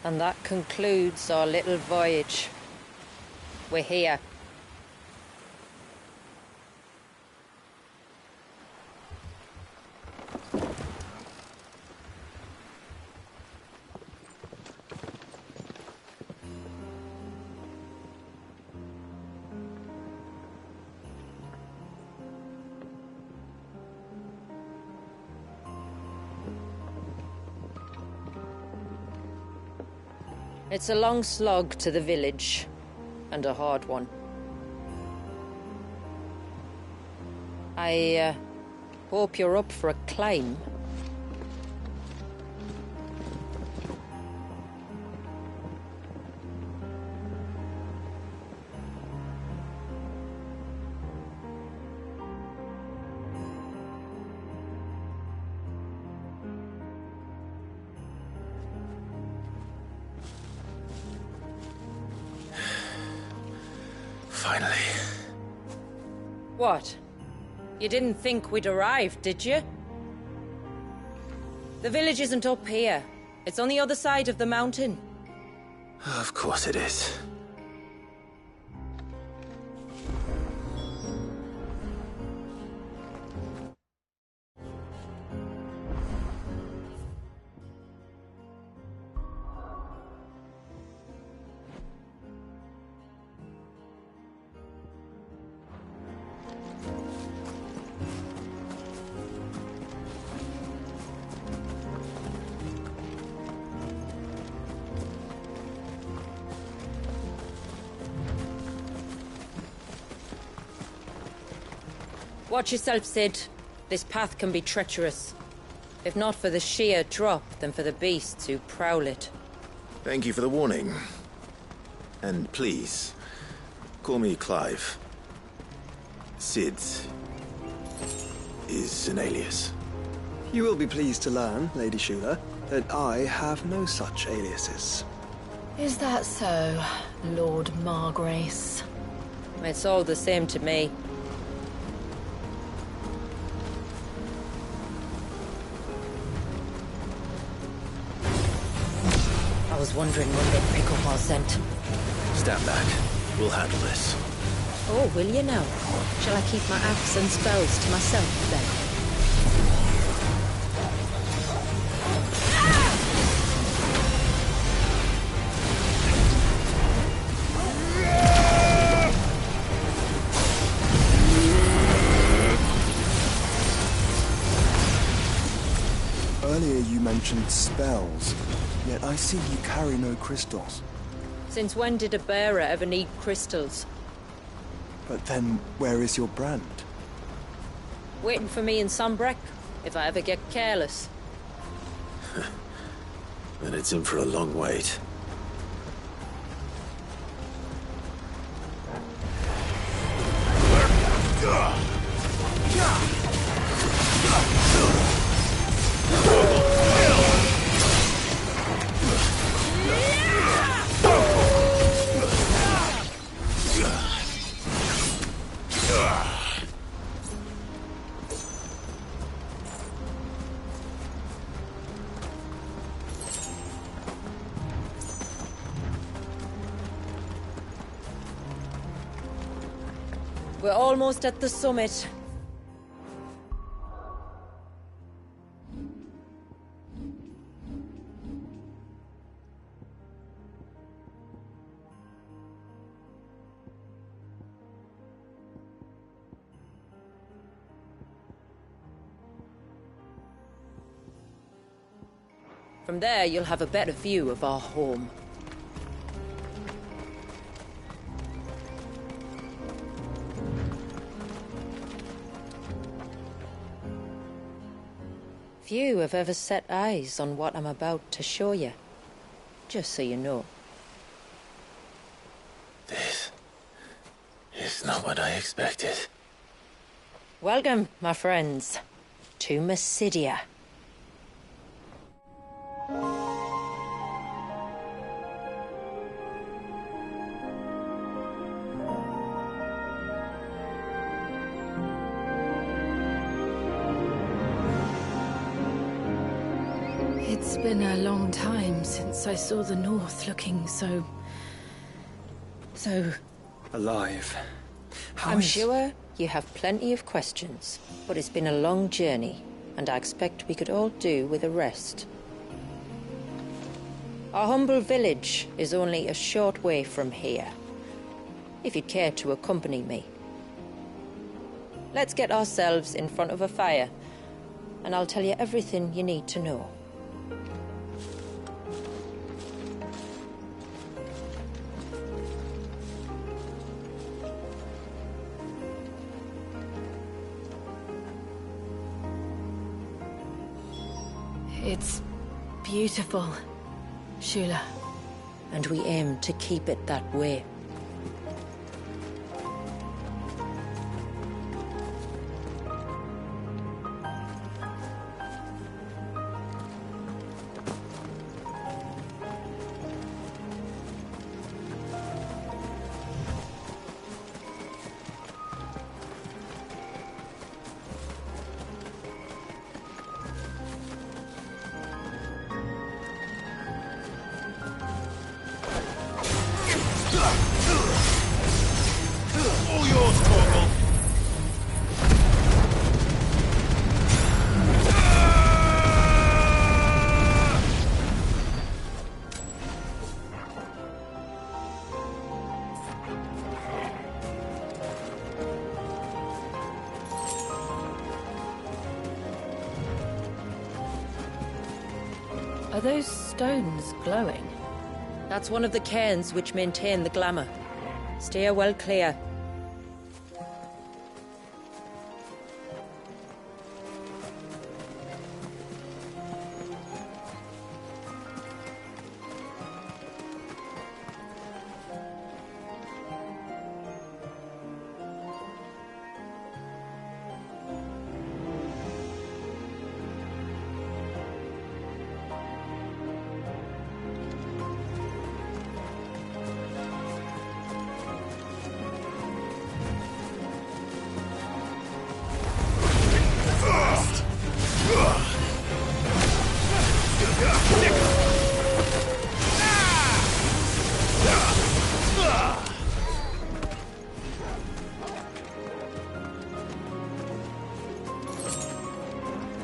And that concludes our little voyage. We're here. It's a long slog to the village, and a hard one. I hope you're up for a climb. Finally. What? You didn't think we'd arrived, did you? The village isn't up here. It's on the other side of the mountain. Of course it is. Watch yourself, Sid. This path can be treacherous. If not for the sheer drop, then for the beasts who prowl it. Thank you for the warning. And please, call me Clive. Sid is an alias. You will be pleased to learn, Lady Shula, that I have no such aliases. Is that so, Lord Margrace? It's all the same to me. I was wondering when they'd pick up our scent. Stand back. We'll handle this. Oh, will you now? Shall I keep my axe and spells to myself, then? Earlier you mentioned spells, yet I see you carry no crystals. Since when did a bearer ever need crystals? But then, where is your brand? Waiting for me in Sunbreck, if I ever get careless. Then it's in for a long wait. We're almost at the summit. From there, you'll have a better view of our home. Few have ever set eyes on what I'm about to show you. Just so you know. This is not what I expected. Welcome, my friends, to Mysidia. It's been a long time since I saw the North looking so... Alive. How I'm is- sure you have plenty of questions, but it's been a long journey, and I expect we could all do with a rest. Our humble village is only a short way from here, if you'd care to accompany me. Let's get ourselves in front of a fire, and I'll tell you everything you need to know. It's beautiful, Shula. And we aim to keep it that way. All yours, Torgal. Are those stones glowing? That's one of the cairns which maintain the glamour. Steer well clear.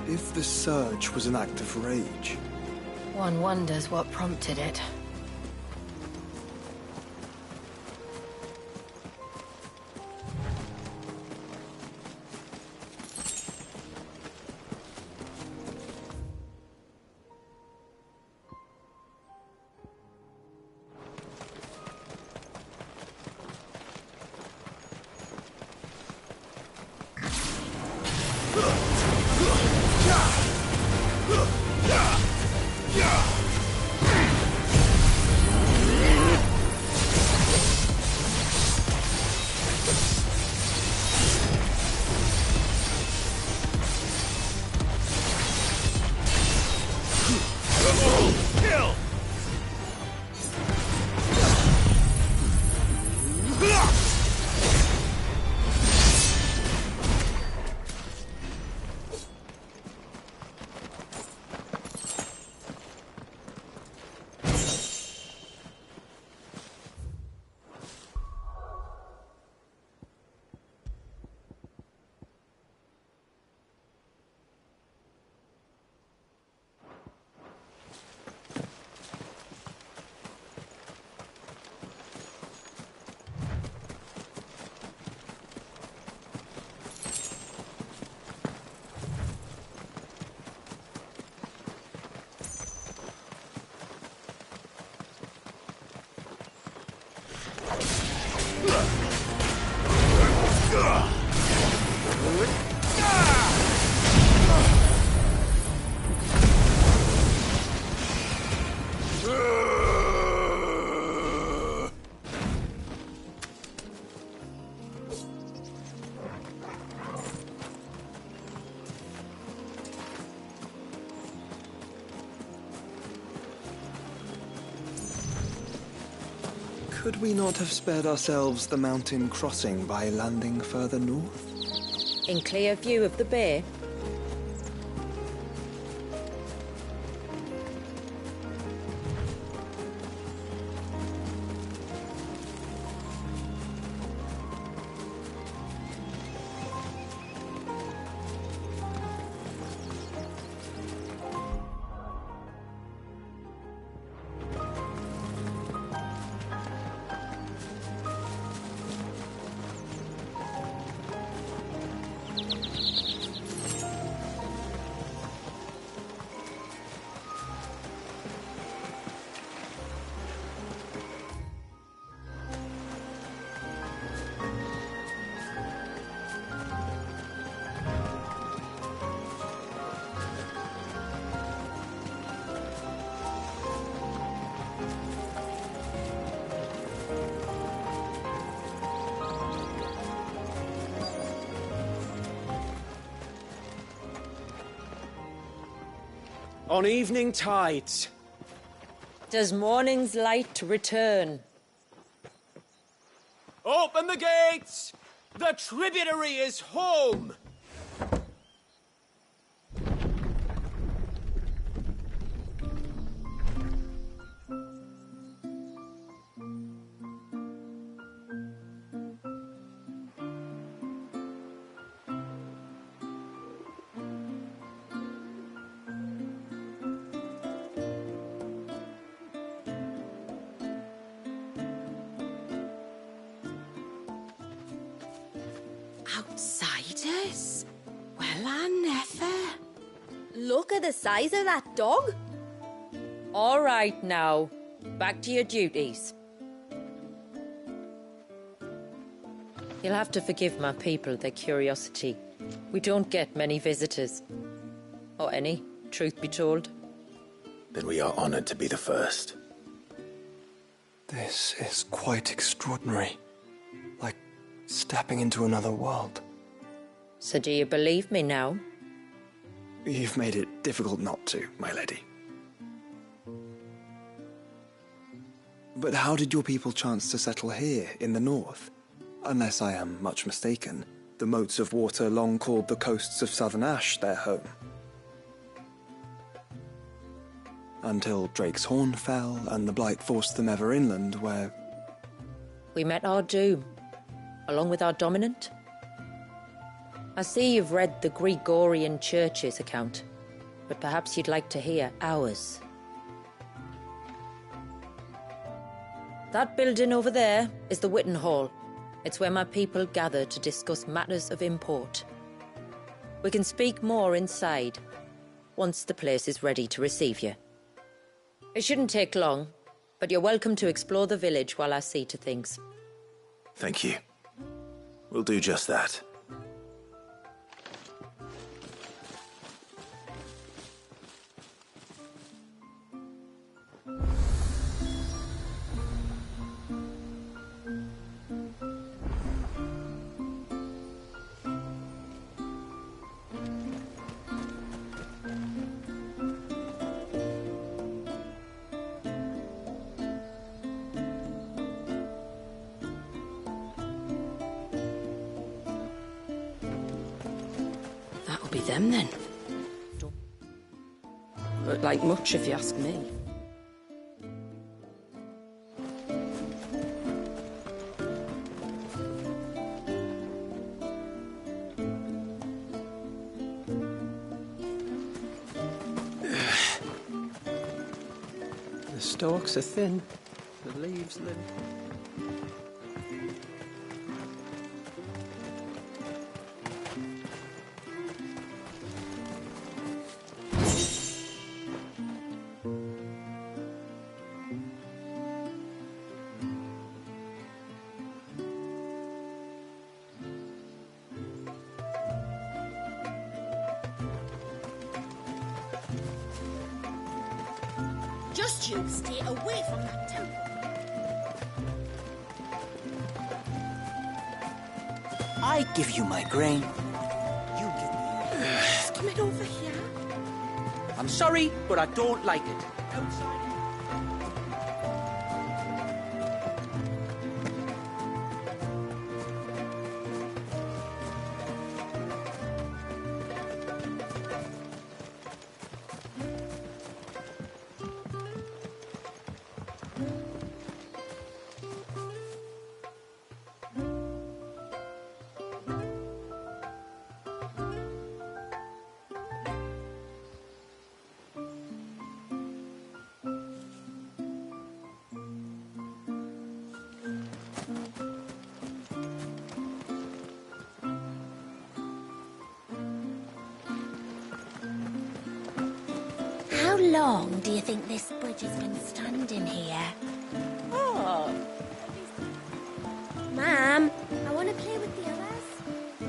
If the surge was an act of rage, One wonders what prompted it. Kill! could we not have spared ourselves the mountain crossing by landing further north? In clear view of the bay, On evening tides. Does morning's light return? Open the gates! The tributary is home! Outsiders? Well, I never. Look at the size of that dog. All right now, back to your duties. You'll have to forgive my people their curiosity. We don't get many visitors. Or any, truth be told. Then we are honored to be the first. This is quite extraordinary. Like stepping into another world. So do you believe me now? You've made it difficult not to, my lady. But how did your people chance to settle here in the north? Unless I am much mistaken, the moats of water long called the coasts of southern Ash their home. Until Drake's Horn fell and the Blight forced them ever inland, where... We met our doom, along with our dominant. I see you've read the Gregorian Church's account, but perhaps you'd like to hear ours. That building over there is the Witten Hall. It's where my people gather to discuss matters of import. We can speak more inside, once the place is ready to receive you. It shouldn't take long, but you're welcome to explore the village while I see to things. Thank you. We'll do just that. That'll be them then. Look like much if you ask me. The stalks are thin, the leaves limp. Just you stay away from that temple. I give you my grain. You give me... Just come it over here. I'm sorry, but I don't like it. Outside... How long do you think this bridge has been standing here? Oh. Ma'am, I want to play with the others. You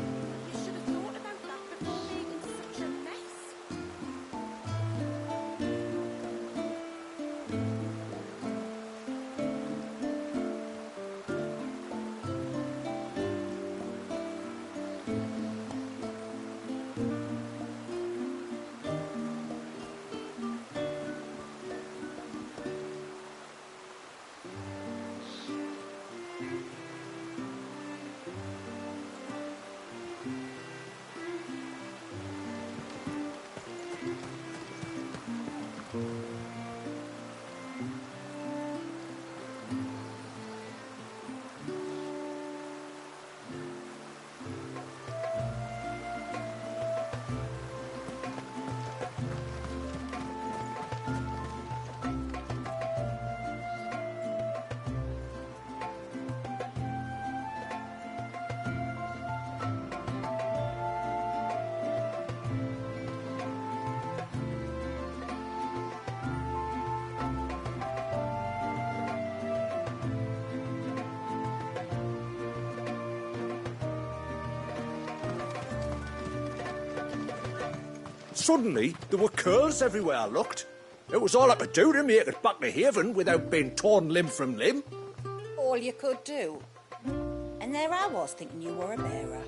should have thought about that before making such a mess. Suddenly, there were curls everywhere I looked. It was all I could do to make it back to Haven without being torn limb from limb. All you could do. And there I was thinking you were a bearer.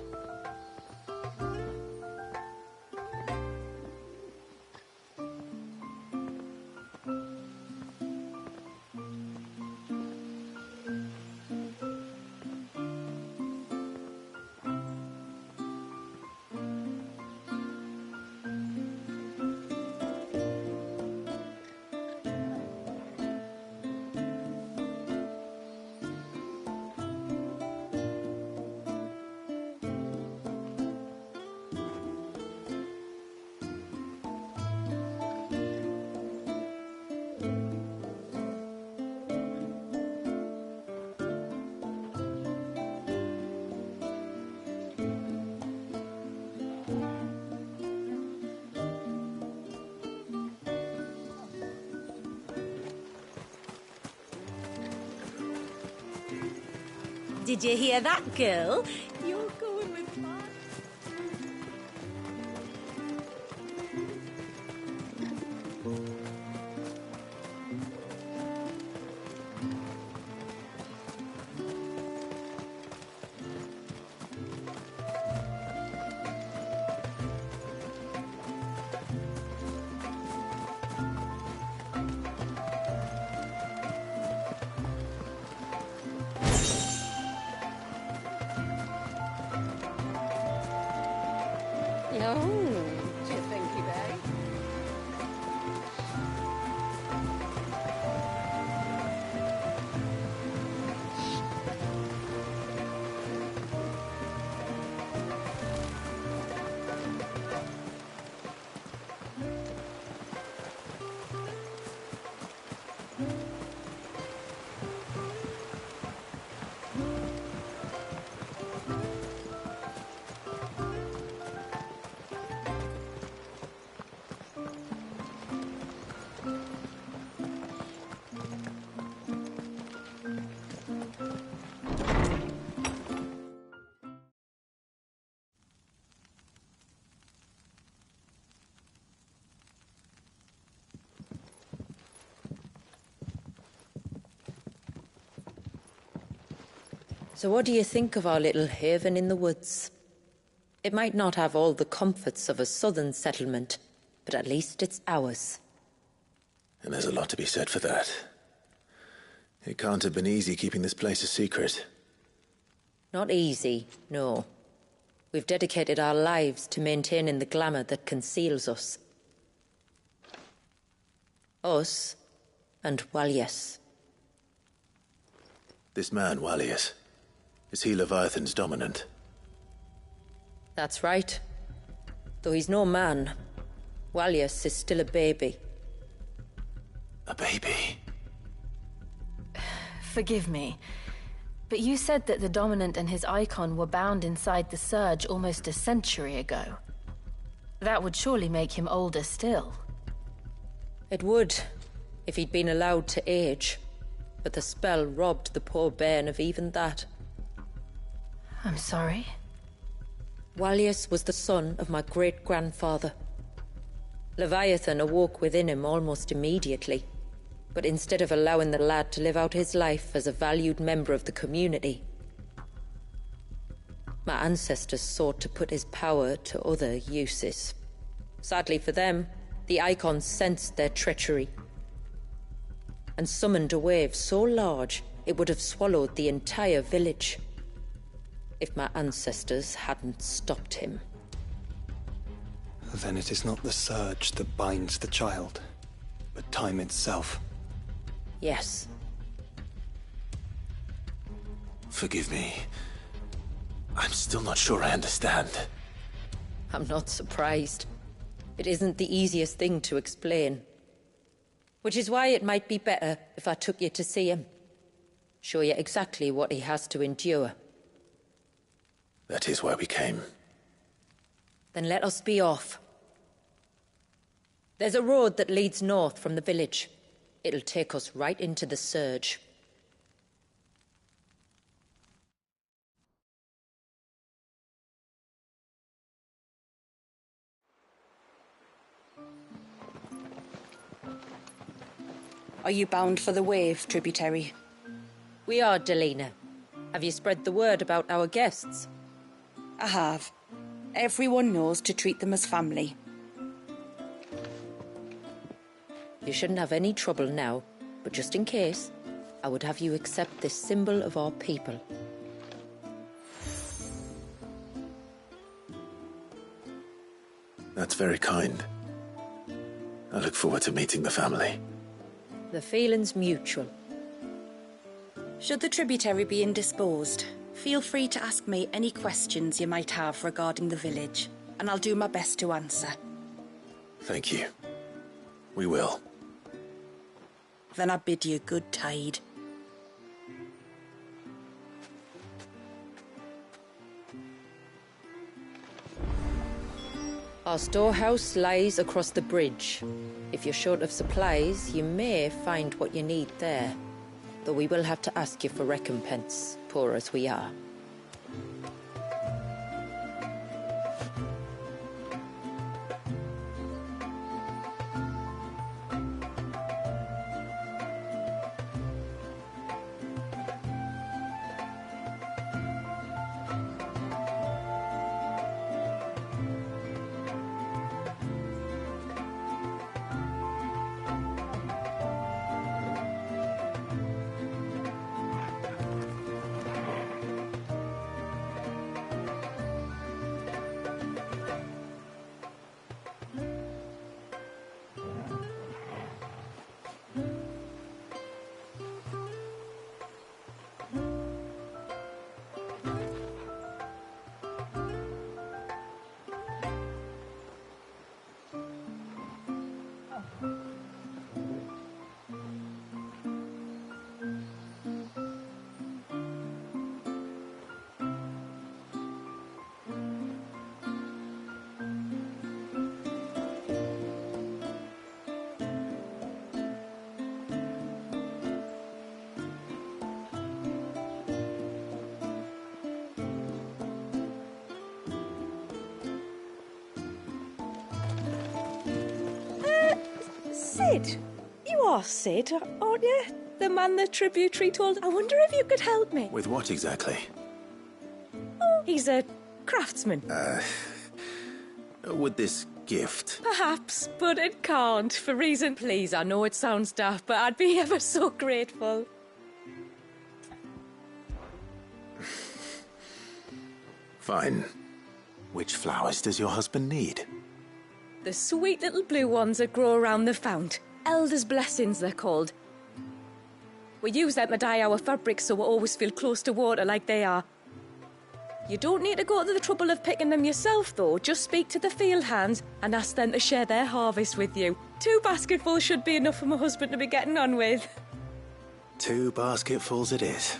Did you hear that, girl? You're going with mine. Do you think he may? So what do you think of our little haven in the woods? It might not have all the comforts of a southern settlement, but at least it's ours. And there's a lot to be said for that. It can't have been easy keeping this place a secret. Not easy, no. We've dedicated our lives to maintaining the glamour that conceals us. Us and Walyas. This man, Walyas, is he Leviathan's dominant? That's right. Though he's no man, Walyas is still a baby. A baby? Forgive me, but you said that the Dominant and his icon were bound inside the Surge almost a century ago. That would surely make him older still. It would, if he'd been allowed to age. But the spell robbed the poor bairn of even that. I'm sorry. Walyas was the son of my great-grandfather. Leviathan awoke within him almost immediately. But instead of allowing the lad to live out his life as a valued member of the community, my ancestors sought to put his power to other uses. Sadly for them, the icons sensed their treachery and summoned a wave so large it would have swallowed the entire village if my ancestors hadn't stopped him. Then it is not the surge that binds the child. but time itself. Yes. Forgive me. I'm still not sure I understand. I'm not surprised. It isn't the easiest thing to explain. Which is why it might be better if I took you to see him. Show you exactly what he has to endure. That is why we came. Then let us be off. There's a road that leads north from the village. It'll take us right into the surge. Are you bound for the wave, tributary? We are, Delina. Have you spread the word about our guests? I have. Everyone knows to treat them as family. You shouldn't have any trouble now, but just in case, I would have you accept this symbol of our people. That's very kind. I look forward to meeting the family. The feeling's mutual. Should the tributary be indisposed, feel free to ask me any questions you might have regarding the village, and I'll do my best to answer. Thank you. We will. Then I bid you good tide. Our storehouse lies across the bridge. If you're short of supplies, you may find what you need there. Though we will have to ask you for recompense, poor as we are. Sid? You are Sid, aren't you? The man the tributary told. I wonder if you could help me. With what exactly? Oh, he's a craftsman. With this gift? Perhaps, but it can't, for reason. Please, I know it sounds daft, but I'd be ever so grateful. Fine. Which flowers does your husband need? The sweet little blue ones that grow around the fount. Elder's blessings, they're called. We use them to dye our fabrics so we always feel close to water like they are. You don't need to go to the trouble of picking them yourself, though. Just speak to the field hands and ask them to share their harvest with you. 2 basketfuls should be enough for my husband to be getting on with. 2 basketfuls it is.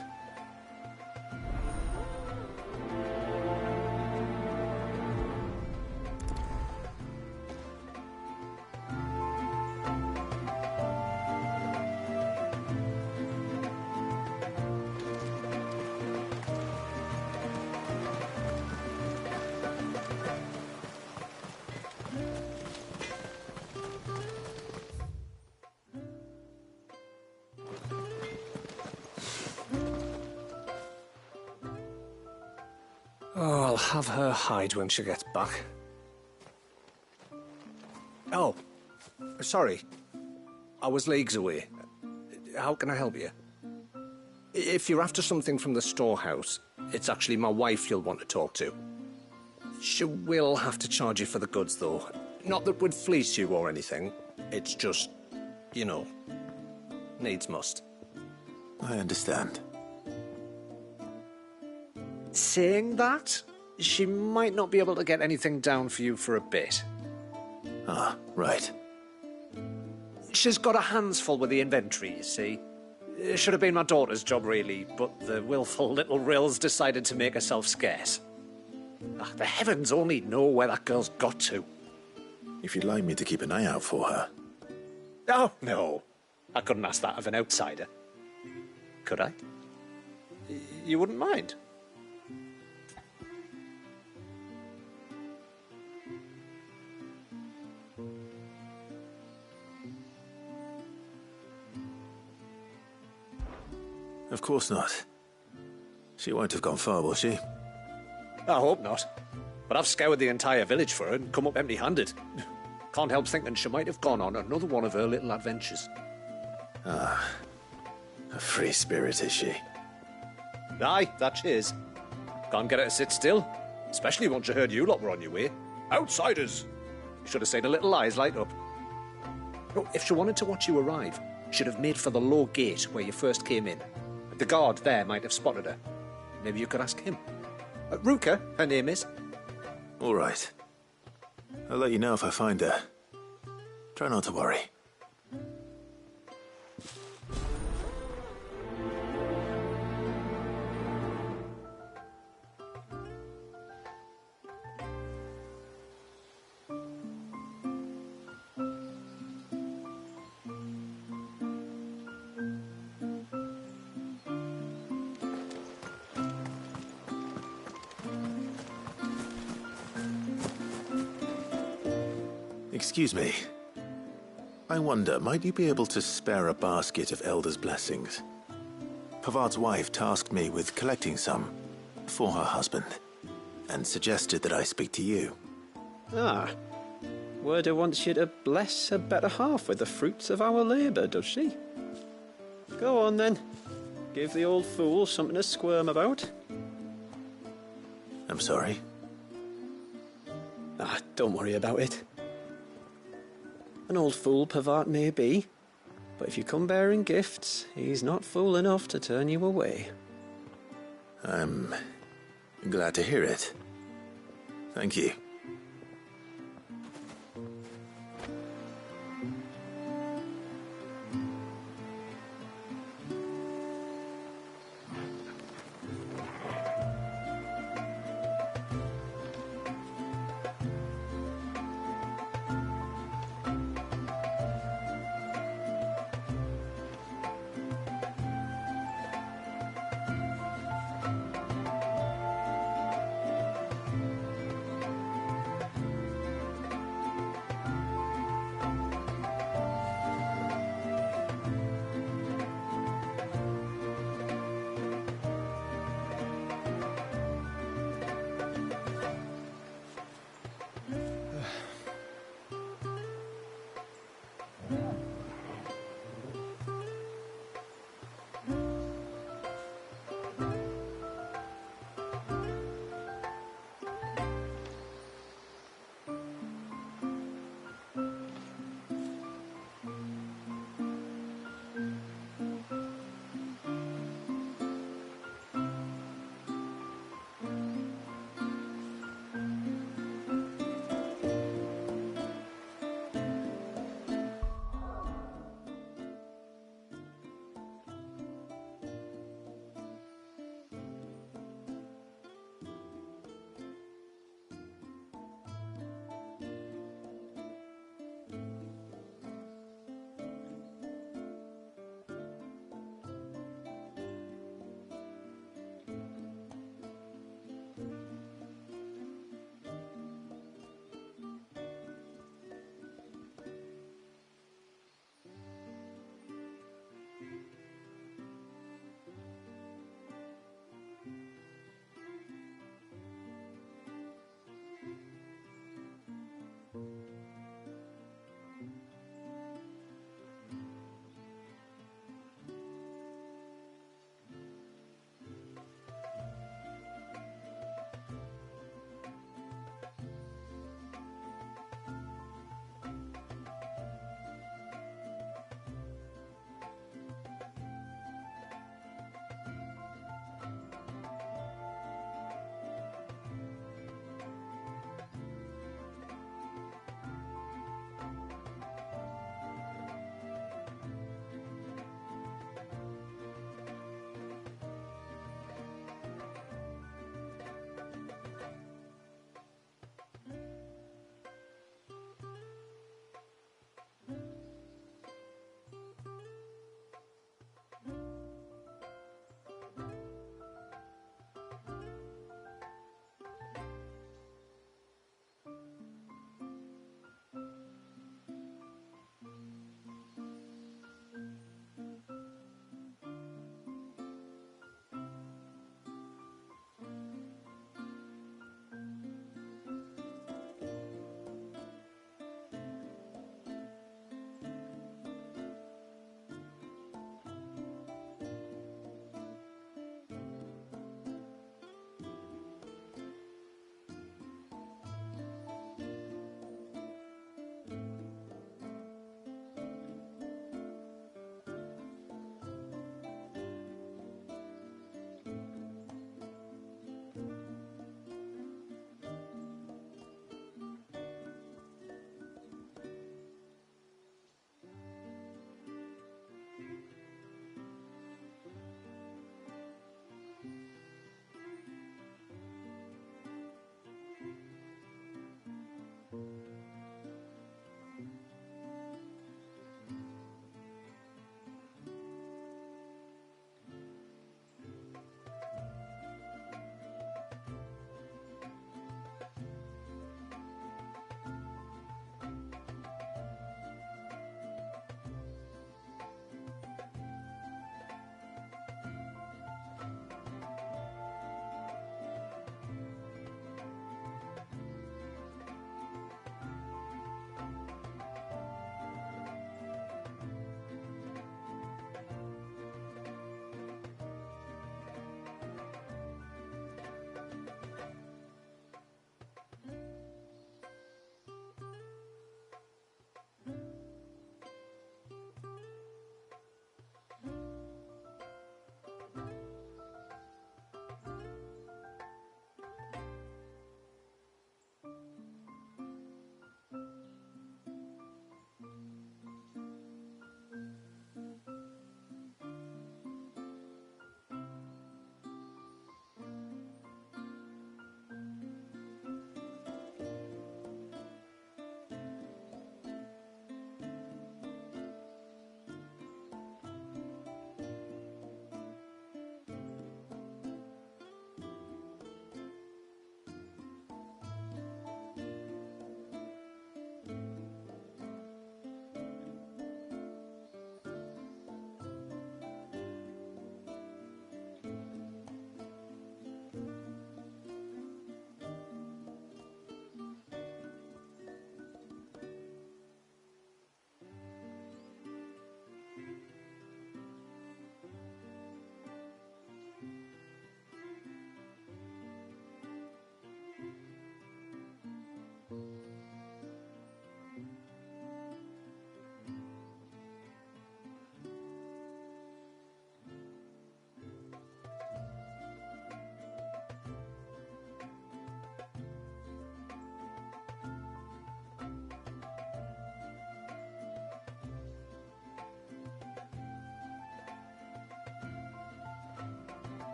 Oh, I'll have her hide when she gets back. Oh, sorry. I was leagues away. How can I help you? If you're after something from the storehouse, it's actually my wife you'll want to talk to. She will have to charge you for the goods, though. Not that we'd fleece you or anything. It's just You know, needs must. I understand. Saying that, she might not be able to get anything down for you for a bit. Ah, right. She's got her hands full with the inventory, you see. It should have been my daughter's job, really, but the willful little Rill's decided to make herself scarce. The heavens only know where that girl's got to. If you'd like me to keep an eye out for her. Oh, no. I couldn't ask that of an outsider. Could I? You wouldn't mind? Of course not. She won't have gone far, will she? I hope not. But I've scoured the entire village for her and come up empty-handed. Can't help thinking she might have gone on another one of her little adventures. Ah, a free spirit, is she? Aye, that she is. Can't get her to sit still, especially once you heard you lot were on your way. Outsiders! You should have seen her little eyes light up. Oh, if she wanted to watch you arrive, she'd have made for the low gate where you first came in. The guard there might have spotted her. Maybe you could ask him. Ruka, her name is. All right. I'll let you know if I find her. Try not to worry. Excuse me. I wonder, might you be able to spare a basket of Elder's blessings? Pavard's wife tasked me with collecting some for her husband, and suggested that I speak to you. Ah. Werda wants you to bless her better half with the fruits of our labour, does she? Go on then. Give the old fool something to squirm about. I'm sorry. Ah, don't worry about it. An old fool Pavard may be, but if you come bearing gifts, he's not fool enough to turn you away. I'm glad to hear it. Thank you.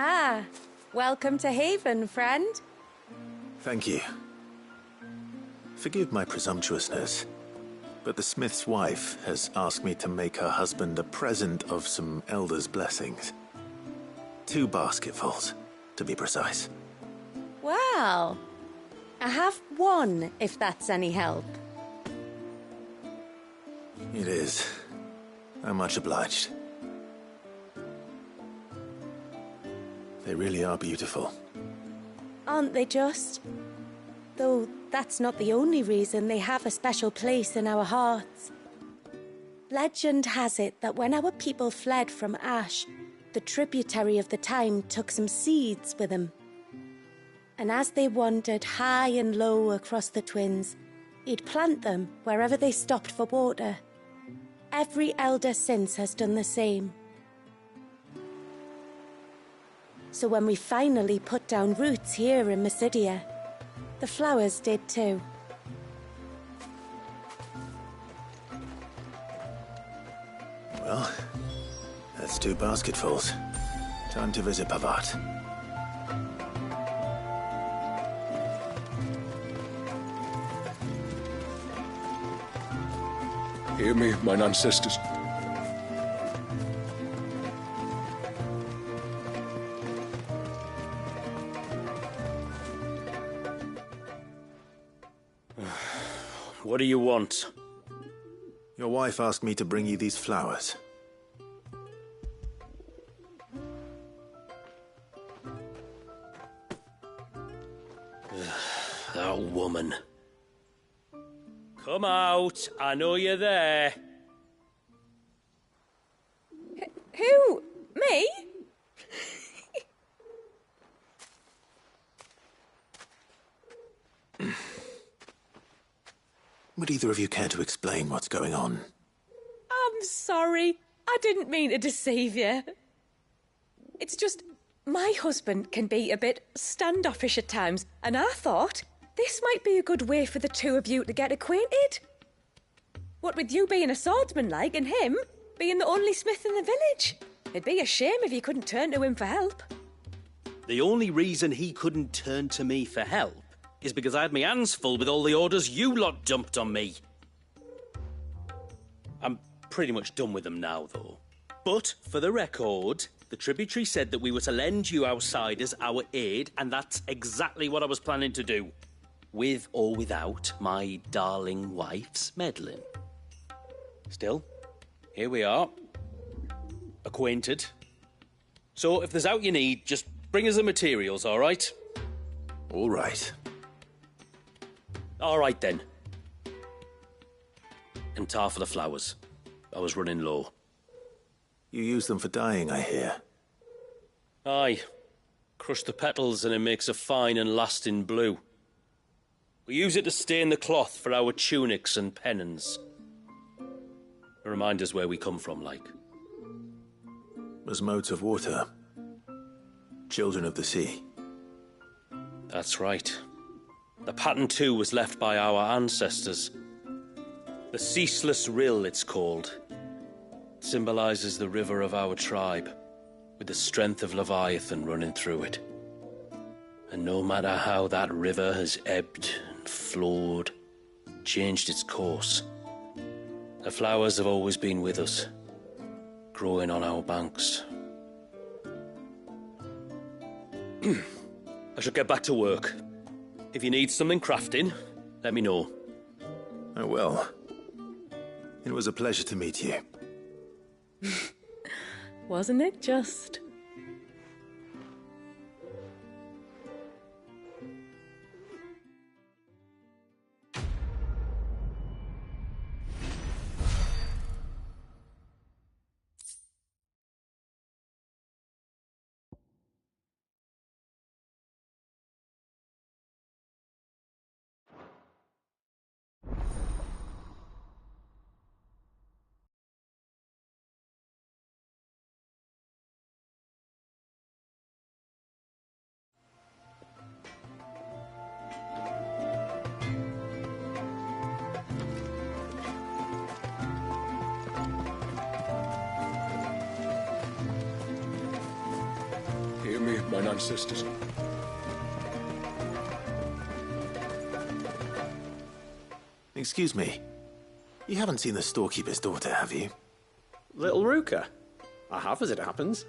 Ah, welcome to Haven, friend. Thank you. Forgive my presumptuousness, but the smith's wife has asked me to make her husband a present of some elder's blessings. 2 basketfuls, to be precise. Well, I have one, if that's any help. It is. I'm much obliged. They really are beautiful. Aren't they just? Though that's not the only reason they have a special place in our hearts. Legend has it that when our people fled from Ash, the tributary of the time took some seeds with them. And as they wandered high and low across the Twins, he'd plant them wherever they stopped for water. Every elder since has done the same. So when we finally put down roots here in Mysidia, the flowers did too. Well, that's 2 basketfuls. Time to visit Pavat. Hear me, mine ancestors. What do you want? Your wife asked me to bring you these flowers. That woman. Come out, I know you're there. Who? Me? Would either of you care to explain what's going on? I'm sorry. I didn't mean to deceive you. It's just, my husband can be a bit standoffish at times, and I thought this might be a good way for the 2 of you to get acquainted. What with you being a swordsman like, and him being the only smith in the village. It'd be a shame if you couldn't turn to him for help. The only reason he couldn't turn to me for help is because I had my hands full with all the orders you lot dumped on me. I'm pretty much done with them now, though. But, for the record, the tributary said that we were to lend you outsiders our aid, and that's exactly what I was planning to do. With or without my darling wife's meddling. Still, here we are. Acquainted. So, if there's out you need, just bring us the materials, all right? All right. All right, then. And tar for the flowers. I was running low. You use them for dyeing, I hear. Aye. Crush the petals and it makes a fine and lasting blue. We use it to stain the cloth for our tunics and pennons. Remind us where we come from, like. As motes of water. Children of the sea. That's right. The pattern, too, was left by our ancestors. The Ceaseless Rill, it's called. It symbolizes the river of our tribe, with the strength of Leviathan running through it. And no matter how that river has ebbed and flowed, changed its course, the flowers have always been with us, growing on our banks. I shall get back to work. If you need something crafting, let me know. Oh, well. It was a pleasure to meet you. Wasn't it just? me mine ancestors. Excuse me. You haven't seen the storekeeper's daughter, have you? Little Ruka? I have, as it happens.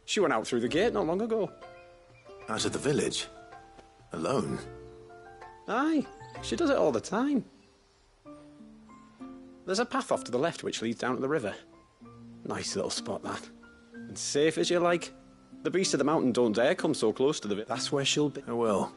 She went out through the gate not long ago. Out of the village? Alone? Aye, she does it all the time. There's a path off to the left which leads down to the river. Nice little spot, that. And safe as you like. The beasts of the mountain don't dare come so close to the village. That's where she'll be. I will.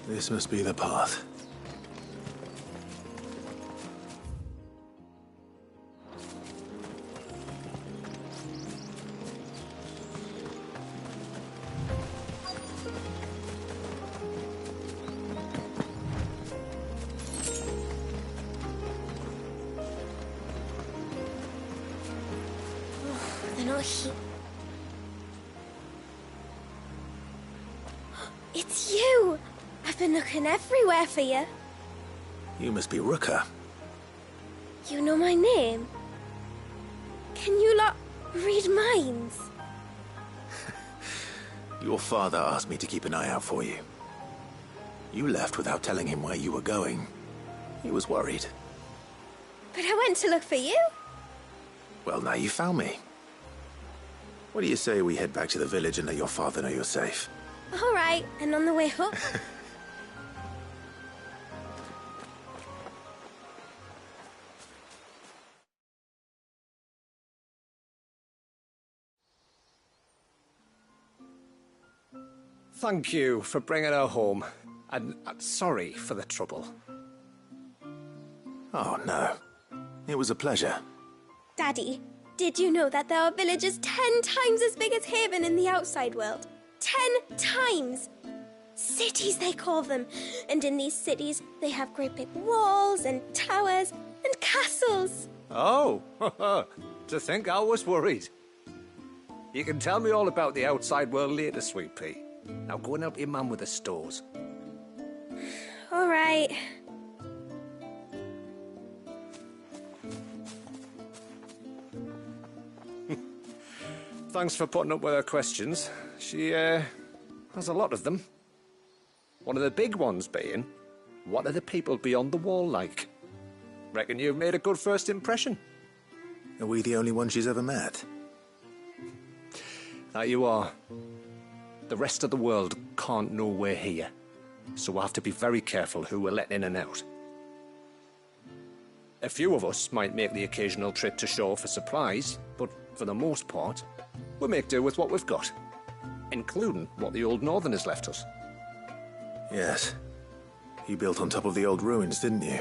This must be the path. They're not here. It's you! I've been looking everywhere for you. You must be Ruka. You know my name? Can you lot read minds? Your father asked me to keep an eye out for you. You left without telling him where you were going. He was worried. But I went to look for you. Well, now you found me. What do you say we head back to the village and let your father know you're safe? All right, and on the way up. Thank you for bringing her home. And sorry for the trouble. Oh, no. It was a pleasure. Daddy, did you know that there are villages 10 times as big as Haven in the outside world? 10 times! Cities, they call them. And in these cities, they have great big walls and towers and castles. Oh, to think I was worried. You can tell me all about the outside world later, Sweet Pea. Now go and help your mum with the stores. All right. Thanks for putting up with her questions. She, has a lot of them. One of the big ones being, what are the people beyond the wall like? Reckon you've made a good first impression. Are we the only one she's ever met? That you are. The rest of the world can't know we're here, so we'll have to be very careful who we're letting in and out. A few of us might make the occasional trip to shore for supplies, but for the most part, we'll make do with what we've got, including what the old Northerners left us. Yes. You built on top of the old ruins, didn't you?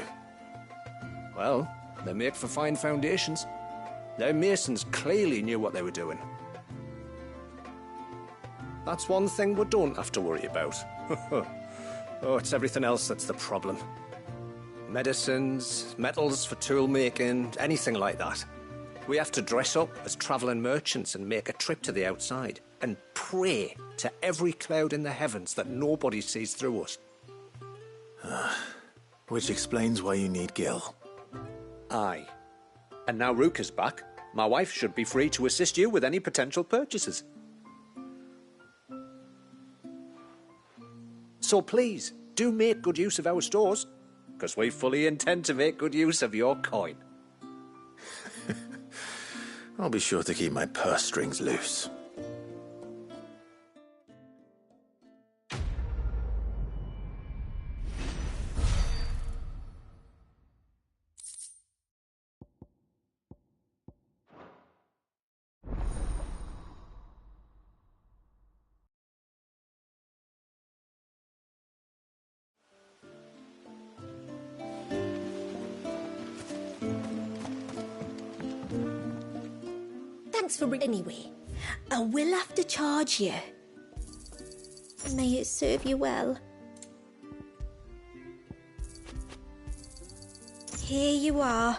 Well, they make for fine foundations. Their masons clearly knew what they were doing. That's one thing we don't have to worry about. Oh, it's everything else that's the problem. Medicines, metals for tool making, anything like that. We have to dress up as travelling merchants and make a trip to the outside and pray to every cloud in the heavens that nobody sees through us. Which explains why you need Gil. Aye. And now Ruka's back, my wife should be free to assist you with any potential purchases. So please, do make good use of our stores, because we fully intend to make good use of your coin. I'll be sure to keep my purse strings loose. Thanks for anyway. I will have to charge you. May it serve you well. Here you are.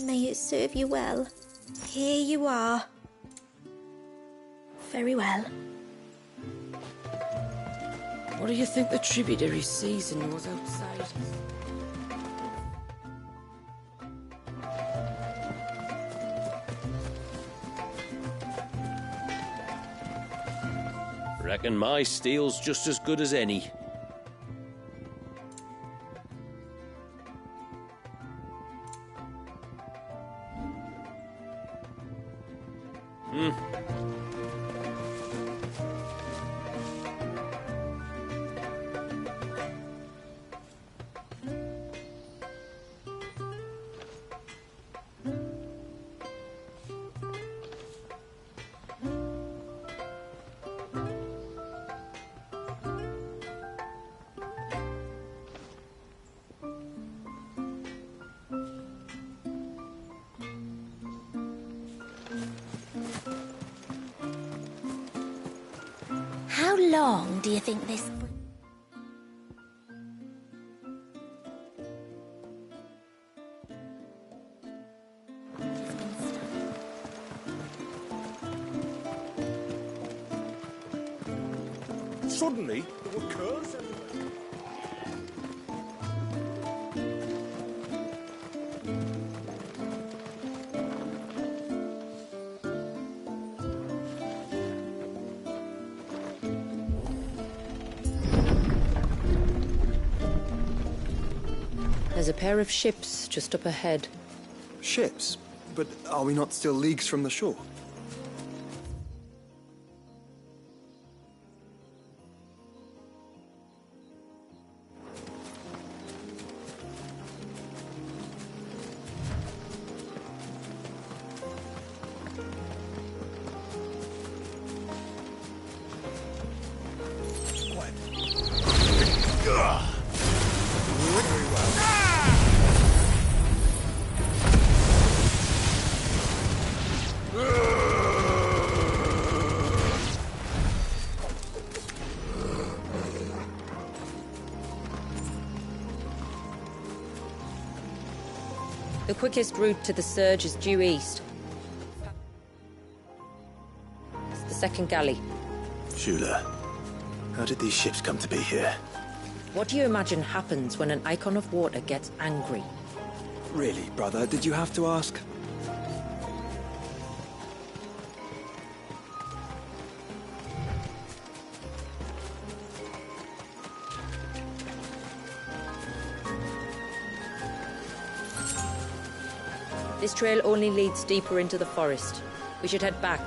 May it serve you well. Here you are. Very well. What do you think the tributary season was outside? Reckon my steel's just as good as any. How long do you think this... Suddenly, there were curves everywhere. There's a pair of ships just up ahead. Ships? But are we not still leagues from the shore? The quickest route to the surge is due east. It's the second galley. Shula, how did these ships come to be here? What do you imagine happens when an icon of water gets angry? Really, brother, did you have to ask? This trail only leads deeper into the forest. We should head back.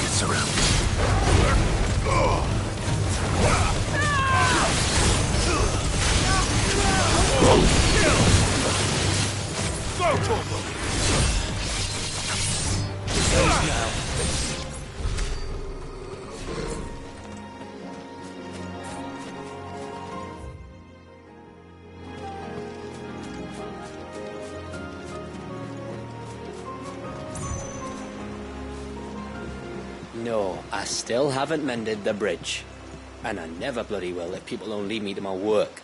Get surrounded. Go, Torval! No, I still haven't mended the bridge. And I never bloody will if people don't leave me to my work.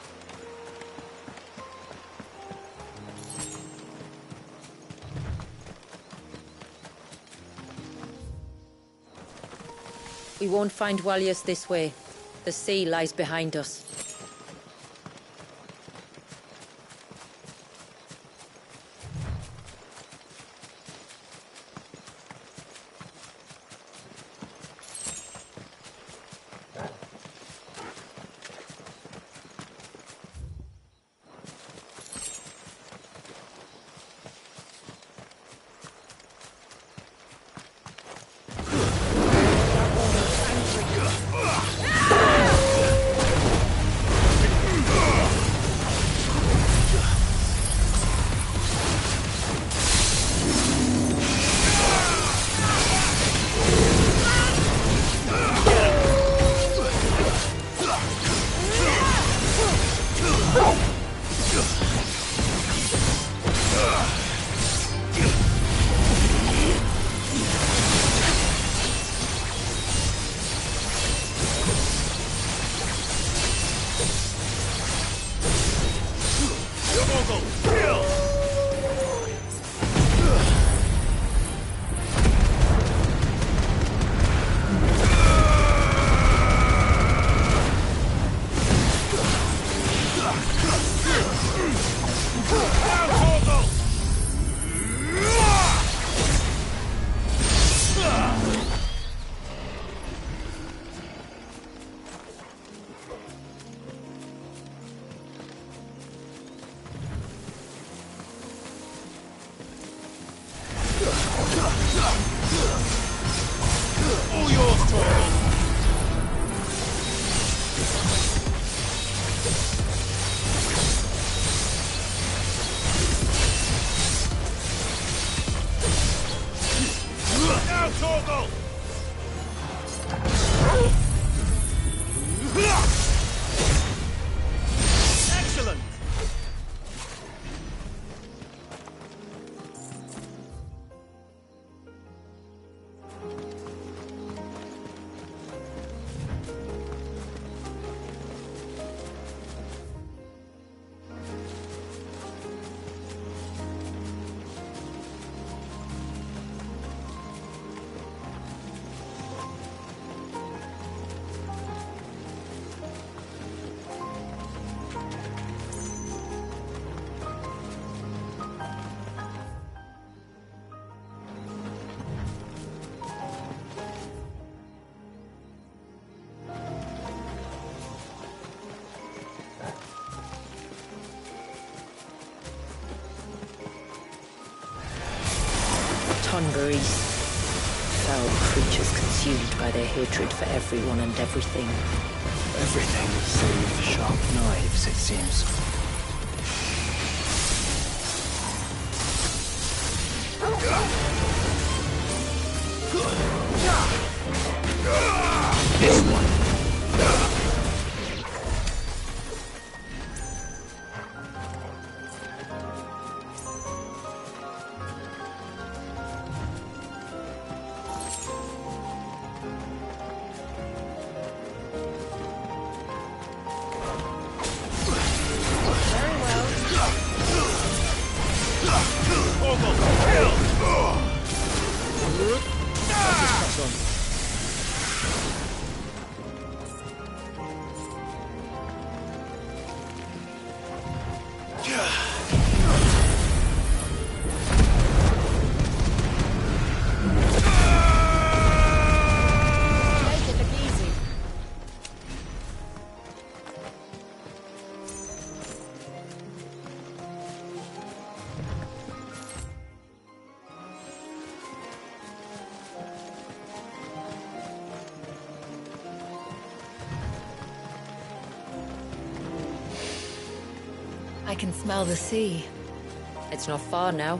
We won't find Walius this way. The sea lies behind us. congeries. Foul creatures consumed by their hatred for everyone and everything. Everything save sharp knives, it seems. This one. I can smell the sea. It's not far now.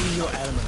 In your element.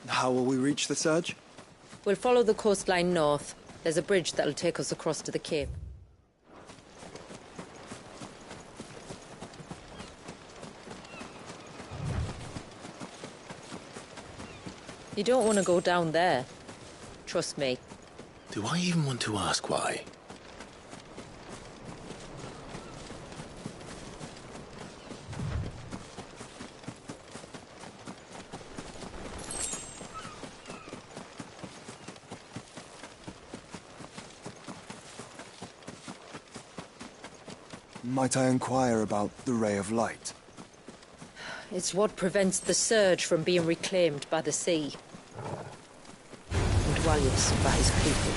How will we reach the surge? We'll follow the coastline north. There's a bridge that'll take us across to the cape. You don't want to go down there. Trust me. Do I even want to ask why? Might I inquire about the Ray of Light? It's what prevents the surge from being reclaimed by the sea. And Dwalius by his people.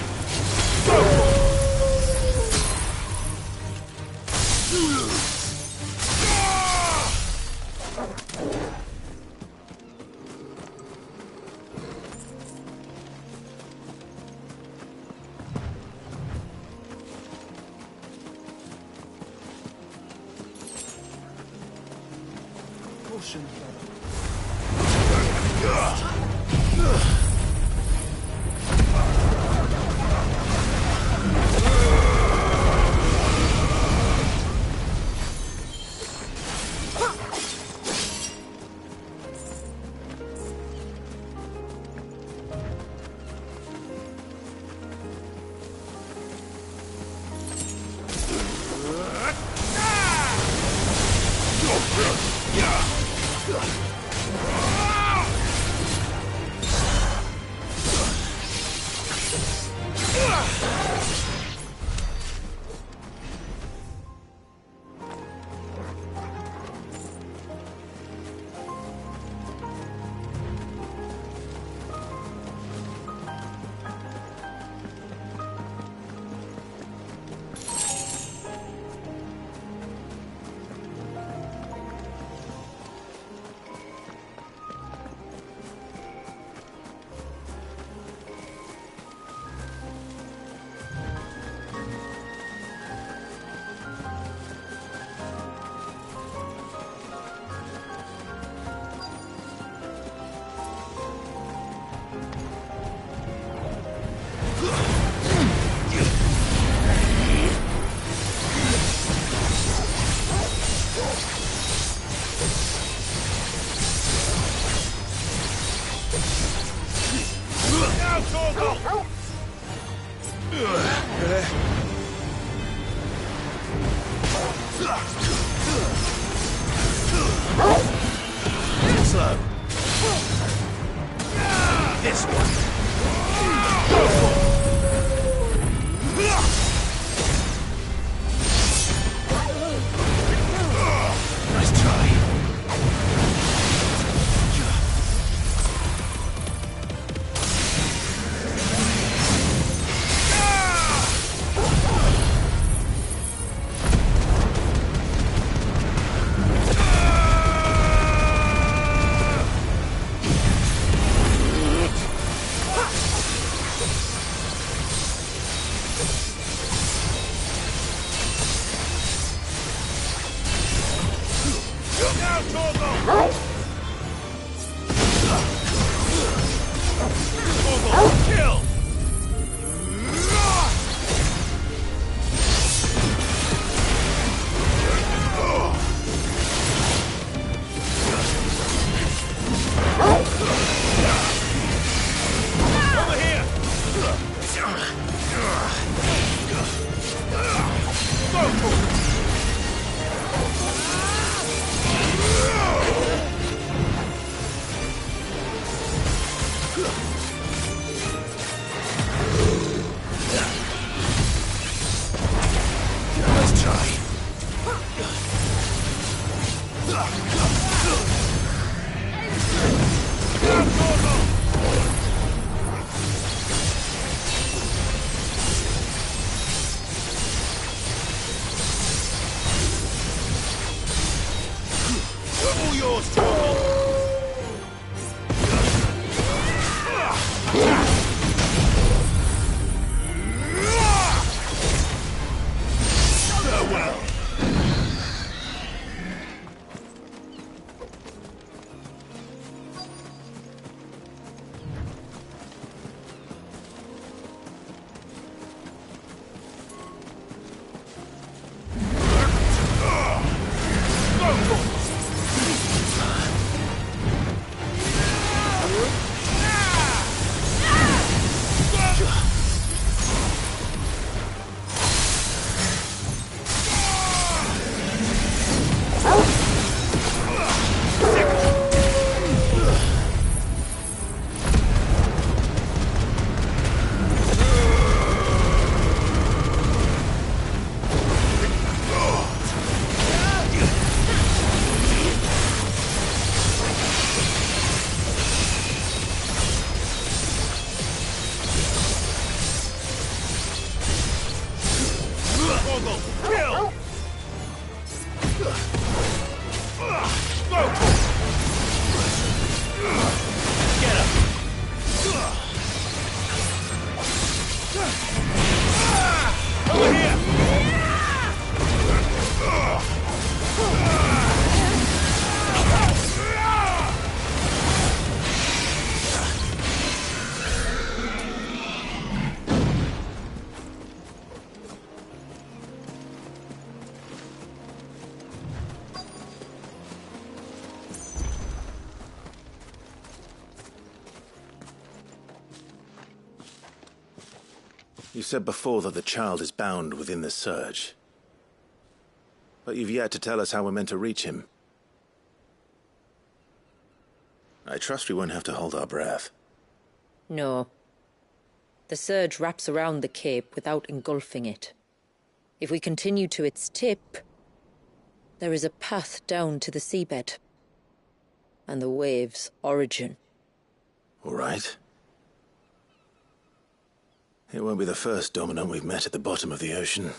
Slow. This one. Nice try. You said before that the child is bound within the surge. But you've yet to tell us how we're meant to reach him. I trust we won't have to hold our breath. No. The surge wraps around the cape without engulfing it. If we continue to its tip, there is a path down to the seabed. And the wave's origin. All right. It won't be the first dominant we've met at the bottom of the ocean.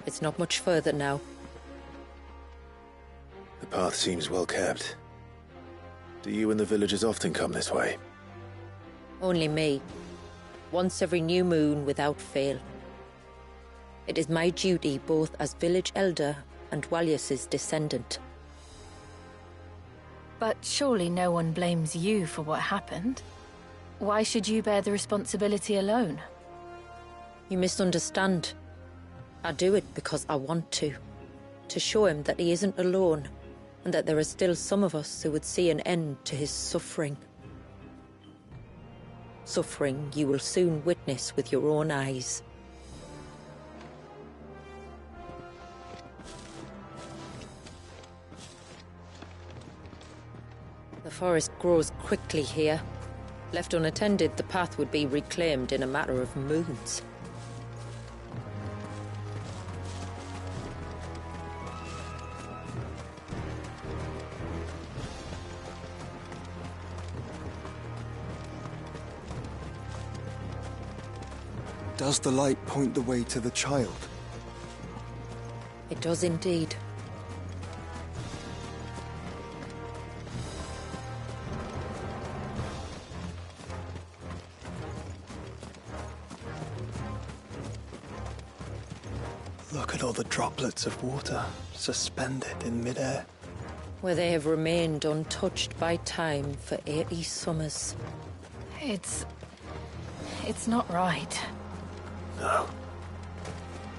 It's not much further now. The path seems well kept. Do you and the villagers often come this way? Only me. Once every new moon without fail. It is my duty both as village elder and Walyus's descendant. But surely no one blames you for what happened. Why should you bear the responsibility alone? You misunderstand. I do it because I want to show him that he isn't alone, and that there are still some of us who would see an end to his suffering. Suffering you will soon witness with your own eyes. The forest grows quickly here. Left unattended, the path would be reclaimed in a matter of moons. Does the light point the way to the child? It does indeed. Look at all the droplets of water suspended in midair. Where they have remained untouched by time for 80 summers. It's not right. No,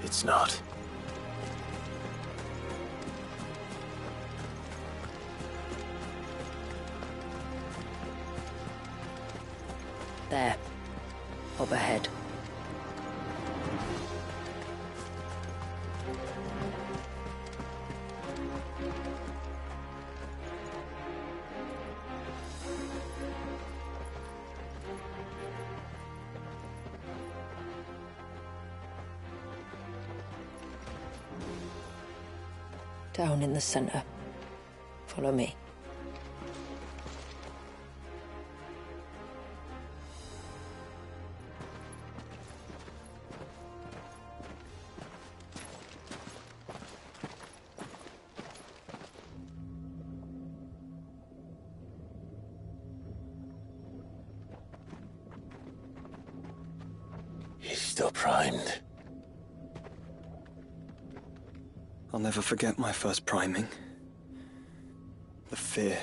it's not. There, up ahead. Down in the center. Follow me. He's still primed. I'll never forget my first priming. The fear.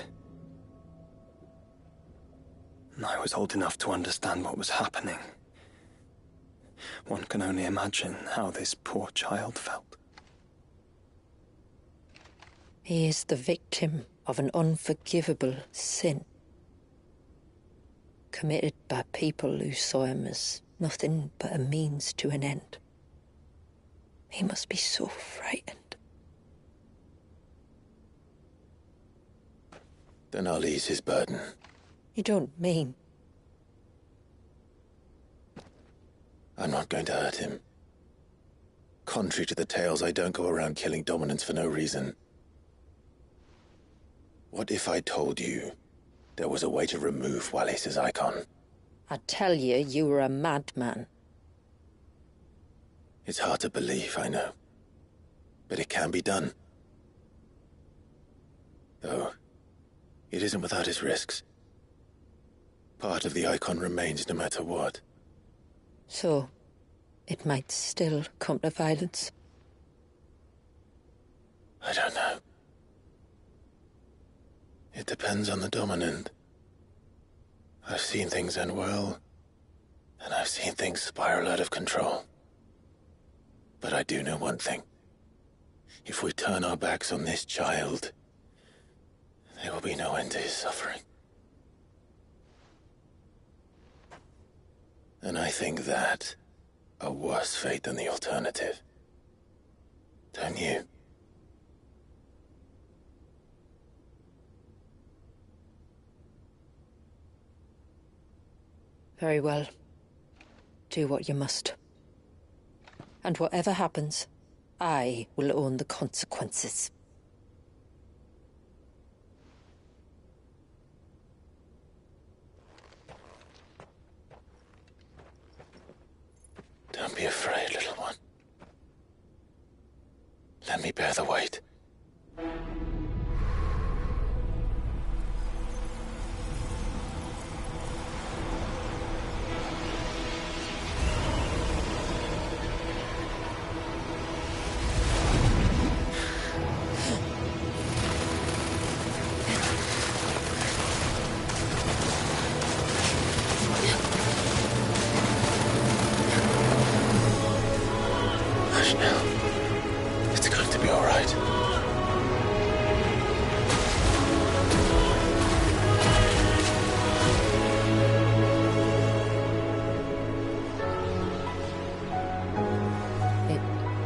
And I was old enough to understand what was happening. One can only imagine how this poor child felt. He is the victim of an unforgivable sin. Committed by people who saw him as nothing but a means to an end. He must be so frightened. Then I'll ease his burden. You don't mean? I'm not going to hurt him. Contrary to the tales, I don't go around killing dominants for no reason. What if I told you there was a way to remove Wallace's icon? I tell you, you were a madman. It's hard to believe, I know. But it can be done. Though, it isn't without its risks. Part of the icon remains no matter what. So, it might still come to violence. I don't know. It depends on the dominant. I've seen things end well, and I've seen things spiral out of control. But I do know one thing. If we turn our backs on this child, there will be no end to his suffering. And I think that a worse fate than the alternative. Don't you? Very well. Do what you must. And whatever happens, I will own the consequences. Don't be afraid, little one. Let me bear the weight. Hush now. It's going to be all right.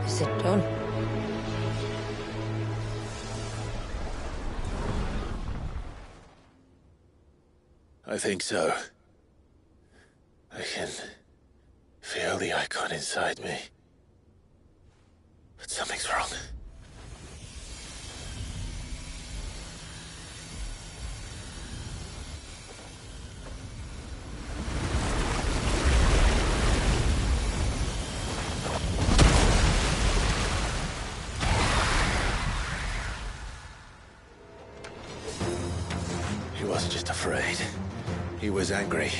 Is it done? I think so. I can feel the icon inside me. But something's wrong. He wasn't just afraid. He was angry.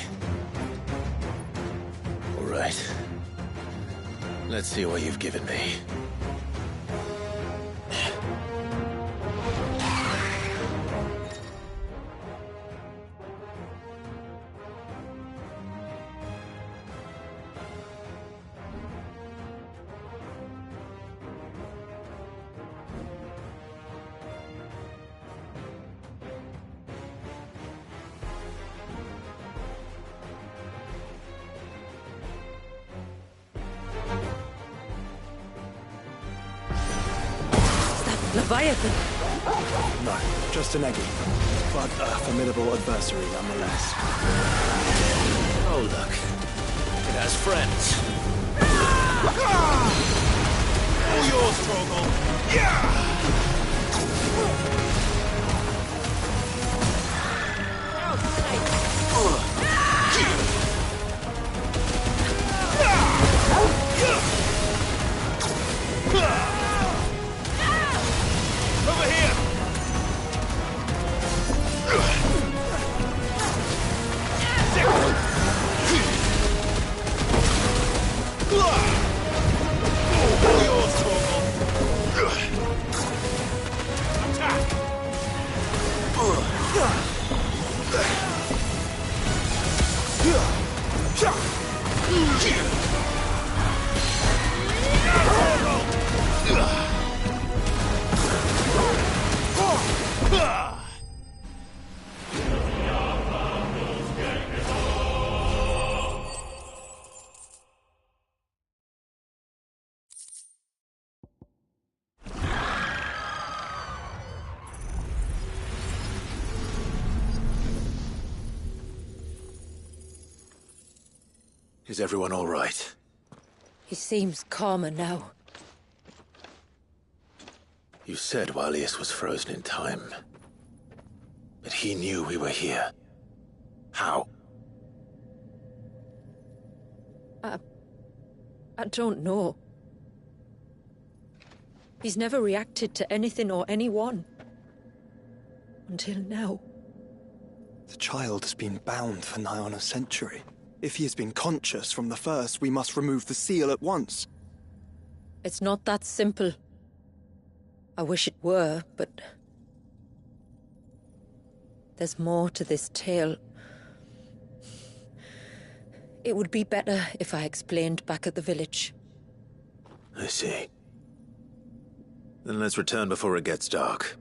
All right. Let's see what you've given me. Leviathan! No, just an eggy. But a formidable adversary nonetheless. Oh, look. It has friends. All yours, Trogle! Yeah! Over here! All yours, Trogle! Attack! Is everyone all right? He seems calmer now. You said Walius was frozen in time. But he knew we were here. How? I don't know. He's never reacted to anything or anyone. Until now. The child has been bound for nigh on a century. If he has been conscious from the first, we must remove the seal at once. It's not that simple. I wish it were, but... there's more to this tale. It would be better if I explained back at the village. I see. Then let's return before it gets dark.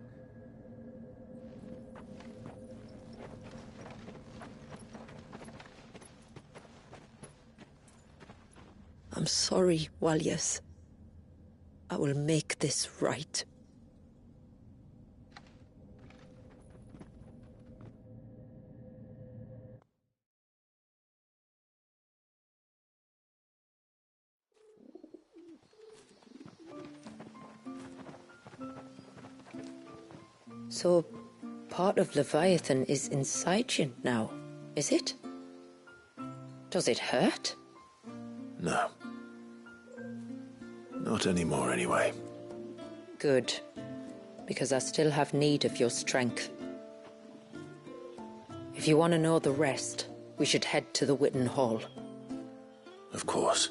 I'm sorry, Walyas. I will make this right. So, part of Leviathan is inside you now, is it? Does it hurt? No. Not anymore, anyway. Good. Because I still have need of your strength. If you want to know the rest, we should head to the Witten Hall. Of course.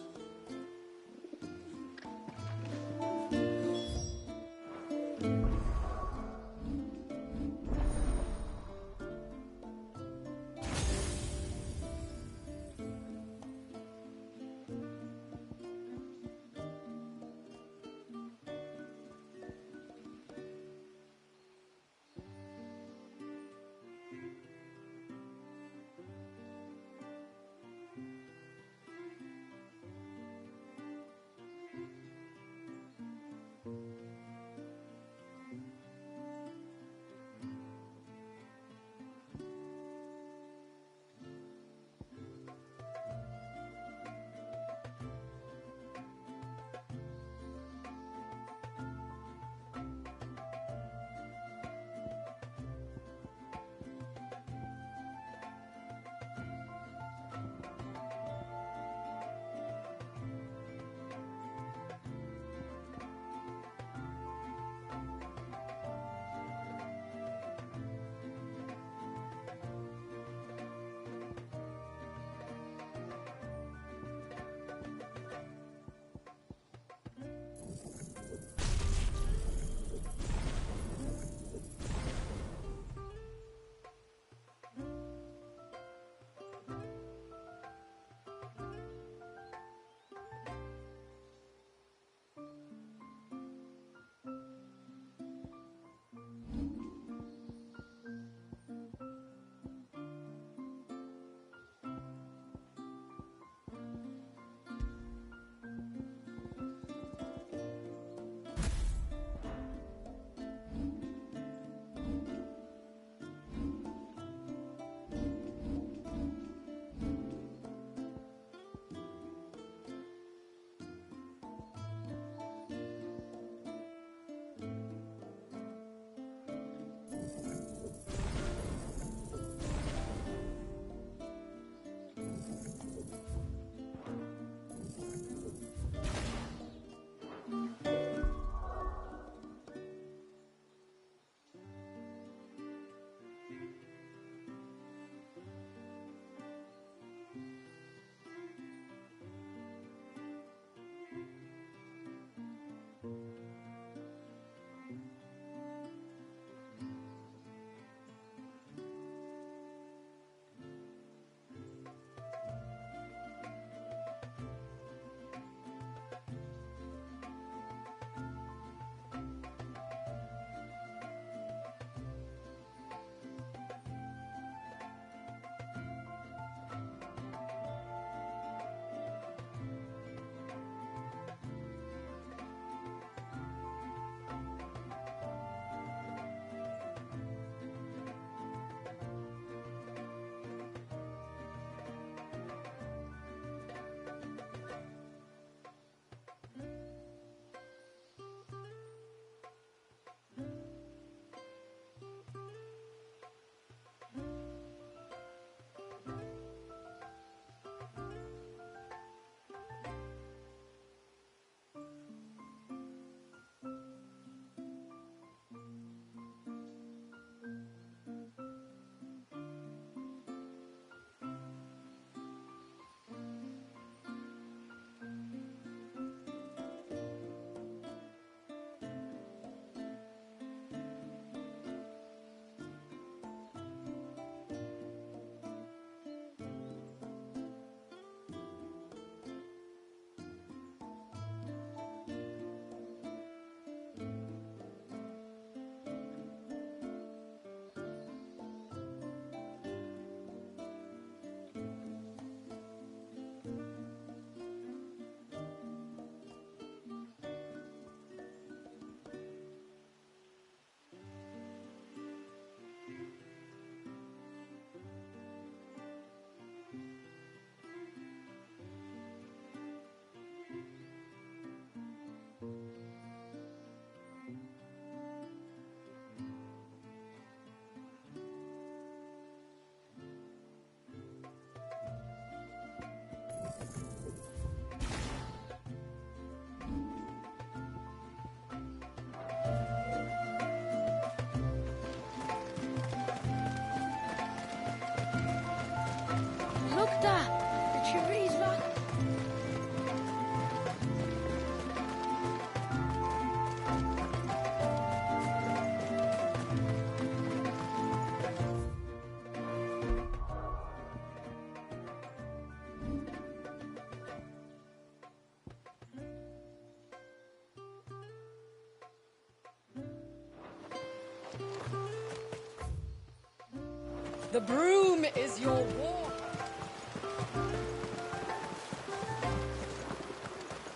The broom is your war.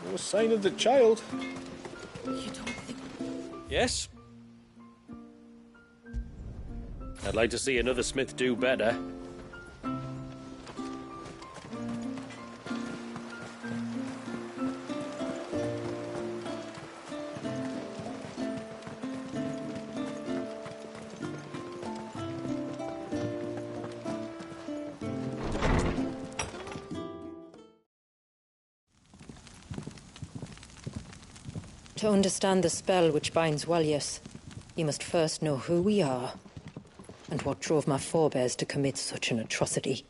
No sign of the child. You don't think... Yes? I'd like to see another smith do better. To understand the spell which binds Walyas, you must first know who we are, and what drove my forebears to commit such an atrocity.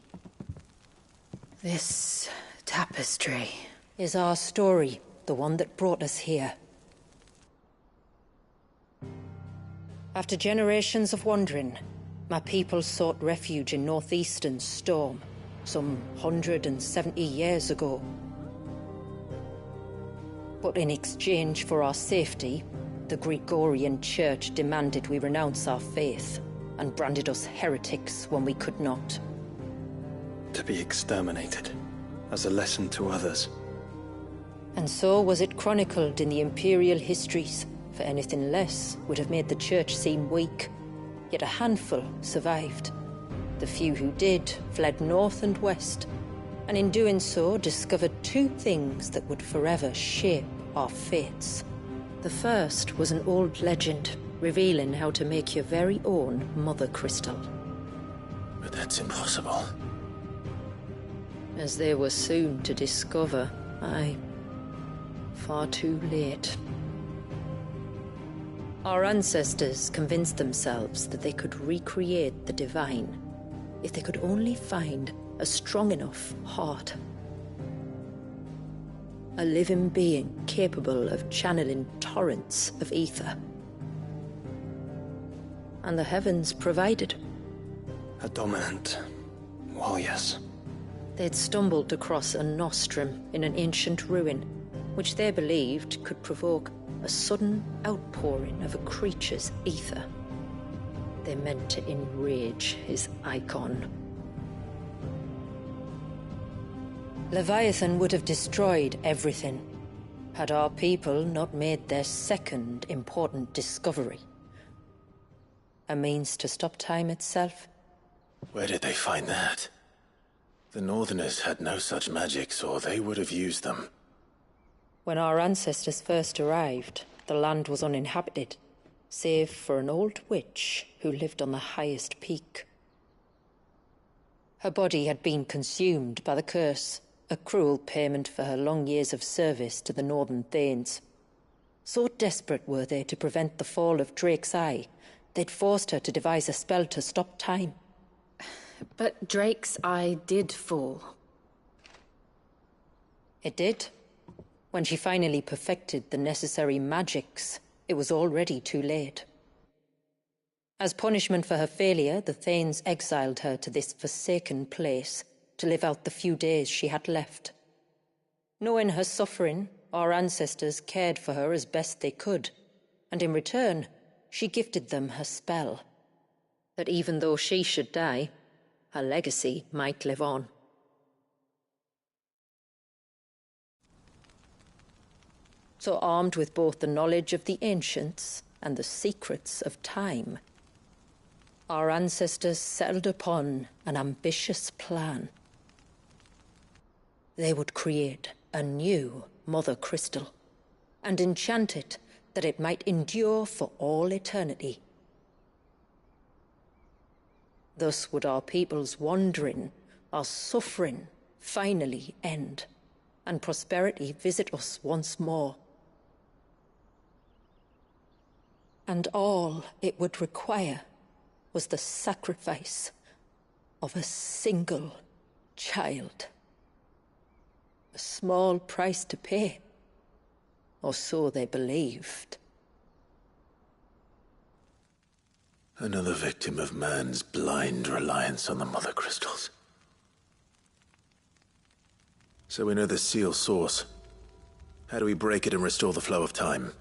This tapestry is our story, the one that brought us here. After generations of wandering, my people sought refuge in northeastern Storm, some 170 years ago. But in exchange for our safety, the Gregorian Church demanded we renounce our faith and branded us heretics when we could not. To be exterminated, as a lesson to others. And so was it chronicled in the imperial histories, for anything less would have made the Church seem weak. Yet a handful survived. The few who did fled north and west, and in doing so discovered two things that would forever shape our fates. The first was an old legend revealing how to make your very own mother crystal. But that's impossible. As they were soon to discover, aye, far too late. Our ancestors convinced themselves that they could recreate the divine if they could only find a strong enough heart. A living being capable of channeling torrents of ether. And the heavens provided. A dominant Walyas. They'd stumbled across a nostrum in an ancient ruin, which they believed could provoke a sudden outpouring of a creature's ether. They meant to enrage his icon. Leviathan would have destroyed everything, had our people not made their second important discovery. A means to stop time itself. Where did they find that? The Northerners had no such magics, or they would have used them. When our ancestors first arrived, the land was uninhabited, save for an old witch who lived on the highest peak. Her body had been consumed by the curse, a cruel payment for her long years of service to the Northern Thanes. So desperate were they to prevent the fall of Drake's Eye, they'd forced her to devise a spell to stop time. But Drake's Eye did fall. It did. When she finally perfected the necessary magics, it was already too late. As punishment for her failure, the Thanes exiled her to this forsaken place to live out the few days she had left. Knowing her suffering, our ancestors cared for her as best they could, and in return, she gifted them her spell. That even though she should die, her legacy might live on. So armed with both the knowledge of the ancients and the secrets of time, our ancestors settled upon an ambitious plan. They would create a new Mother Crystal and enchant it that it might endure for all eternity. Thus would our people's wandering, our suffering, finally end, and prosperity visit us once more. And all it would require was the sacrifice of a single child. A small price to pay, or so they believed. Another victim of man's blind reliance on the Mother Crystals. So we know the seal source. How do we break it and restore the flow of time?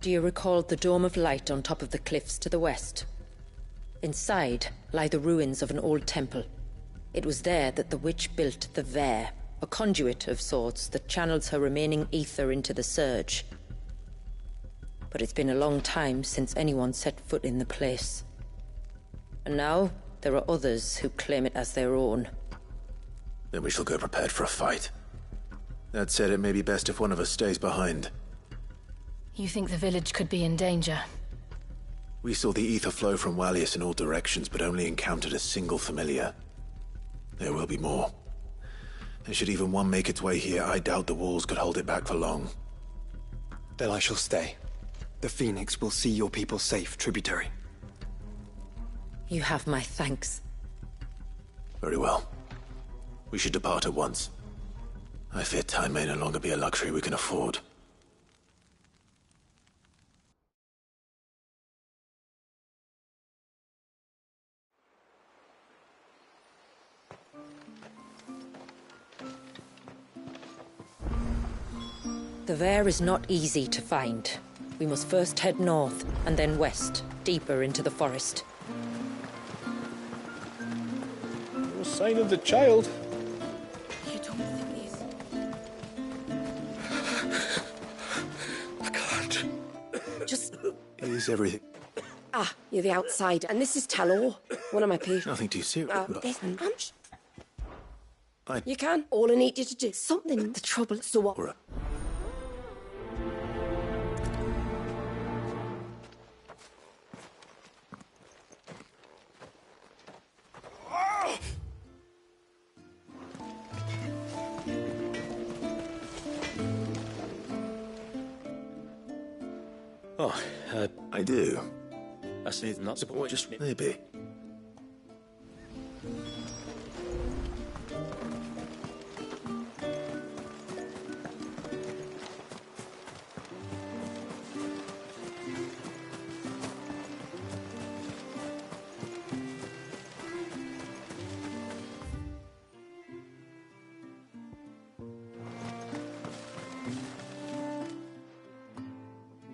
Do you recall the dome of light on top of the cliffs to the west? Inside lie the ruins of an old temple. It was there that the witch built the Vare, a conduit of sorts that channels her remaining ether into the surge. But it's been a long time since anyone set foot in the place. And now, there are others who claim it as their own. Then we shall go prepared for a fight. That said, it may be best if one of us stays behind. You think the village could be in danger? We saw the ether flow from Wallius in all directions, but only encountered a single familiar. There will be more. And should even one make its way here, I doubt the walls could hold it back for long. Then I shall stay. The Phoenix will see your people safe, tributary. You have my thanks. Very well. We should depart at once. I fear time may no longer be a luxury we can afford. The Vare is not easy to find. We must first head north, and then west, deeper into the forest. No sign of the child. You don't think he's... I can't. Just... It is everything. Ah, you're the outsider. And this is Talor, one of my patients. Nothing too serious. Listen, I... You can. All I need you to do is something. The trouble is so what... Right. Oh, I do. I see it's not support, just... Maybe.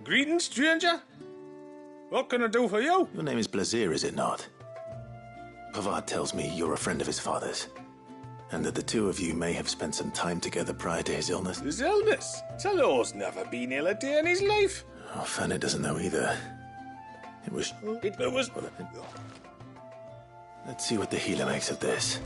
Greetings, stranger. What can I do for you? Your name is Blazir, is it not? Pavad tells me you're a friend of his father's, and that the two of you may have spent some time together prior to his illness. His illness? Talor's never been ill a day in his life. Oh, Fanny doesn't know either. It was... It was... Let's see what the healer makes of this.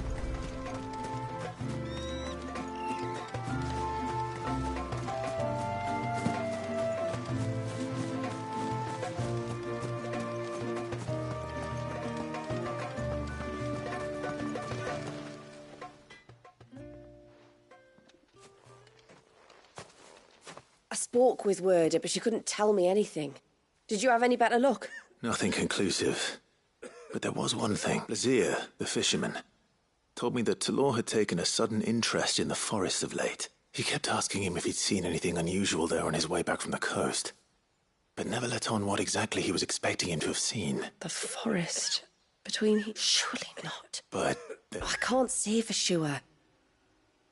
I spoke with Werder, but she couldn't tell me anything. Did you have any better luck? Nothing conclusive. But there was one thing. Blazir, the fisherman, told me that Talor had taken a sudden interest in the forest of late. He kept asking him if he'd seen anything unusual there on his way back from the coast, but never let on what exactly he was expecting him to have seen. The forest? Between... Surely not. But... I can't say for sure.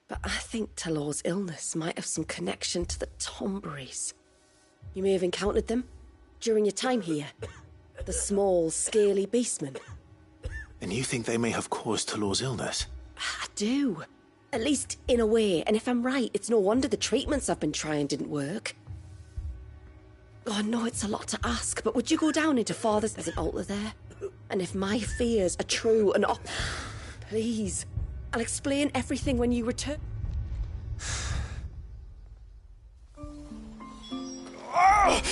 But I think Talor's illness might have some connection to the Tomberries. You may have encountered them during your time here. The small, scaly beastmen. And you think they may have caused Talor's illness? I do. At least in a way. And if I'm right, it's no wonder the treatments I've been trying didn't work. Oh, I know it's a lot to ask, but would you go down into Father's... There's an altar there. And if my fears are true and... Oh, please. I'll explain everything when you return. Oh!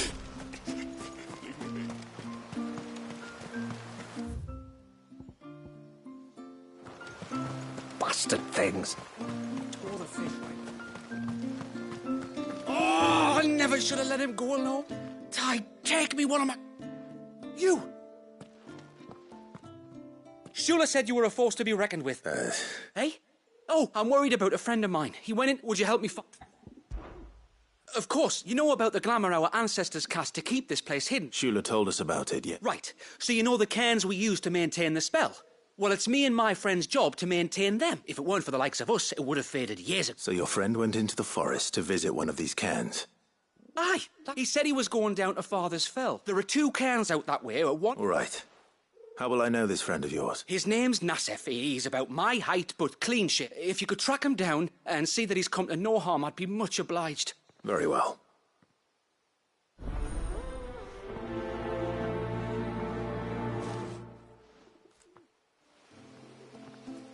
Bastard things. Oh, I never should have let him go alone. Ty, take me one of my... You! Shula said you were a force to be reckoned with. Hey? Oh, I'm worried about a friend of mine. He went in... Would you help me Of course, you know about the glamour our ancestors cast to keep this place hidden. Shula told us about it, yeah. Right. So you know the cairns we use to maintain the spell? Well, it's me and my friend's job to maintain them. If it weren't for the likes of us, it would have faded years ago. So your friend went into the forest to visit one of these cairns? Aye. He said he was going down to Father's Fell. There are 2 cairns out that way, or one... All right. How will I know this friend of yours? His name's Nassef. He's about my height, but clean shit. If you could track him down and see that he's come to no harm, I'd be much obliged. Very well.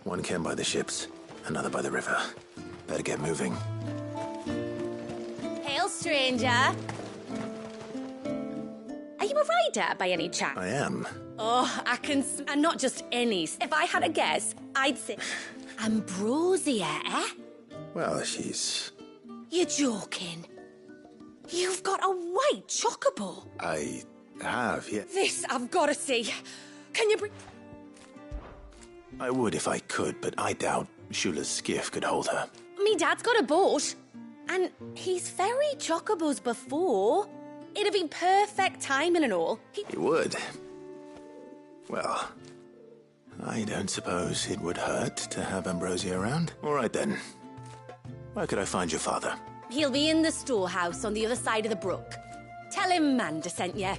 One came by the ships, another by the river. Better get moving. Hail, stranger. Are you a rider by any chance? I am. Oh, and not just any. If I had a guess, I'd say Ambrosia, eh? Well, she's... You're joking. You've got a white chocobo. I have, yeah. This I've got to see. Can you bring... I would if I could, but I doubt Shula's skiff could hold her. Me dad's got a boat. And he's ferried chocobos before. It'd be perfect timing and all. He would. Well, I don't suppose it would hurt to have Ambrosia around. All right, then. Where could I find your father? He'll be in the storehouse on the other side of the brook. Tell him Manda sent you.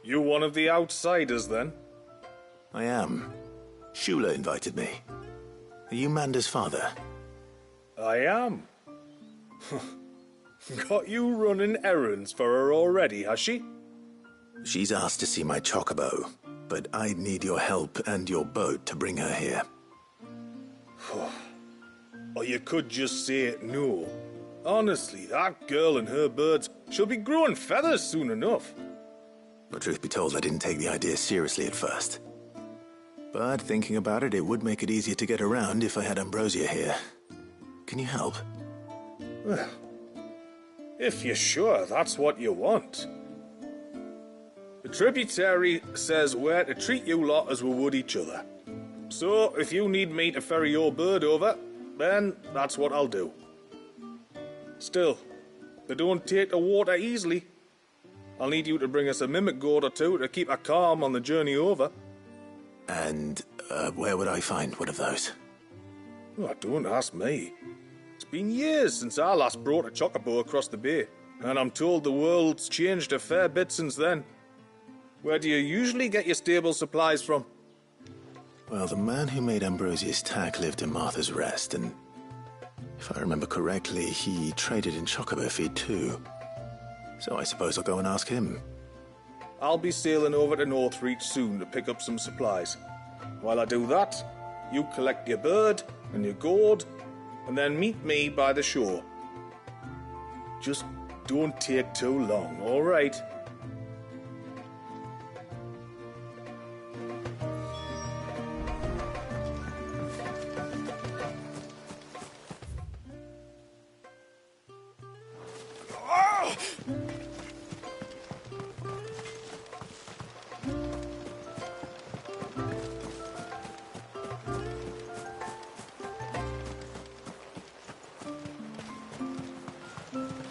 You one of the outsiders, then? I am. Shula invited me. Are you Manda's father? I am. Got you running errands for her already, has she? She's asked to see my chocobo, but I need your help and your boat to bring her here. Or you could just say it no. Honestly, that girl and her birds, she'll be growing feathers soon enough. But truth be told, I didn't take the idea seriously at first. But thinking about it, it would make it easier to get around if I had Ambrosia here. Can you help? Well, if you're sure that's what you want. The tributary says we're to treat you lot as we would each other. So, if you need me to ferry your bird over, then that's what I'll do. Still, they don't take the water easily. I'll need you to bring us a mimic gourd or two to keep her calm on the journey over. And where would I find one of those? Oh, don't ask me. It's been years since I last brought a chocobo across the bay, and I'm told the world's changed a fair bit since then. Where do you usually get your stable supplies from? Well, the man who made Ambrosia's tack lived in Martha's Rest, and if I remember correctly, he traded in chocobo feed too. So I suppose I'll go and ask him. I'll be sailing over to Northreach soon to pick up some supplies. While I do that, you collect your bird and your gourd, and then meet me by the shore. Just don't take too long, all right?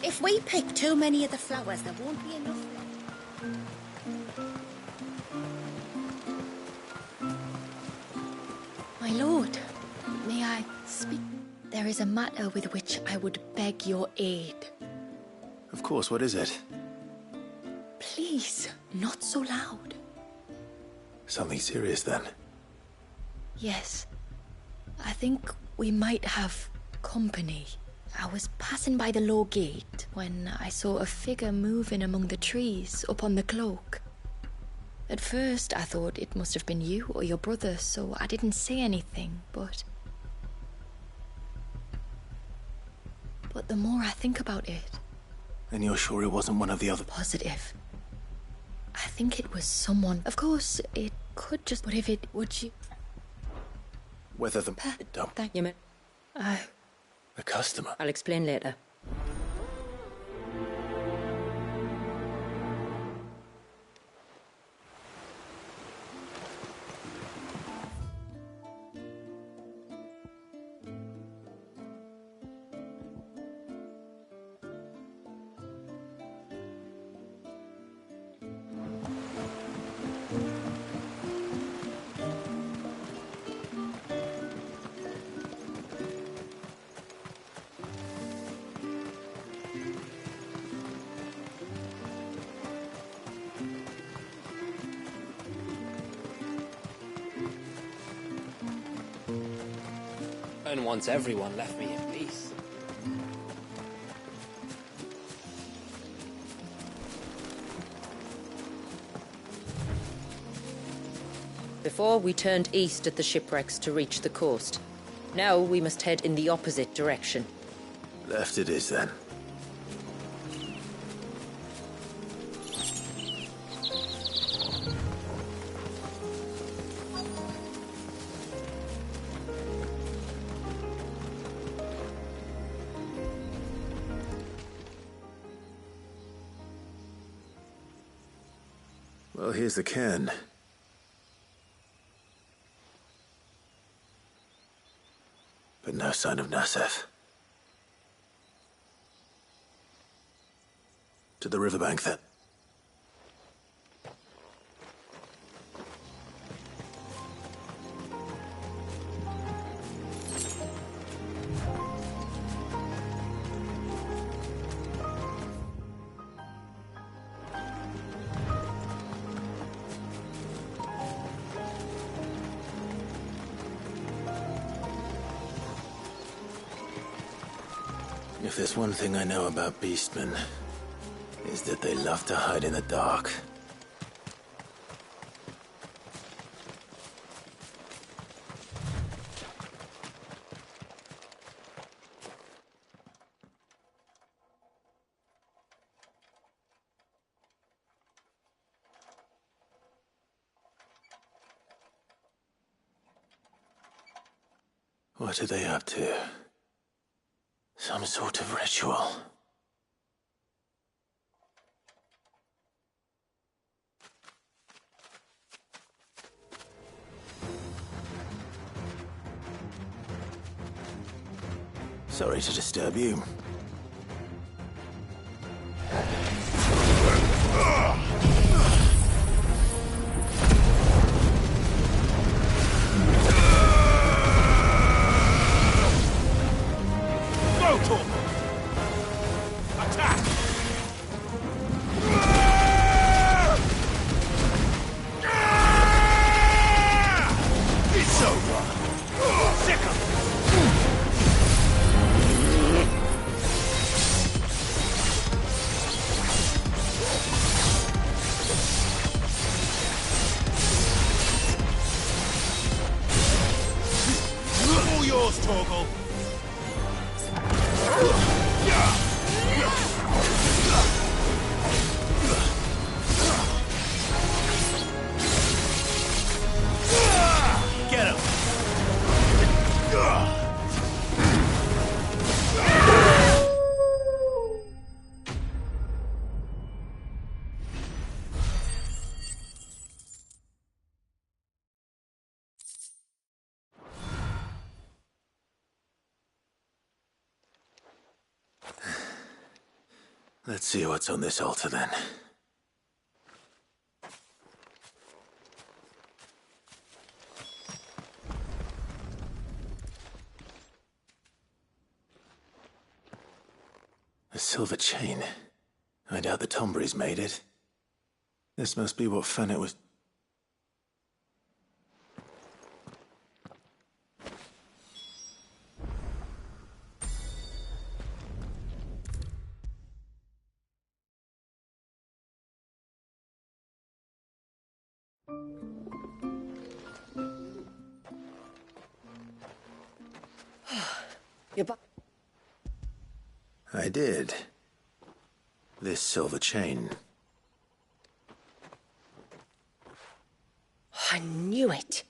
If we pick too many of the flowers, there won't be enough. My lord, may I speak? There is a matter with which I would beg your aid. Of course, what is it? Please, not so loud. Something serious, then? Yes. I think we might have company. I was passing by the low gate when I saw a figure moving among the trees up on the cloak. At first I thought it must have been you or your brother, so I didn't say anything, but the more I think about it... And you're sure it wasn't one of the other... Positive. I think it was someone. Of course, it could just... But if it... Would you... Whether the... Thank you, mate. A customer? I'll explain later. return once everyone left me in peace. Before, we turned east at the shipwrecks to reach the coast. Now we must head in the opposite direction. Left it is, then. Well, here's the cairn. But no sign of Nassef. To the riverbank, then. If there's one thing I know about beastmen, is that they love to hide in the dark. What are they up to? Some sort of ritual. Sorry to disturb you. Let's see what's on this altar, then. A silver chain. I doubt the Tomberries made it. This must be what Fennet was... You're back. I did. This silver chain. I knew it.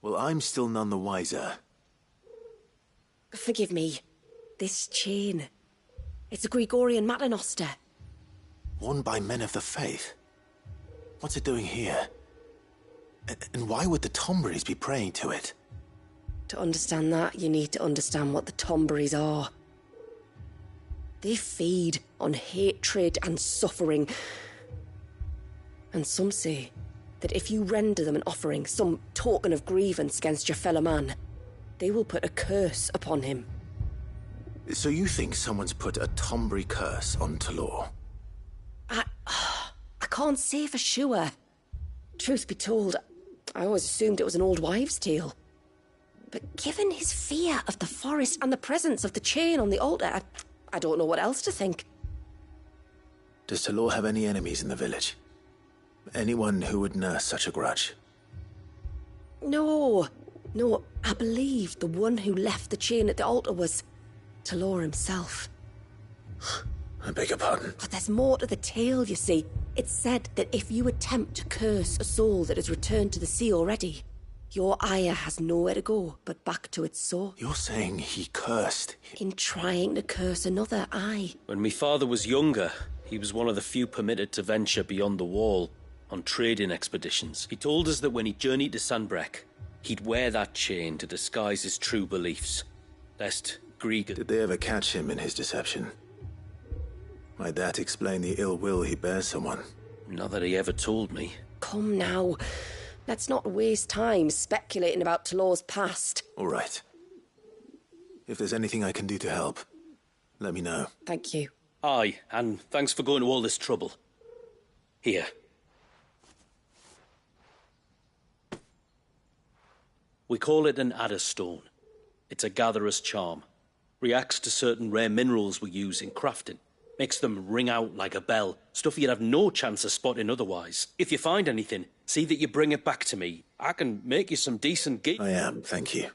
Well, I'm still none the wiser. Forgive me. This chain. It's a Gregorian Maternoster. Worn by men of the faith. What's it doing here? And why would the Tomberries be praying to it? To understand that, you need to understand what the Tomberries are. They feed on hatred and suffering. And some say that if you render them an offering, some token of grievance against your fellow man, they will put a curse upon him. So you think someone's put a Tomberry curse on Talor? I can't say for sure. Truth be told, I always assumed it was an old wives' tale. But given his fear of the forest and the presence of the chain on the altar, I don't know what else to think. Does Talor have any enemies in the village? Anyone who would nurse such a grudge? No, I believe the one who left the chain at the altar was Talor himself. I beg your pardon? But there's more to the tale, you see. It's said that if you attempt to curse a soul that has returned to the sea already, your ire has nowhere to go but back to its source. You're saying he cursed? In trying to curse another, aye. When my father was younger, he was one of the few permitted to venture beyond the wall on trading expeditions. He told us that when he journeyed to Sanbreque, he'd wear that chain to disguise his true beliefs, lest Grieg... Did they ever catch him in his deception? Might that explain the ill will he bears someone? Not that he ever told me. Come now. Let's not waste time speculating about Talor's past. All right. If there's anything I can do to help, let me know. Thank you. Aye, and thanks for going to all this trouble. Here. We call it an adder stone. It's a gatherer's charm. Reacts to certain rare minerals we use in crafting. Makes them ring out like a bell. Stuff you'd have no chance of spotting otherwise. If you find anything, see that you bring it back to me. I can make you some decent gear. I am, thank you.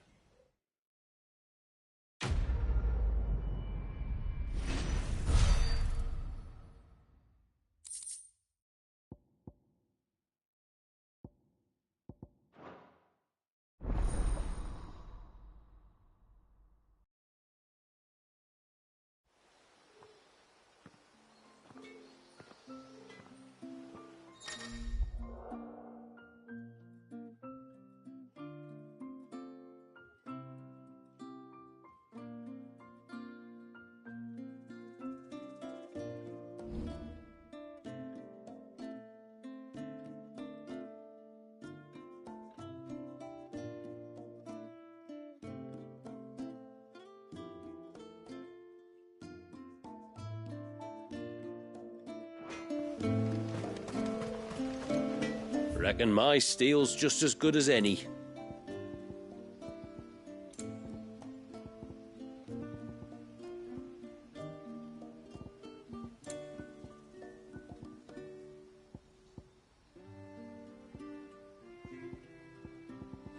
Reckon my steel's just as good as any.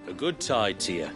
A good tide to you.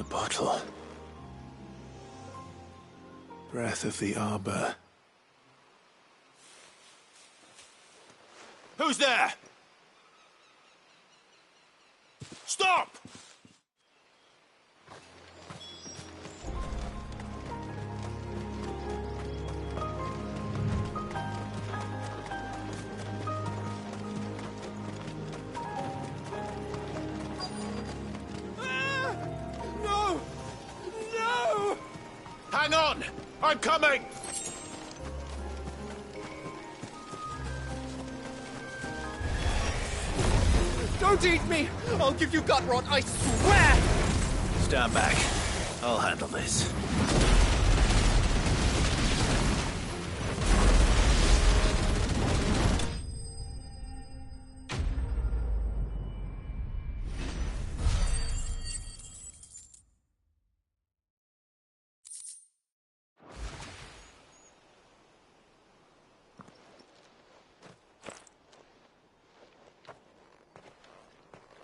Bottle. Breath of the arbor. Who's there? Stop! Hang on! I'm coming! Don't eat me! I'll give you gut rot, I swear! Stand back. I'll handle this.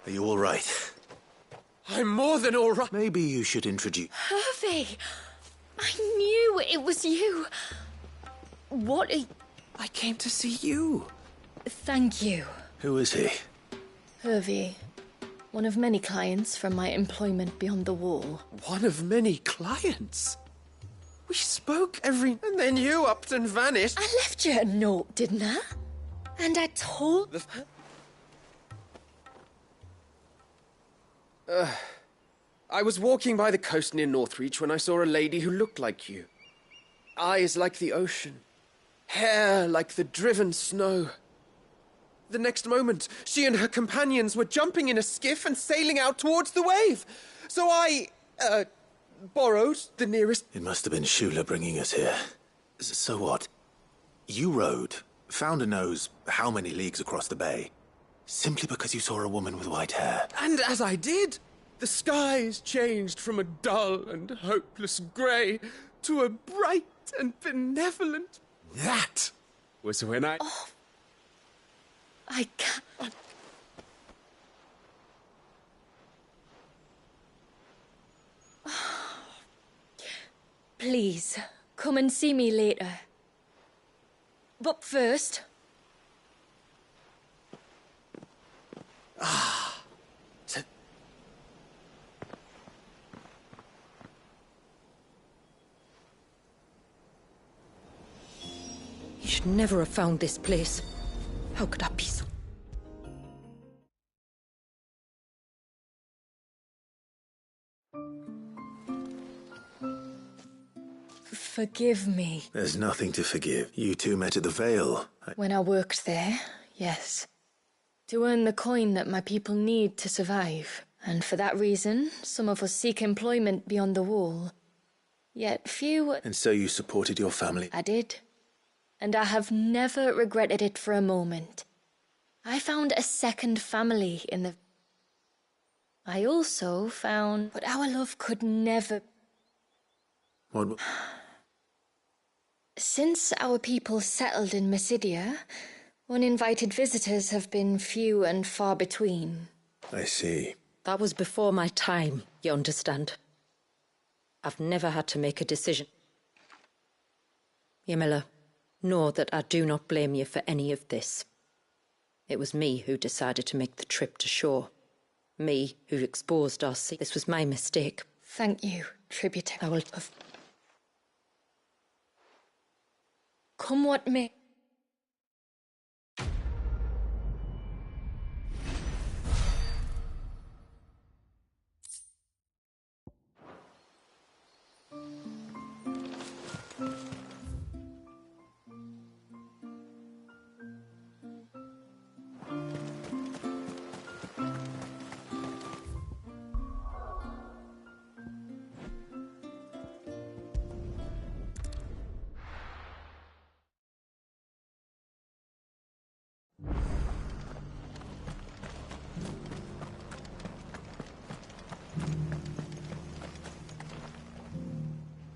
Are you all right? I'm more than all right. Maybe you should introduce... Hervey! it was you. What are... I came to see you. Thank you. Who is he? Hervey. One of many clients from my employment beyond the wall. One of many clients? We spoke every... And then you upped and vanished. I left you a note, didn't I? And I told... I was walking by the coast near Northreach when I saw a lady who looked like you. Eyes like the ocean. Hair like the driven snow. The next moment, she and her companions were jumping in a skiff and sailing out towards the wave. So I, borrowed the nearest... It must have been Shula bringing us here. So what? You rowed, found a nose how many leagues across the bay, simply because you saw a woman with white hair. And as I did, the skies changed from a dull and hopeless grey to a bright and benevolent... That was when I... Oh. I can't... Please, come and see me later. But first... He should never have found this place. How could I be so... Forgive me. There's nothing to forgive. You two met at the Vale. When I worked there, yes. To earn the coin that my people need to survive. And for that reason, some of us seek employment beyond the wall. Yet few... And so you supported your family? I did. And I have never regretted it for a moment. I found a second family in the... I also found... But our love could never... What... Since our people settled in Mysidia, uninvited visitors have been few and far between. I see. That was before my time, you understand. I've never had to make a decision. Ymila, know that I do not blame you for any of this. It was me who decided to make the trip to shore. Me who exposed our sea. This was my mistake. Thank you, tributary. I will have... Come what may.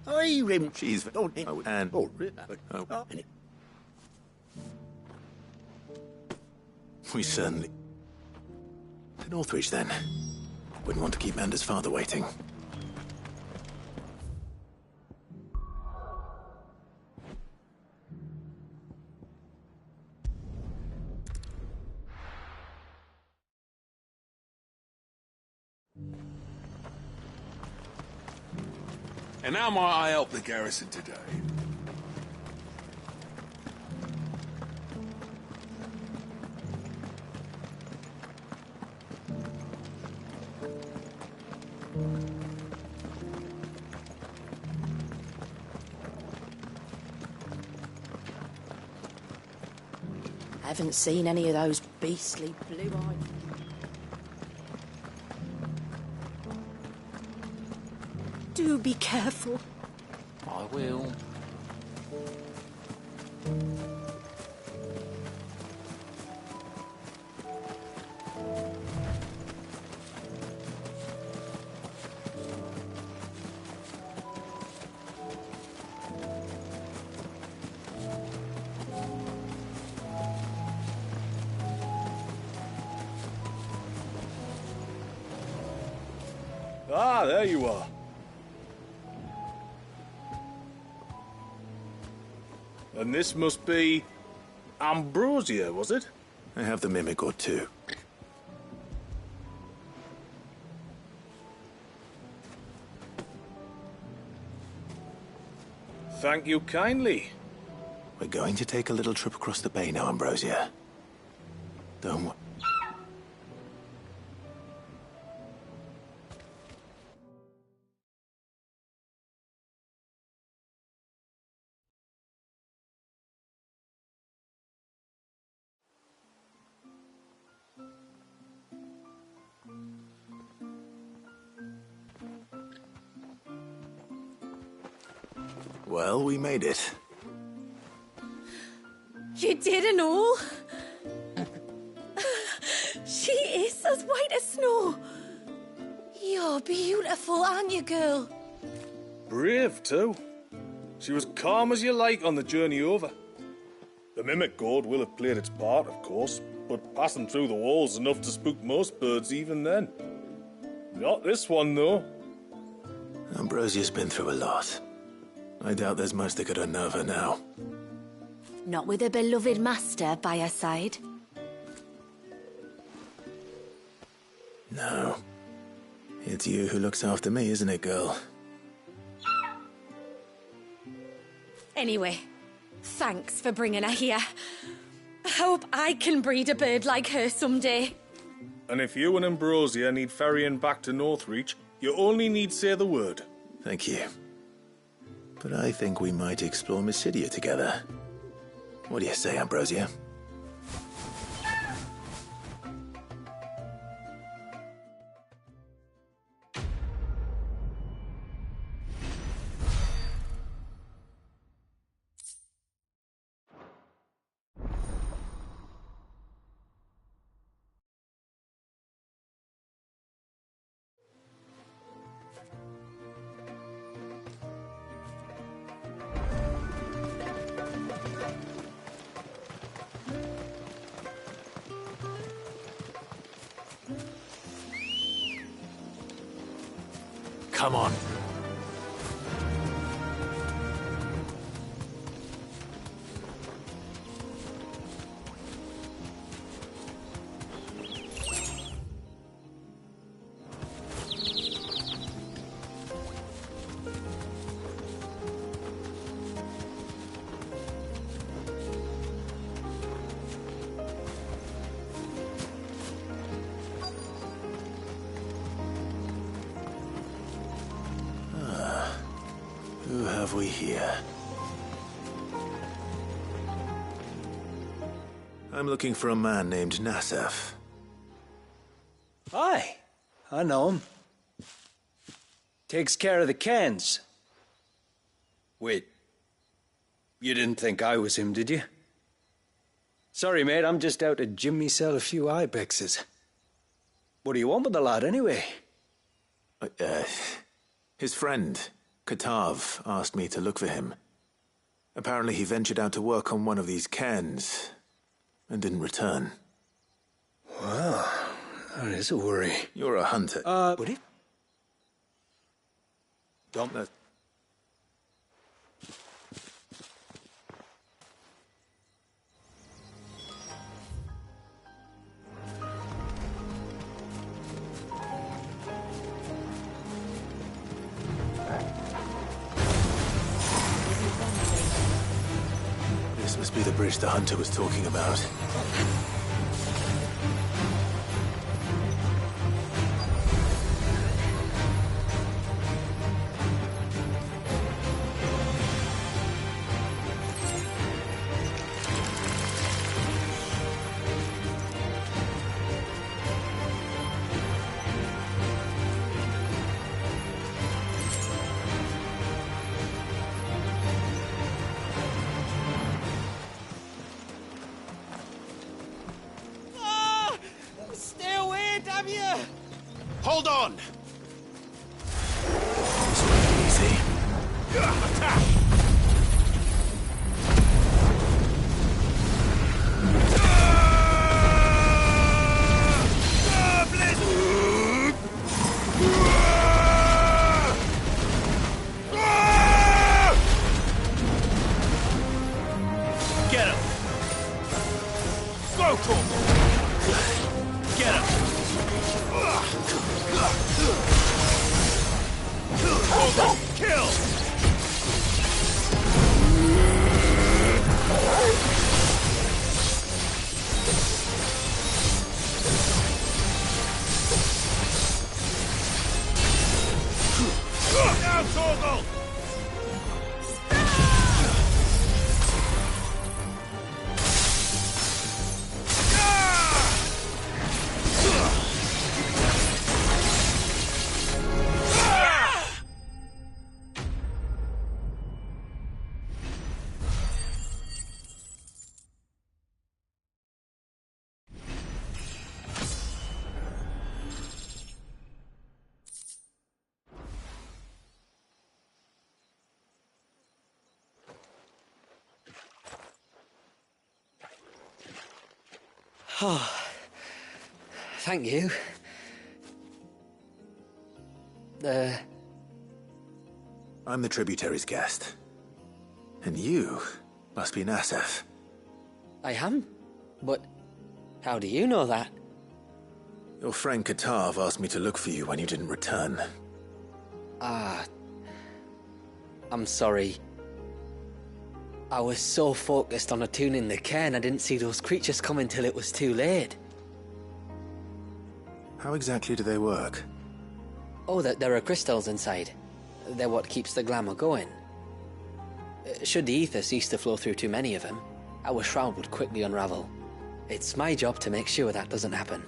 I rim cheese and we certainly to Northreach then. Wouldn't want to keep Mander's father waiting. And how might I help the garrison today? I haven't seen any of those beastly blue-eyed... Do be careful. I will. Ah, there you are. And this must be Ambrosia, was it? I have the mimic or two. Thank you kindly. We're going to take a little trip across the bay now, Ambrosia. Don't wo- Well, we made it. You didn't all? She is as white as snow. You're beautiful, aren't you, girl? Brave, too. She was calm as you like on the journey over. The mimic gourd will have played its part, of course, but passing through the walls enough to spook most birds even then. Not this one, though. Ambrosia's been through a lot. I doubt there's much that could unnerve her now. Not with a beloved master by her side. No. It's you who looks after me, isn't it, girl? Anyway, thanks for bringing her here. I hope I can breed a bird like her someday. And if you and Ambrosia need ferrying back to Northreach, you only need say the word. Thank you. But I think we might explore Mysidia together. What do you say, Ambrosia? Come on. Who have we here? I'm looking for a man named Nassef. Aye, I know him. Takes care of the cans. Wait, you didn't think I was him, did you? Sorry, mate, I'm just out to gym myself a few ibexes. What do you want with the lad, anyway? His friend, Katav, asked me to look for him. Apparently he ventured out to work on one of these cairns and didn't return. Well, that is a worry. You're a hunter. Would it? Don't... This must be the bridge the hunter was talking about. Hold on! This won't be easy. Attack! Get him! Go, Torgal! Get him! Torgal, kill! Now, Torgal! Oh, thank you. I'm the tributary's guest. And you must be Nassef. I am? But how do you know that? Your friend Katav asked me to look for you when you didn't return. Ah, I'm sorry. I was so focused on attuning the cairn, I didn't see those creatures come until it was too late. How exactly do they work? Oh, there are crystals inside. They're what keeps the glamour going. Should the ether cease to flow through too many of them, our shroud would quickly unravel. It's my job to make sure that doesn't happen.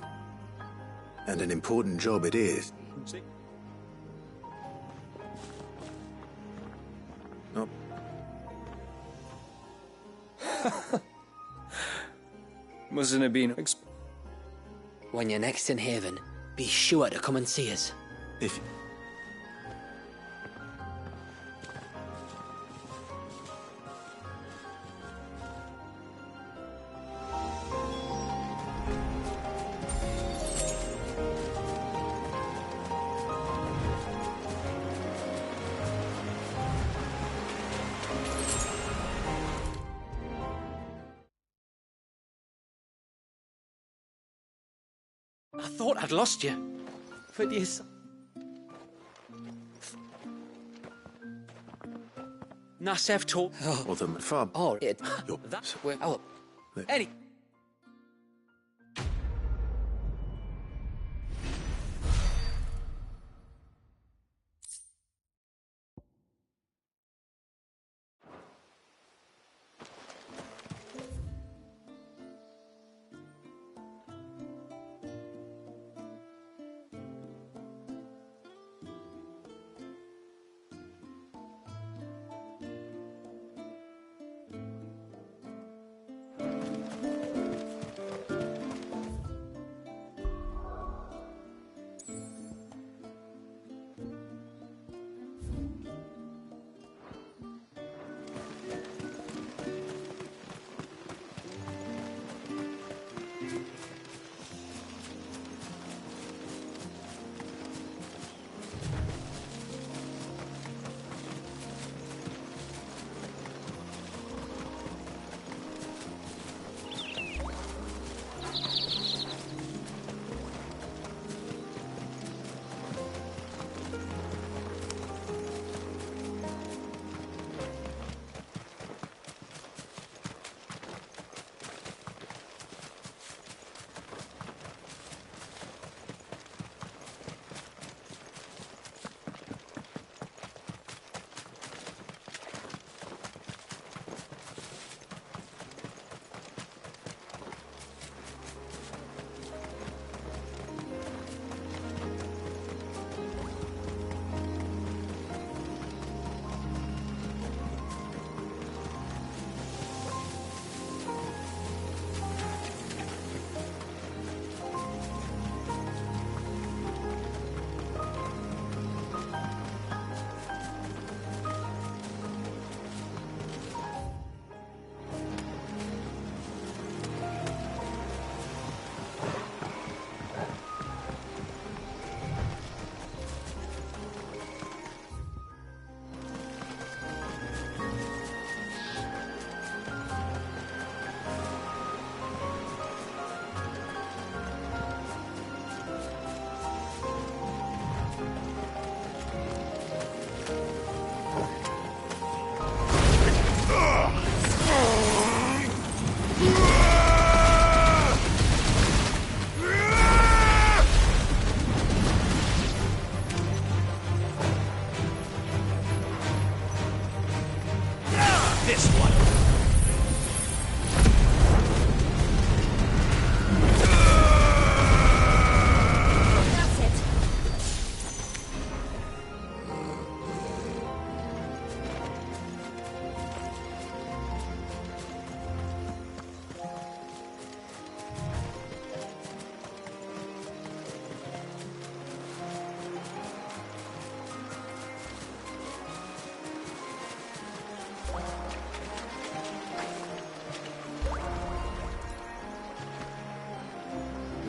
And an important job it is. Oh. Mustn't have been. When you're next in Haven, be sure to come and see us. If... I thought I'd lost you. But you... Nassef told... Well, the far... Oh, that's where... Oh, any...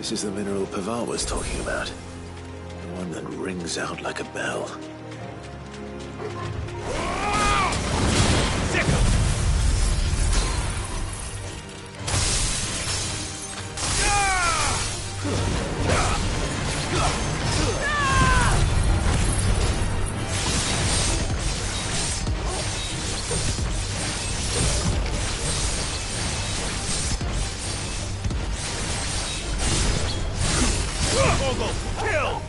This is the mineral Pavar was talking about. The one that rings out like a bell. Kill!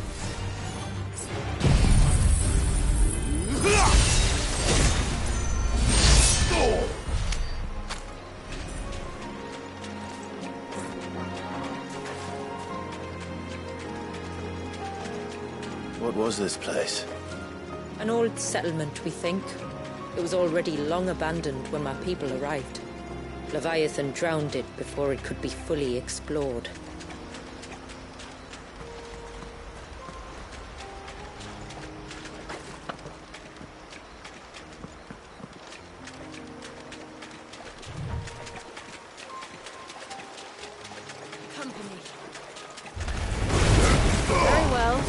What was this place? An old settlement, we think. It was already long abandoned when my people arrived. Leviathan drowned it before it could be fully explored. Very well.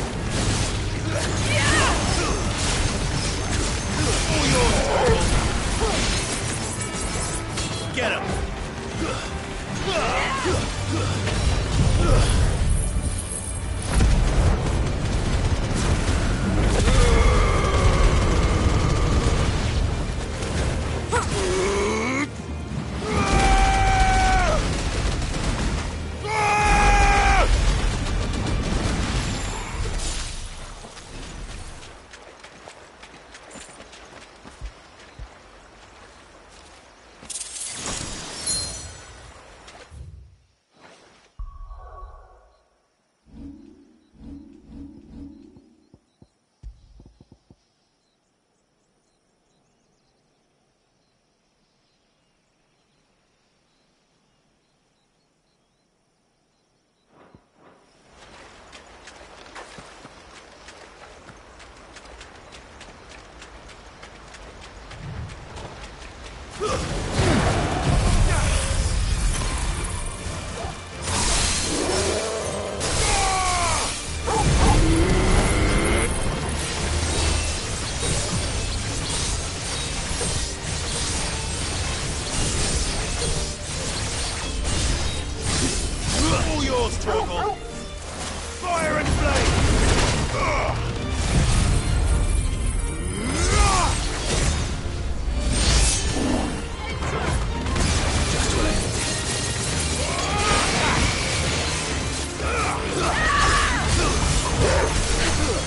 Get him! All yours, Torgal! Fire and flame!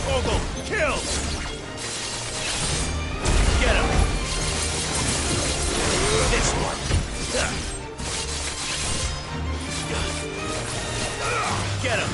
Torgal, kill! Get him! This one! Get him!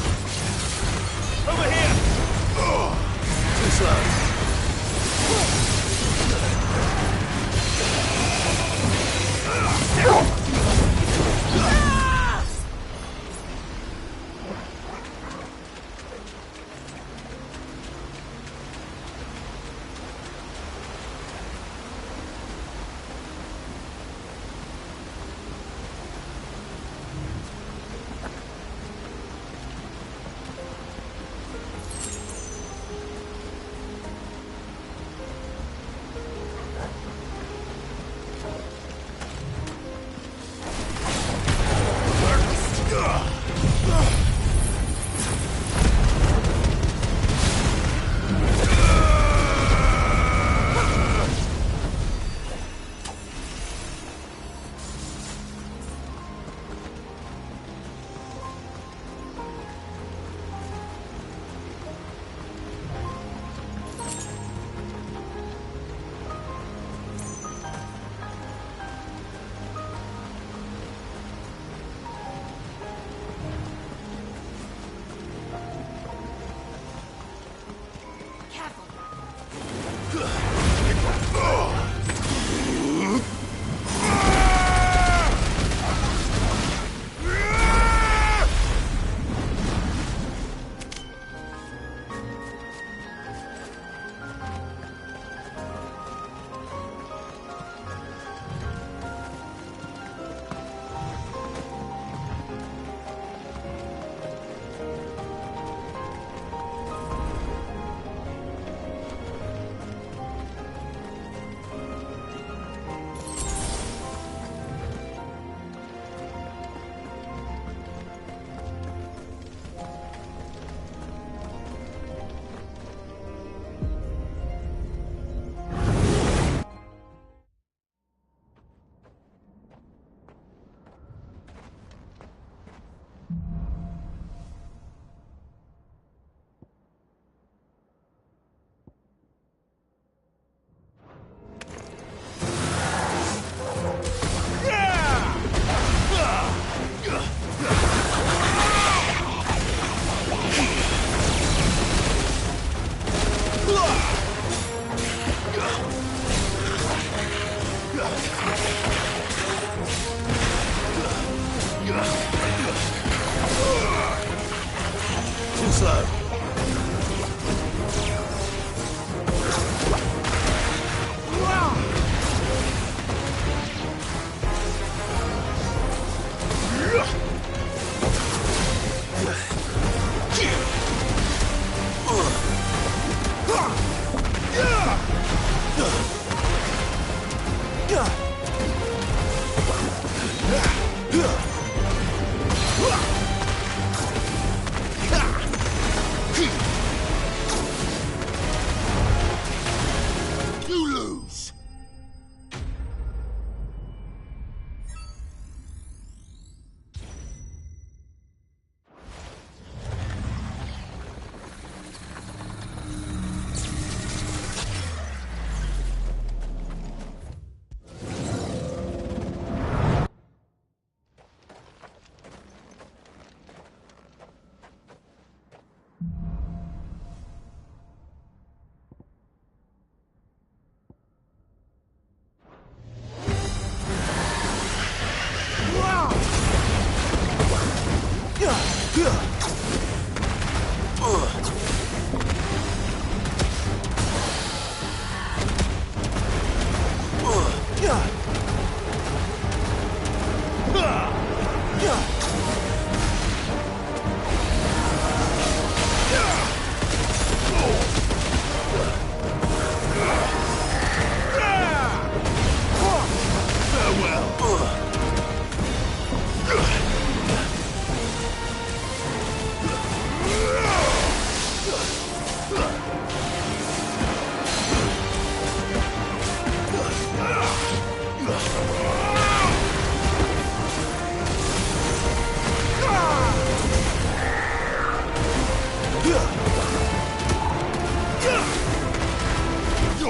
You're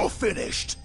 finished.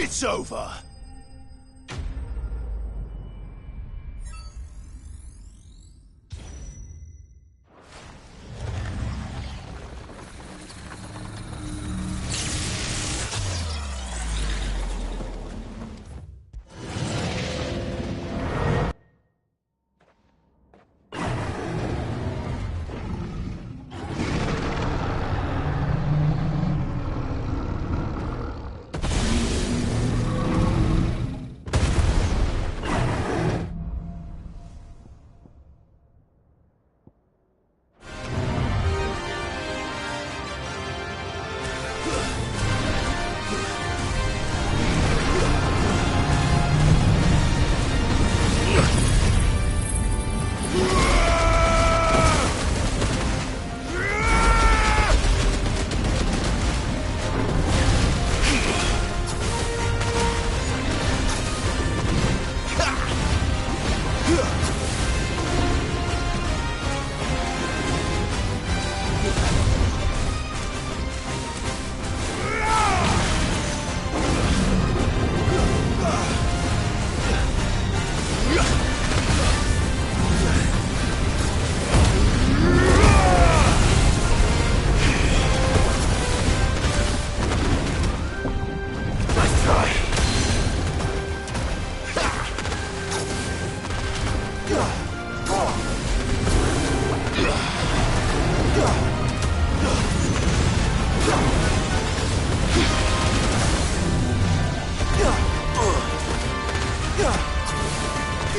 It's over.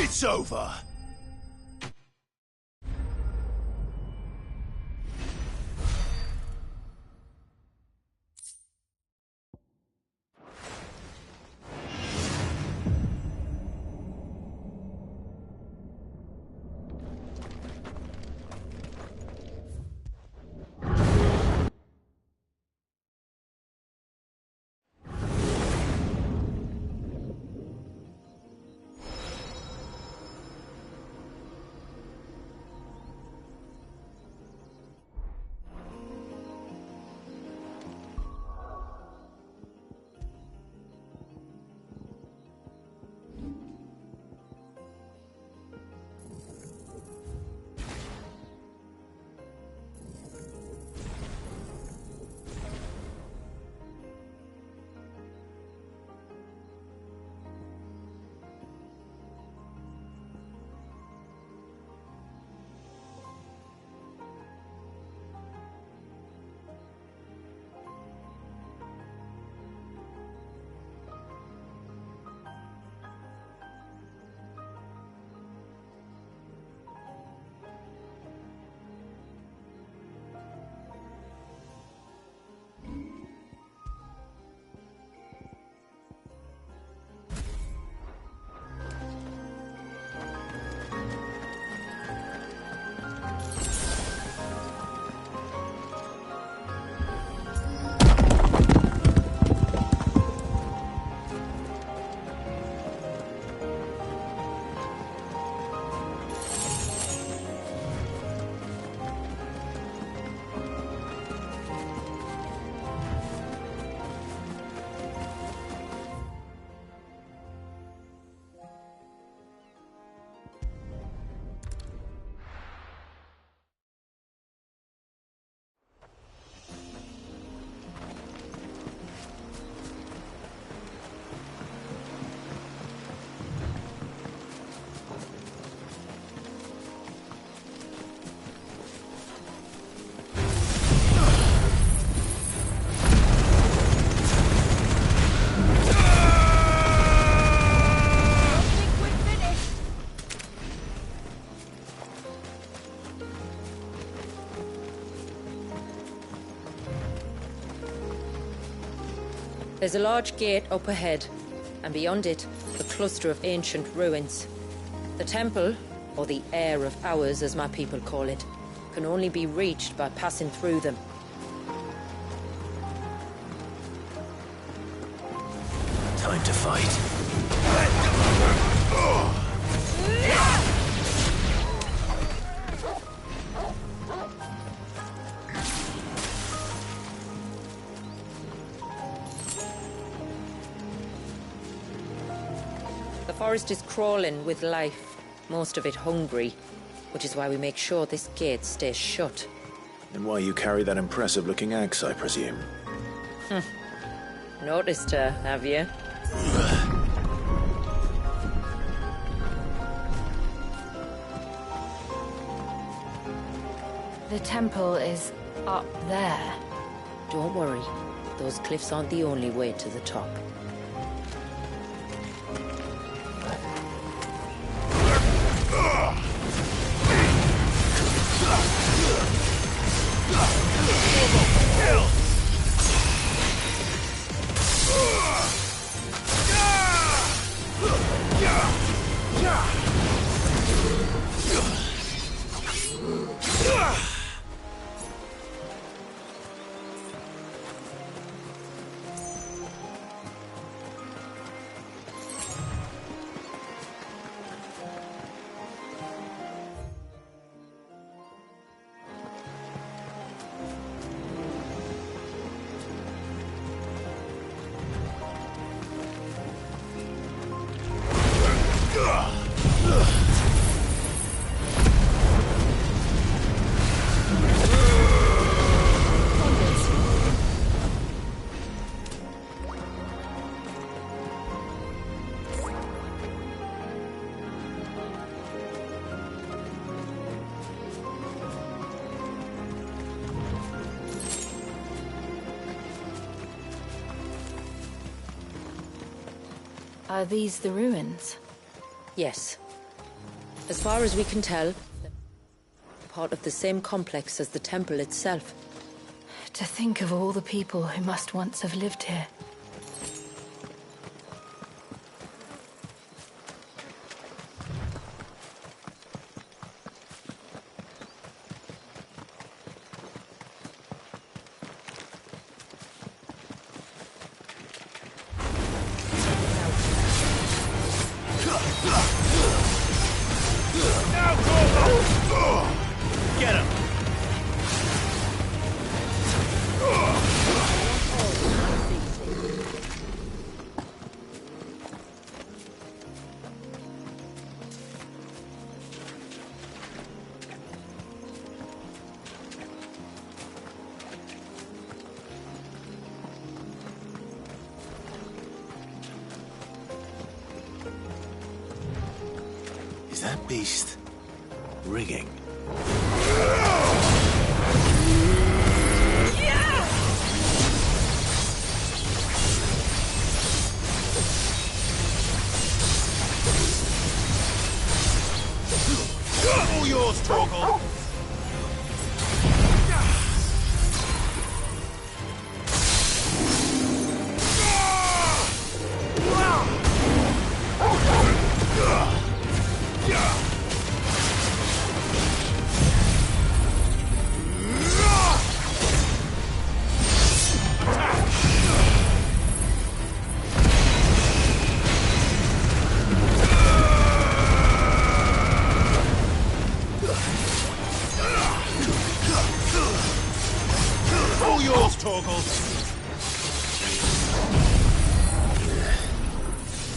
It's over. There's a large gate up ahead, and beyond it, a cluster of ancient ruins. The temple, or the Heir of Hours as my people call it, can only be reached by passing through them. Time to fight. The forest is crawling with life, most of it hungry, which is why we make sure this gate stays shut. And why you carry that impressive-looking axe, I presume. Noticed her, have you? The temple is up there. Don't worry. Those cliffs aren't the only way to the top. Are these the ruins? Yes. As far as we can tell, part of the same complex as the temple itself. To think of all the people who must once have lived here. Get him! Is that beast rigging? All yours, Torgal! All yours, Torgal!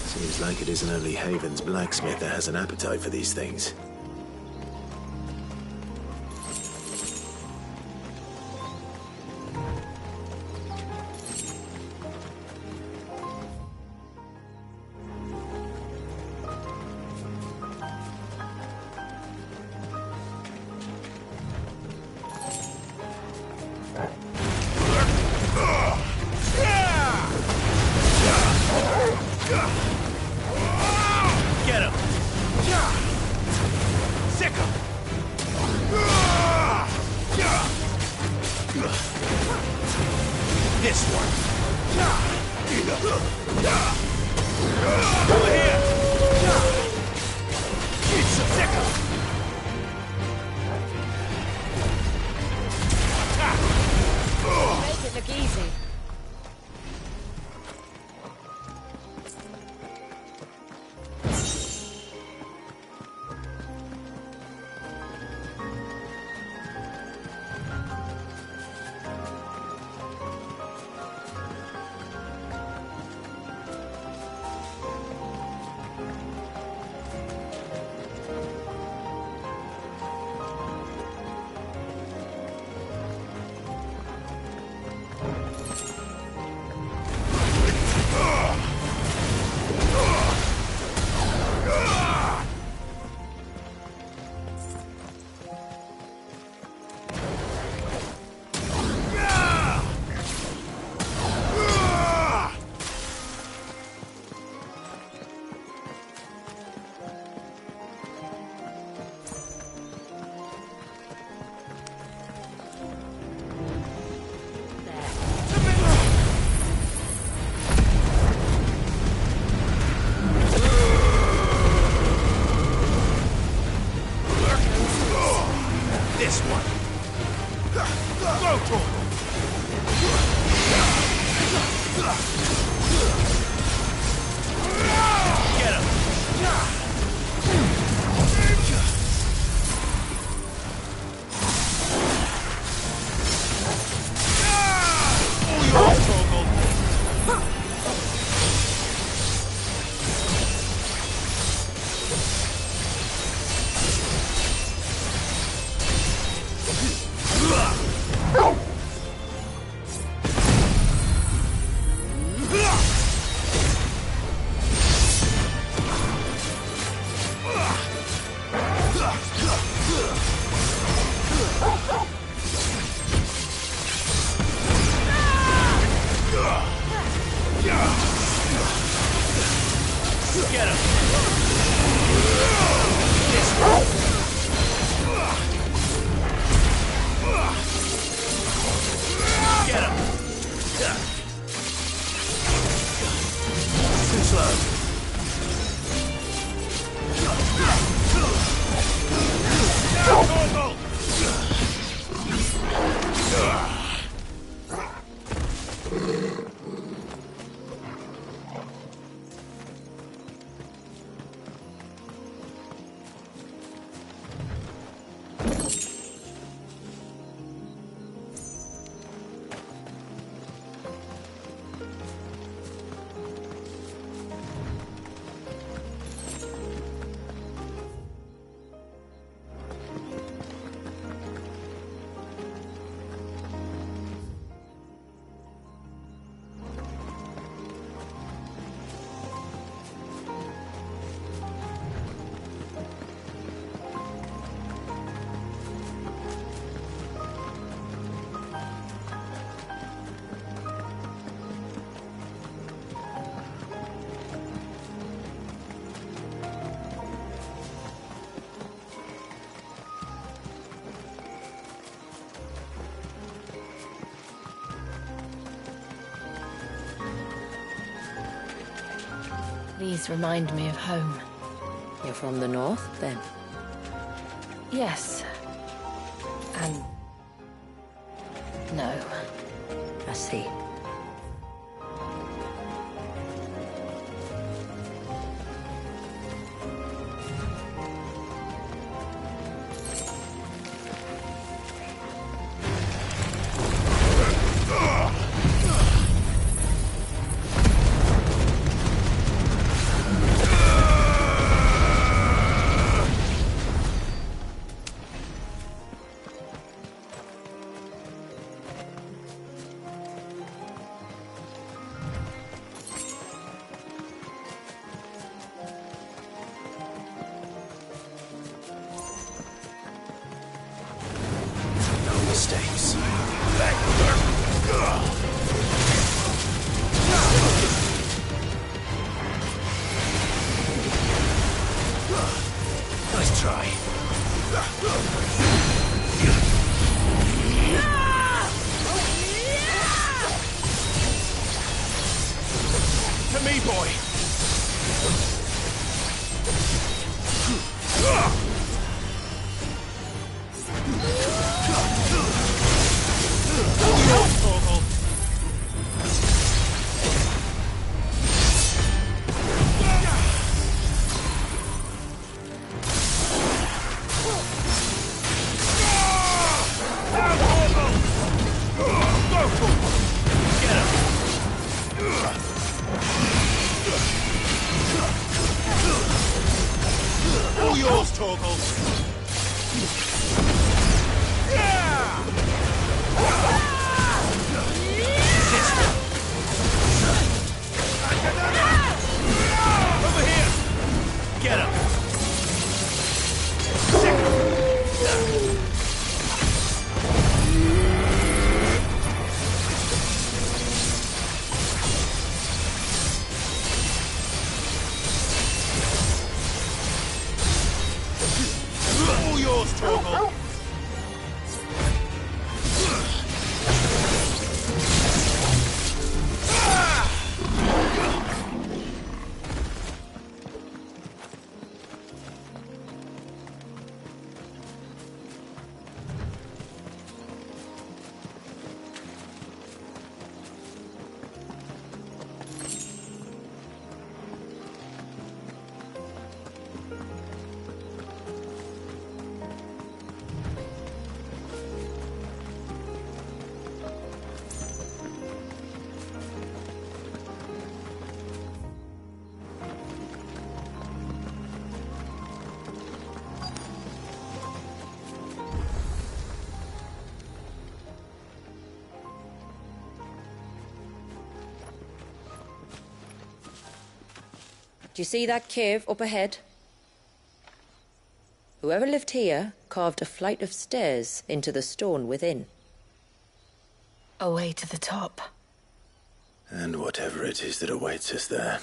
Seems like it isn't only Haven's blacksmith that has an appetite for these things. Get him! Please remind me of home. You're from the north, then? Yes. And... no. I see. Mistakes. Nice try. To me, boy. All yours, Torgal. Over here. Get him. All yours, Torgal. Do you see that cave up ahead? Whoever lived here carved a flight of stairs into the stone within. A way to the top. And whatever it is that awaits us there.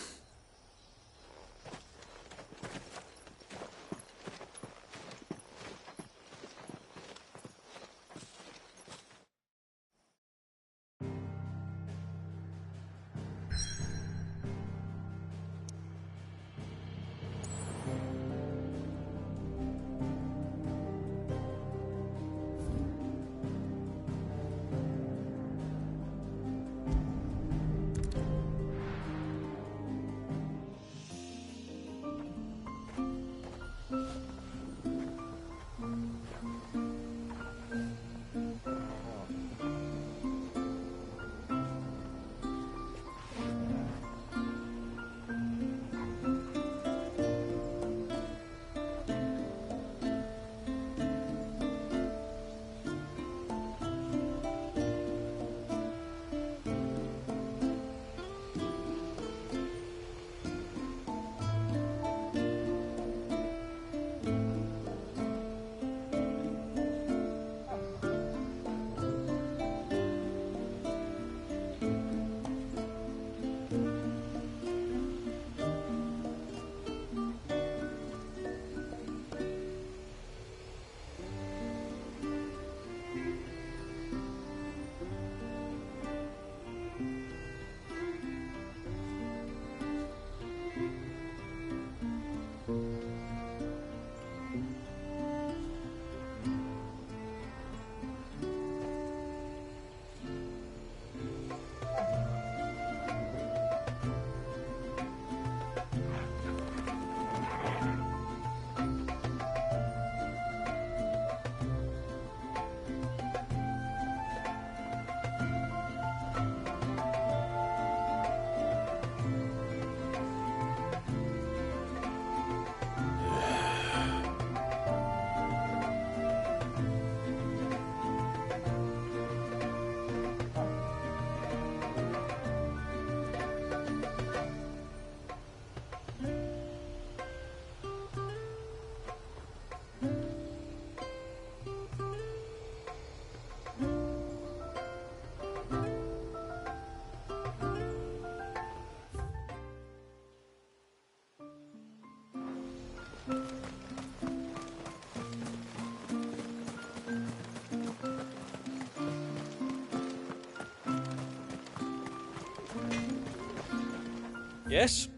Yes?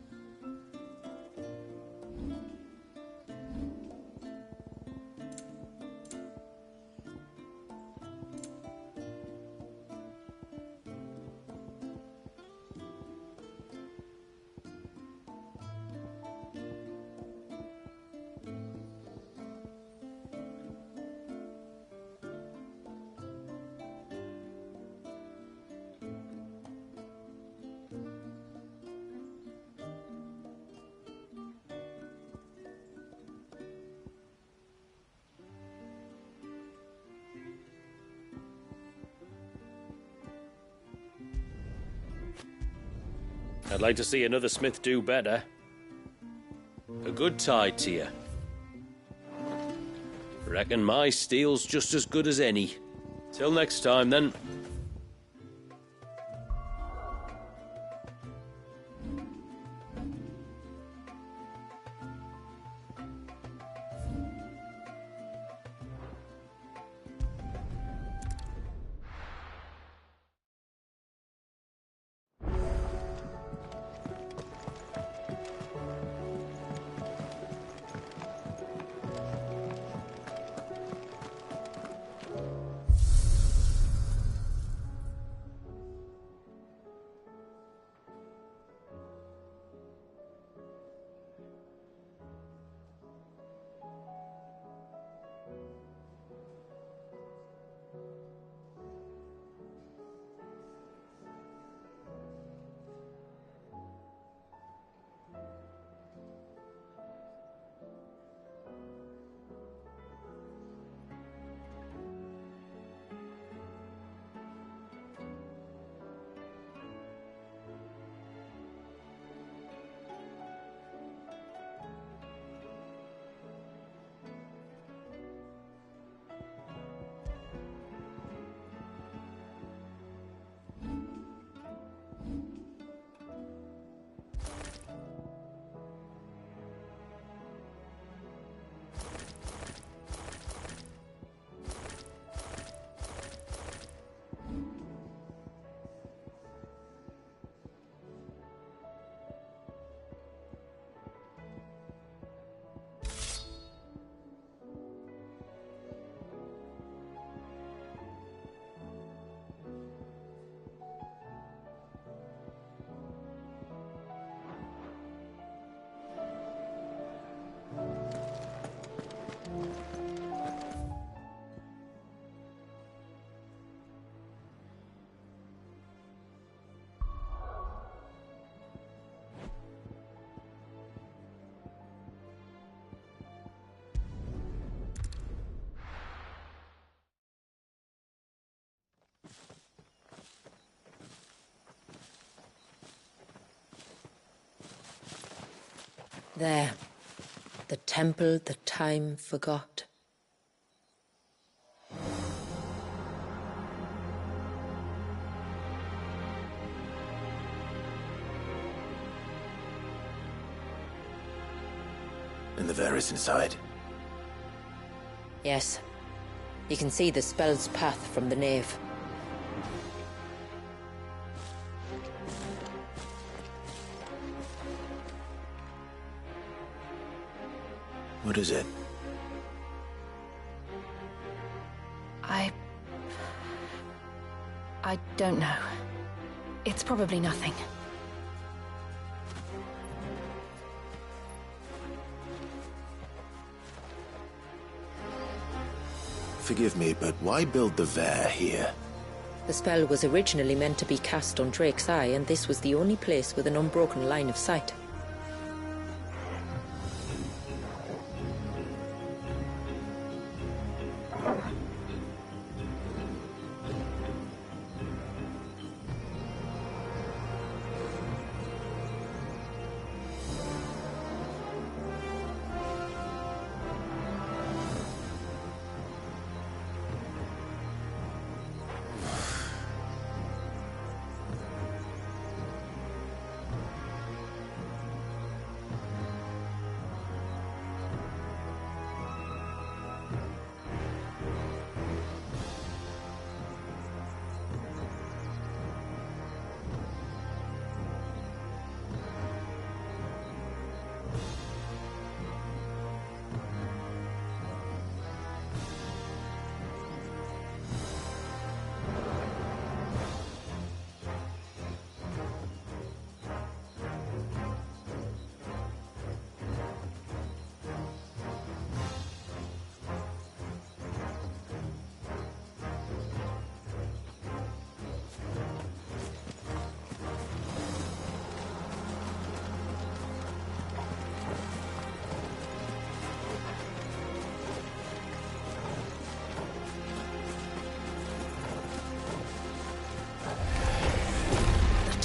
I'd like to see another smith do better. A good tide to you. Reckon my steel's just as good as any. Till next time, then. There. The temple the time forgot. And the Ver is inside. Yes. You can see the spell's path from the nave. What is it? I don't know. It's probably nothing. Forgive me, but why build the Ver here? The spell was originally meant to be cast on Drake's Eye, and this was the only place with an unbroken line of sight.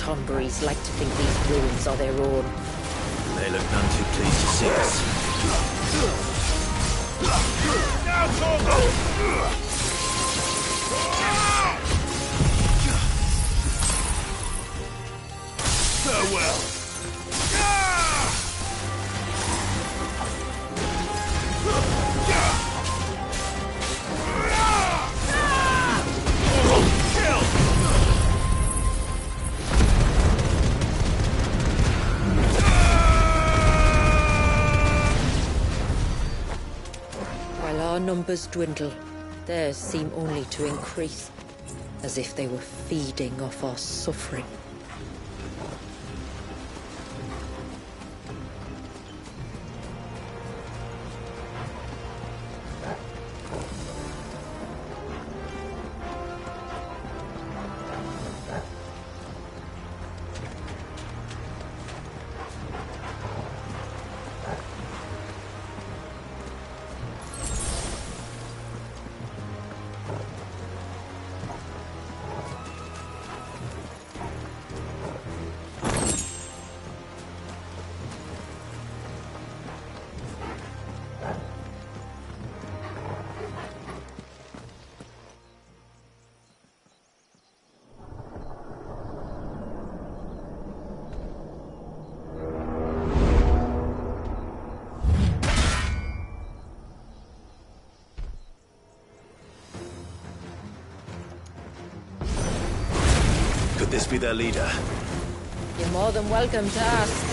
Tonberries like to think these ruins are their own. They look none too pleased to see us. Now, Torgal! Farewell. While our numbers dwindle, theirs seem only to increase, as if they were feeding off our suffering. Could this be their leader? You're more than welcome to ask.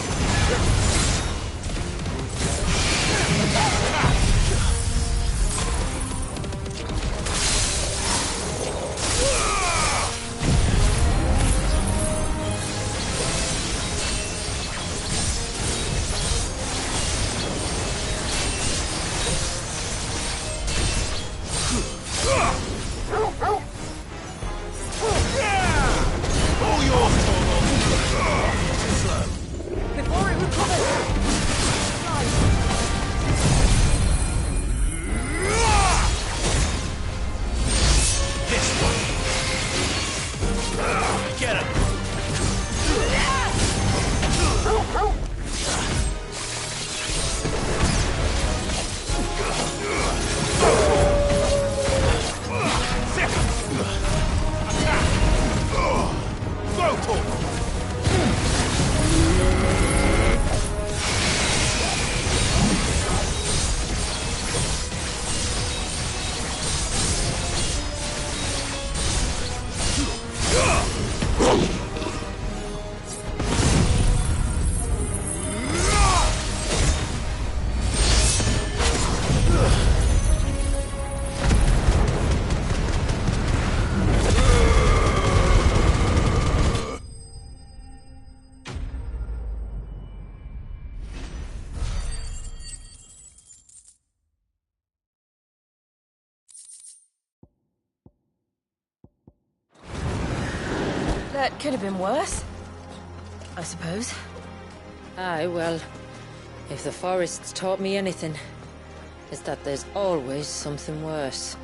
That could have been worse, I suppose. Aye, well, if the forest's taught me anything, it's that there's always something worse.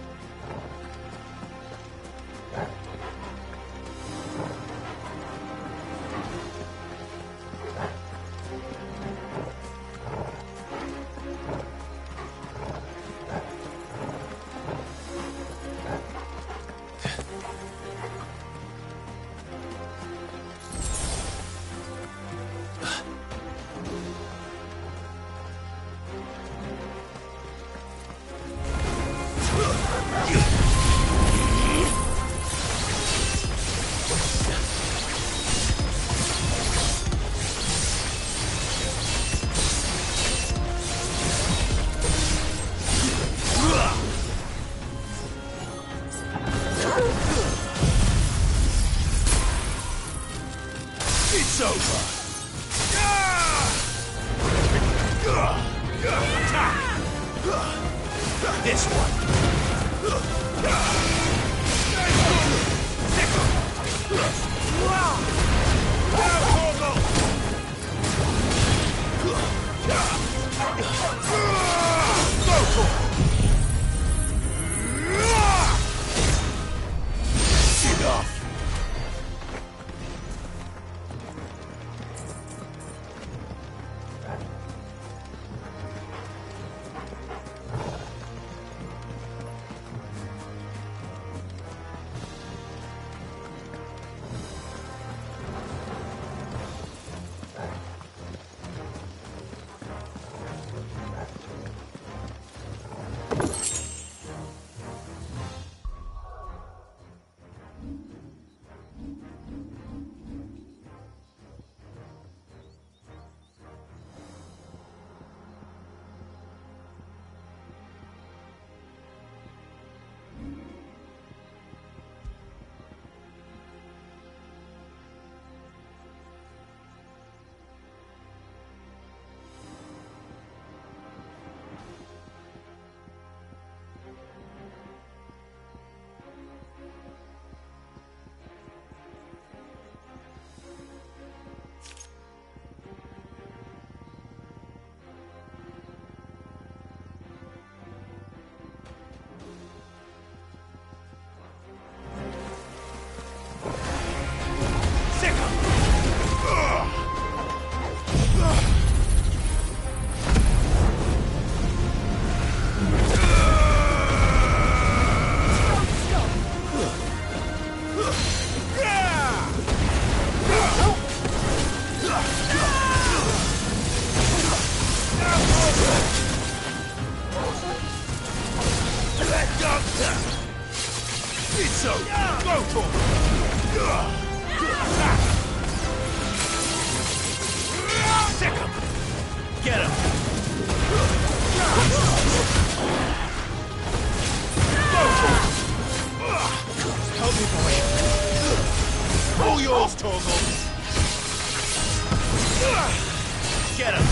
It's over. Attack! This one. It's over. Go, Torgal. Sick him. Get him. Go, Torgal. Help me, boy. All yours, Torgal. Get him.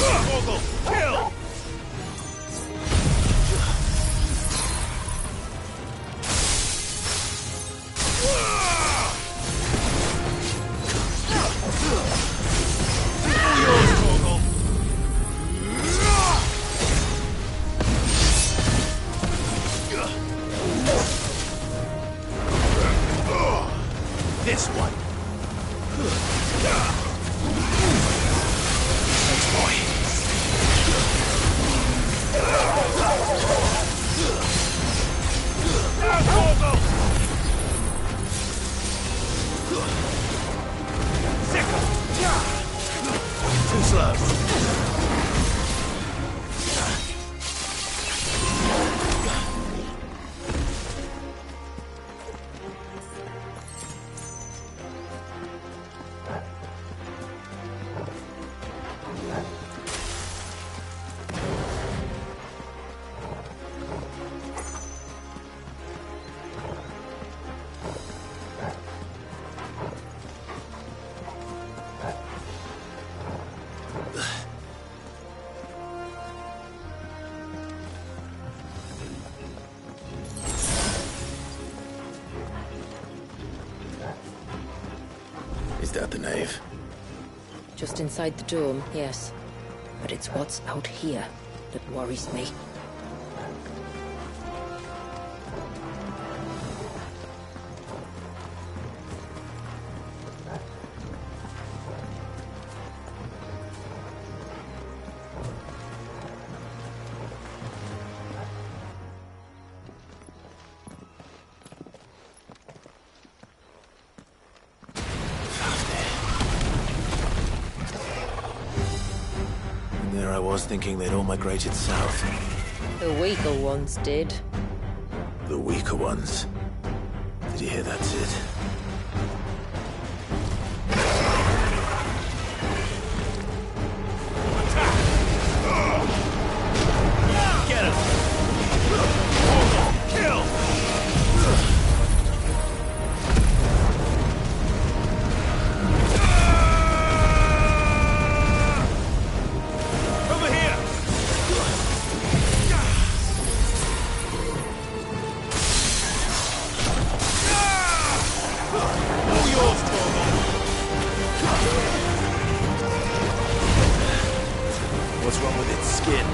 Torgal, kill! This one. Thanks, boy. Now, Torgal! Sick him. Too slow. Is that the nave? Just inside the dome, yes. But it's what's out here that worries me. There I was thinking they'd all migrated south. The weaker ones did. The weaker ones. Did you hear that, Sid? Get him! Kill! Over here! All yours, Torgal! What's wrong with its skin?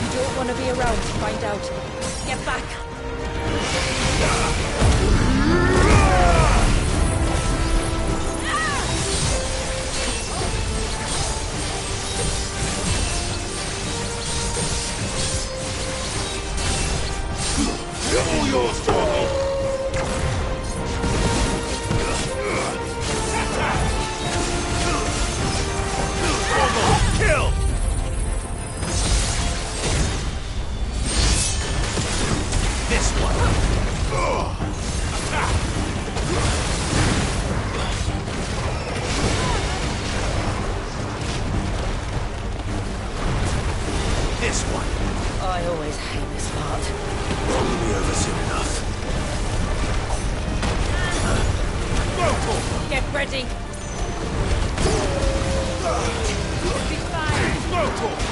You don't want to be around to find out. Get back! All yours, Torgal! Torgal, kill! This one. Attack! This one. I always hate this part. It'll be over soon enough. Go, Torgal! Get ready! Ps5! Go, Torgal!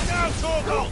Now, Torgal!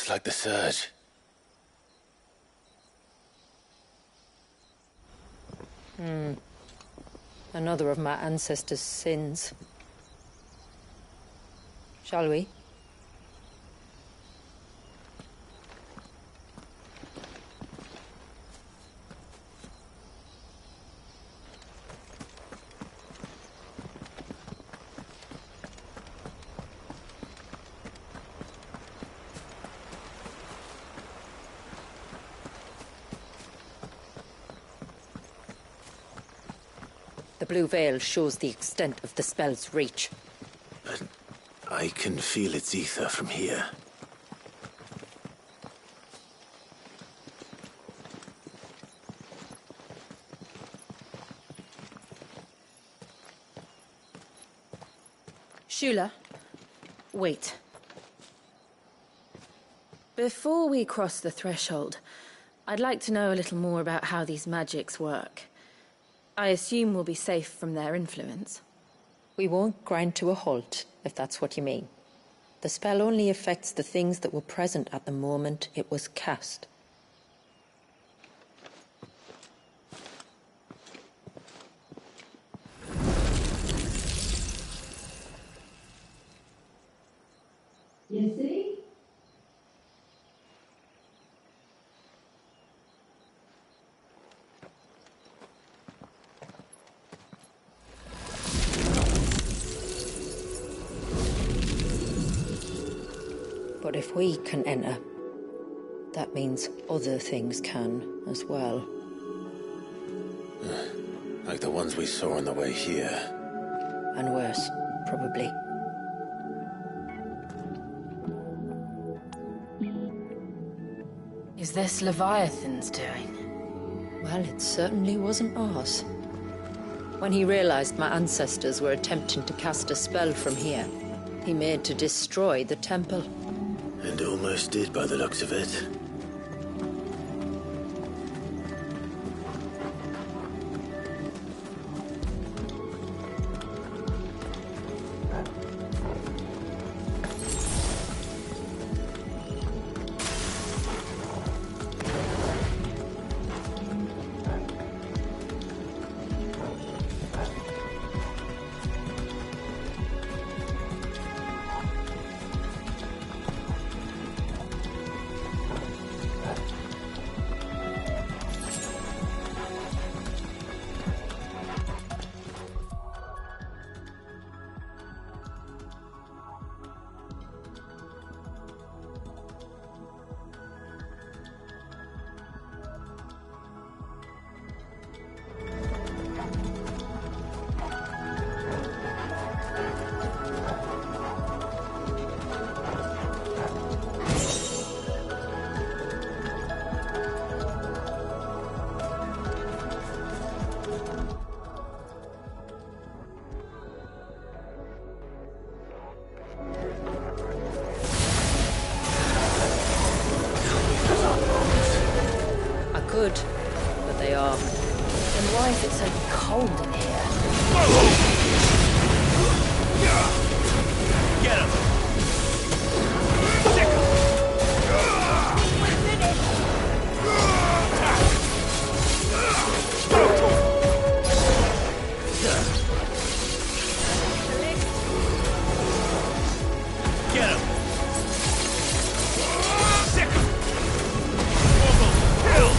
Just like the surge. Another of my ancestors' sins. Shall we? The blue veil shows the extent of the spell's reach. But I can feel its ether from here. Shula, wait. Before we cross the threshold, I'd like to know a little more about how these magics work. I assume we'll be safe from their influence. We won't grind to a halt, if that's what you mean. The spell only affects the things that were present at the moment it was cast. You see? But if we can enter, that means other things can as well. Like the ones we saw on the way here. And worse, probably. Is this Leviathan's doing? Well, it certainly wasn't ours. When he realized my ancestors were attempting to cast a spell from here, he made to destroy the temple. And almost did by the looks of it. But they are. Then why is it so cold in here? Get him! Get him! Sick! Kill!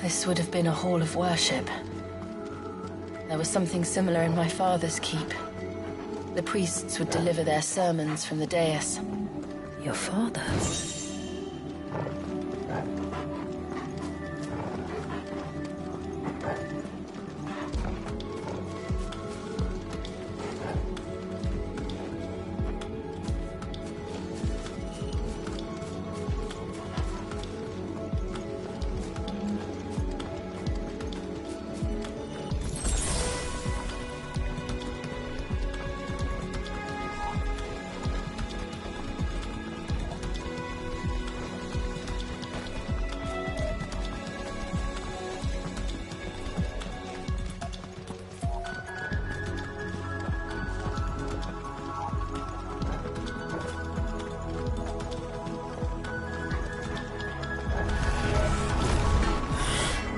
This would have been a hall of worship. There was something similar in my father's keep. The priests would deliver their sermons from the dais. Your father?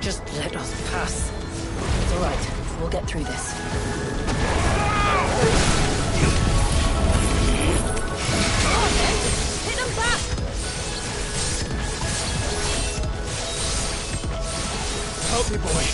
Just let us pass. It's all right. We'll get through this. Hit them back! Help me, boy.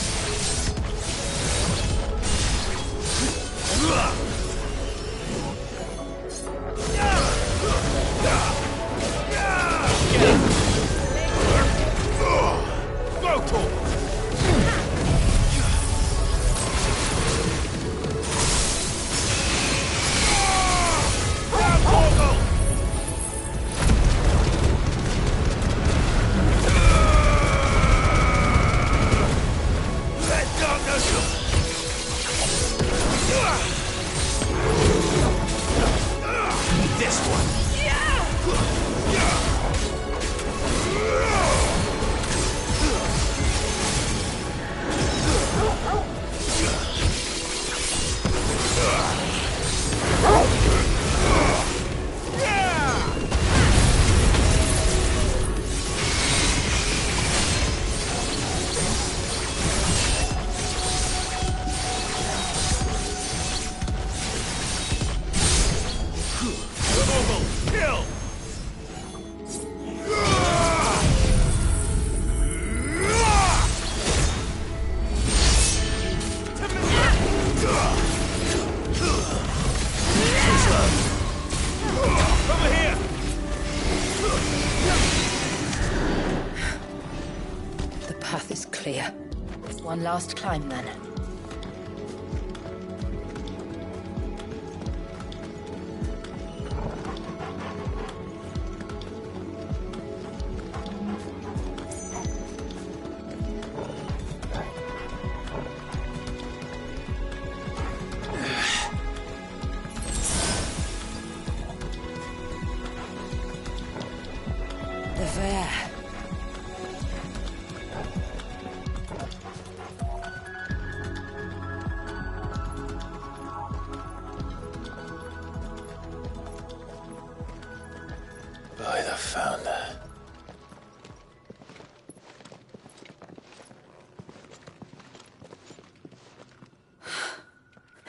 One last climb, then. fair. By the founder.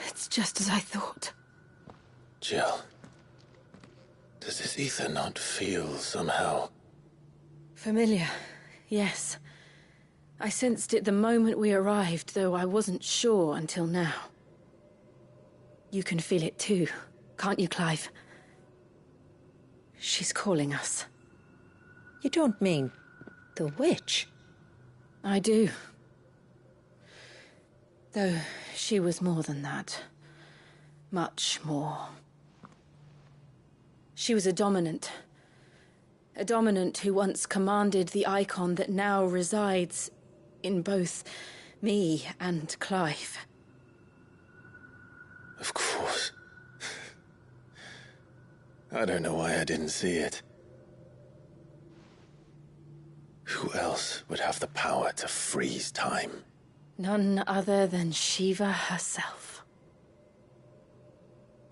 It's just as I thought. Jill, does this ether not feel somehow? Familiar, yes. I sensed it the moment we arrived, though I wasn't sure until now. You can feel it too, can't you, Clive? She's calling us. You don't mean the witch? I do. Though she was more than that. Much more. She was a dominant. A dominant who once commanded the icon that now resides in both me and Clive. Of course. I don't know why I didn't see it. Who else would have the power to freeze time? None other than Shiva herself.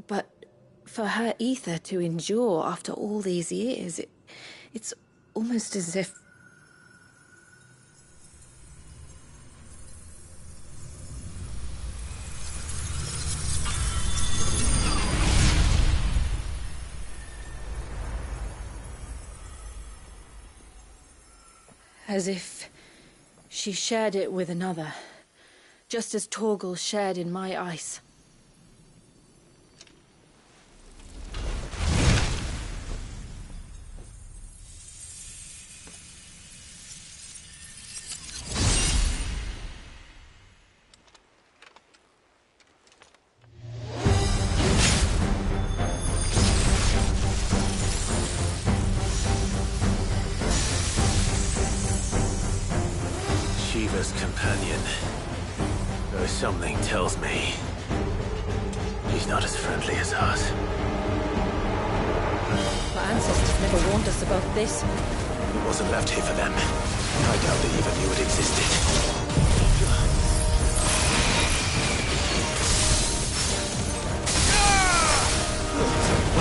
But for her ether to endure after all these years, it's almost as if... as if she shared it with another, just as Torgal shared in my ice. Shiva's companion. Though something tells me he's not as friendly as us. My ancestors never warned us about this. It wasn't left here for them. I doubt they even knew it existed.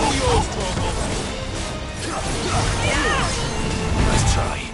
All yours, Torgal! Nice try.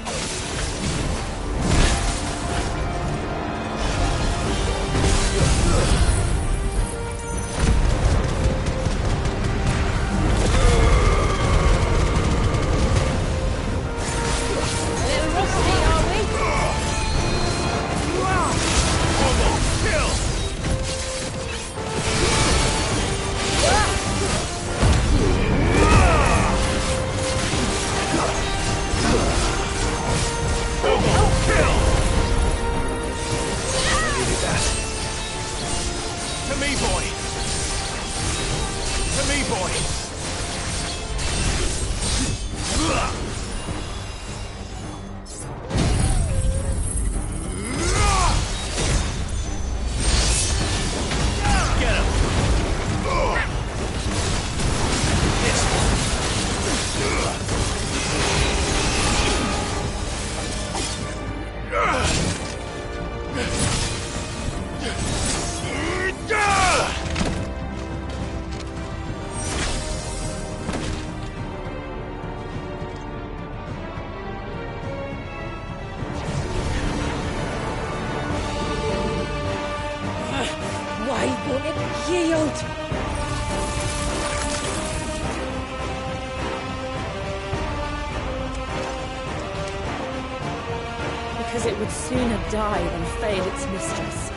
Because it would sooner die than fail its mistress.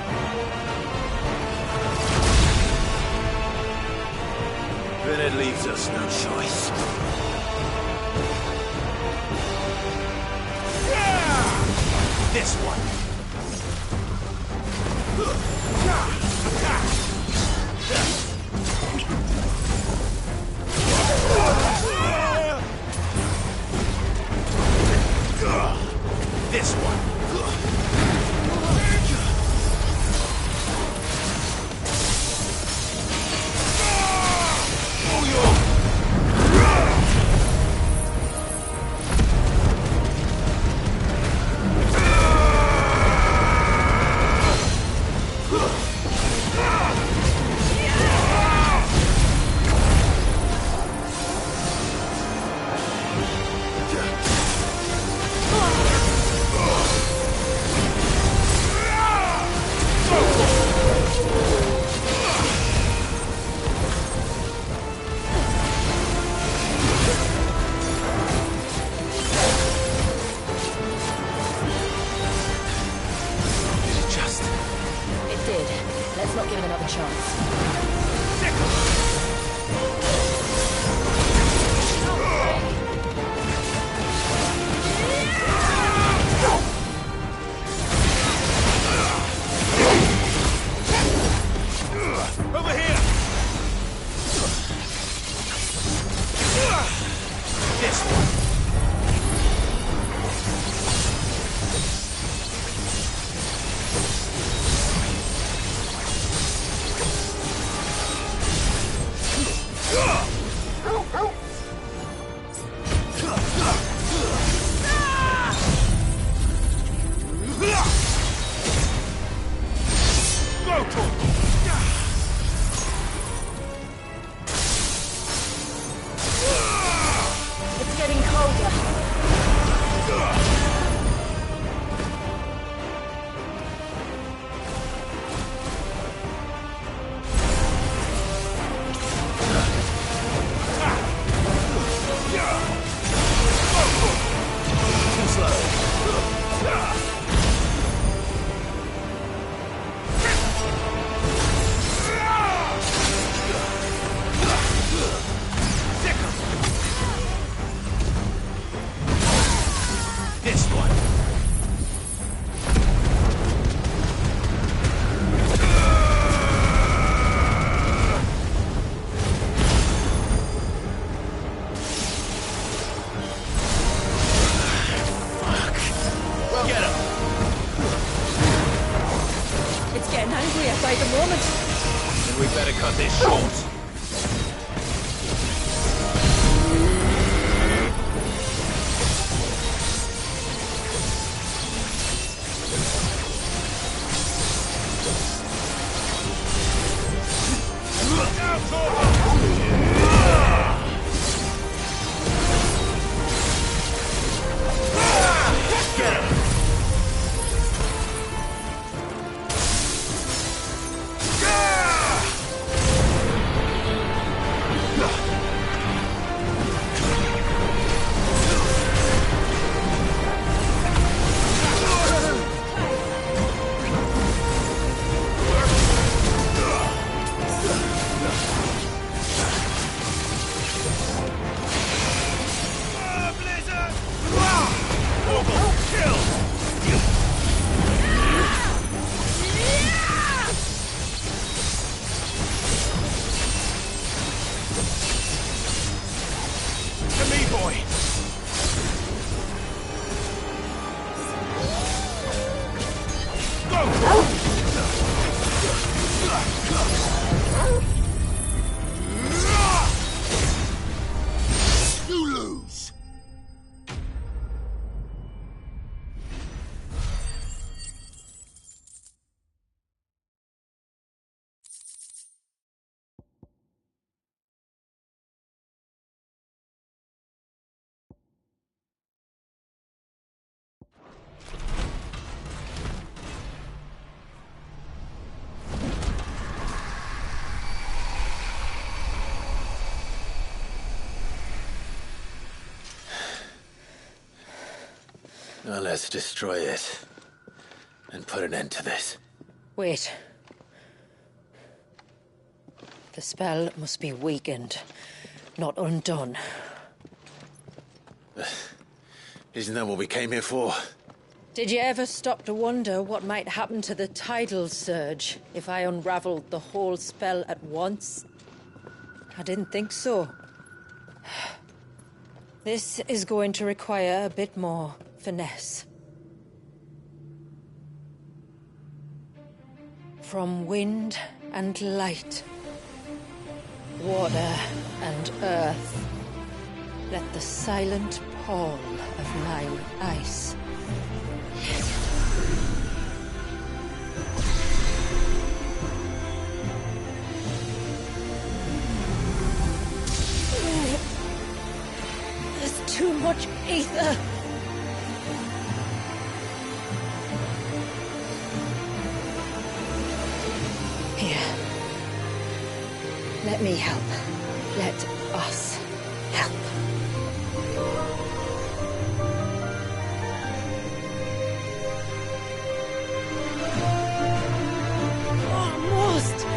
Then it leaves us no choice. This one! This one! Now let's destroy it. And put an end to this. Wait. The spell must be weakened, not undone. Isn't that what we came here for? Did you ever stop to wonder what might happen to the tidal surge if I unraveled the whole spell at once? I didn't think so. This is going to require a bit more finesse. From wind and light, water and earth, let the silent pall of my ice. There's too much ether. Here. Let me help. Let us help. Almost.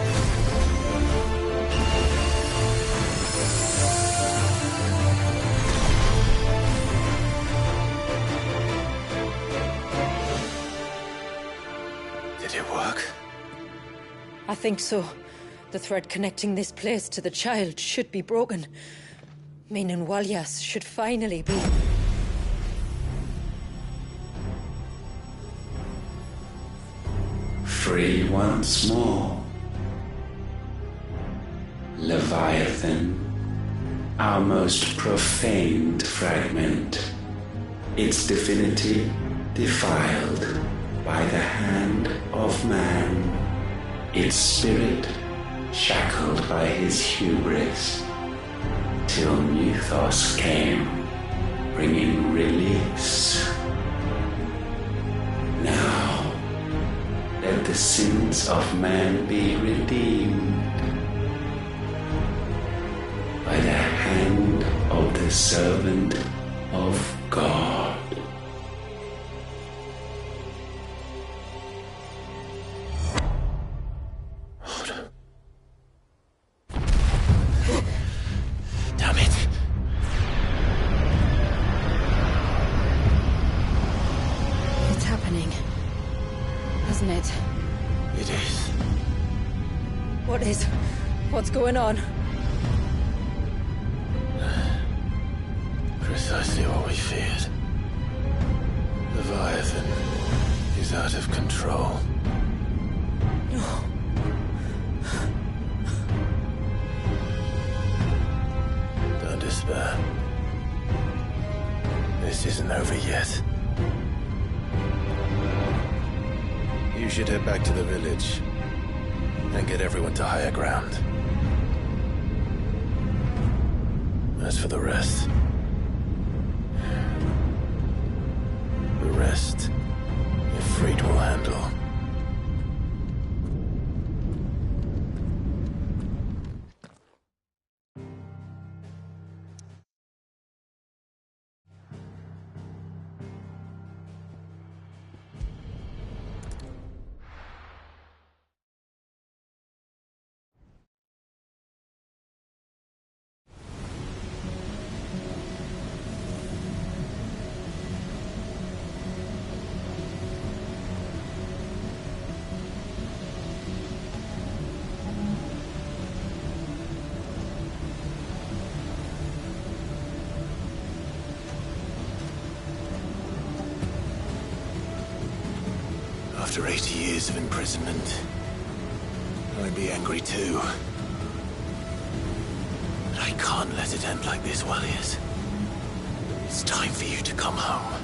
Did it work? I think so. The thread connecting this place to the child should be broken. Meaning Walyas should finally be... free once more. Leviathan, our most profaned fragment, its divinity defiled by the hand of man, its spirit shackled by his hubris, till Mythos came, bringing release. Now, let the sins of man be redeemed by the hand of the servant of God. Damn it. It's happening. Isn't it? It is. What is... what's going on? Precisely what we feared. Leviathan is out of control. No. Don't despair. This isn't over yet. You should head back to the village and get everyone to higher ground. As for the rest... the rest, Ifrit will handle. After 80 years of imprisonment, I'd be angry too. But I can't let it end like this, Walyas. It's time for you to come home.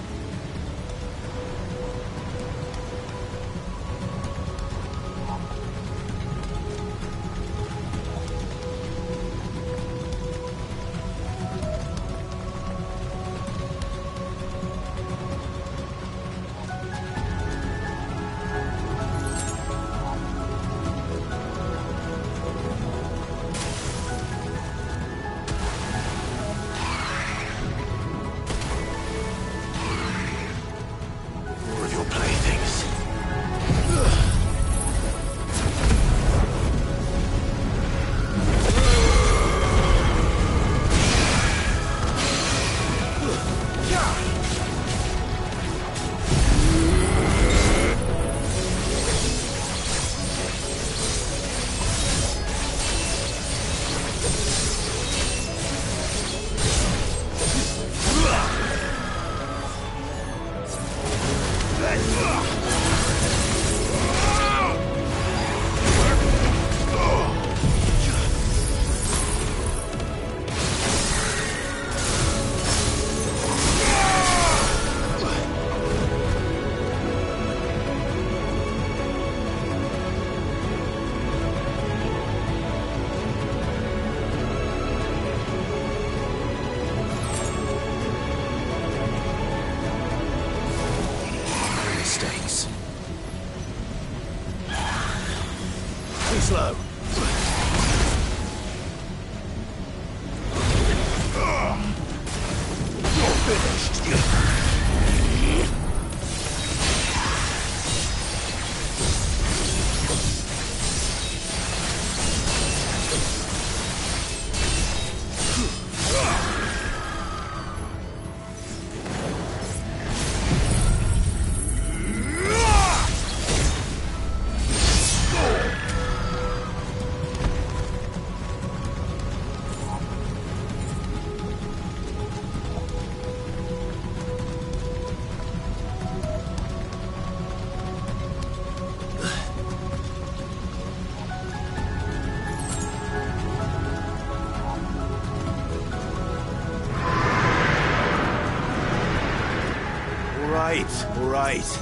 right, all right.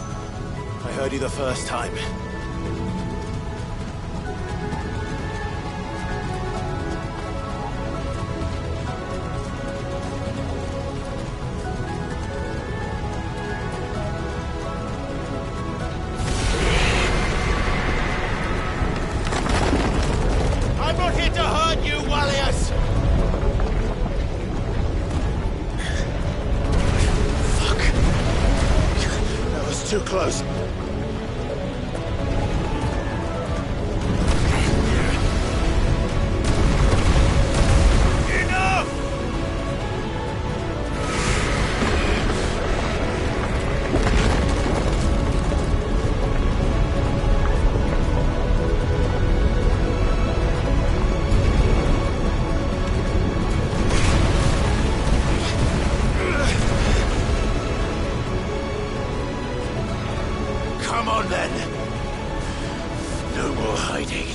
I heard you the first time. I'm not here to hurt you, Wallius! That was too close. Enough! Come on then. No more hiding.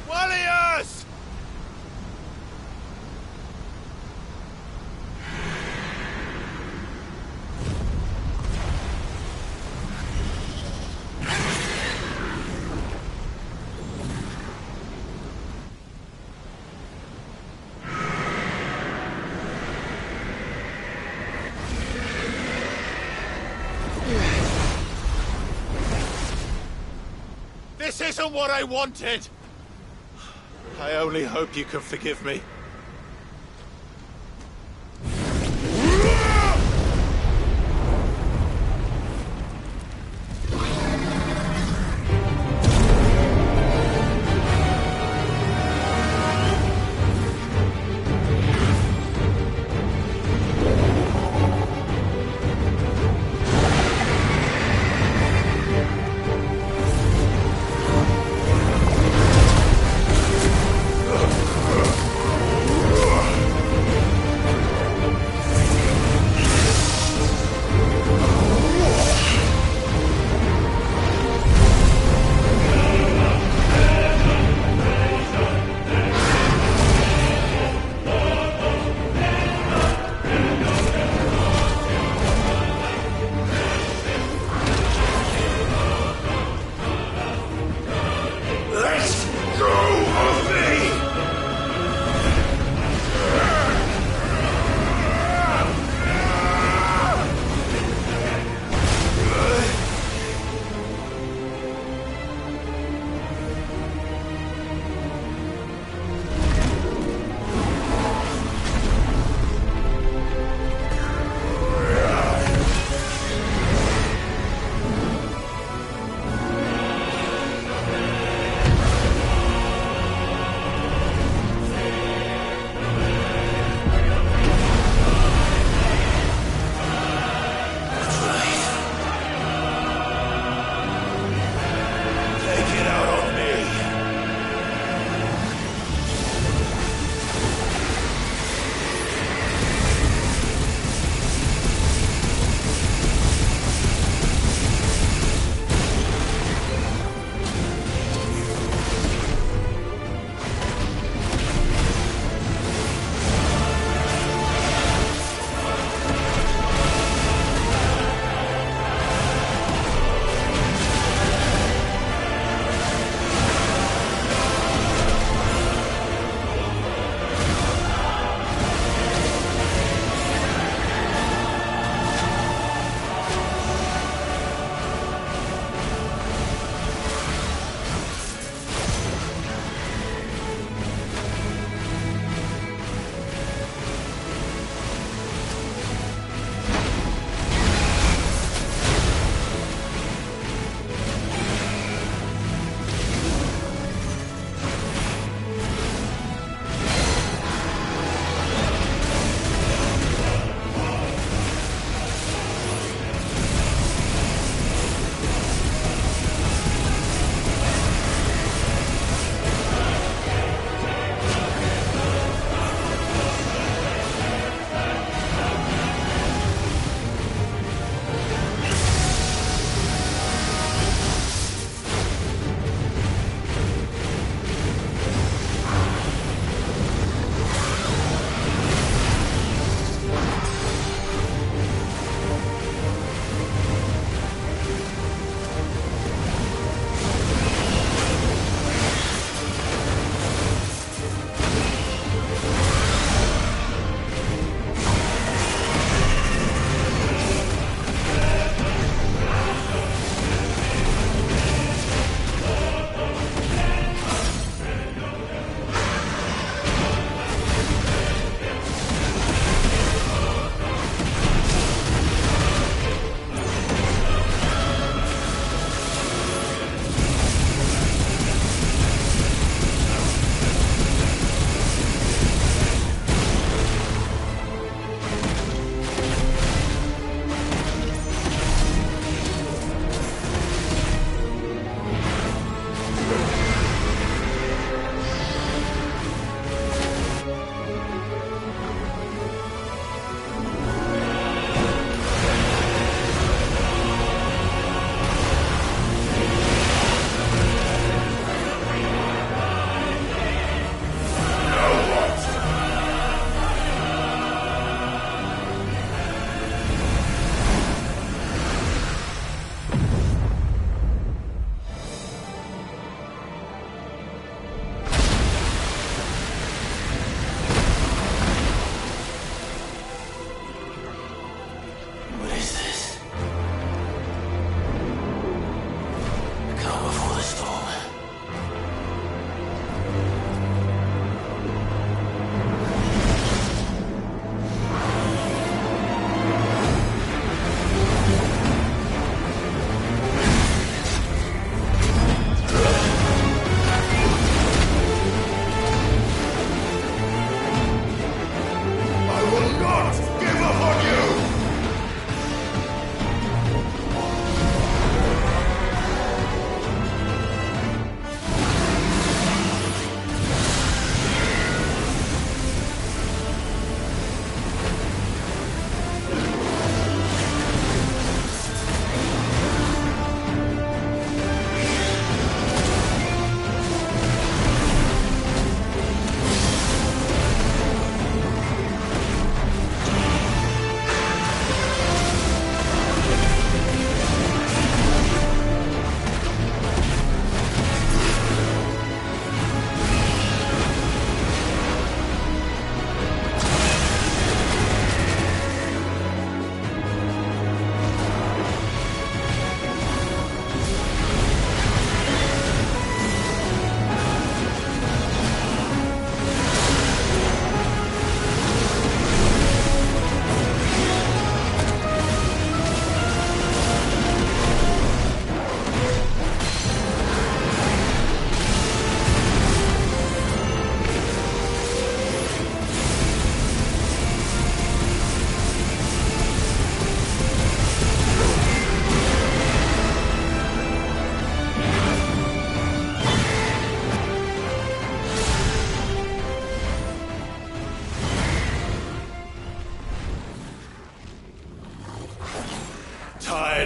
Wallius! This isn't what I wanted! I only hope you can forgive me.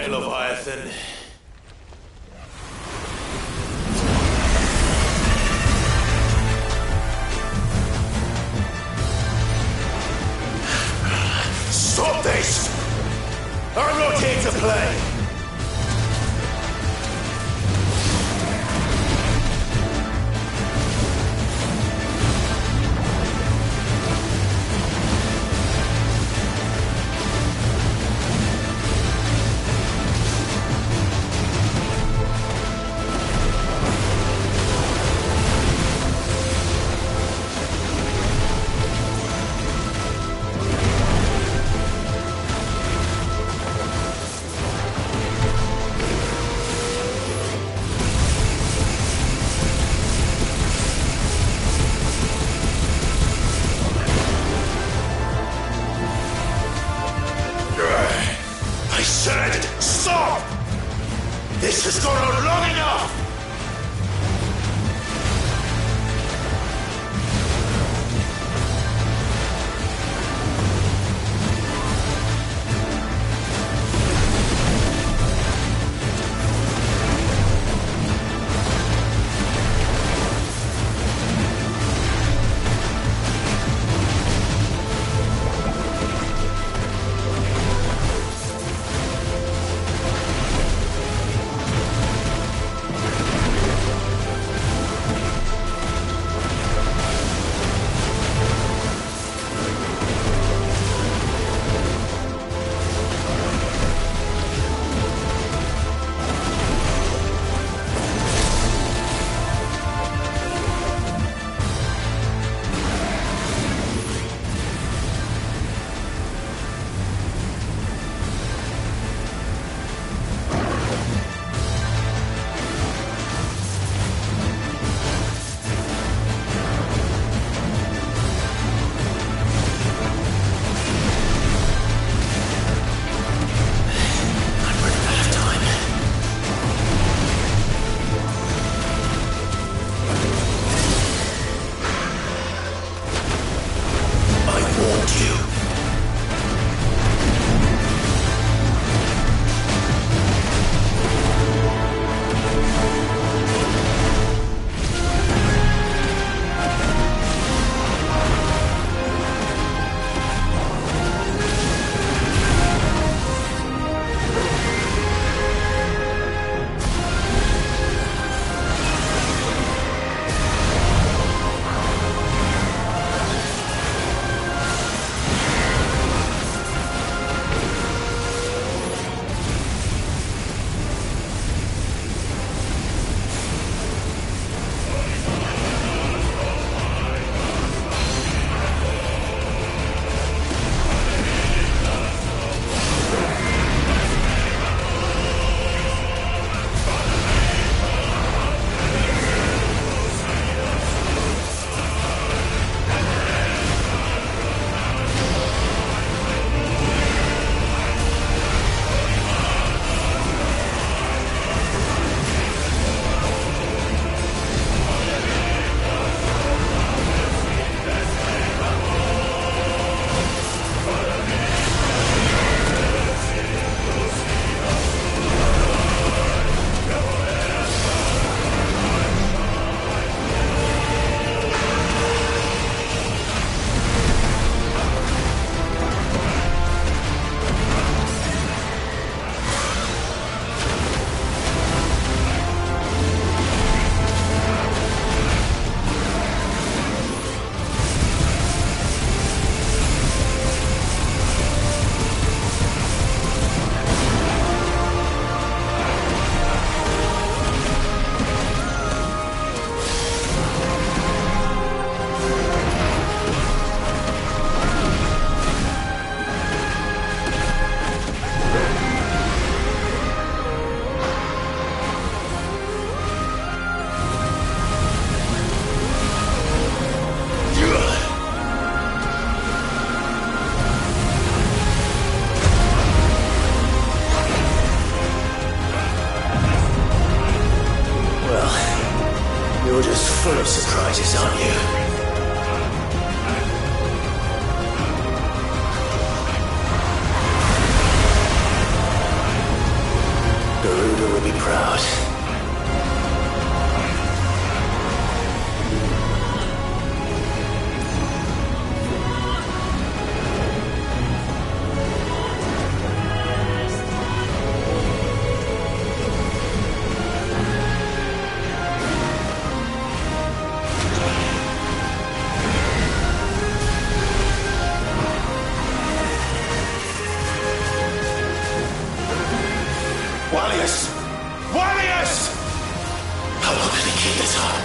right, Leviathan. Stop this! I'm not here to play! Stop! This has gone on long enough! You're just full of surprises, aren't you? father will be proud. Wallius! Wallius! How long did he keep this up?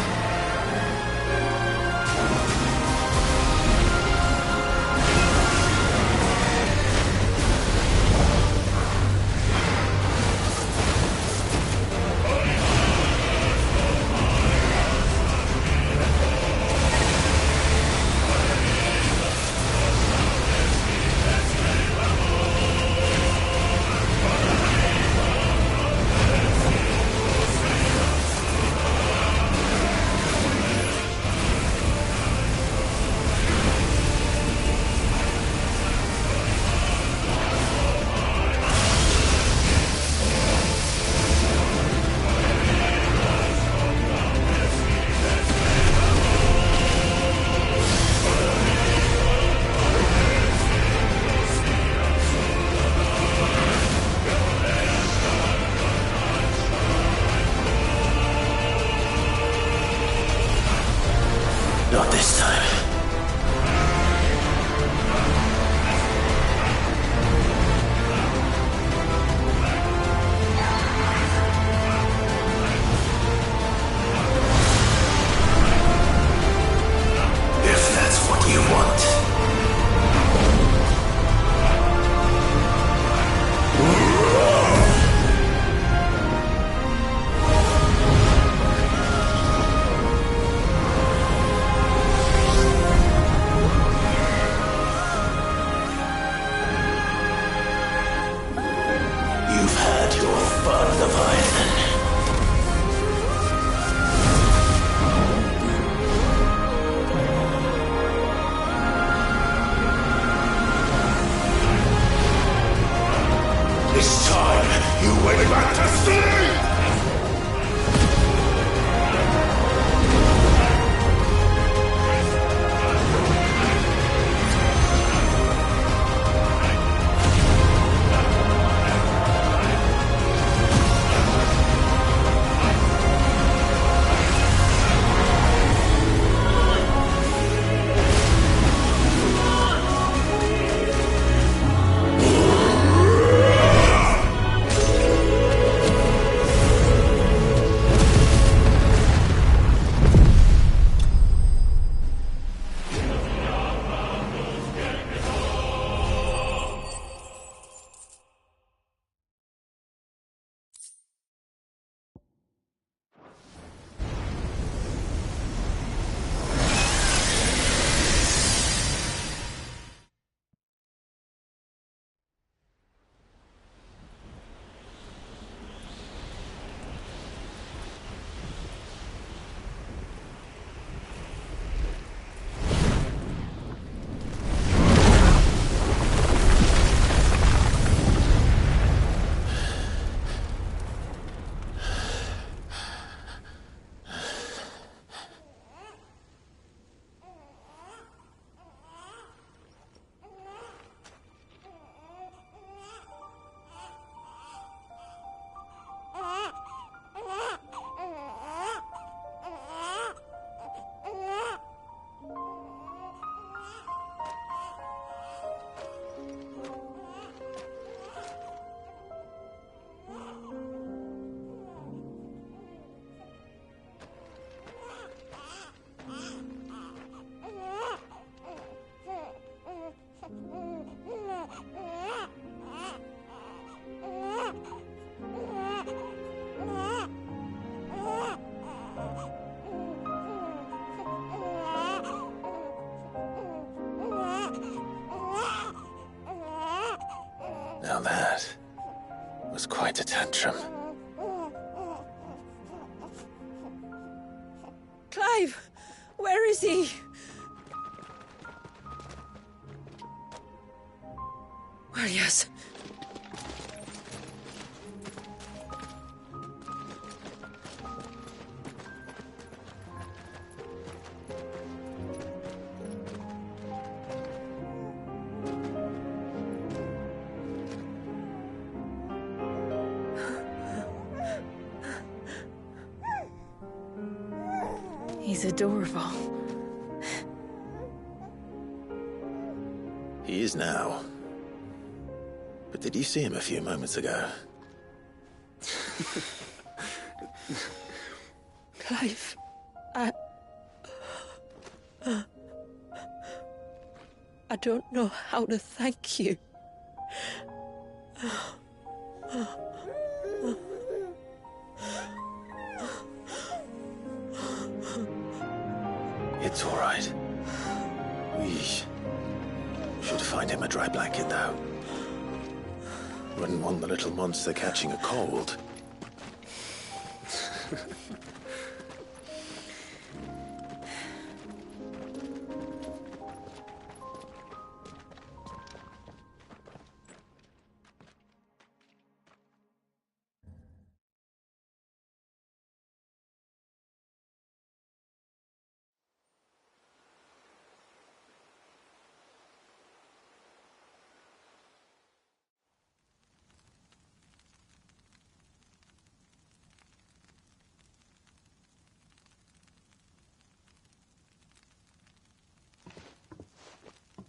Not this time. If that's what you want. You've had your fun, Leviathan. It's time you went back to sleep! Now that was quite a tantrum. Clive! Where is he? Warriors. He's adorable. He is now. But did you see him a few moments ago? Clive, I don't know how to thank you. It's all right. We should find him a dry blanket, though. Wouldn't want the little monster catching a cold.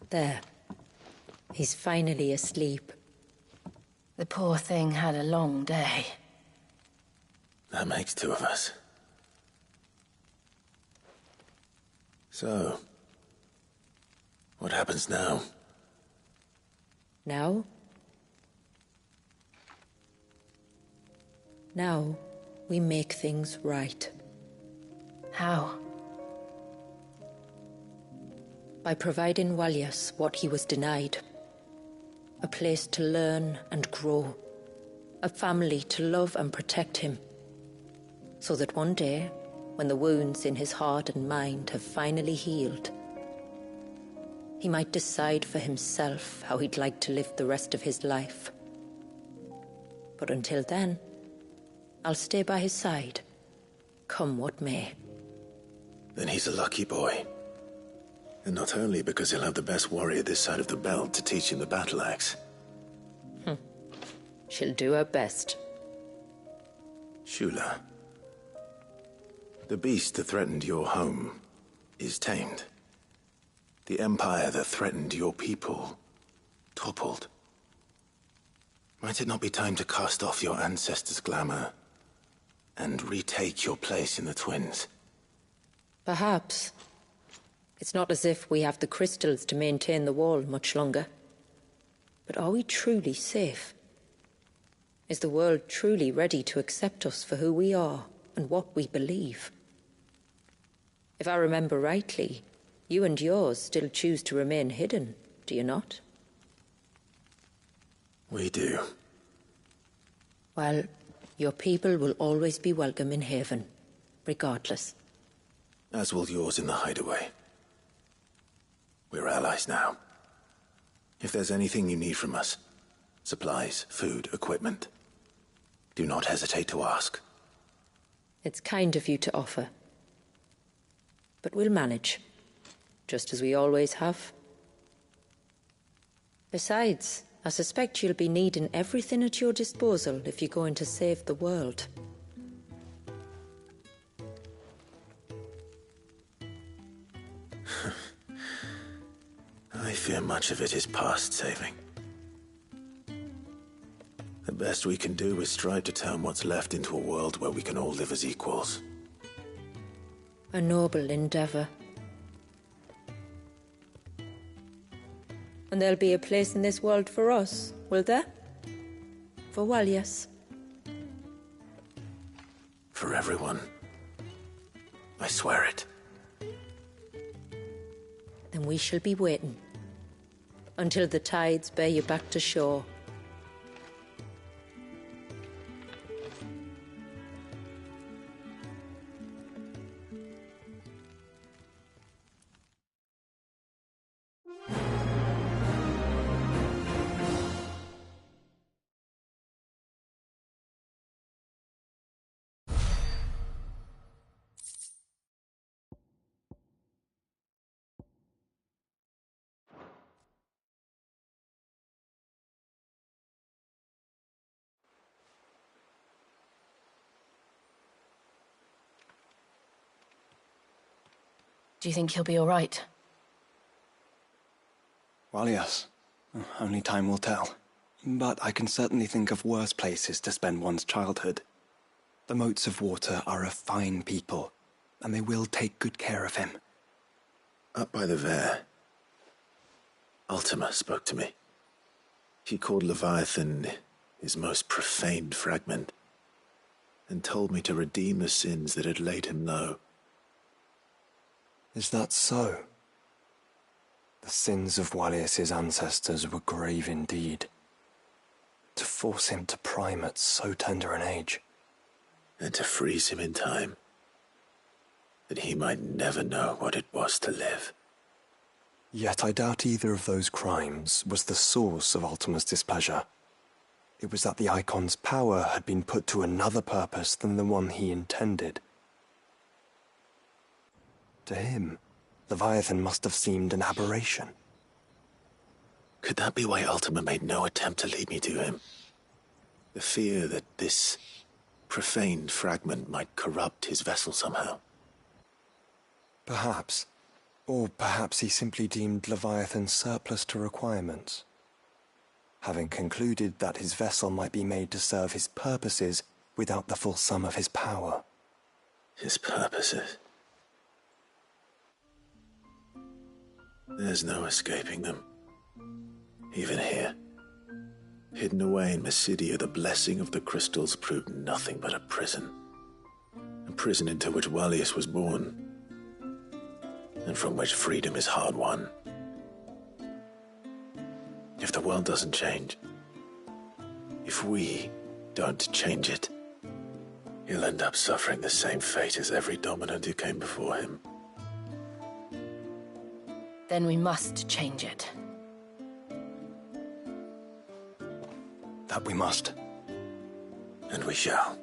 There. He's finally asleep. The poor thing had a long day. That makes two of us. So, what happens now? Now? Now, we make things right. How? By providing Walyas what he was denied. A place to learn and grow. A family to love and protect him. So that one day, when the wounds in his heart and mind have finally healed, he might decide for himself how he'd like to live the rest of his life. But until then, I'll stay by his side, come what may. Then he's a lucky boy. And not only because he'll have the best warrior this side of the belt to teach him the battle axe. She'll do her best. Shula, the beast that threatened your home is tamed. The empire that threatened your people toppled. Might it not be time to cast off your ancestors' glamour and retake your place in the Twins? Perhaps. It's not as if we have the crystals to maintain the wall much longer. But are we truly safe? Is the world truly ready to accept us for who we are and what we believe? If I remember rightly, you and yours still choose to remain hidden, do you not? We do. Well, your people will always be welcome in Haven, regardless. As will yours in the hideaway. We're allies now. If there's anything you need from us, supplies, food, equipment, do not hesitate to ask. It's kind of you to offer. But we'll manage, just as we always have. Besides, I suspect you'll be needing everything at your disposal if you're going to save the world. I fear much of it is past saving. The best we can do is strive to turn what's left into a world where we can all live as equals. A noble endeavor. And there'll be a place in this world for us, will there? For Walyas? For everyone. I swear it. Then we shall be waiting. Until the tides bear you back to shore. Do you think he'll be all right? Well, yes. Only time will tell. But I can certainly think of worse places to spend one's childhood. The Moats of Water are a fine people, and they will take good care of him. Up by the Vare, Ultima spoke to me. He called Leviathan his most profaned fragment, and told me to redeem the sins that had laid him low. Is that so? The sins of Wallius's ancestors were grave indeed. To force him to prime at so tender an age. And to freeze him in time, that he might never know what it was to live. Yet I doubt either of those crimes was the source of Ultima's displeasure. It was that the Icon's power had been put to another purpose than the one he intended. To him, Leviathan must have seemed an aberration. Could that be why Ultima made no attempt to lead me to him? The fear that this profaned fragment might corrupt his vessel somehow. Perhaps. Or perhaps he simply deemed Leviathan surplus to requirements. Having concluded that his vessel might be made to serve his purposes without the full sum of his power. His purposes? There's no escaping them. Even here. Hidden away in Mysidia, the blessing of the crystals proved nothing but a prison. A prison into which Wallius was born, and from which freedom is hard won. If the world doesn't change, if we don't change it, he'll end up suffering the same fate as every dominant who came before him. Then we must change it. That we must. And we shall.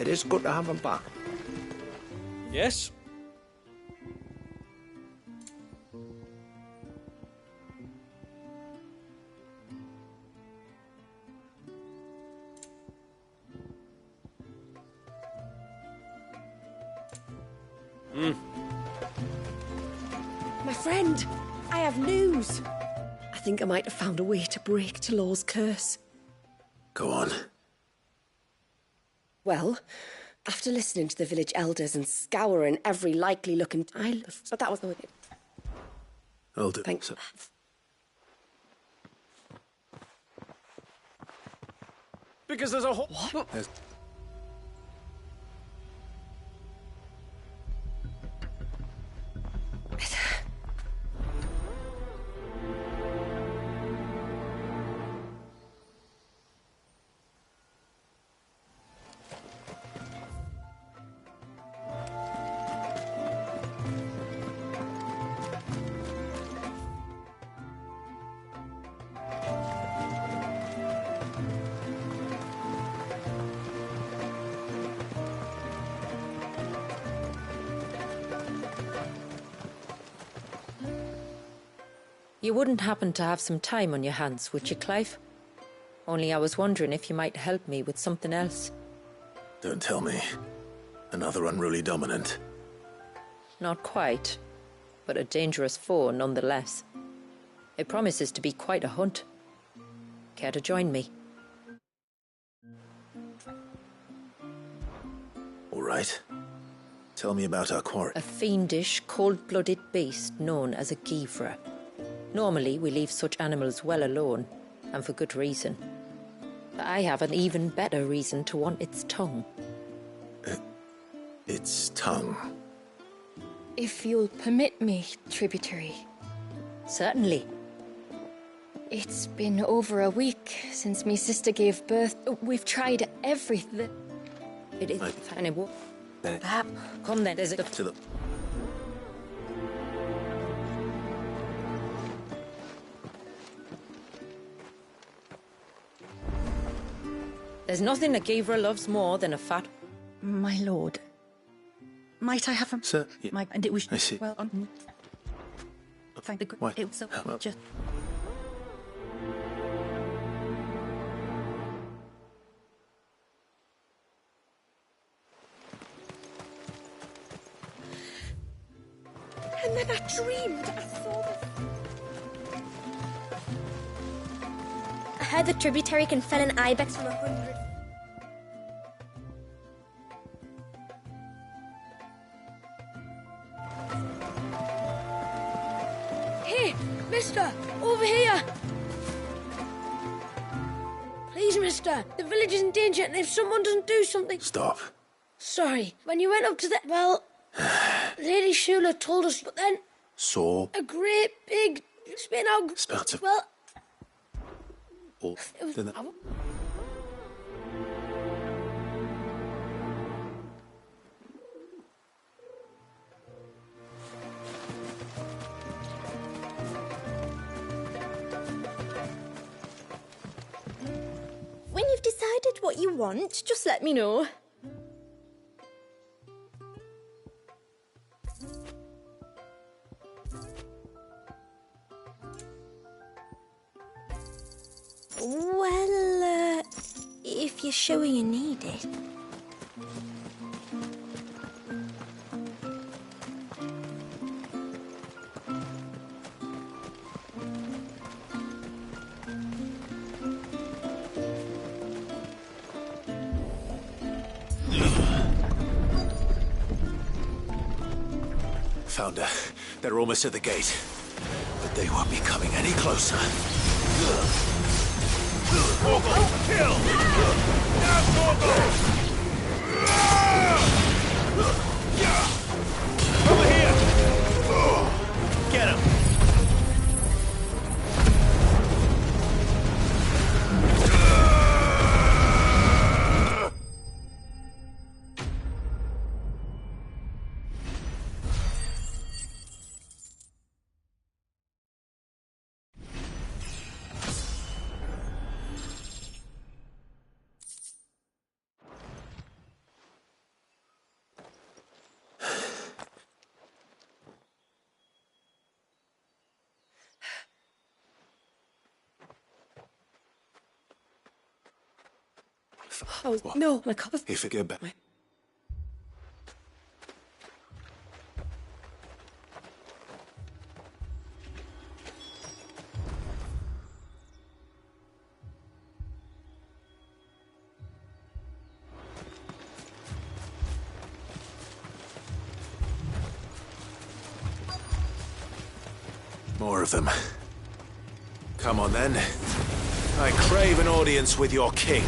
It is good to have him back. Yes? My friend, I have news. I think I might have found a way to break Talor's curse. Go on. Well, after listening to the village elders and scouring every likely looking... So that was the way it... Hold it. Thanks. Because there's a whole... What? You wouldn't happen to have some time on your hands, would you, Clive? Only I was wondering if you might help me with something else. Don't tell me. Another unruly dominant. Not quite, but a dangerous foe nonetheless. It promises to be quite a hunt. Care to join me? All right. Tell me about our quarry. A fiendish, cold-blooded beast known as a Givra. Normally, we leave such animals well alone, and for good reason. But I have an even better reason to want its tongue. Its tongue? If you'll permit me, tributary. Certainly. It's been over a week since me sister gave birth. We've tried everything. It is fine. It will. Perhaps. Come then. There's a... To the... There's nothing a Gavra loves more than a fat... My lord, Might I have a... Sir, yeah. And it was... I see. Well, thank the... Why? It was so... Well. Just... And then I dreamed I saw the... I heard the tributary can fell an ibex from 100. Hey, mister, over here! Please, mister, the village is in danger, and if someone doesn't do something... Stop. Sorry, when you went up to the... Well, Lady Shula told us, but then... Saw. A great big spin out... Spout of... Well... Or... It was... Then When you've decided what you want, just let me know. Well, if you're sure you need it. found her. They're almost at the gate. But they won't be coming any closer. Morgul, kill! Now, Morgul! Over here! Get him! Oh, What? no, my cup of... If it go back. More of them. Come on, then. I crave an audience with your king.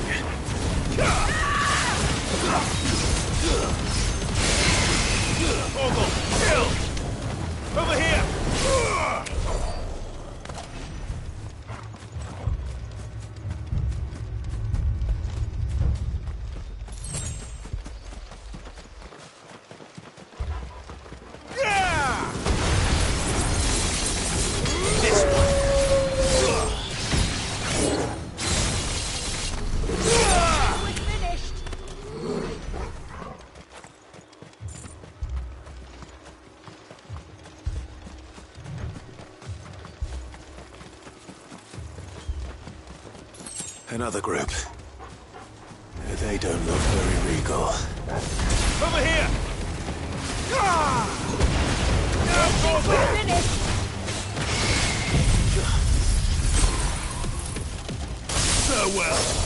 Morgul, kill! Over here! Another group. They don't look very regal. Over here! Now, Morgul! Farewell!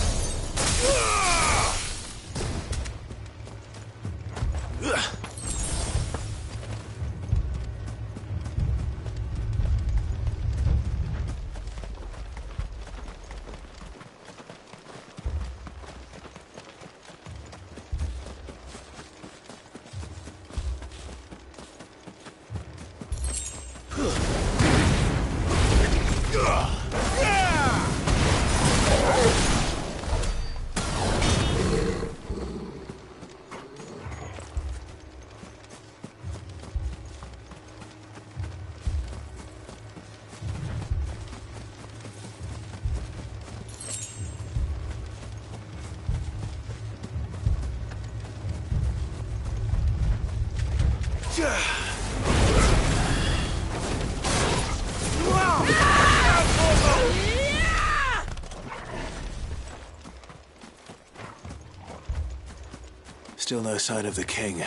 Still no sign of the king.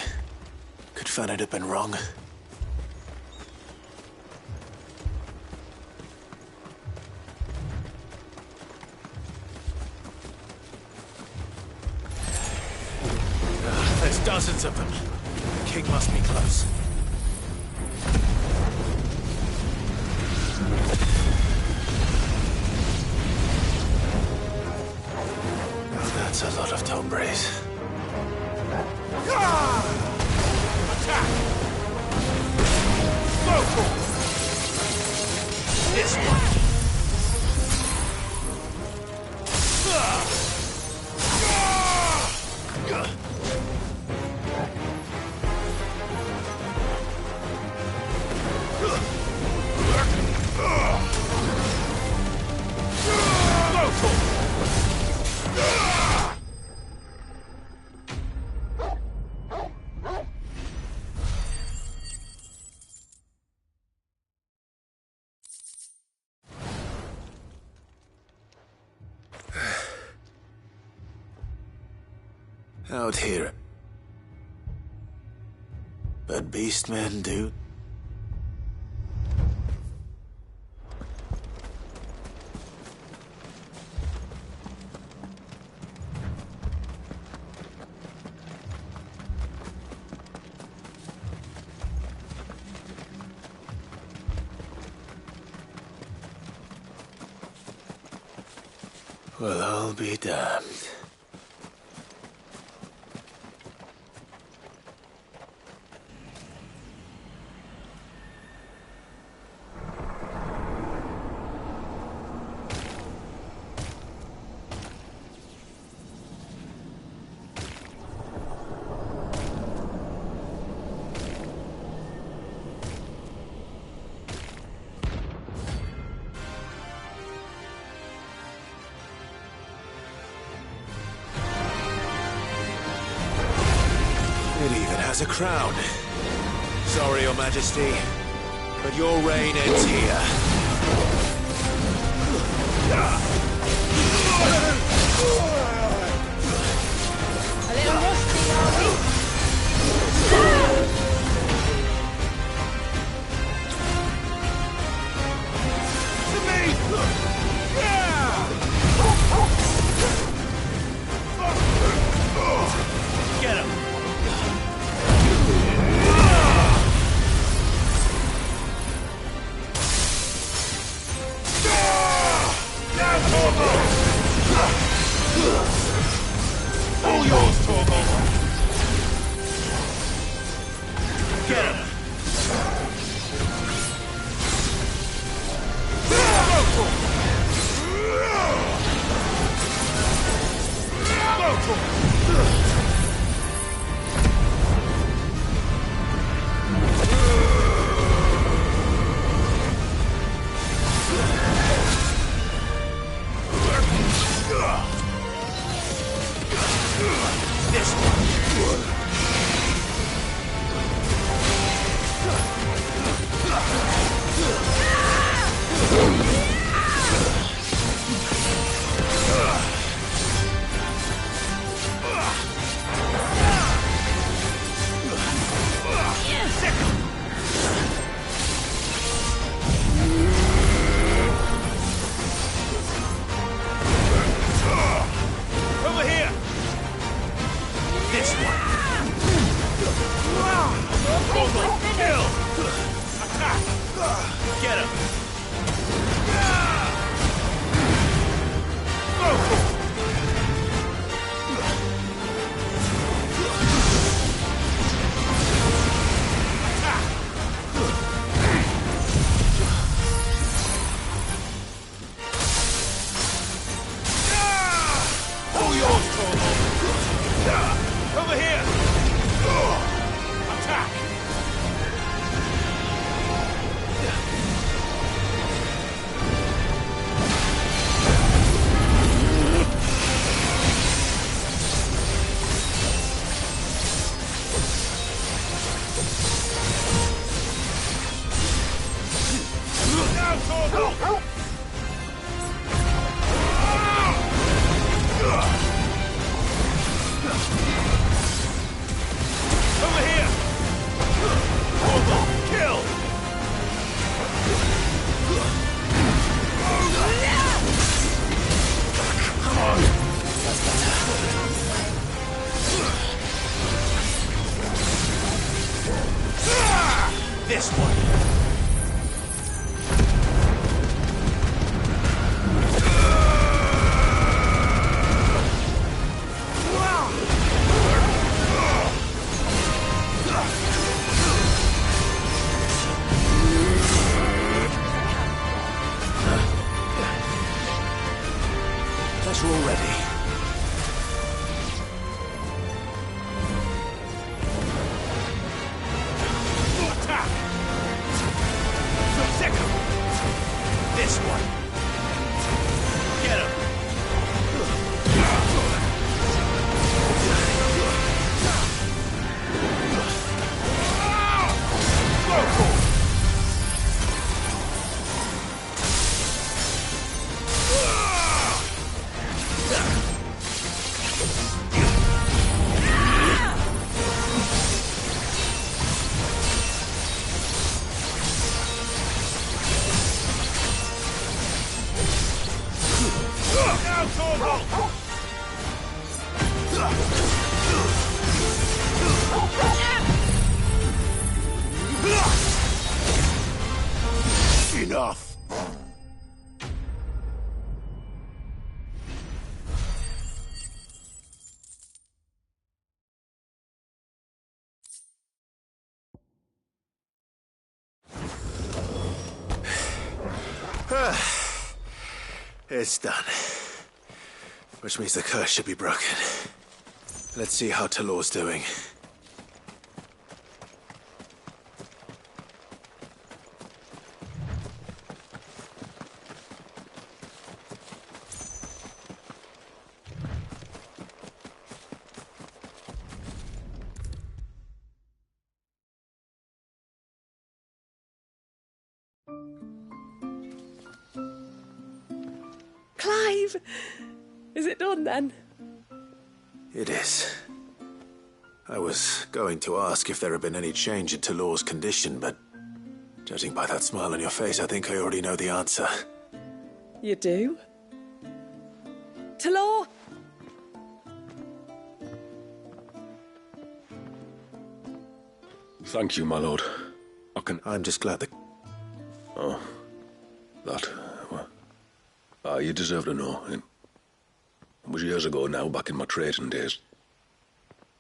Could Fanad have been wrong? There's dozens of them. The king must be close. Oh, that's a lot of Tombres. Attack! Vocal! This one! Out here. But beastmen do. Well, I'll be damned. It even has a crown. Sorry, Your Majesty, but your reign ends here. A little rusty, are we? Get him! All yours, Torgo! Get him! This one! Over here! This one! Combo! Kill! Attack! Get him! Go! All yours, Torgo! Over here! Attack! It's done. Which means the curse should be broken. Let's see how Talor's doing. Clive! Is it done then? It is. I was going to ask if there had been any change in Talor's condition, but judging by that smile on your face, I think I already know the answer. You do? Talor! Thank you, my lord. I'm just glad that... Oh, that... Well, you deserve to know. It was years ago now, back in my trading days.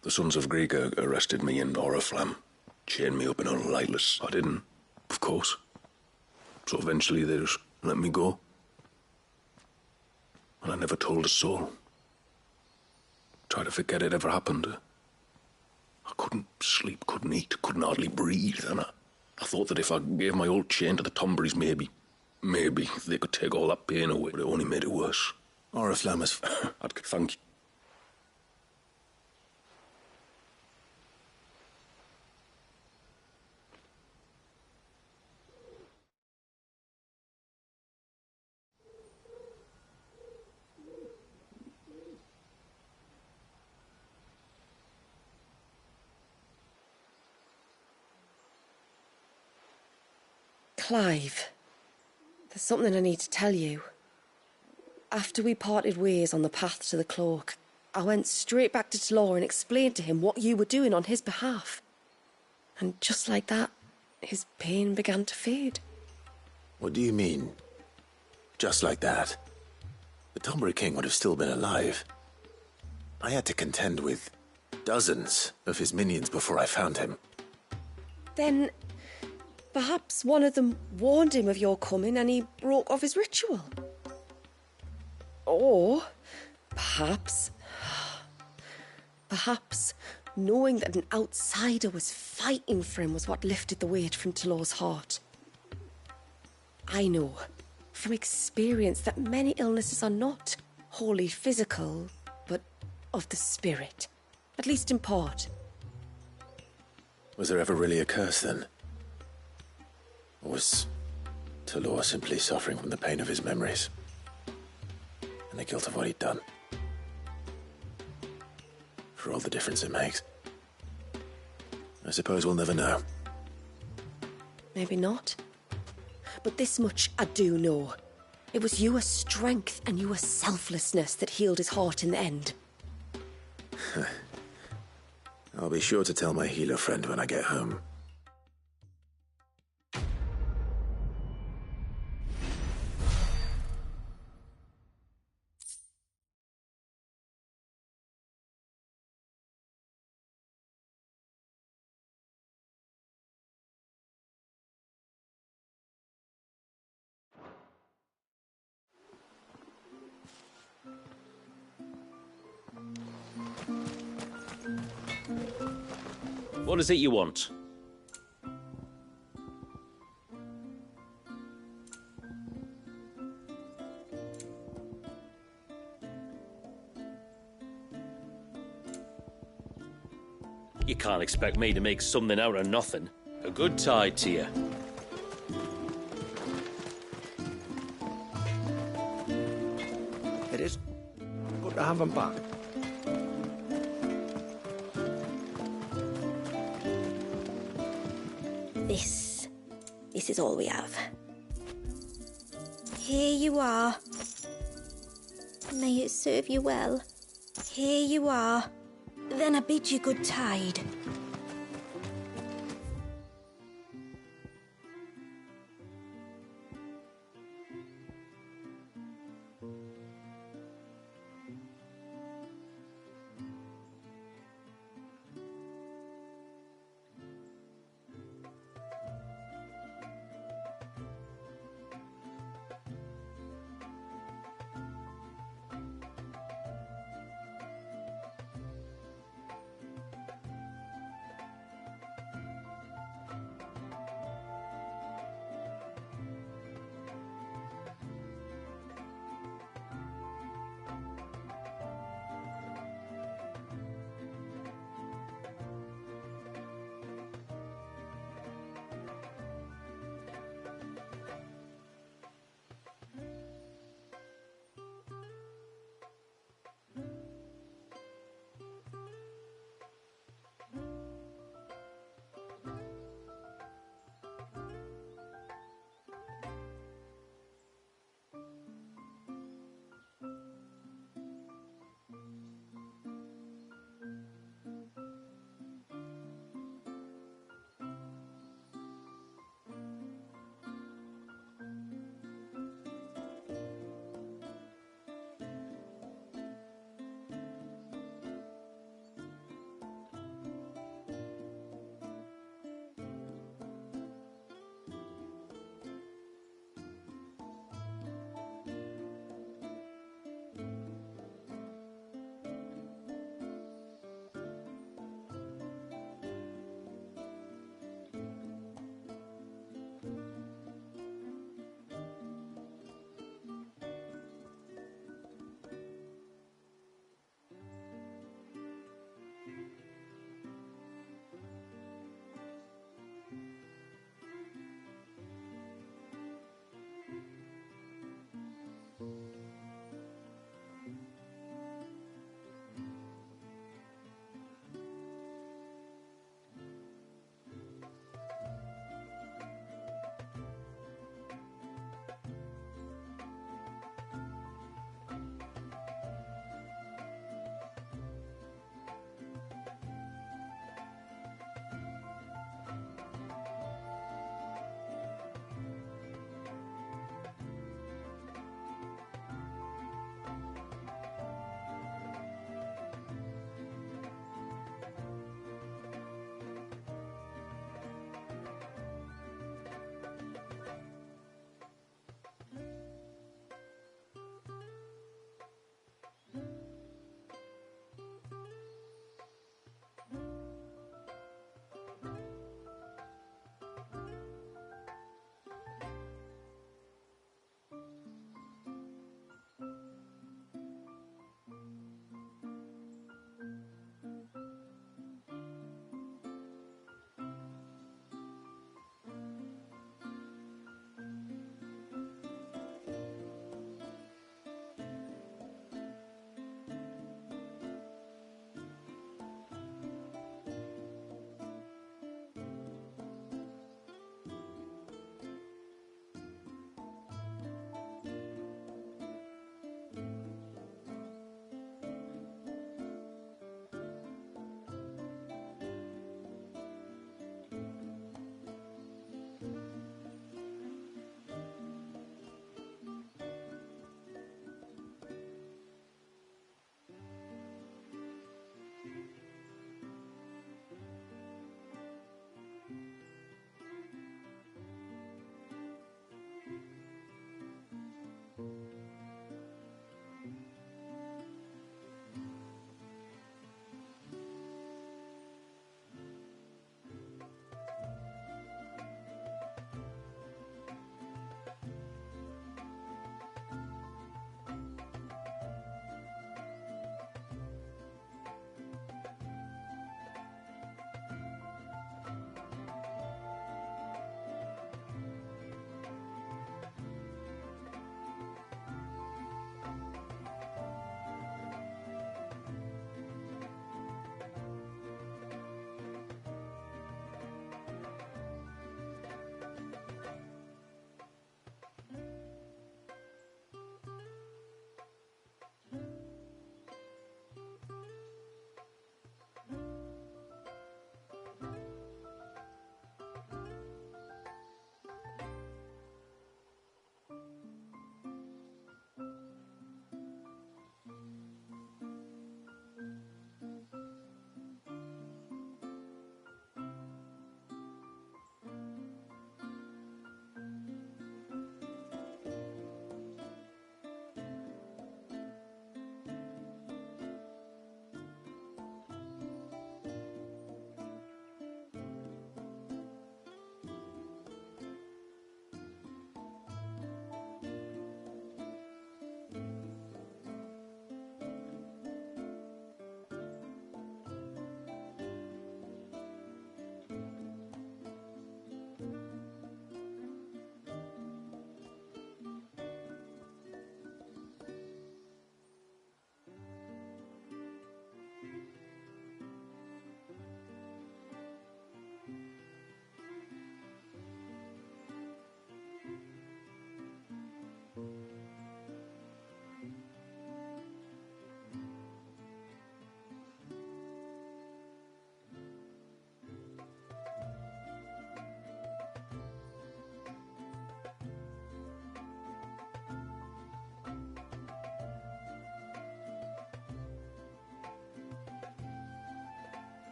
The Sons of Greek arrested me in Oriflamme, chained me up in a lightless. I didn't, of course. So eventually they just let me go. And I never told a soul. Tried to forget it ever happened. I couldn't sleep, couldn't eat, couldn't hardly breathe, and I thought that if I gave my old chain to the Tomberries, maybe they could take all that pain away, but it only made it worse. Oriflamme is... I'd thank you. Clive, there's something I need to tell you. After we parted ways on the path to the cloak, I went straight back to Talor and explained to him what you were doing on his behalf. And just like that, his pain began to fade. What do you mean? Just like that? The Tombury King would have still been alive. I had to contend with dozens of his minions before I found him. Then perhaps one of them warned him of your coming and he broke off his ritual. Or perhaps knowing that an outsider was fighting for him was what lifted the weight from Talor's heart. I know from experience that many illnesses are not wholly physical, but of the spirit, at least in part. Was there ever really a curse then? Or was Talor simply suffering from the pain of his memories and the guilt of what he'd done? For all the difference it makes. I suppose we'll never know. Maybe not. But this much I do know. It was your strength and your selflessness that healed his heart in the end. I'll be sure to tell my healer friend when I get home. What is it you want? You can't expect me to make something out of nothing. A good tide to you. It is good to have him back. This is all we have. Here you are. May it serve you well. Here you are. Then I bid you good tide.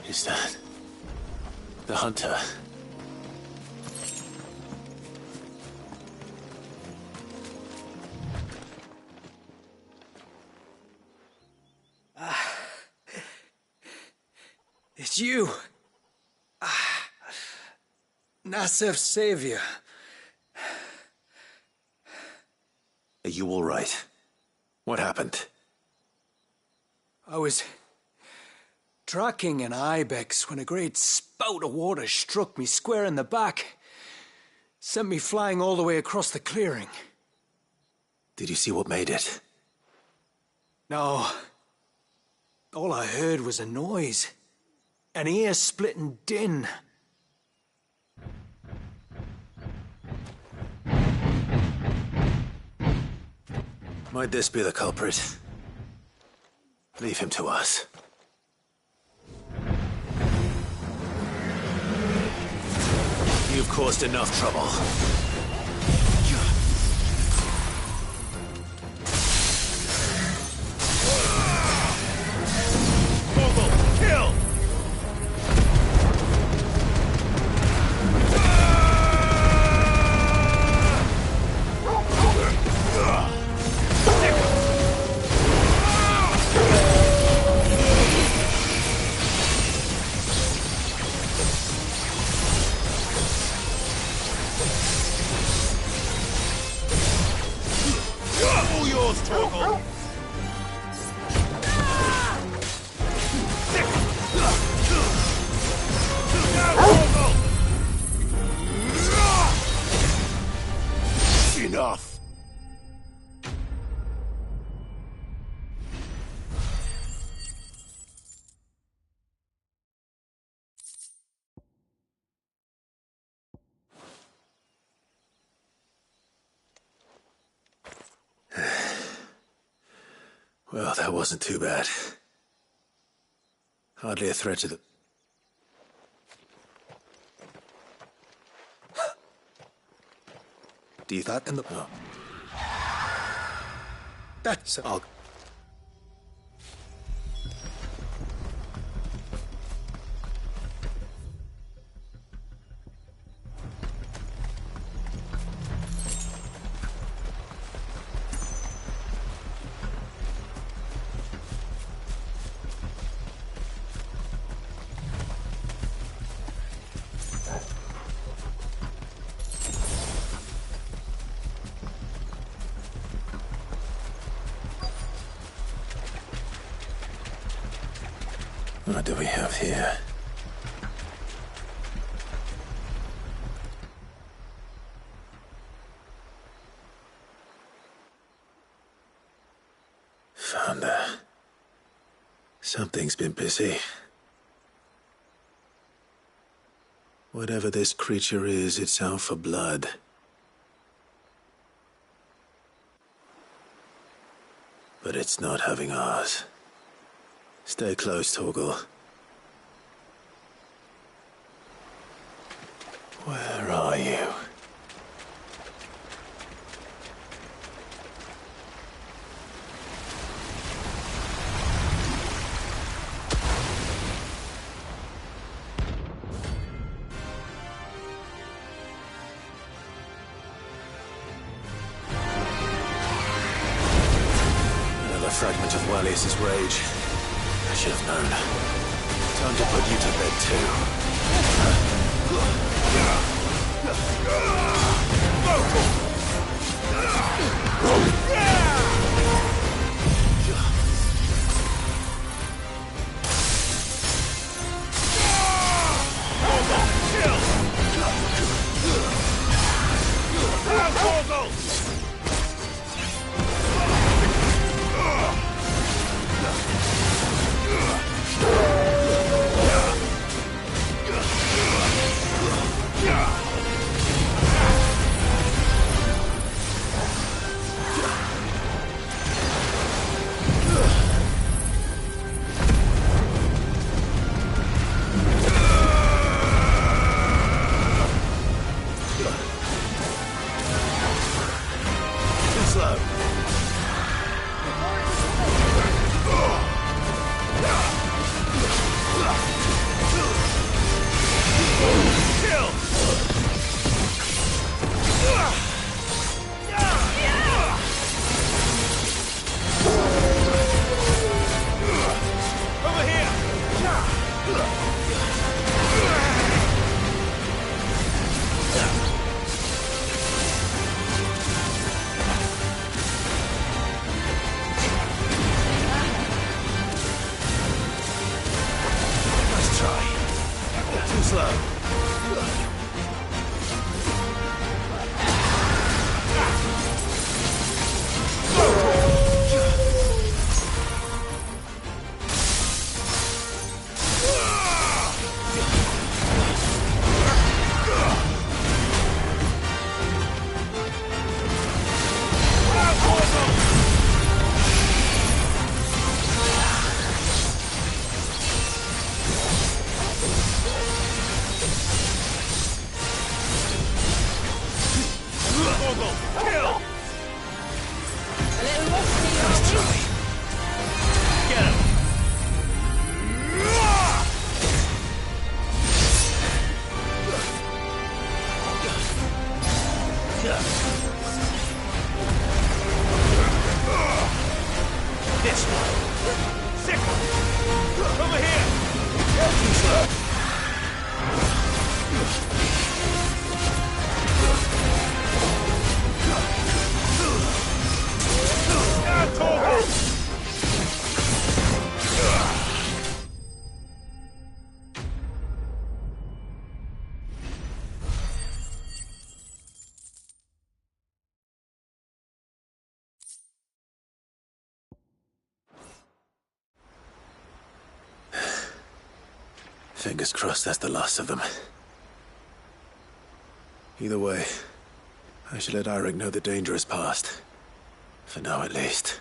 Is that the hunter? It's you. Nassef's savior. Are you all right? What happened? I was tracking an ibex when a great spout of water struck me square in the back. Sent me flying all the way across the clearing. Did you see what made it? No. All I heard was a noise. An ear-splitting din. Might this be the culprit? Leave him to us. You've caused enough trouble. Kill! All yours, Torgal! Enough! Well, that wasn't too bad. Hardly a threat to the... Do you that in the... Oh. That's... I'll... What do we have here? Found her. Something's been busy. Whatever this creature is, it's out for blood. But it's not having ours. Stay close, Torgal. Where are you? Another fragment of Wallius's rage. I should have known. Time to put you to bed, too. Nice try. Get him! This one. Sick one. Over here. Too slow. Fingers crossed that's the last of them. Either way, I should let Eirik know the danger is past. For now, at least.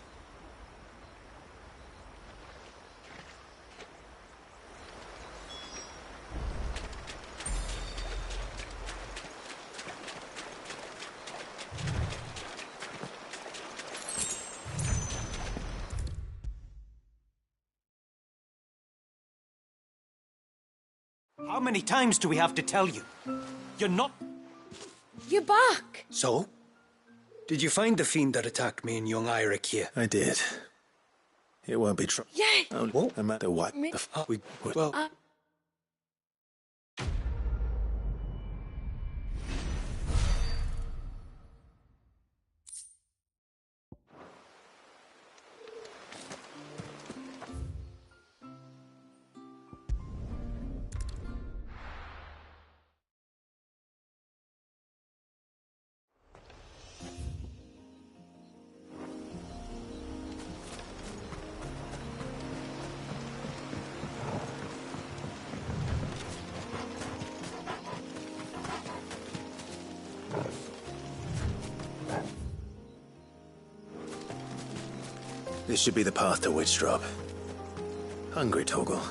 How many times do we have to tell you? You're not... You're back! So? Did you find the fiend that attacked me and young Eirik here? I did. It won't be trouble. Yay! No matter what. Well... This should be the path to Witchdrop. Hungry, Torgal?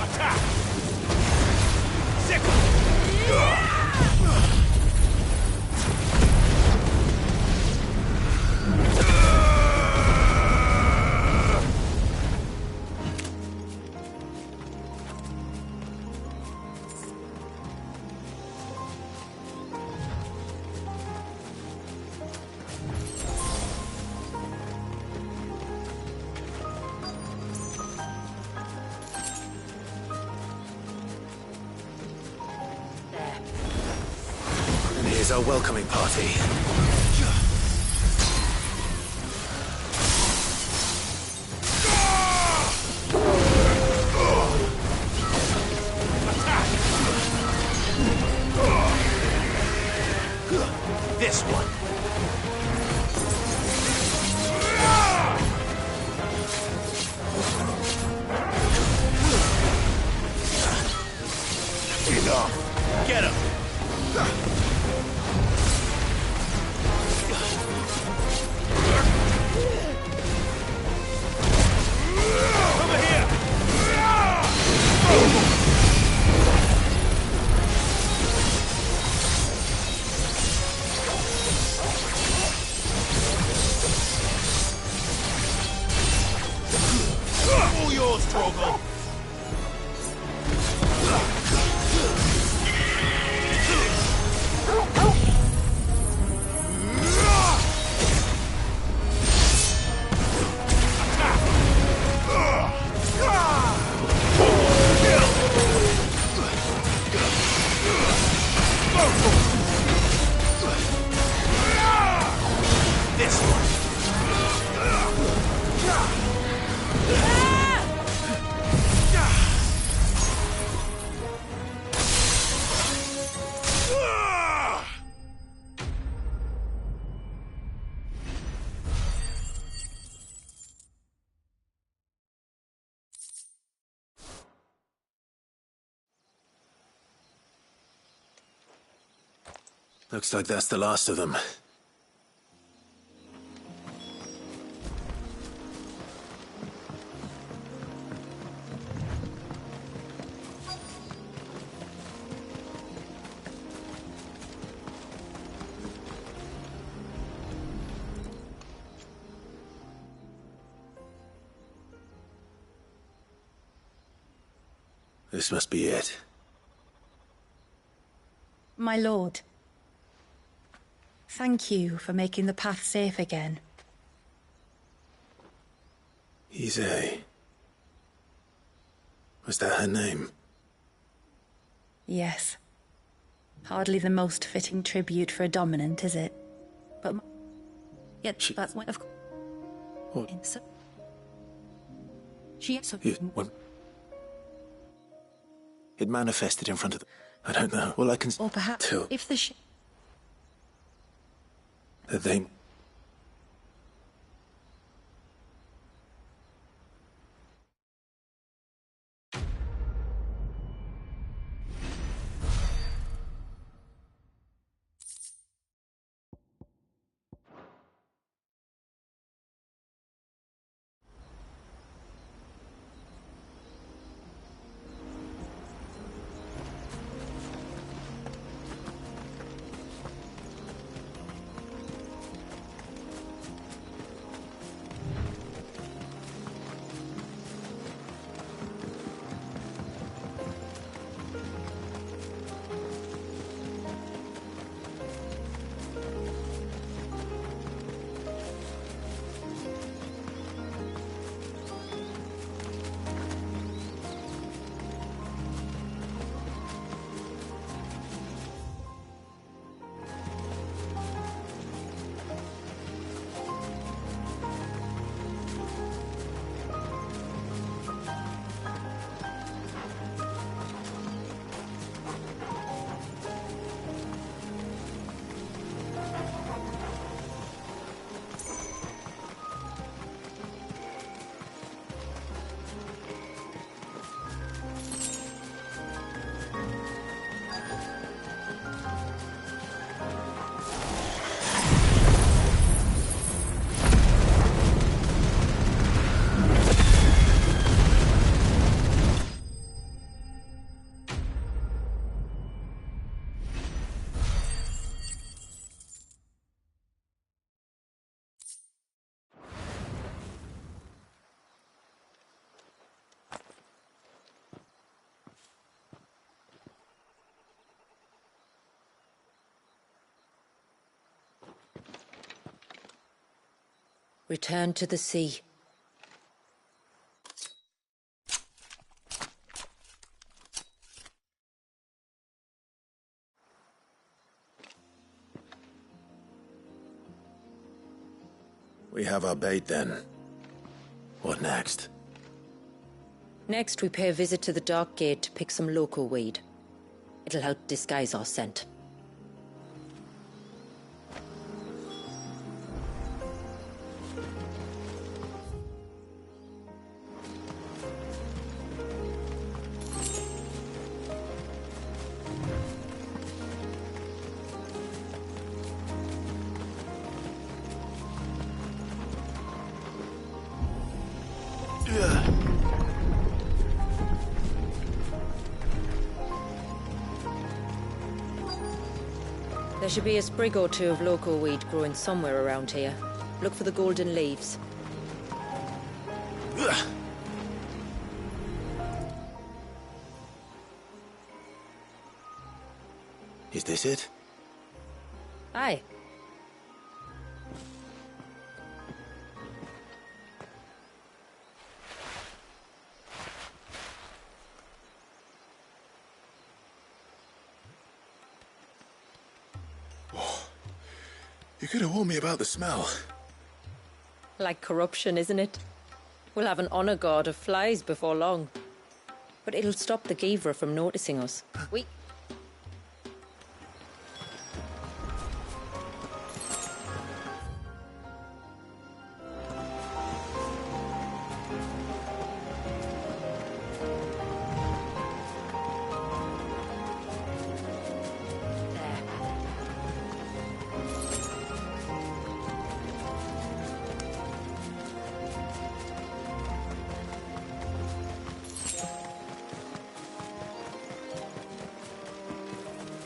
Attack! Sick! Here's our welcoming party. This one. Enough. Get him. All yours, Torgal. This one. Looks like that's the last of them. This must be it. My lord, thank you for making the path safe again. Ise. Was that her name? Yes. Hardly the most fitting tribute for a dominant, is it? But yet that's one of What? She It manifested in front of the... I don't know. Well, I can... Or perhaps tell if the that they... Return to the sea. We have our bait then. What next? Next, we pay a visit to the Dark Gate to pick some local weed. It'll help disguise our scent. There should be a sprig or two of local weed growing somewhere around here. Look for the golden leaves. Is this it? Aye. You could have warned me about the smell. Like corruption, isn't it? We'll have an honor guard of flies before long. But it'll stop the Givra from noticing us. We...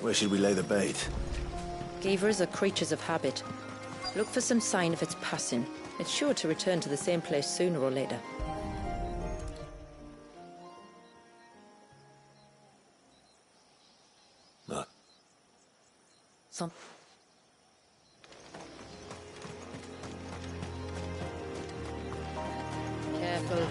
Where should we lay the bait? Givras are creatures of habit. Look for some sign of its passing. It's sure to return to the same place sooner or later. Some. Careful.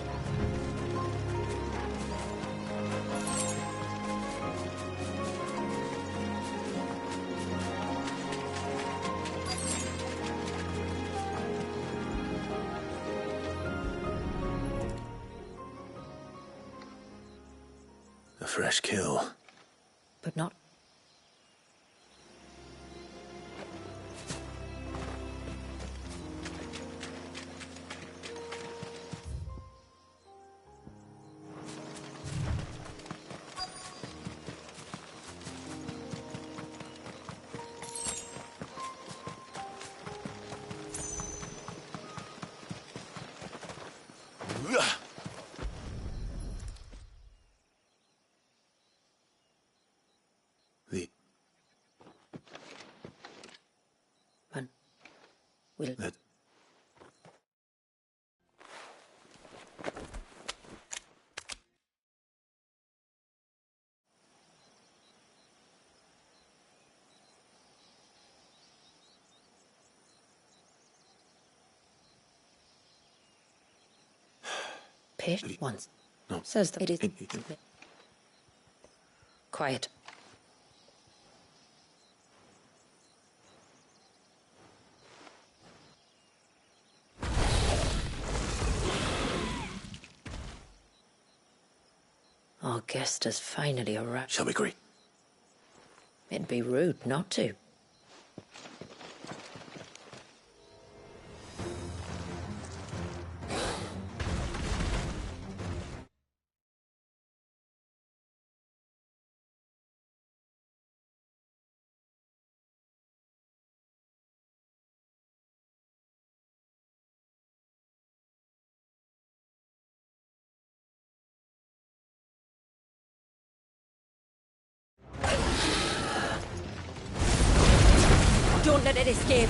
A fresh kill. But not. The... Man. Will. That... Patient once. No. Says that it is. Quiet. Our guest has finally arrived. Shall we agree? It'd be rude not to. Don't let it escape.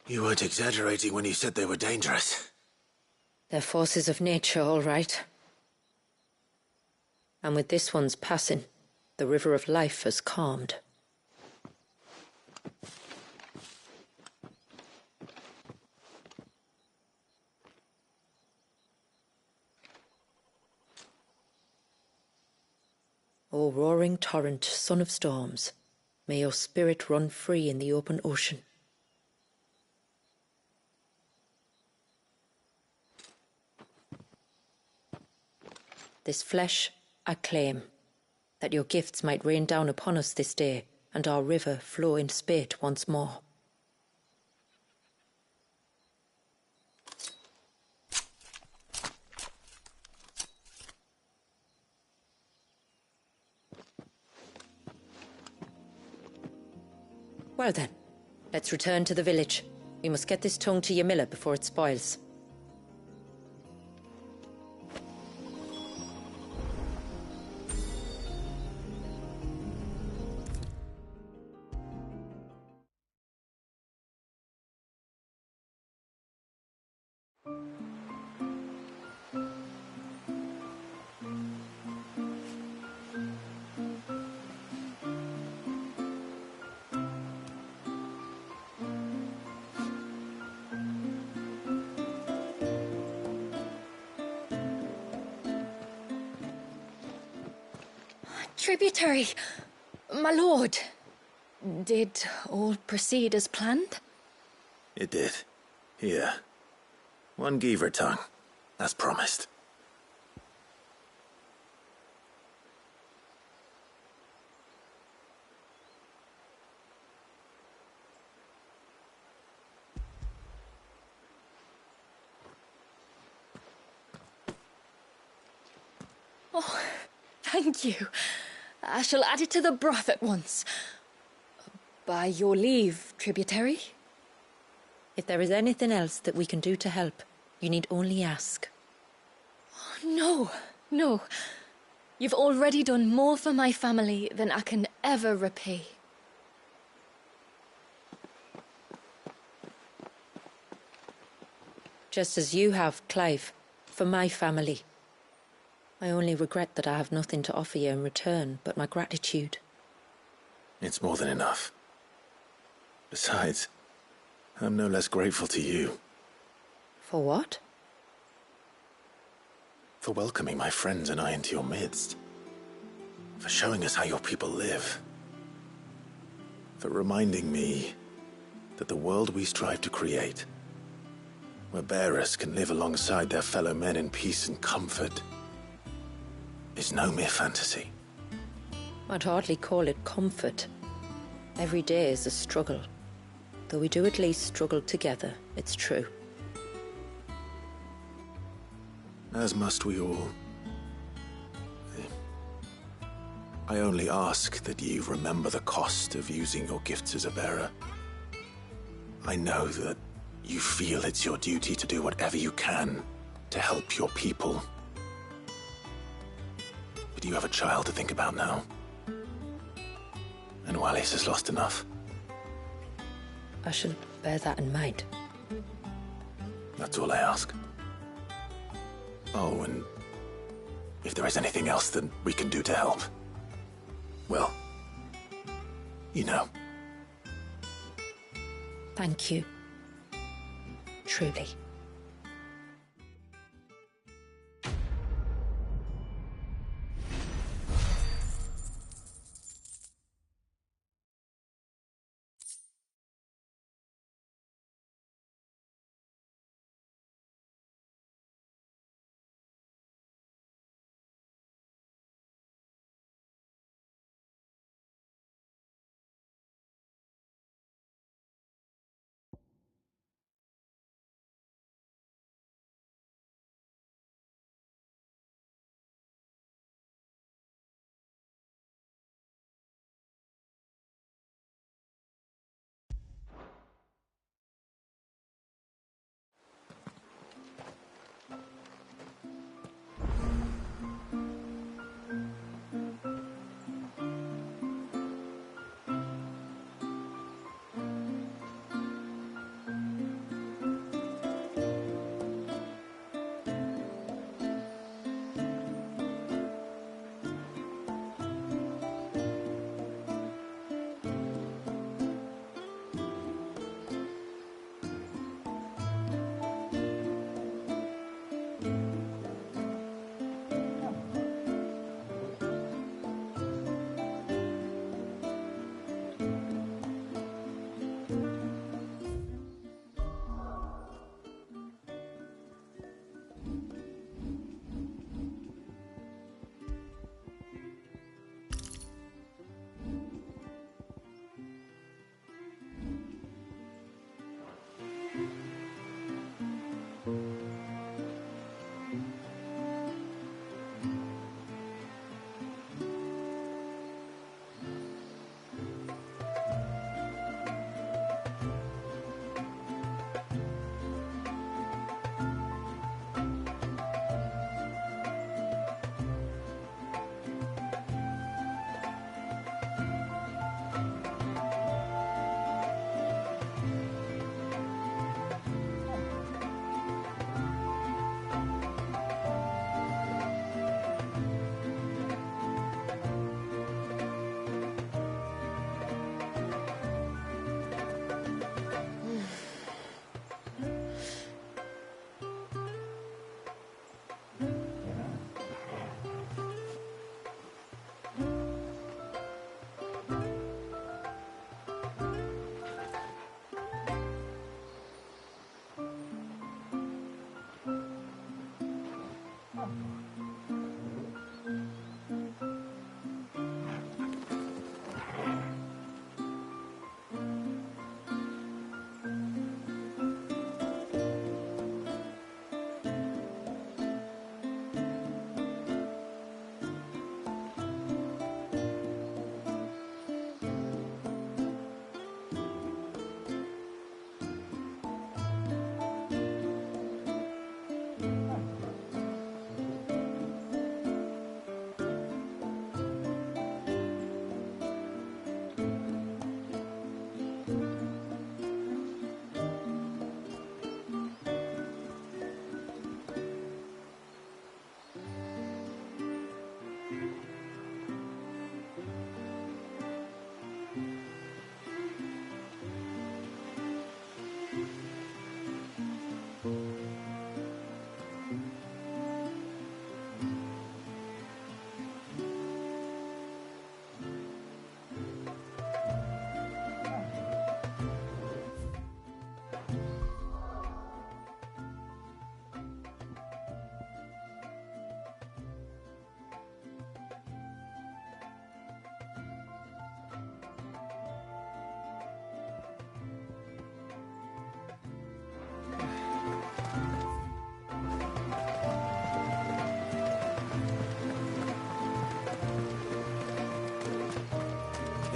You weren't exaggerating when you said they were dangerous. They're forces of nature, all right. And with this one's passing, the river of life has calmed. roaring torrent, son of storms, may your spirit run free in the open ocean. This flesh I claim, that your gifts might rain down upon us this day, and our river flow in spate once more. Well then, let's return to the village. We must get this tongue to Yamila before it spoils. Tributary, my lord. Did all proceed as planned? It did. Here. 1 Geaver tongue, as promised. Oh, thank you. I shall add it to the broth at once. By your leave, tributary. If there is anything else that we can do to help, you need only ask. No, no. You've already done more for my family than I can ever repay. Just as you have, Clive, for my family. I only regret that I have nothing to offer you in return but my gratitude. It's more than enough. Besides, I'm no less grateful to you. For what? For welcoming my friends and I into your midst. For showing us how your people live. For reminding me that the world we strive to create, where bearers can live alongside their fellow men in peace and comfort, is no mere fantasy. I'd hardly call it comfort. Every day is a struggle. Though we do at least struggle together, it's true. As must we all. I only ask that you remember the cost of using your gifts as a bearer. I know that you feel it's your duty to do whatever you can to help your people. But you have a child to think about now. And Wallis has lost enough. I shall bear that in mind. That's all I ask. Oh, and if there is anything else that we can do to help, well, you know. Thank you. Truly.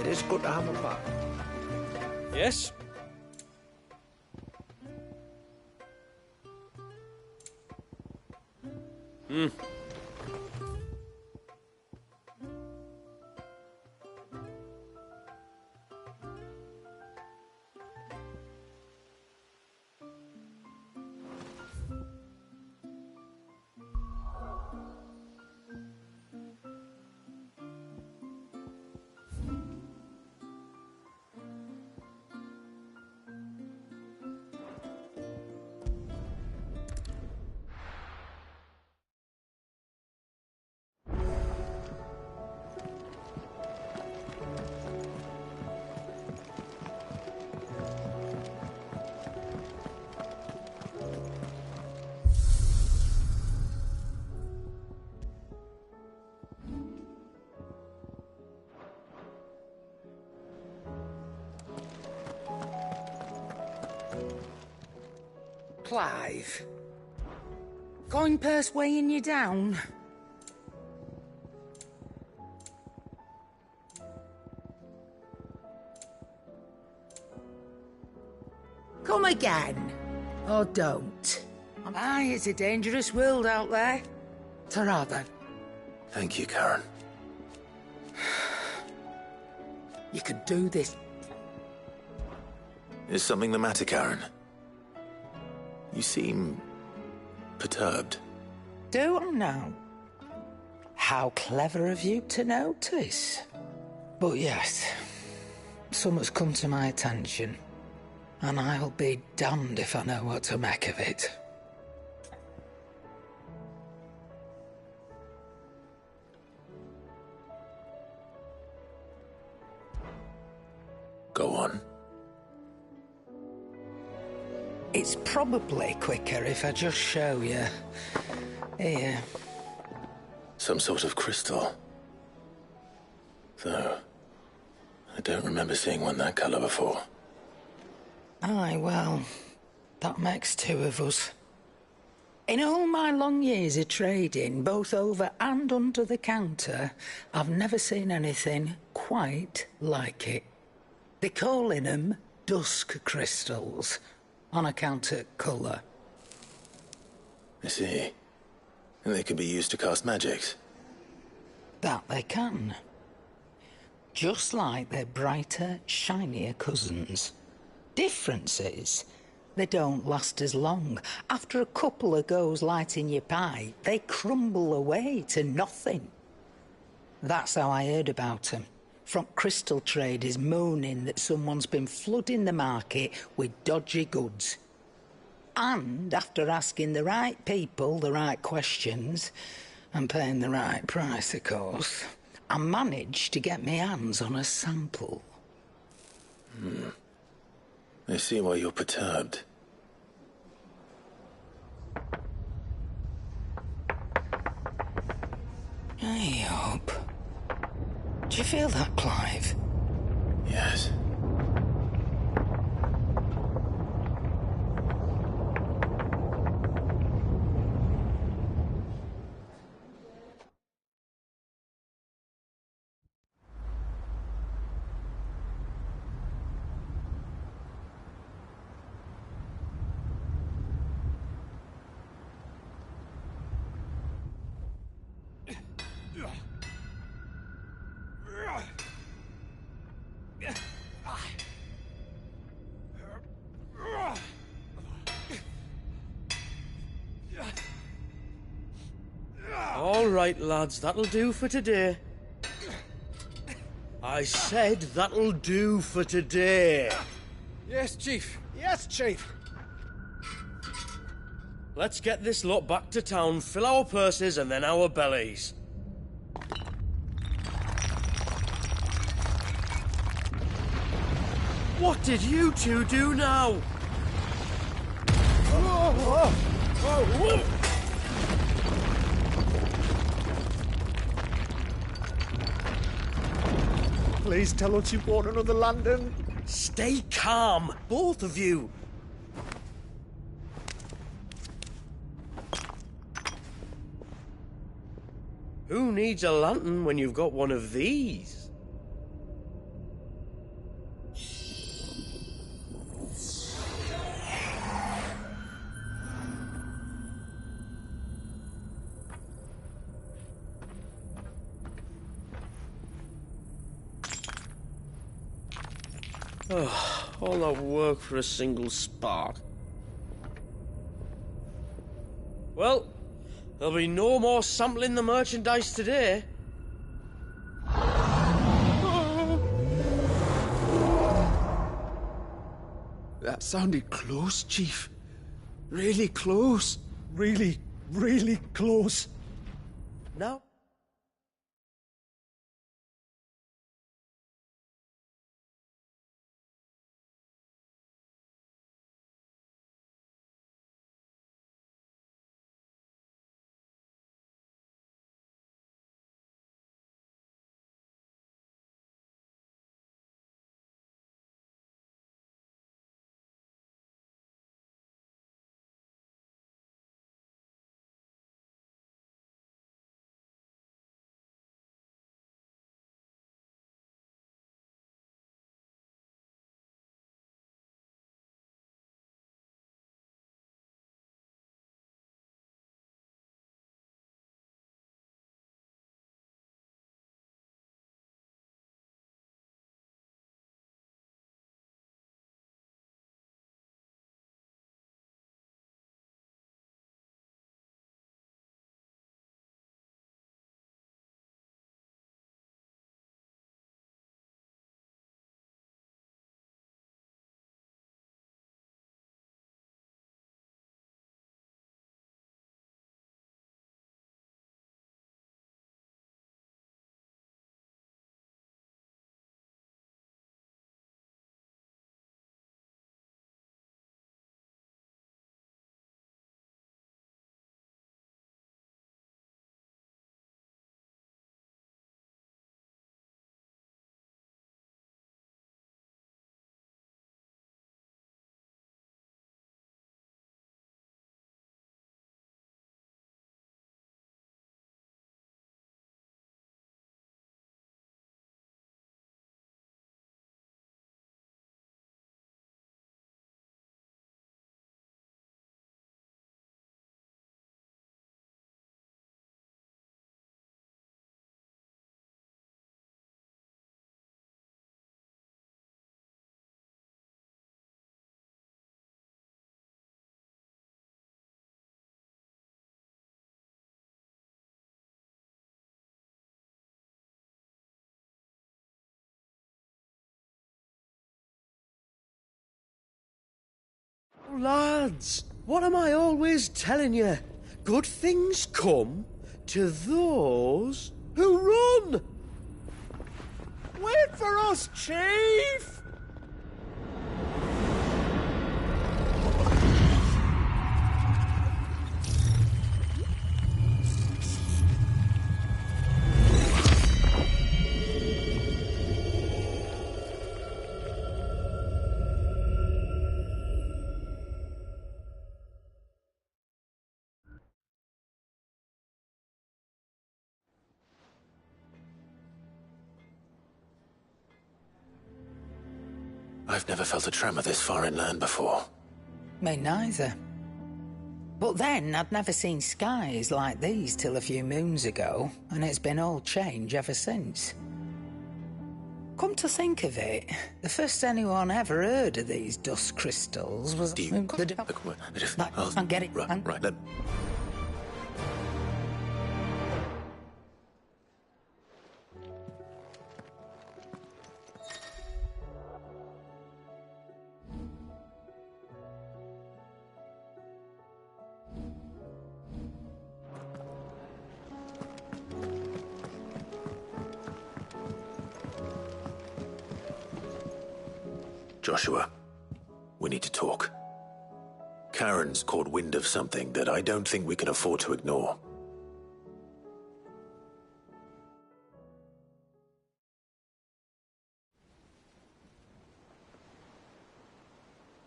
It is good to have her back. Yes? Hmm. Clive. Coin purse weighing you down? Come again. Or don't. Aye, it's a dangerous world out there. Ta-ra then. Thank you, Karen. You could do this. Is something the matter, Karen? You seem perturbed. Do I now? How clever of you to notice. But yes, something's come to my attention, and I'll be damned if I know what to make of it. Go on. It's probably quicker if I just show you. Here. Some sort of crystal. Though, I don't remember seeing one that colour before. Aye, well, that makes two of us. In all my long years of trading, both over and under the counter, I've never seen anything quite like it. They're calling them dusk crystals, on account of colour. I see. And they can be used to cast magics. That they can. Just like their brighter, shinier cousins. Difference is, they don't last as long. After a couple of goes lighting your pie, they crumble away to nothing. That's how I heard about them. From crystal traders moaning that someone's been flooding the market with dodgy goods. And after asking the right people the right questions, and paying the right price, of course, I managed to get my hands on a sample. I see why you're perturbed. Hey up. Do you feel that, Clive? Yes. All right, lads, that'll do for today. I said that'll do for today. Yes, Chief. Yes, Chief. Let's get this lot back to town, fill our purses and then our bellies. What did you two do now? Please tell us you want another lantern. Stay calm, both of you. Who needs a lantern when you've got one of these? Oh, all that work for a single spark. Well, there'll be no more sampling the merchandise today. That sounded close, Chief. Really close. Really, really close. Now? Lads, what am I always telling you? Good things come to those who run! Wait for us, Chief! I've never felt a tremor this far inland before. Me neither. But then, I'd never seen skies like these till a few moons ago, and it's been all change ever since. Come to think of it, the first anyone ever heard of these dust crystals was... Do you... I'll get it. Right. Joshua, we need to talk. Karen's caught wind of something that I don't think we can afford to ignore.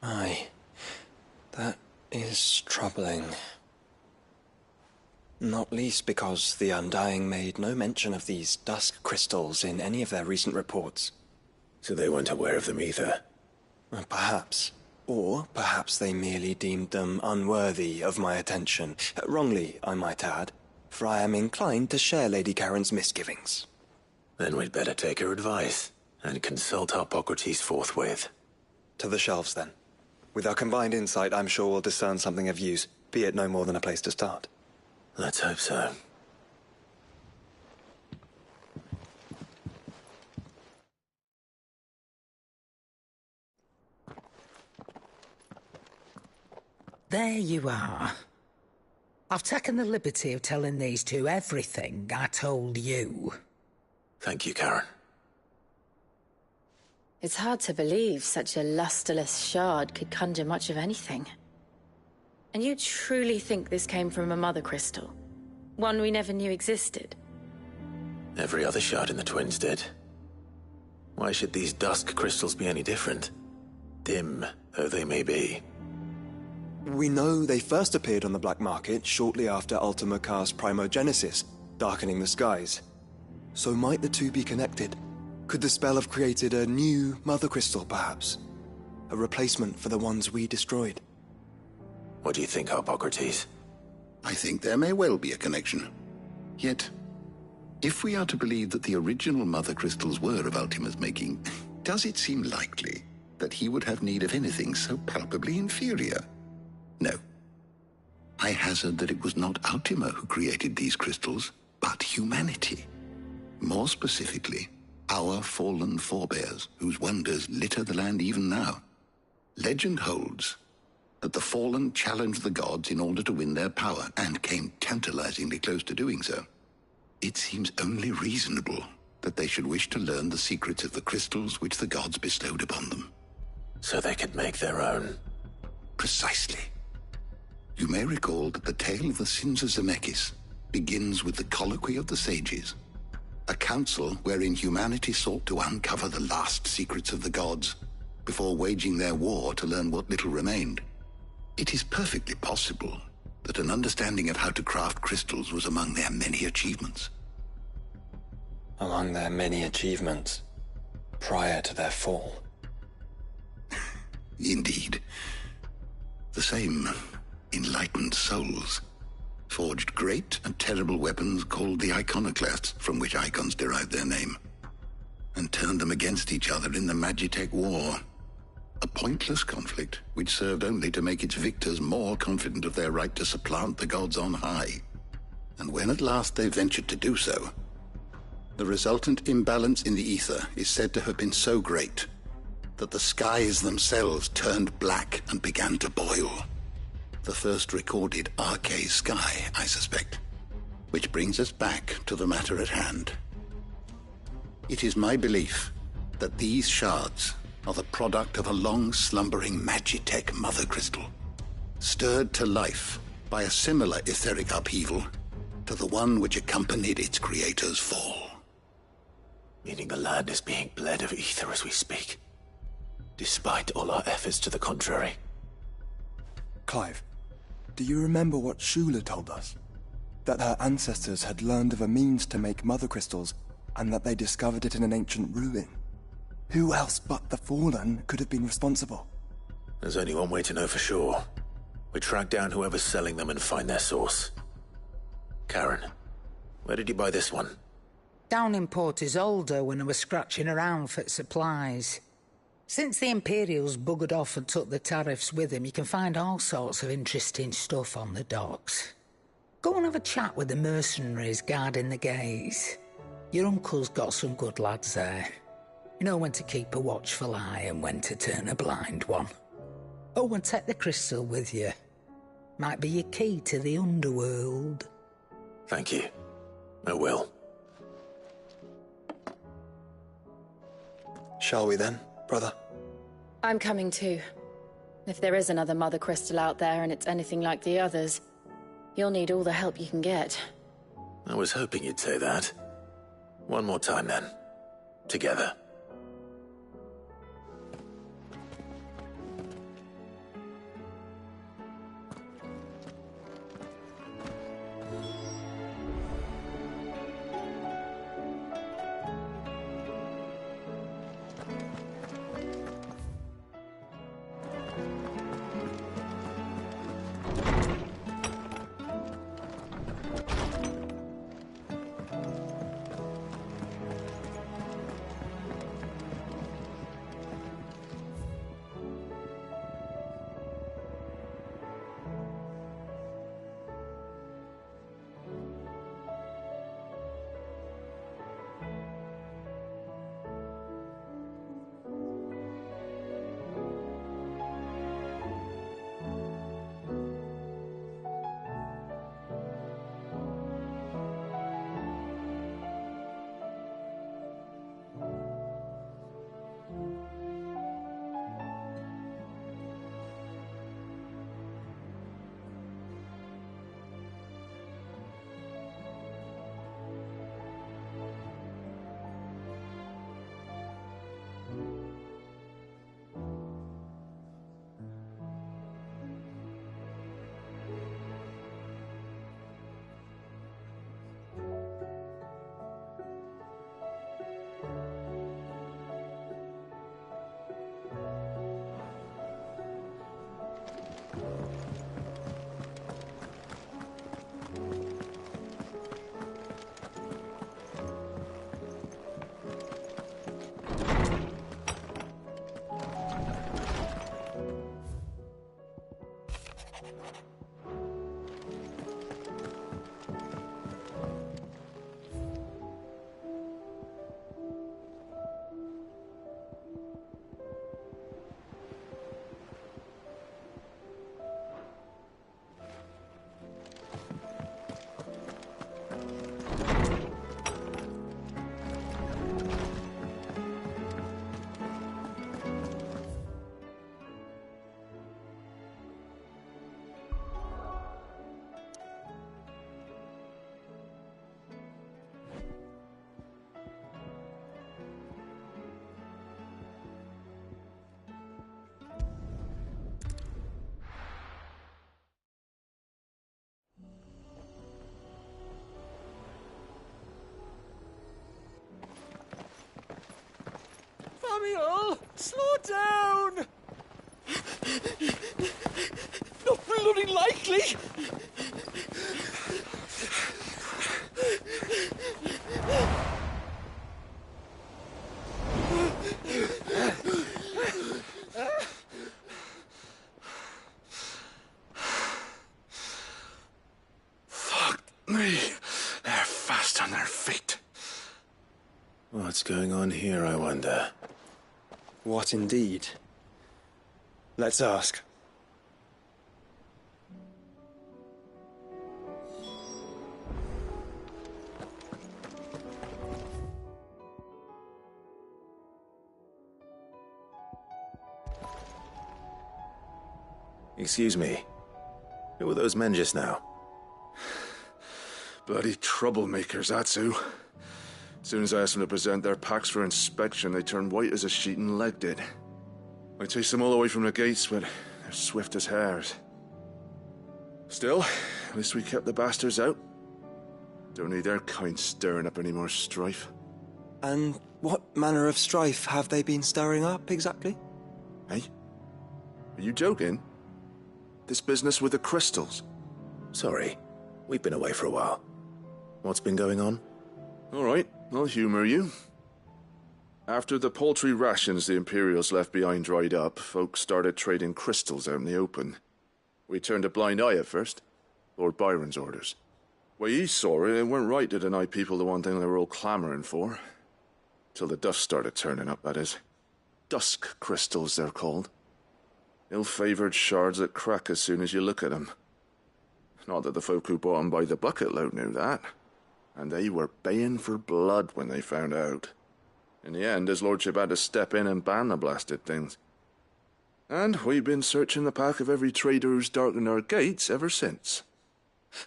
Aye, that is troubling. Not least because the Undying made no mention of these dusk crystals in any of their recent reports. So they weren't aware of them either? Perhaps. Or perhaps they merely deemed them unworthy of my attention. Wrongly, I might add, for I am inclined to share Lady Karen's misgivings. Then we'd better take her advice And consult Hippocrates forthwith. To the shelves, then. With our combined insight, I'm sure we'll discern something of use, be it no more than a place to start. Let's hope so. There you are. I've taken the liberty of telling these two everything I told you. Thank you, Karen. It's hard to believe such a lusterless shard could conjure much of anything. And you truly think this came from a mother crystal? One we never knew existed? Every other shard in the Twins did. Why should these dusk crystals be any different? Dim though they may be. We know they first appeared on the black market shortly after Ultima Car's primogenesis, darkening the skies. So might the two be connected? Could the spell have created a new mother crystal, perhaps? A replacement for the ones we destroyed? What do you think, Hippocrates? I think there may well be a connection. Yet, if we are to believe that the original mother crystals were of Ultima's making, does it seem likely that he would have need of anything so palpably inferior? No. I hazard that it was not Ultima who created these crystals, but humanity. More specifically, our fallen forebears, whose wonders litter the land even now. Legend holds that the fallen challenged the gods in order to win their power, and came tantalizingly close to doing so. It seems only reasonable that they should wish to learn the secrets of the crystals which the gods bestowed upon them. So they could make their own. Precisely. You may recall that the tale of the sins of Zemeckis begins with the colloquy of the sages, a council wherein humanity sought to uncover the last secrets of the gods before waging their war to learn what little remained. It is perfectly possible that an understanding of how to craft crystals was among their many achievements. Among their many achievements, prior to their fall. Indeed. The same enlightened souls forged great and terrible weapons called the iconoclasts, from which icons derive their name, and turned them against each other in the Magitech War. A pointless conflict which served only to make its victors more confident of their right to supplant the gods on high. And when at last they ventured to do so, the resultant imbalance in the ether is said to have been so great that the skies themselves turned black and began to boil. The first recorded Arcade sky, I suspect. Which brings us back to the matter at hand. It is my belief that these shards are the product of a long-slumbering Magitech mother crystal, stirred to life by a similar etheric upheaval to the one which accompanied its creator's fall. Meaning the land is being bled of ether as we speak, despite all our efforts to the contrary. Clive, do you remember what Shula told us? That her ancestors had learned of a means to make mother crystals, and that they discovered it in an ancient ruin. Who else but the Fallen could have been responsible? There's only one way to know for sure. We track down whoever's selling them and find their source. Karen, where did you buy this one? Down in Port Isolde when I was scratching around for supplies. Since the Imperials buggered off and took the tariffs with them, you can find all sorts of interesting stuff on the docks. Go and have a chat with the mercenaries guarding the gates. Your uncle's got some good lads there. You know when to keep a watchful eye and when to turn a blind one. Oh, and take the crystal with you. Might be your key to the underworld. Thank you. I will. Shall we then, brother? I'm coming too. If there is another mother crystal out there and it's anything like the others, you'll need all the help you can get. I was hoping you'd say that. One more time then. Together. Samuel! Slow down! Not bloody likely! Fuck me. They're fast on their feet. What's going on here, I wonder? What indeed? Let's ask. Excuse me. Who were those men just now? Bloody troublemakers, that's who. As soon as I asked them to present their packs for inspection, they turned white as a sheet and legged it. I chased them all away from the gates, but they're swift as hares. Still, at least we kept the bastards out. Don't need their kind stirring up any more strife. And what manner of strife have they been stirring up, exactly? Hey? Are you joking? This business with the crystals? Sorry, we've been away for a while. What's been going on? All right, I'll humor you. After the paltry rations the Imperials left behind dried up, folks started trading crystals out in the open. We turned a blind eye at first. Lord Byron's orders. Way he saw it, it weren't right to deny people the one thing they were all clamoring for. Till the dust started turning up, that is. Dusk crystals, they're called. Ill-favoured shards that crack as soon as you look at them. Not that the folk who bought them by the bucket load knew that. And they were baying for blood when they found out. In the end, his lordship had to step in and ban the blasted things. And we've been searching the pack of every trader who's darkened our gates ever since.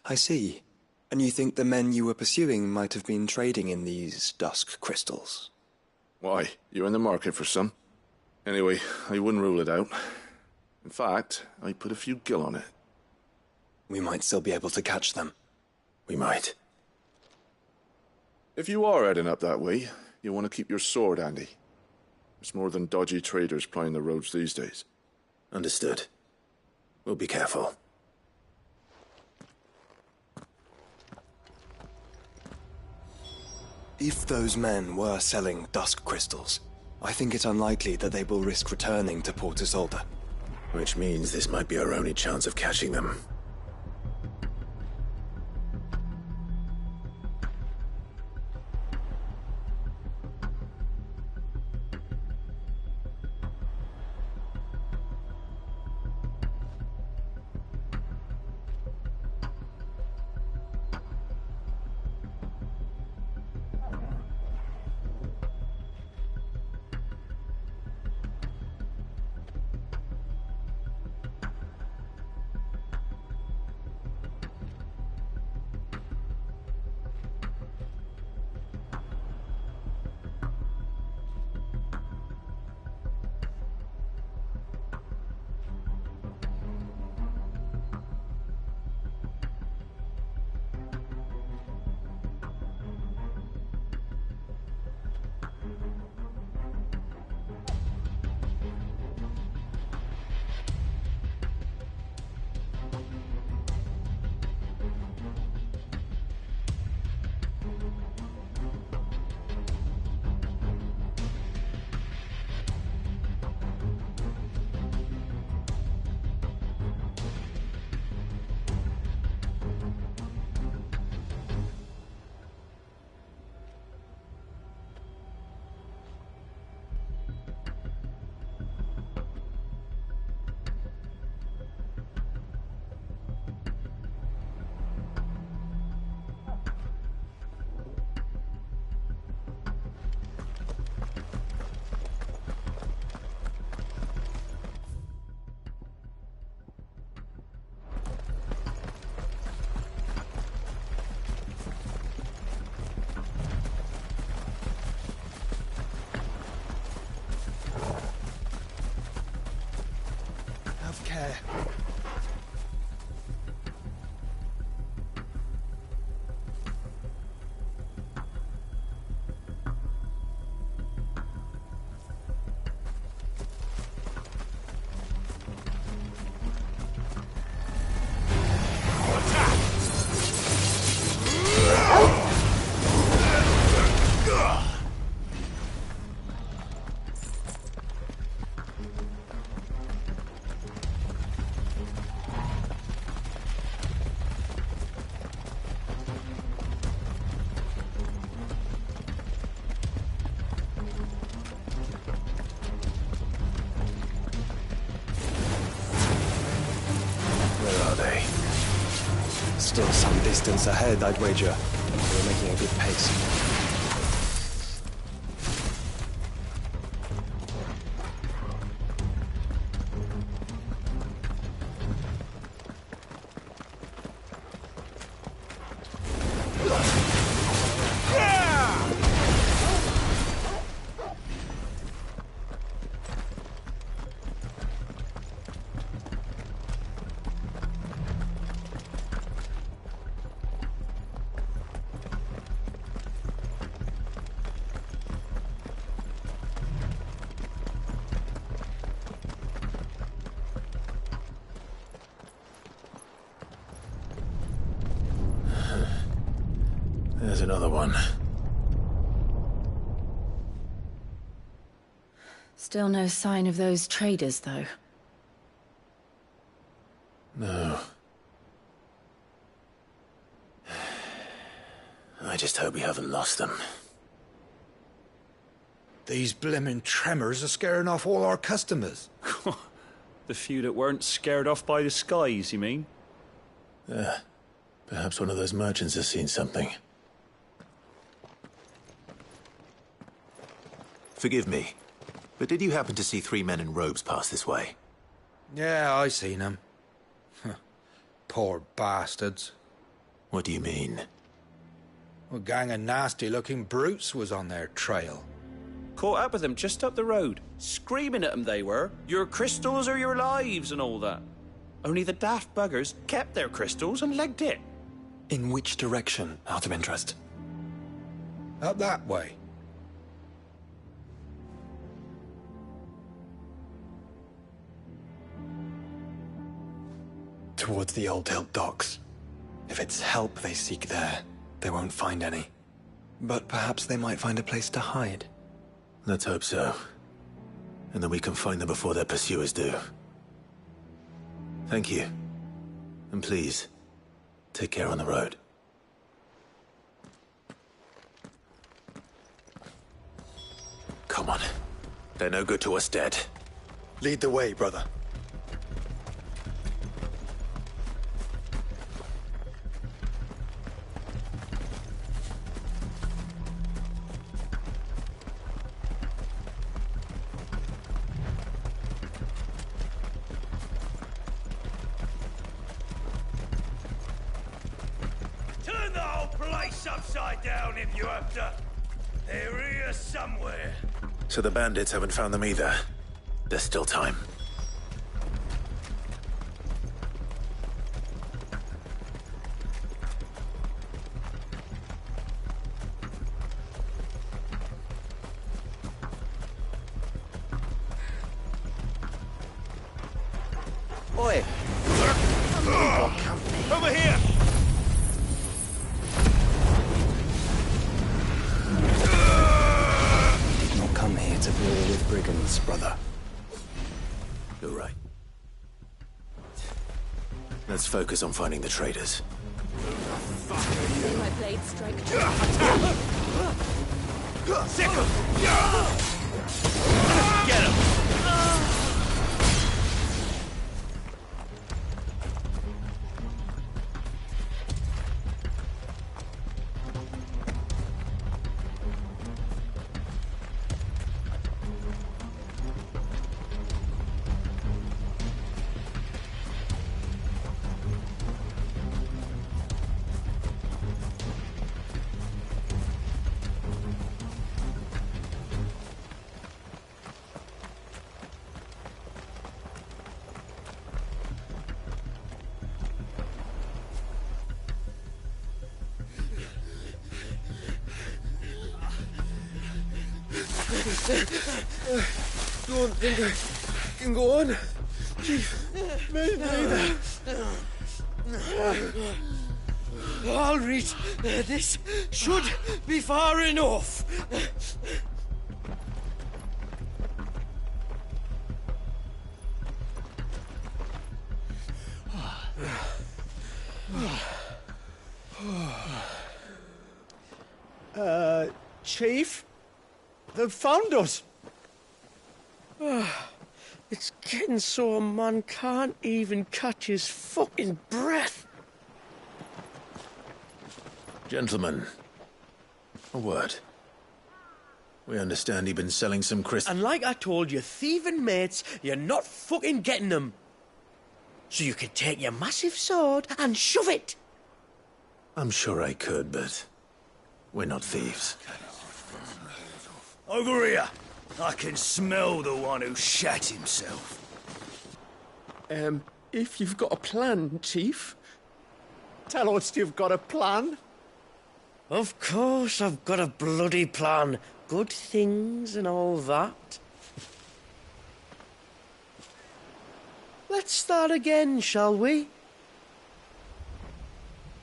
I see. And you think the men you were pursuing might have been trading in these dusk crystals? Why, you're in the market for some. Anyway, I wouldn't rule it out. In fact, I put a few gil on it. We might still be able to catch them. We might. If you are heading up that way, you'll want to keep your sword handy. There's more than dodgy traders plying the roads these days. Understood. We'll be careful. If those men were selling dusk crystals, I think it unlikely that they will risk returning to Port Isolde. Which means this might be our only chance of catching them. Still some distance ahead, I'd wager. We're making a good pace. There's another one. Still no sign of those traders, though. No. I just hope we haven't lost them. These blimmin' tremors are scaring off all our customers. The few that weren't scared off by the skies, you mean? Perhaps one of those merchants has seen something. Forgive me, but did you happen to see 3 men in robes pass this way? Yeah, I seen them. Poor bastards. What do you mean? A gang of nasty-looking brutes was on their trail. Caught up with them just up the road. Screaming at them they were. Your crystals or your lives and all that. Only the daft buggers kept their crystals and legged it. In which direction, out of interest? Up that way. Towards the Old Hill docks. If it's help they seek there, they won't find any. But perhaps they might find a place to hide. Let's hope so. And then we can find them before their pursuers do. Thank you. And please, take care on the road. Come on. They're no good to us dead. Lead the way, brother. Turn the whole place upside down if you have to. They're here somewhere. So the bandits haven't found them either. There's still time. Oi! Over here! Did not come here to brawl with brigands, brother. You're right. Let's focus on finding the traders. See my blade strike. Sick 'em! Get him! Don't think I can go on. Chief, me neither. I'll reach. This should be far enough. Chief? They've found us. It's getting so a man can't even catch his fucking breath. Gentlemen, a word. We understand you've been selling some crystals. And like I told your thieving mates, you're not fucking getting them. So you can take your massive sword and shove it. I'm sure I could, but we're not thieves. Over here. I can smell the one who shat himself. If you've got a plan, Chief. Tell us you've got a plan. Of course I've got a bloody plan. Good things and all that. Let's start again, shall we?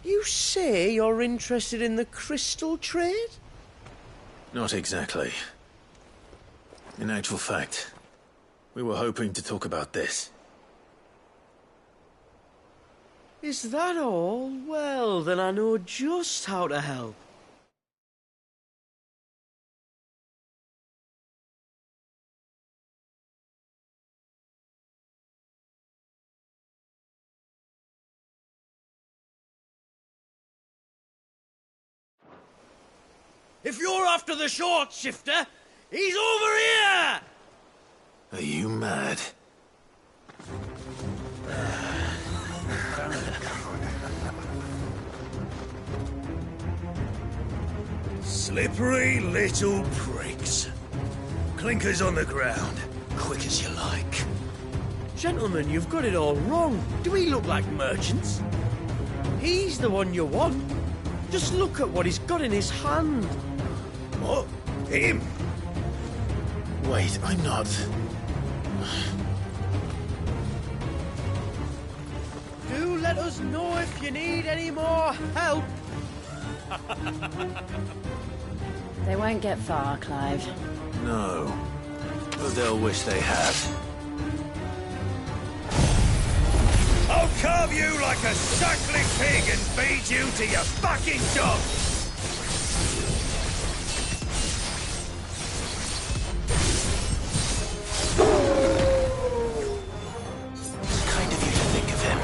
You say you're interested in the crystal trade? Not exactly. In actual fact, we were hoping to talk about this. Is that all? Well, then I know just how to help. If you're after the short shifter, he's over here! Are you mad? Slippery little pricks. Clinkers on the ground, quick as you like. Gentlemen, you've got it all wrong. Do we look like merchants? He's the one you want. Just look at what he's got in his hand. What? Him? Wait, I'm not... Do let us know if you need any more help. They won't get far, Clive. No. But they'll wish they had. I'll carve you like a suckling pig and feed you to your fucking dog! Kind of you to think of him.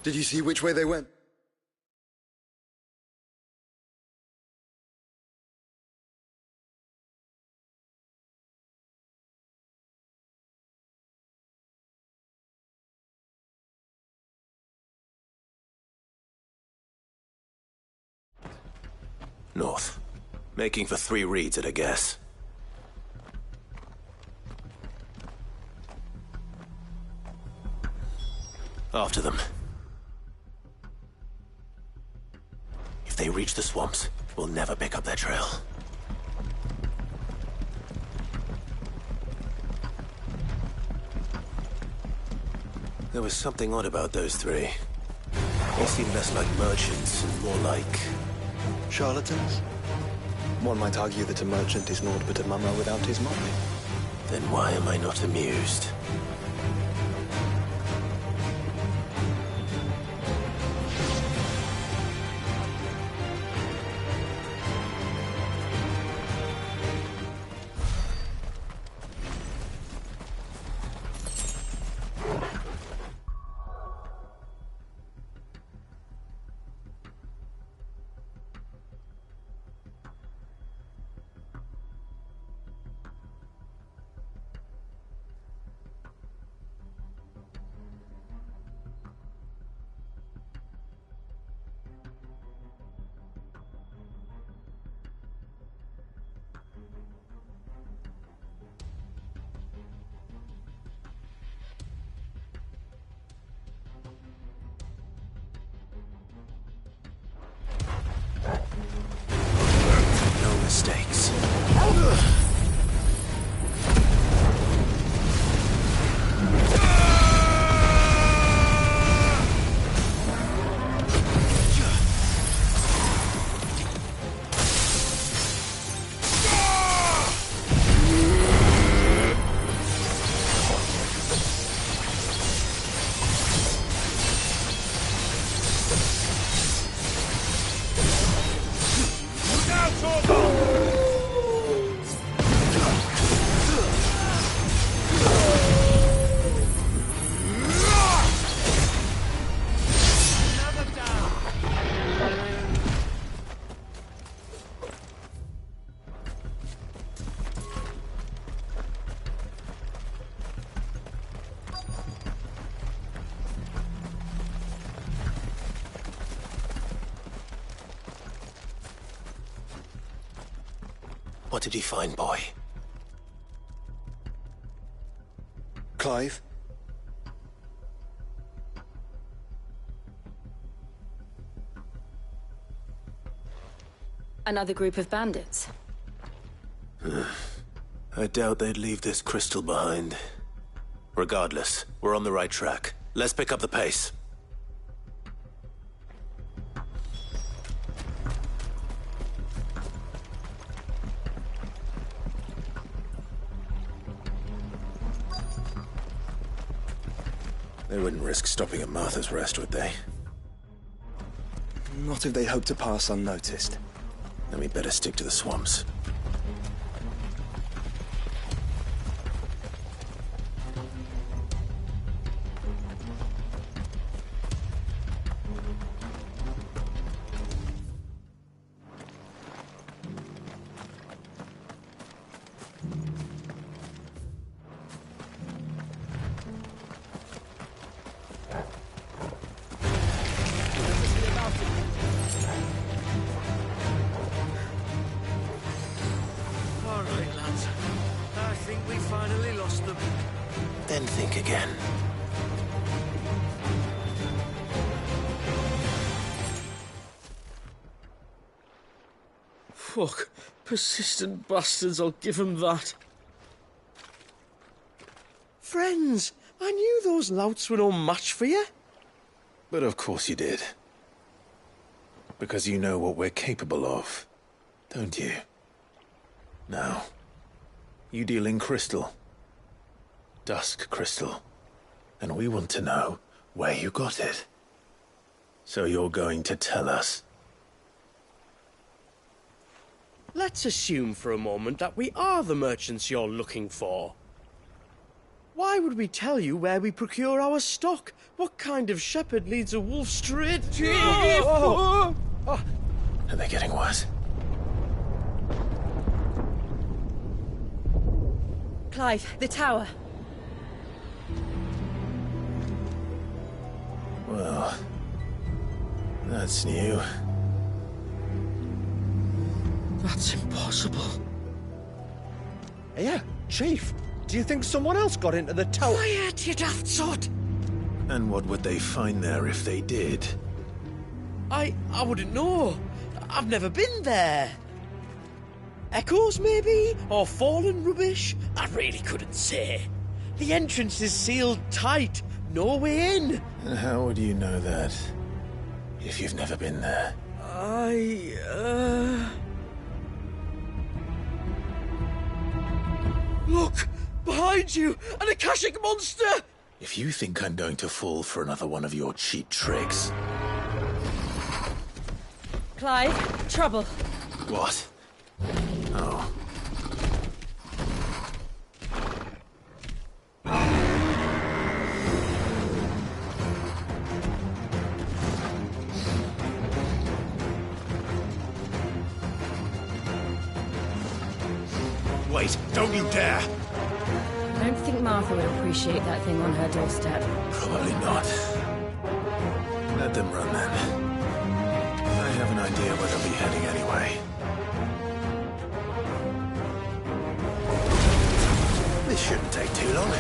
Did you see which way they went? North. Making for 3 reads at a guess. After them. If they reach the swamps, we'll never pick up their trail. There was something odd about those 3. They seemed less like merchants and more like... charlatans? One might argue that a merchant is naught but a mummer without his money. Then why am I not amused? What did you find, boy? Clive? Another group of bandits. I doubt they'd leave this crystal behind. Regardless, we're on the right track. Let's pick up the pace. They wouldn't risk stopping at Martha's Rest, would they? Not if they hope to pass unnoticed. Then we better stick to the swamps. Then think again. Fuck. Persistent bastards, I'll give them that. Friends, I knew those louts were no match for you. But of course you did. Because you know what we're capable of, don't you? Now, you deal in crystal. Dusk crystal. And we want to know where you got it. So you're going to tell us? Let's assume for a moment that we are the merchants you're looking for. Why would we tell you where we procure our stock? What kind of shepherd leads a wolf straight to... Are they getting worse? Clive, the tower. Well, that's new. That's impossible. Yeah, Chief. Do you think someone else got into the tower? Quiet, you daft sod! And what would they find there if they did? I wouldn't know. I've never been there. Echoes, maybe? Or fallen rubbish? I really couldn't say. The entrance is sealed tight. No way in. And how would you know that, if you've never been there? Look! Behind you! An Akashic monster! If you think I'm going to fall for another one of your cheap tricks... Clive, trouble. What? Oh. Wait, don't you dare! I don't think Martha would appreciate that thing on her doorstep. Probably not. Let them run then. I have an idea where they'll be heading anyway. This shouldn't take too long.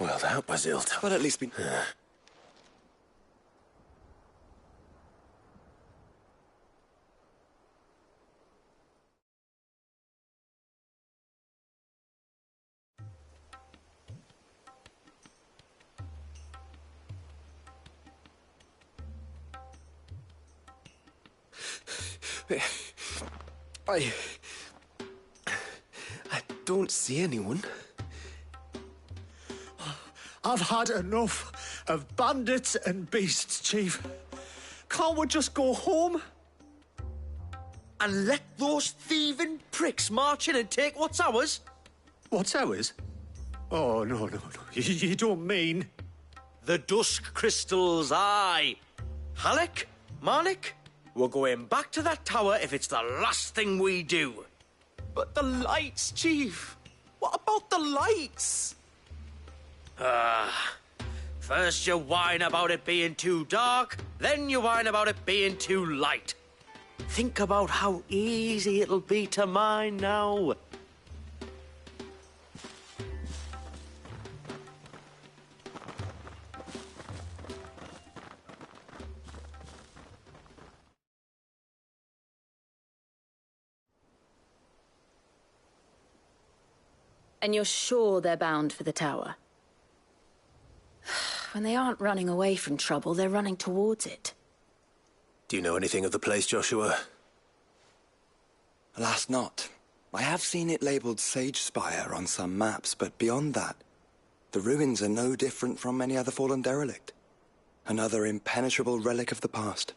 Well, that was ill-timed. But at least we... I don't see anyone. I've had enough of bandits and beasts, Chief. Can't we just go home? And let those thieving pricks march in and take what's ours? What's ours? Oh, no. You don't mean... The dusk crystals, aye. Halleck, Marnik, we're going back to that tower if it's the last thing we do. But the lights, Chief. What about the lights? First you whine about it being too dark, then you whine about it being too light. Think about how easy it'll be to mine now. And you're sure they're bound for the tower? When they aren't running away from trouble, they're running towards it. Do you know anything of the place, Joshua? Alas, not. I have seen it labelled Sage Spire on some maps, but beyond that, the ruins are no different from any other fallen derelict. Another impenetrable relic of the past.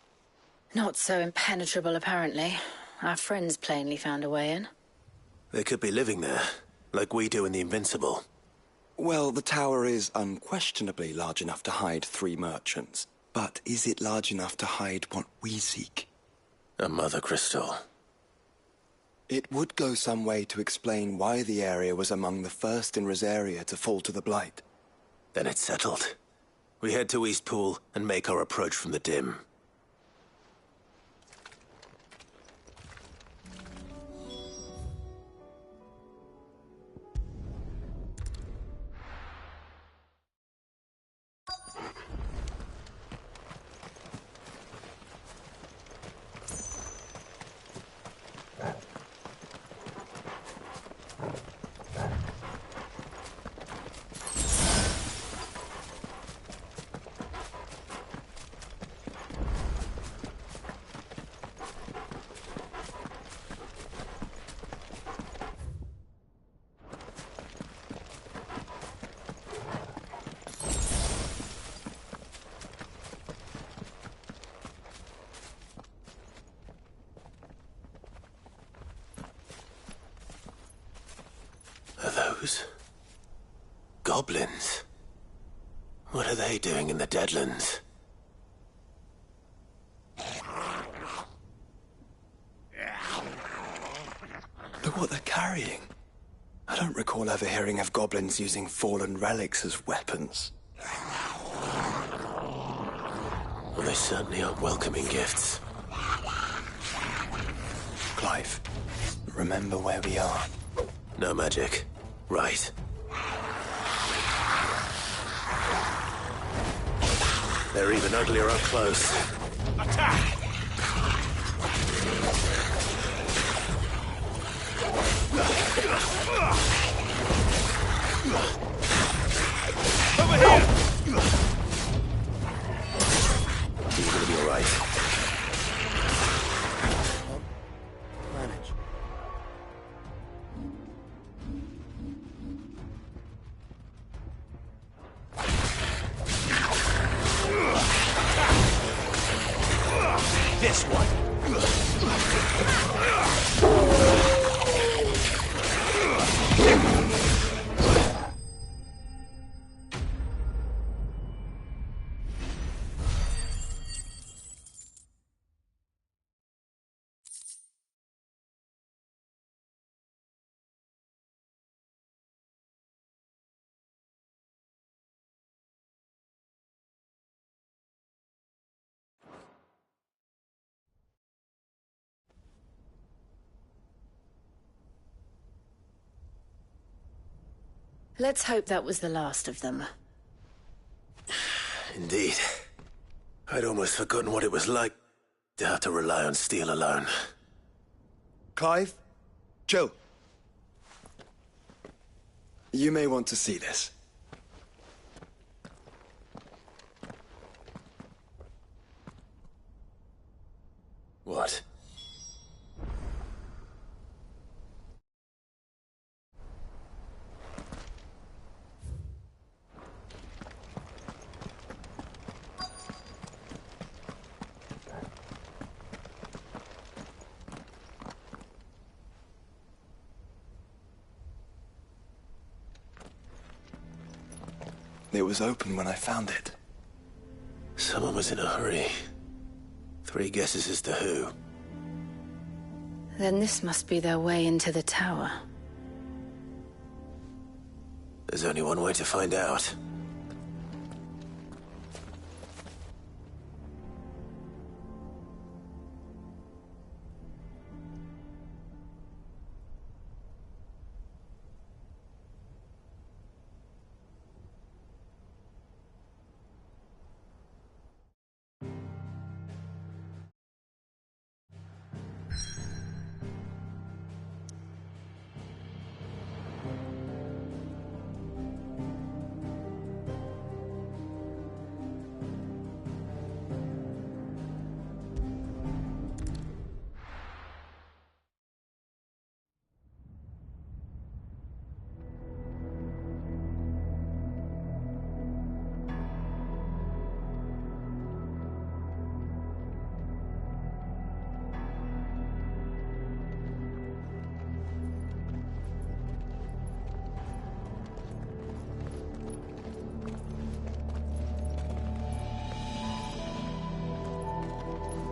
Not so impenetrable, apparently. Our friends plainly found a way in. They could be living there, like we do in the Invincible. Well, the tower is unquestionably large enough to hide 3 merchants. But is it large enough to hide what we seek? A mother crystal. It would go some way to explain why the area was among the first in Rosaria to fall to the Blight. Then it's settled. We head to Eastpool and make our approach from the dim. Goblins? What are they doing in the Deadlands? Look what they're carrying. I don't recall ever hearing of goblins using fallen relics as weapons. Well, they certainly aren't welcoming gifts. Clive, remember where we are. No magic. Right. They're even uglier up close. Attack! Over here! You're gonna be all right. Manage. This one. Let's hope that was the last of them. Indeed. I'd almost forgotten what it was like to have to rely on steel alone. Clive? Joe? You may want to see this. What? It was open when I found it. Someone was in a hurry. 3 guesses as to who. Then this must be their way into the tower. There's only one way to find out.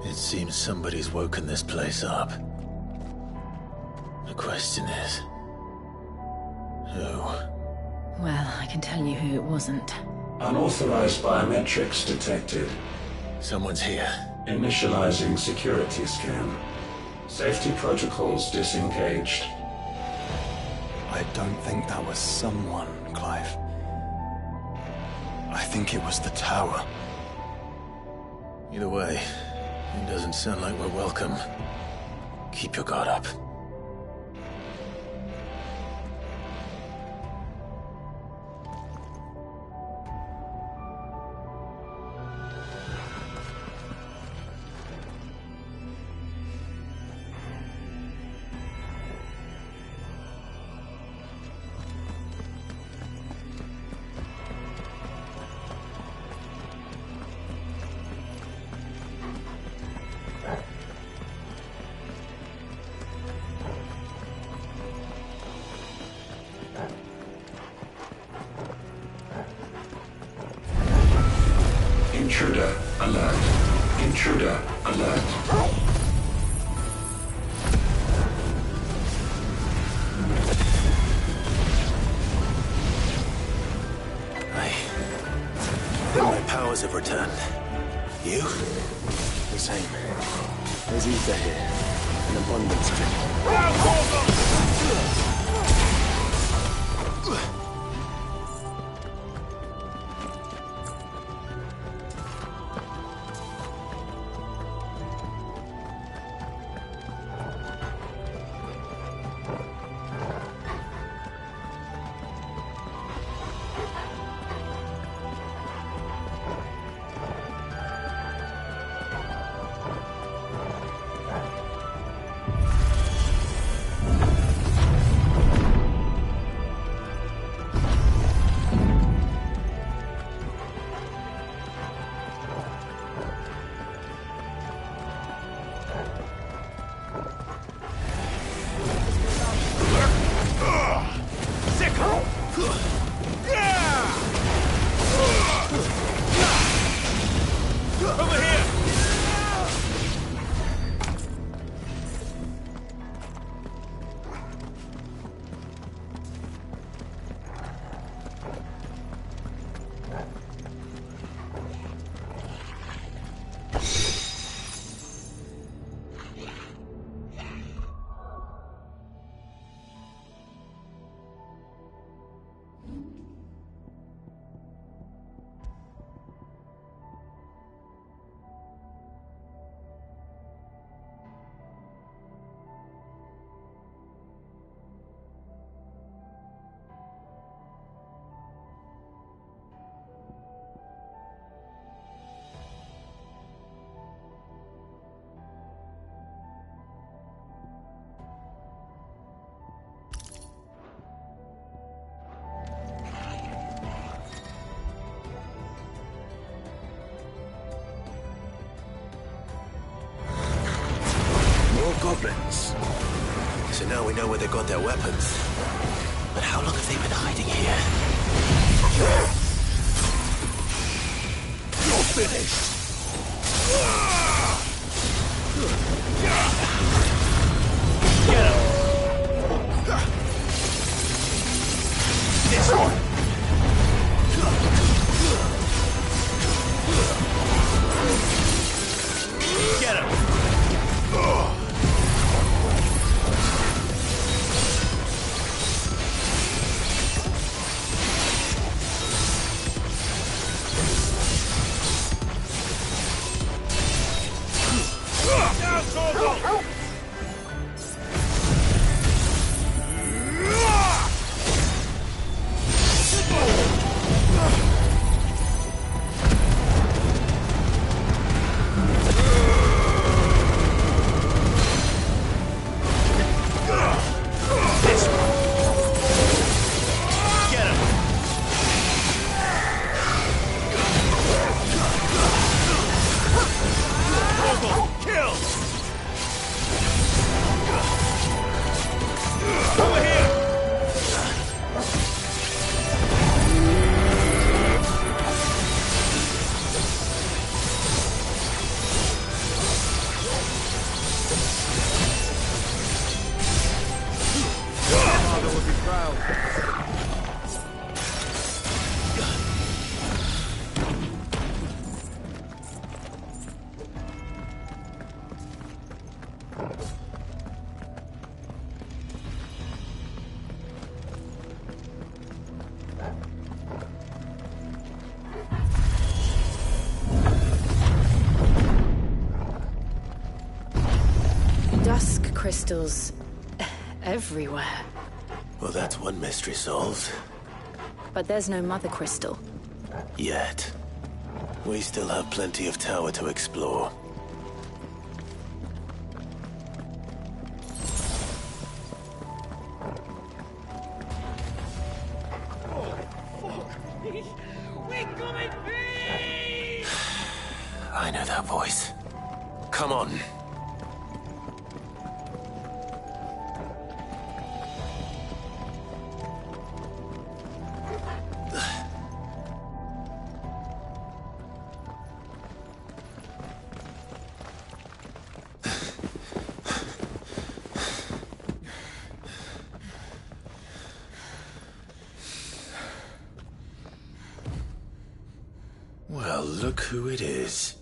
It seems somebody's woken this place up. The question is... who? Well, I can tell you who it wasn't. Unauthorized biometrics detected. Someone's here. Initializing security scan. Safety protocols disengaged. I don't think that was someone, Clive. I think it was the tower. Either way, it doesn't sound like we're welcome. Keep your guard up. Intruder alert. Intruder alert. I think my powers have returned. You? The same. There's ether here. An abundance of it. footprints. So now we know where they got their weapons. But how long have they been hiding here? You're finished! Get him! This one! Get him! Down, Torval! Dusk crystals everywhere. Well, that's one mystery solved. But there's no mother crystal. Yet. We still have plenty of tower to explore. We're coming, please! I know that voice. Come on. Well, look who it is.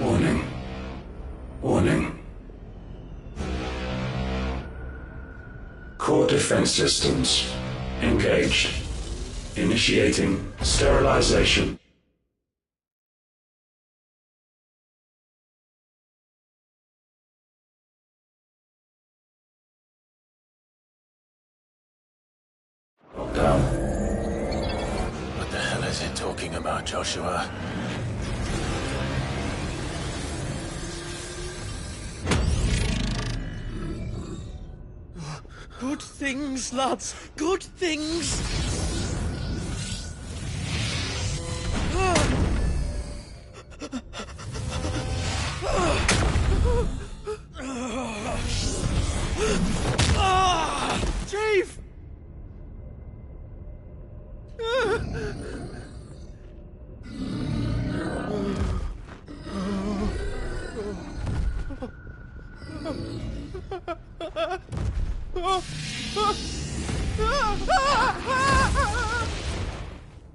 Warning. Warning. Core defense systems engaged. Initiating sterilization. Lockdown. What the hell is it talking about, Joshua? Good things, lads. Good things. Chief!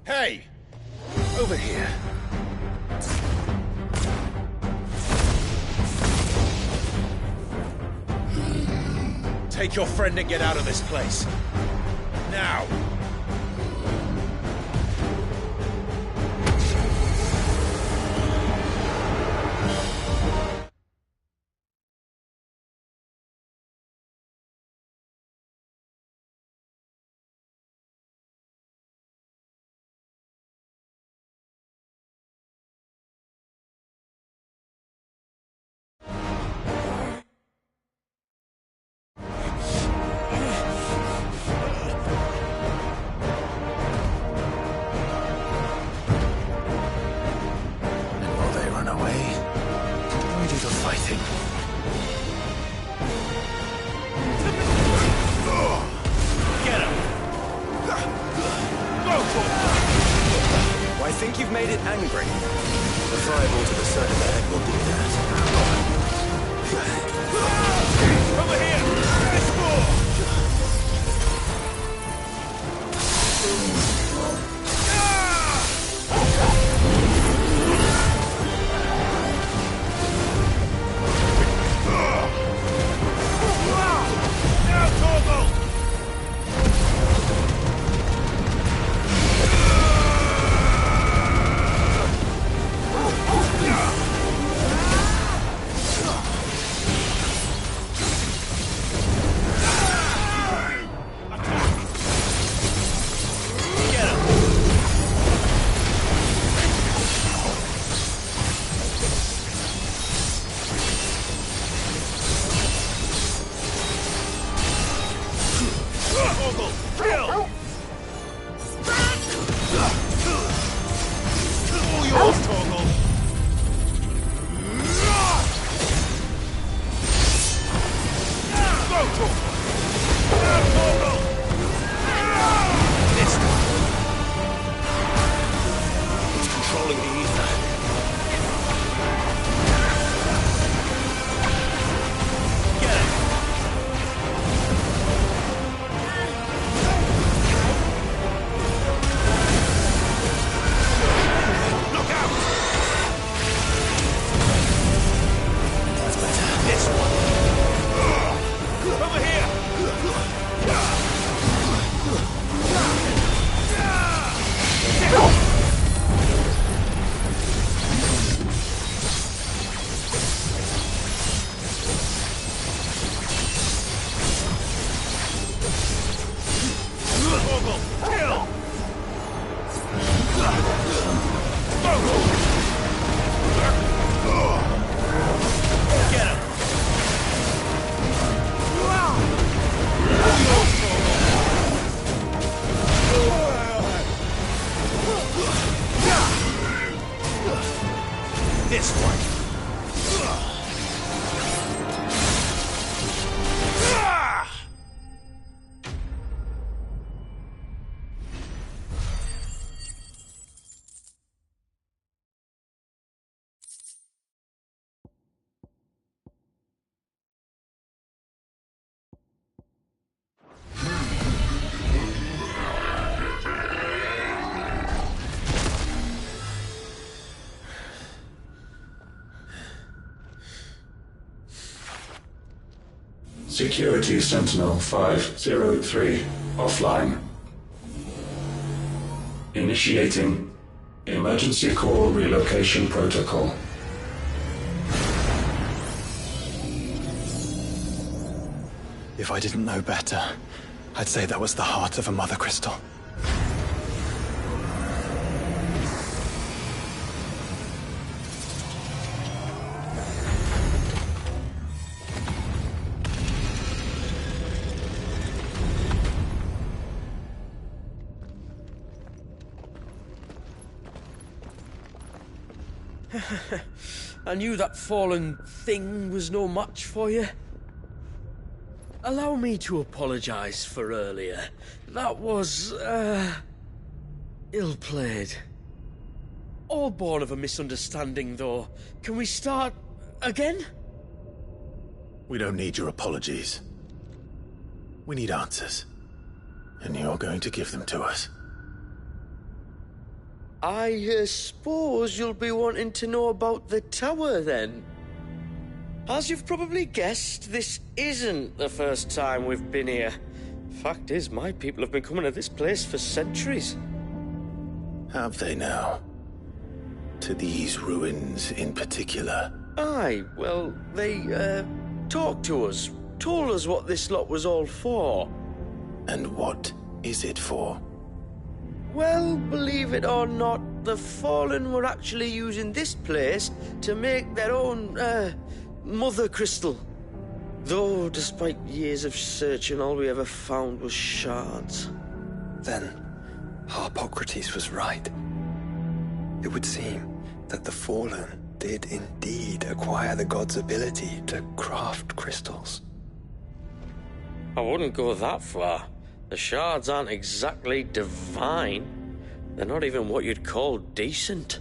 Hey! Over here. Take your friend and get out of this place. Now! do the fighting. Get him! Go for it! I think you've made it angry. The fireball to the side of the head will do that. Over here! Let's go! Now, Torgal! Security Sentinel 503 offline. Initiating Emergency Call Relocation Protocol. If I didn't know better, I'd say that was the heart of a mother crystal. I knew that fallen thing was no match for you. Allow me to apologize for earlier. That was, ill-played. All born of a misunderstanding, though. Can we start again? We don't need your apologies. We need answers. And you're going to give them to us. I suppose you'll be wanting to know about the tower, then. As you've probably guessed, this isn't the first time we've been here. Fact is, my people have been coming to this place for centuries. Have they now? To these ruins in particular? Aye, well, they, talked to us, told us what this lot was all for. And what is it for? Well, believe it or not, the Fallen were actually using this place to make their own, mother crystal. Though, despite years of searching, all we ever found was shards. Then, Harpocrates was right. It would seem that the Fallen did indeed acquire the god's ability to craft crystals. I wouldn't go that far. The shards aren't exactly divine. They're not even what you'd call decent.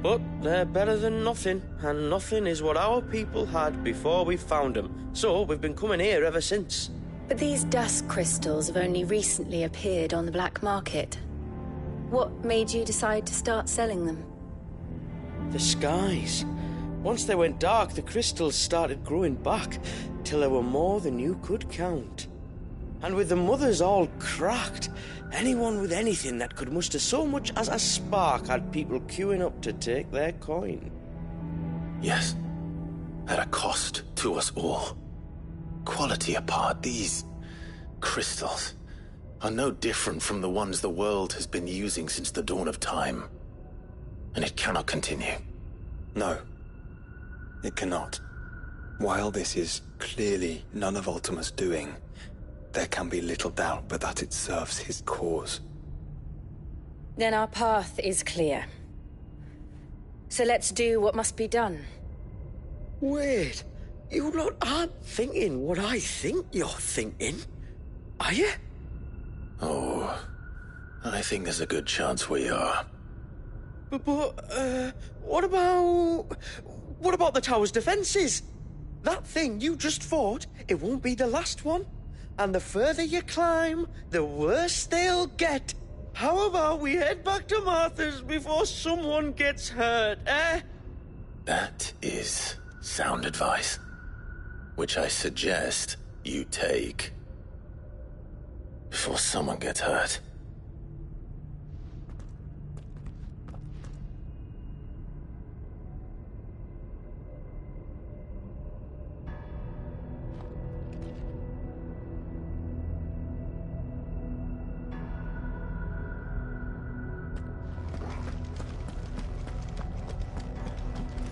But they're better than nothing, and nothing is what our people had before we found them. So we've been coming here ever since. But these dusk crystals have only recently appeared on the black market. What made you decide to start selling them? The skies. Once they went dark, the crystals started growing back, till there were more than you could count. And with the mothers all cracked, anyone with anything that could muster so much as a spark had people queuing up to take their coin. Yes, at a cost to us all. Quality apart, these crystals are no different from the ones the world has been using since the dawn of time. And it cannot continue. No, it cannot. While this is clearly none of Ultima's doing, there can be little doubt but that it serves his cause. Then our path is clear. So let's do what must be done. Wait, you lot aren't thinking what I think you're thinking, are you? Oh, I think there's a good chance we are. But what about the tower's defenses? That thing you just fought, it won't be the last one. And the further you climb, the worse they'll get. How about we head back to Martha's before someone gets hurt, eh? That is sound advice, which I suggest you take. Before someone gets hurt.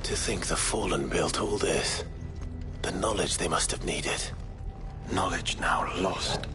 To think the Fallen built all this. The knowledge they must have needed. Knowledge now lost.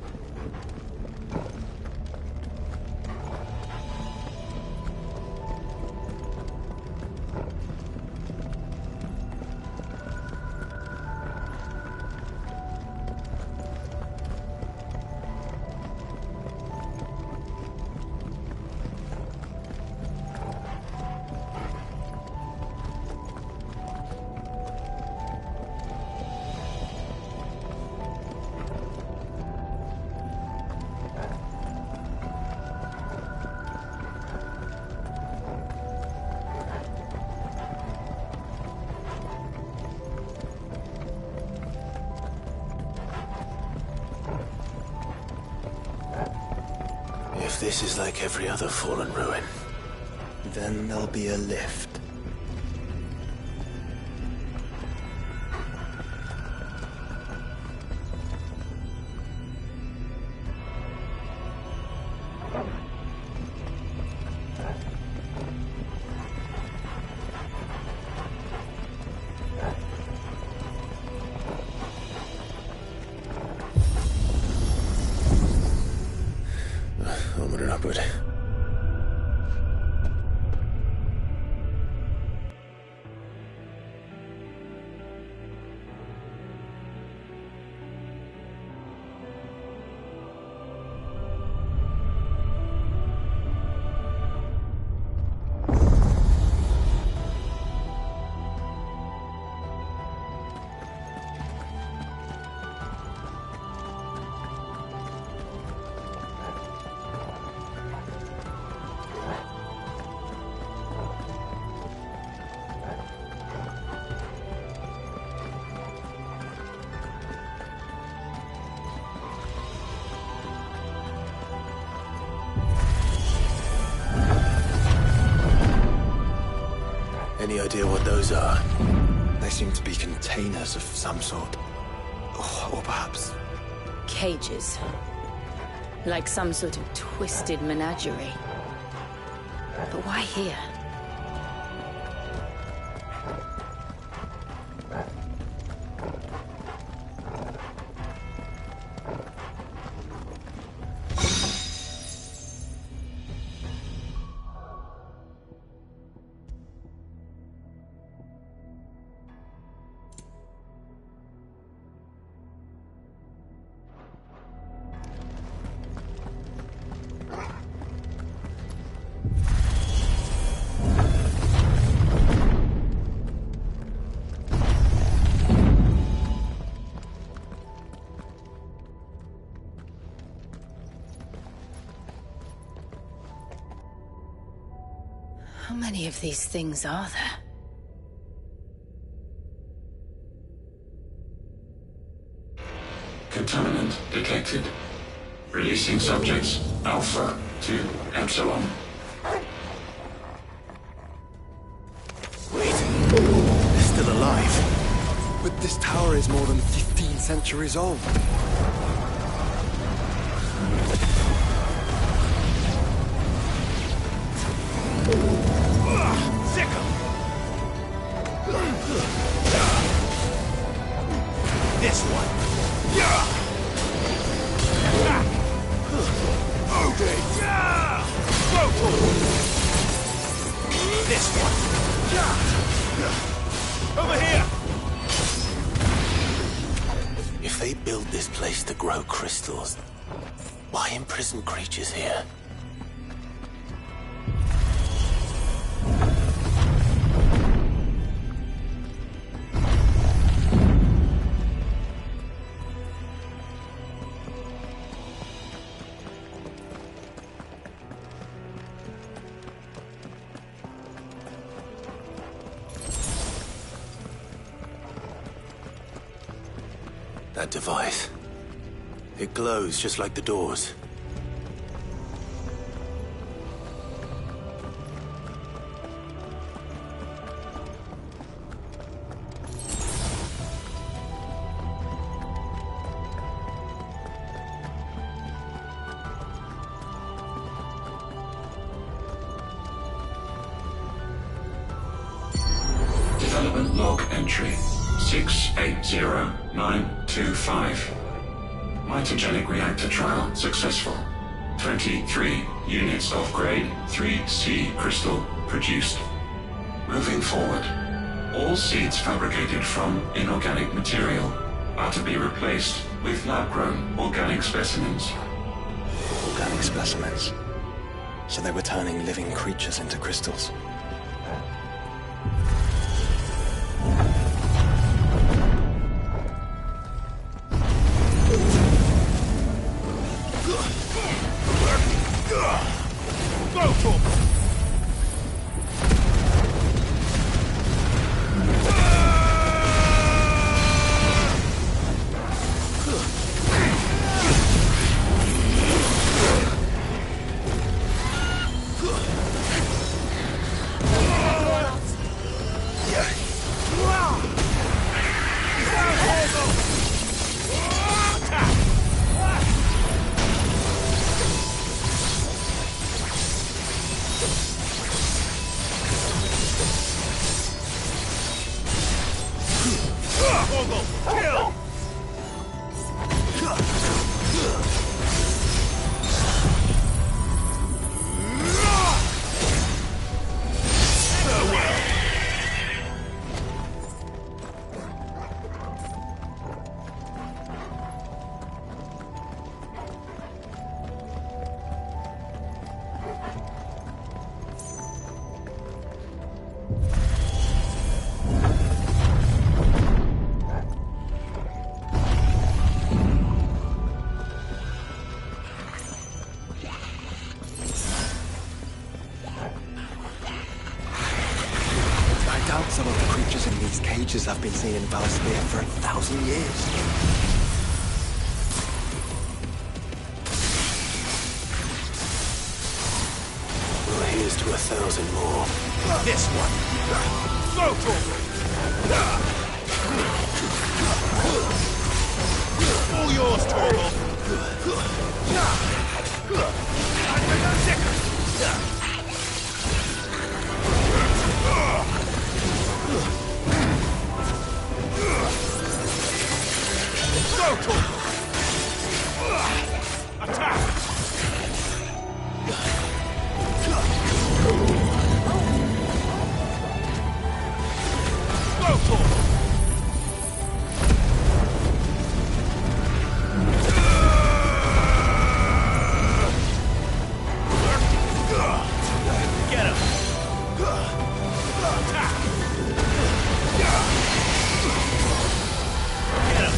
If this is like every other fallen ruin, then there'll be a lift. Onward and upward. Any idea what those are? They seem to be containers of some sort. Or perhaps... Cages. Like some sort of twisted menagerie. But why here? many of these things are there? Contaminant detected. Releasing subjects Alpha to Epsilon. Wait, they're still alive. But this tower is more than 15 centuries old. This one. Okay. This one. Over here. If they built this place to grow crystals, why imprison creatures here? That device. It glows just like the doors. Development log entry 680925. Mitogenic reactor trial successful. 23 units of grade 3C crystal produced. Moving forward, all seeds fabricated from inorganic material are to be replaced with lab-grown organic specimens. Organic specimens. So they were turning living creatures into crystals. Some of the creatures in these cages have been seen in Valsphere for 1,000 years. Well, here's to 1,000 more. This one. Go, Torgal. All yours, Torgal. Go, Torgal. Attack. Go, Torgal. Get him! Attack! Get him!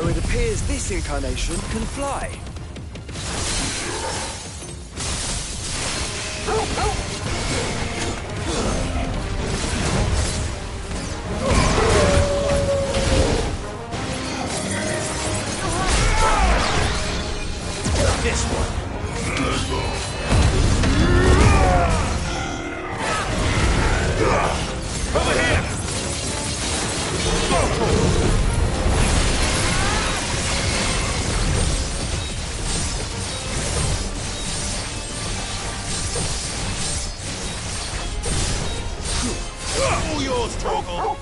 So it appears this incarnation can fly. This one. Over here! All yours, Torgal!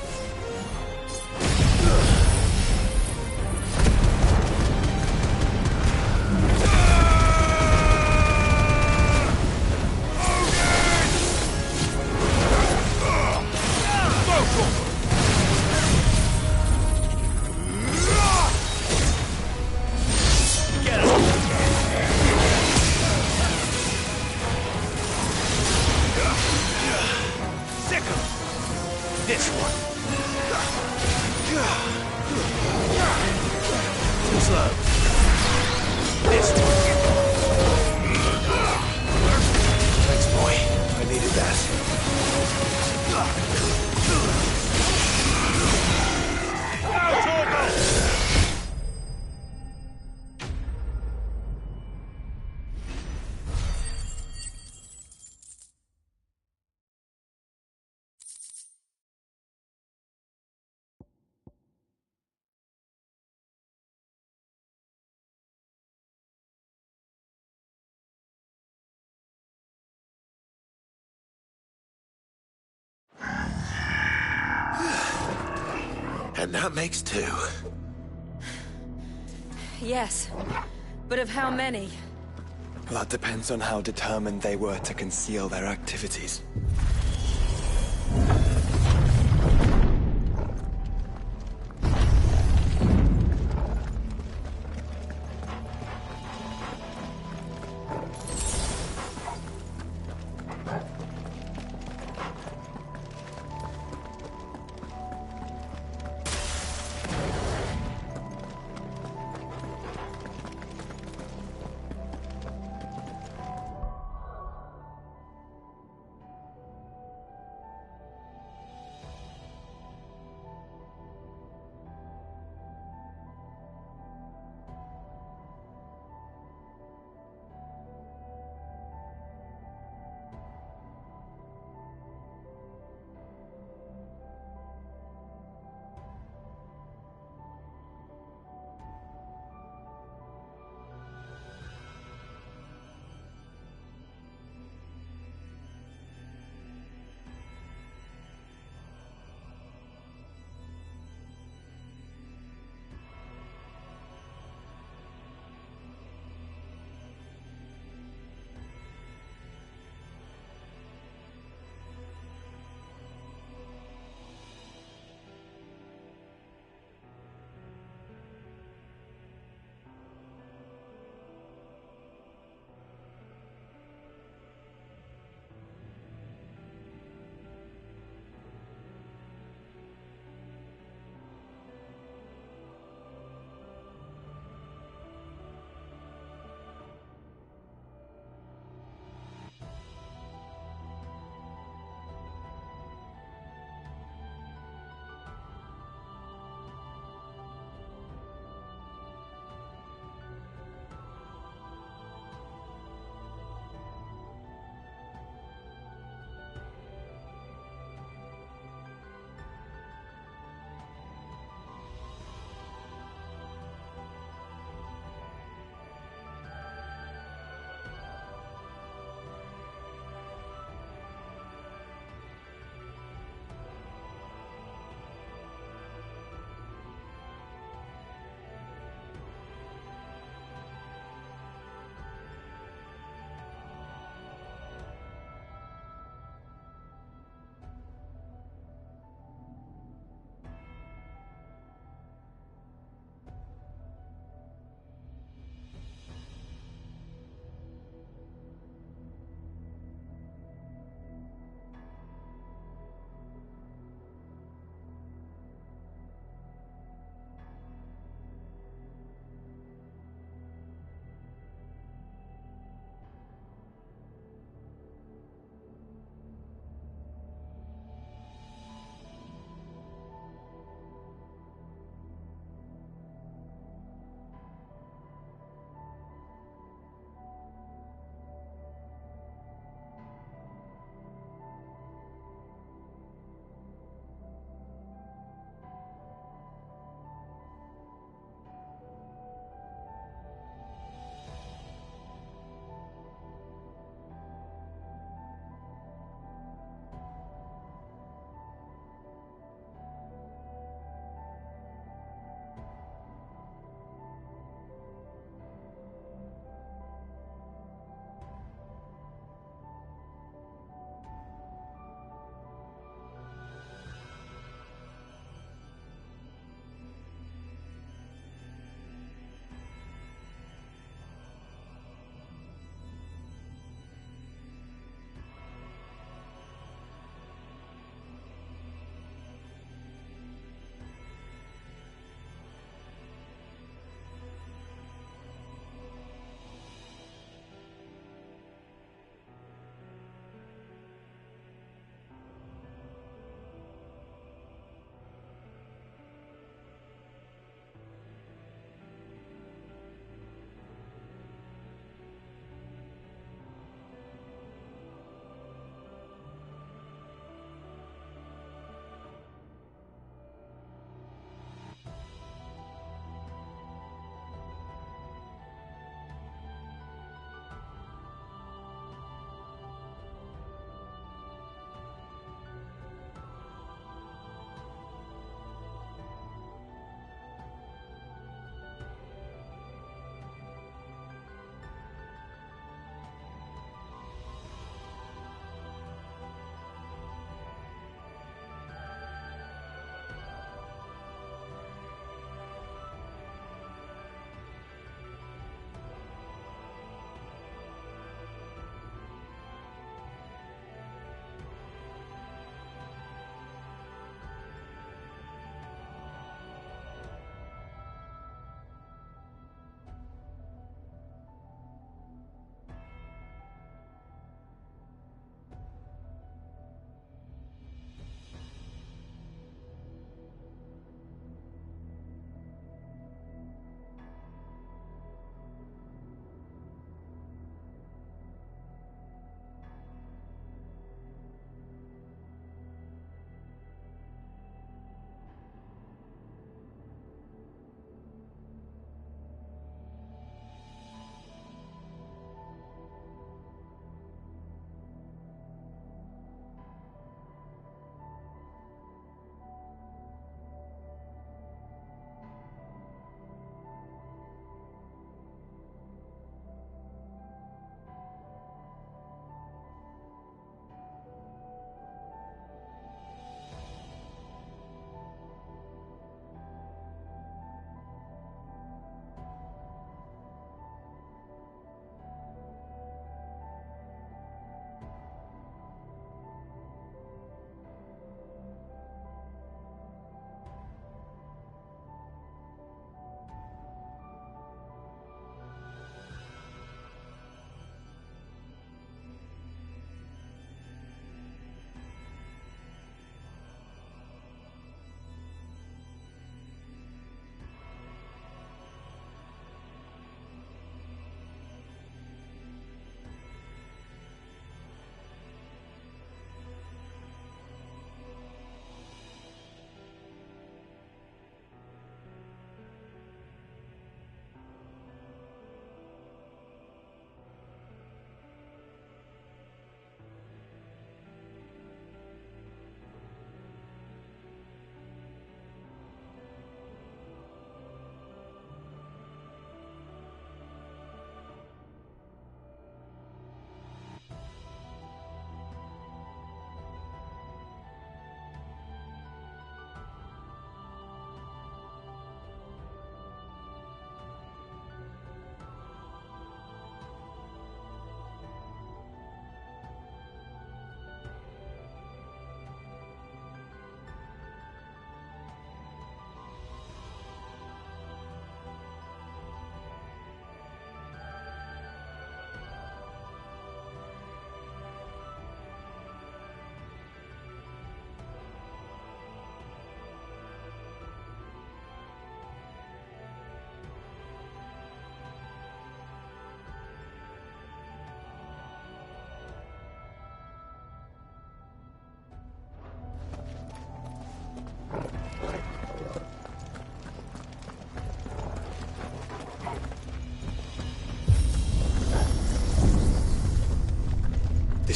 This one. Too slow. This one. Thanks, boy. I needed that. Now, Torgal! And that makes 2. Yes, but of how many? That depends on how determined they were to conceal their activities.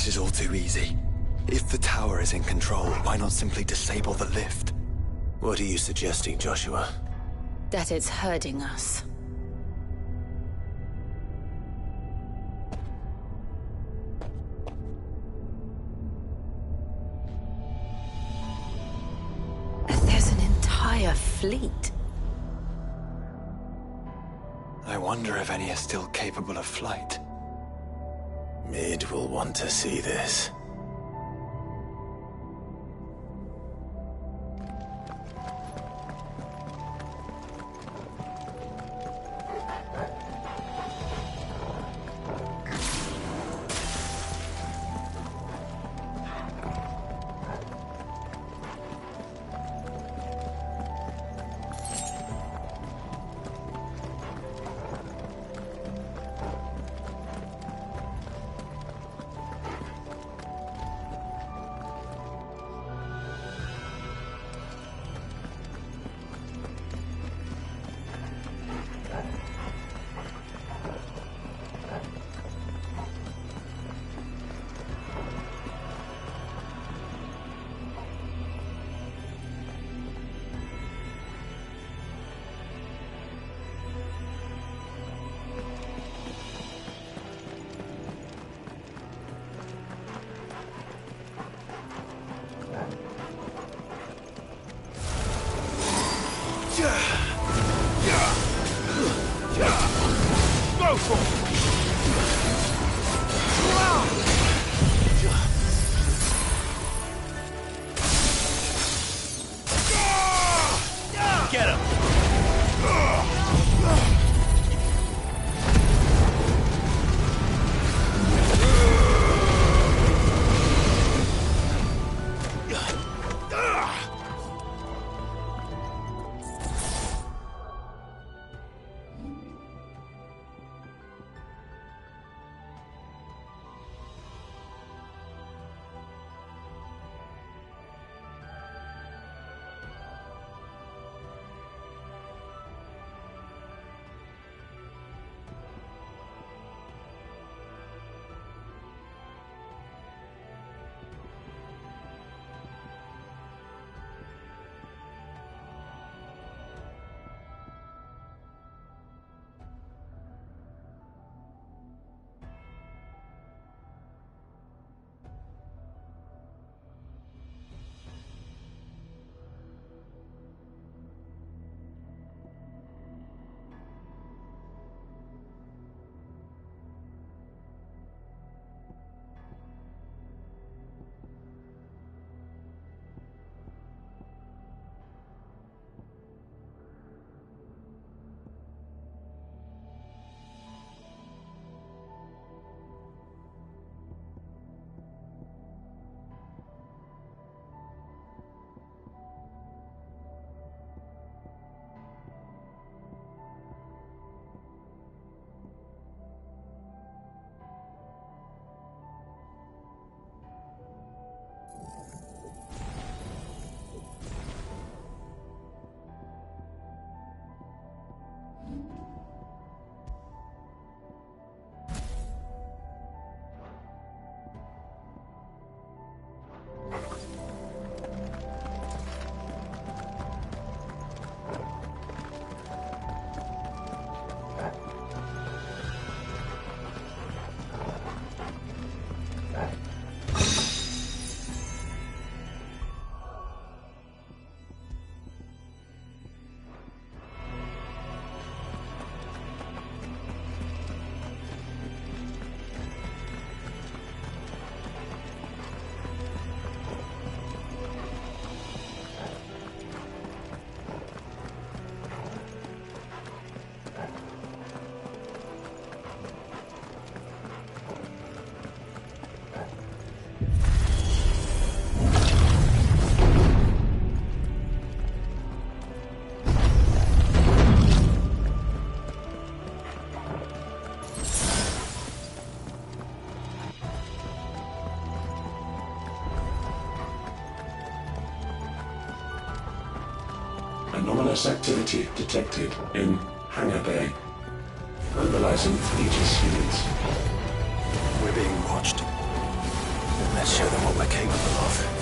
This is all too easy. If the tower is in control, why not simply disable the lift? What are you suggesting, Joshua? That it's hurting us. There's an entire fleet. I wonder if any are still capable of flight. Mid will want to see this. Get him! Anomalous activity detected in Hangar Bay. Mobilizing Aegis units. We're being watched. Then let's show them what we're capable of.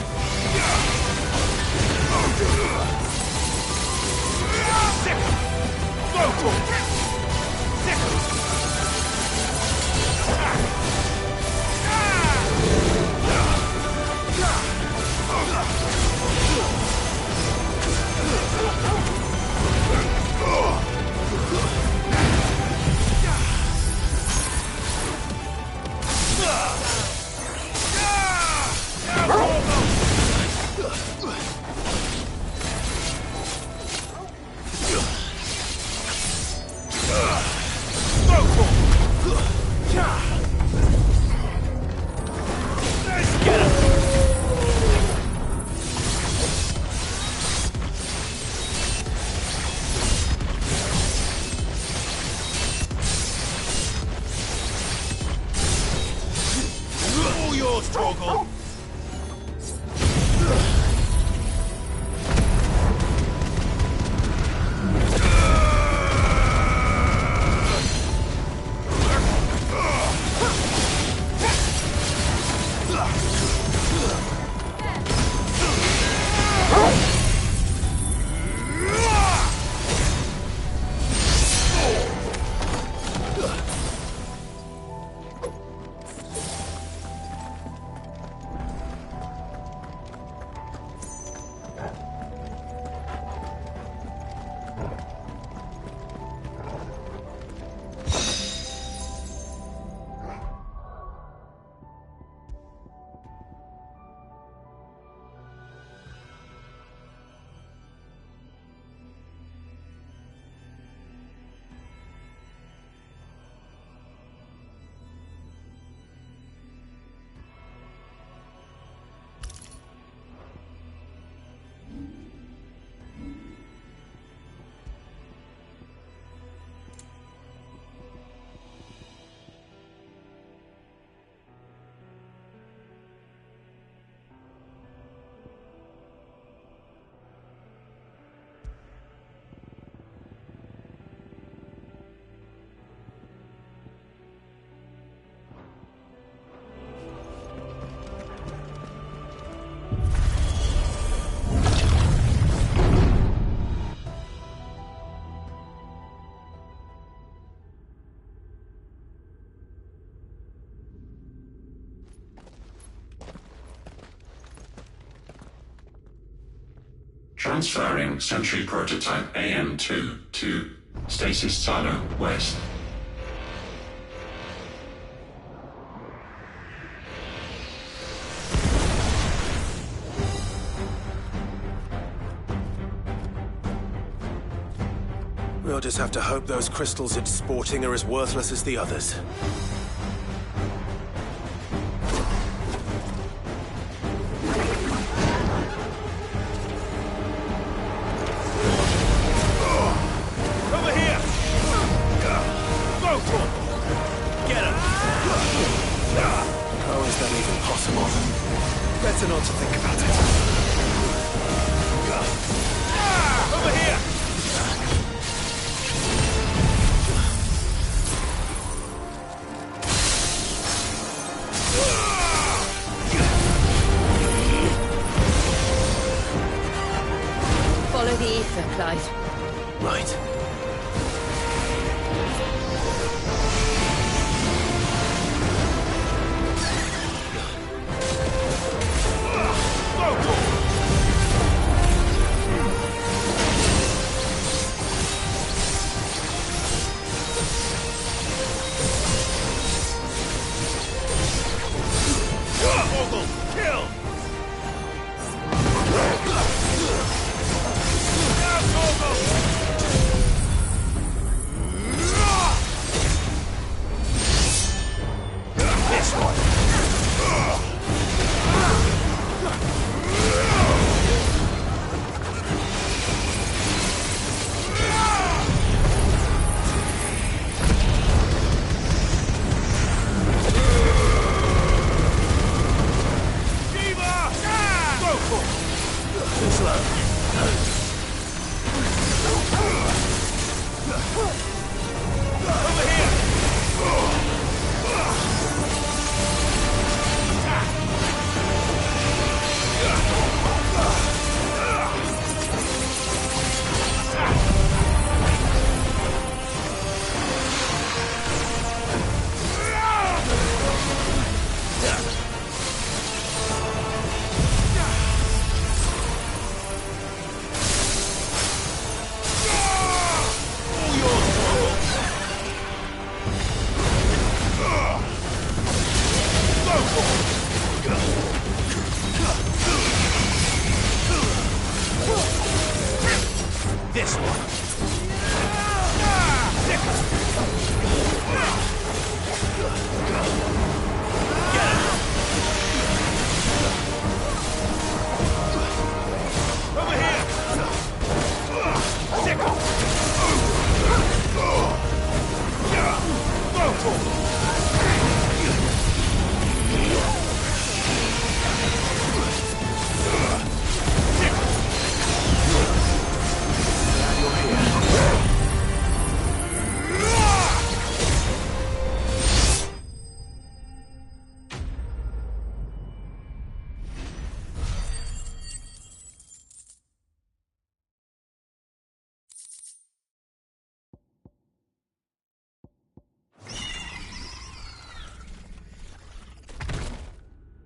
Transferring Sentry Prototype AM2 to Stasis Silo West. We'll just have to hope those crystals it's sporting are as worthless as the others. Better not to think about it. Over here!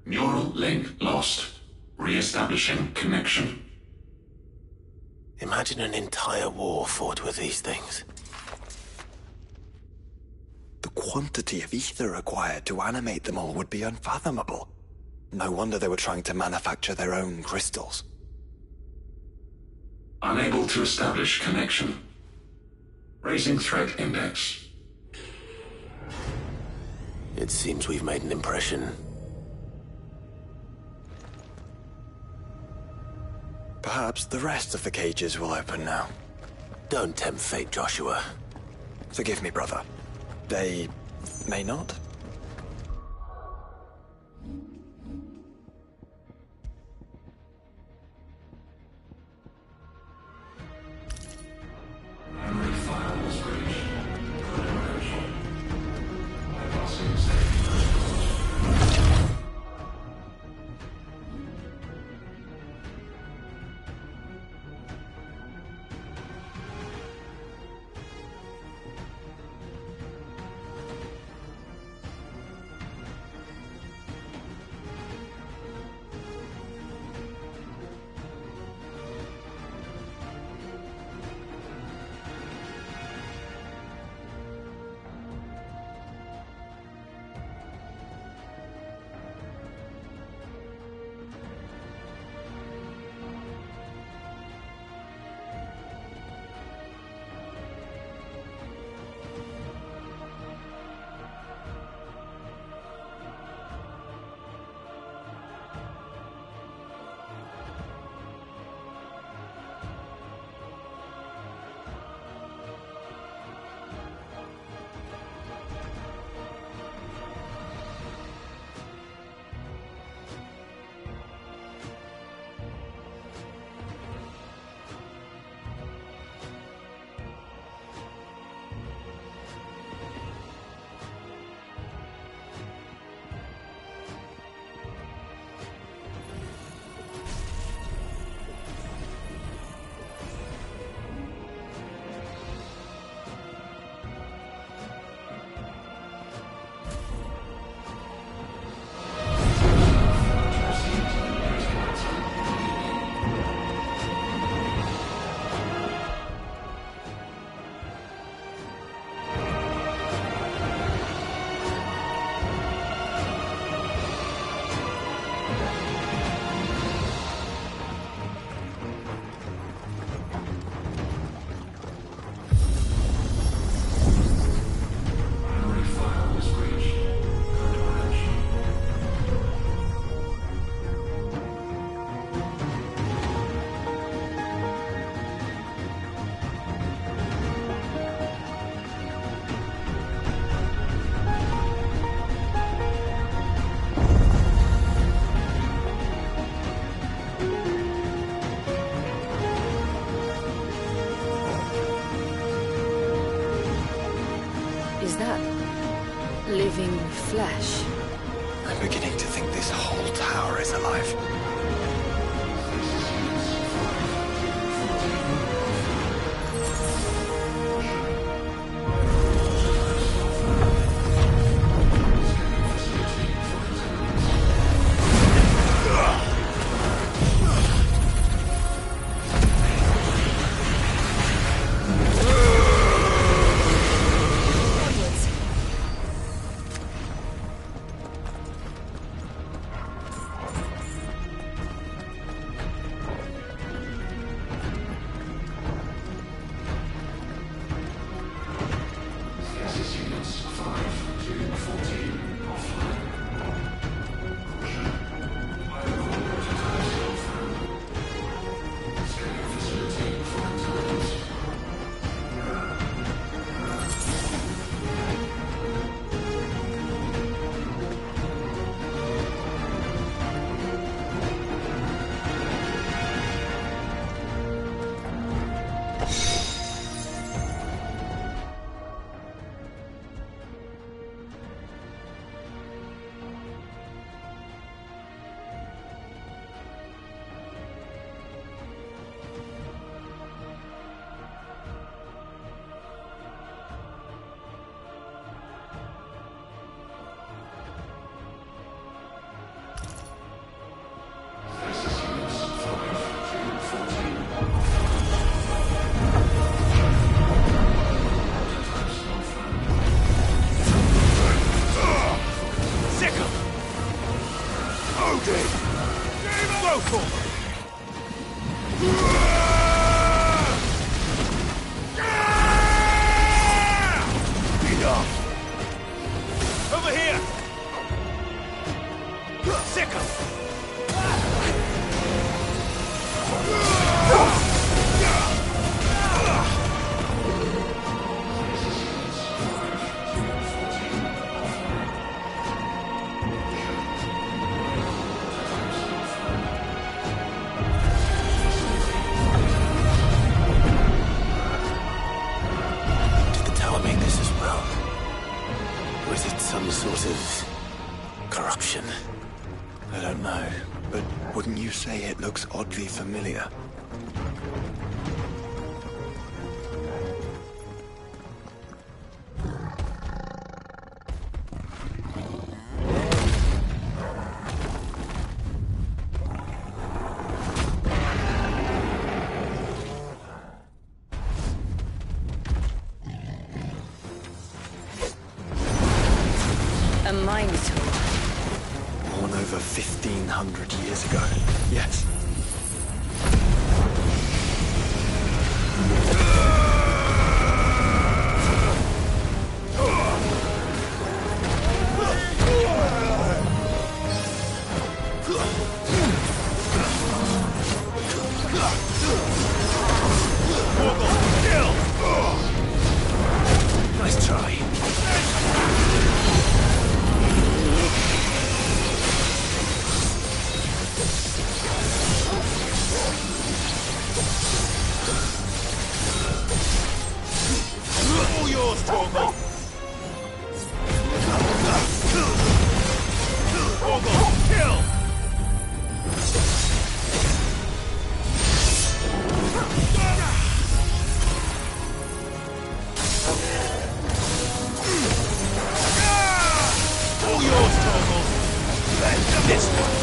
Neural link lost. Re-establishing connection. Imagine an entire war fought with these things. The quantity of ether required to animate them all would be unfathomable. No wonder they were trying to manufacture their own crystals. Unable to establish connection. Raising threat index. It seems we've made an impression. Perhaps the rest of the cages will open now. Don't tempt fate, Joshua. Forgive me, brother. They may not. Memory file was breached. Code bypassing state. Living flesh. I'm beginning to think this whole tower is alive. some sort of corruption. I don't know, but wouldn't you say it looks oddly familiar? A minotaur. Born over 1,500 years ago. Yes. Nice try. All yours, Torgal. Torgal, kill! All yours, Torgal. This one.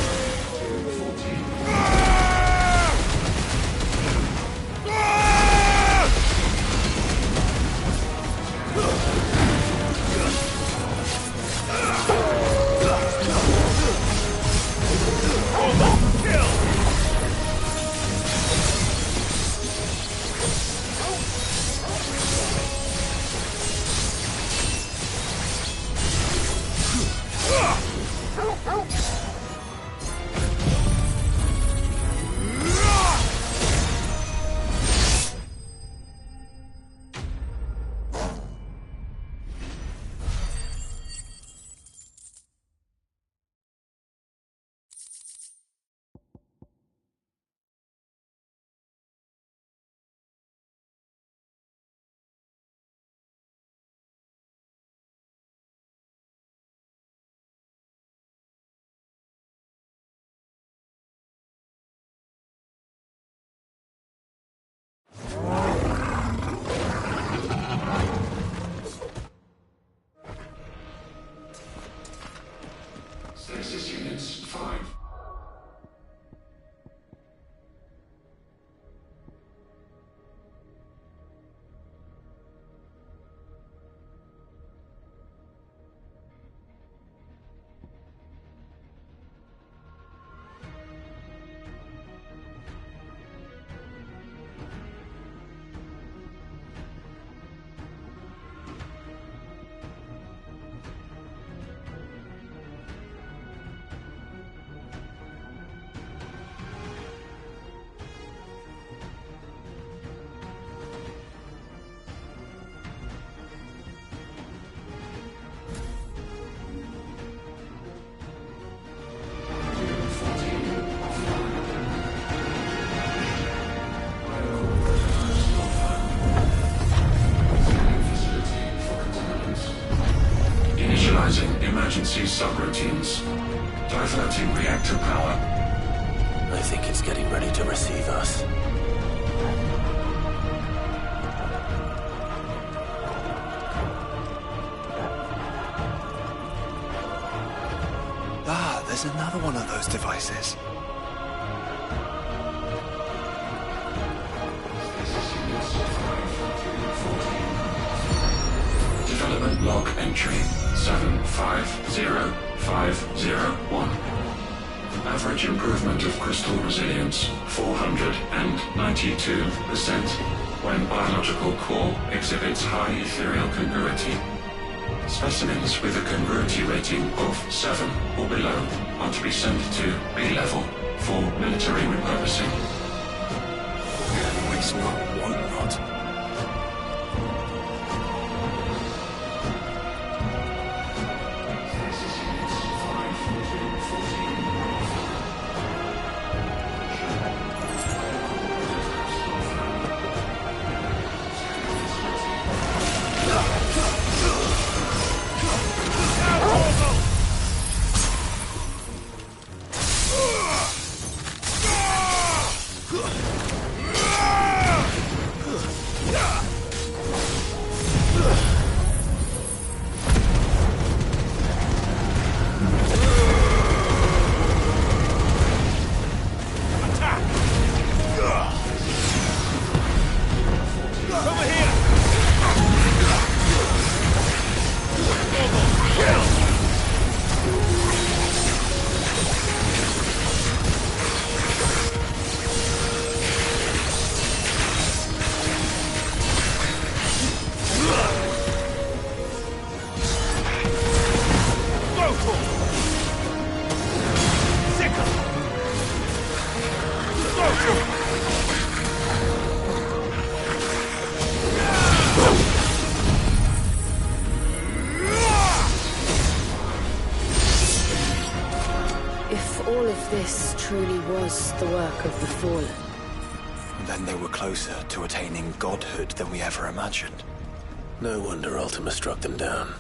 Stasis units 5. Initializing emergency subroutines. Diverting reactor power. I think it's getting ready to receive us. Ah, there's another one of those devices. Development log entry 750501. Average improvement of crystal resilience 492% when biological core exhibits high ethereal congruity. Specimens with a congruity rating of 7 or below are to be sent to B level for military repurposing. It's not, won't not. If this truly was the work of the Fallen, then they were closer to attaining godhood than we ever imagined. No wonder Ultima struck them down.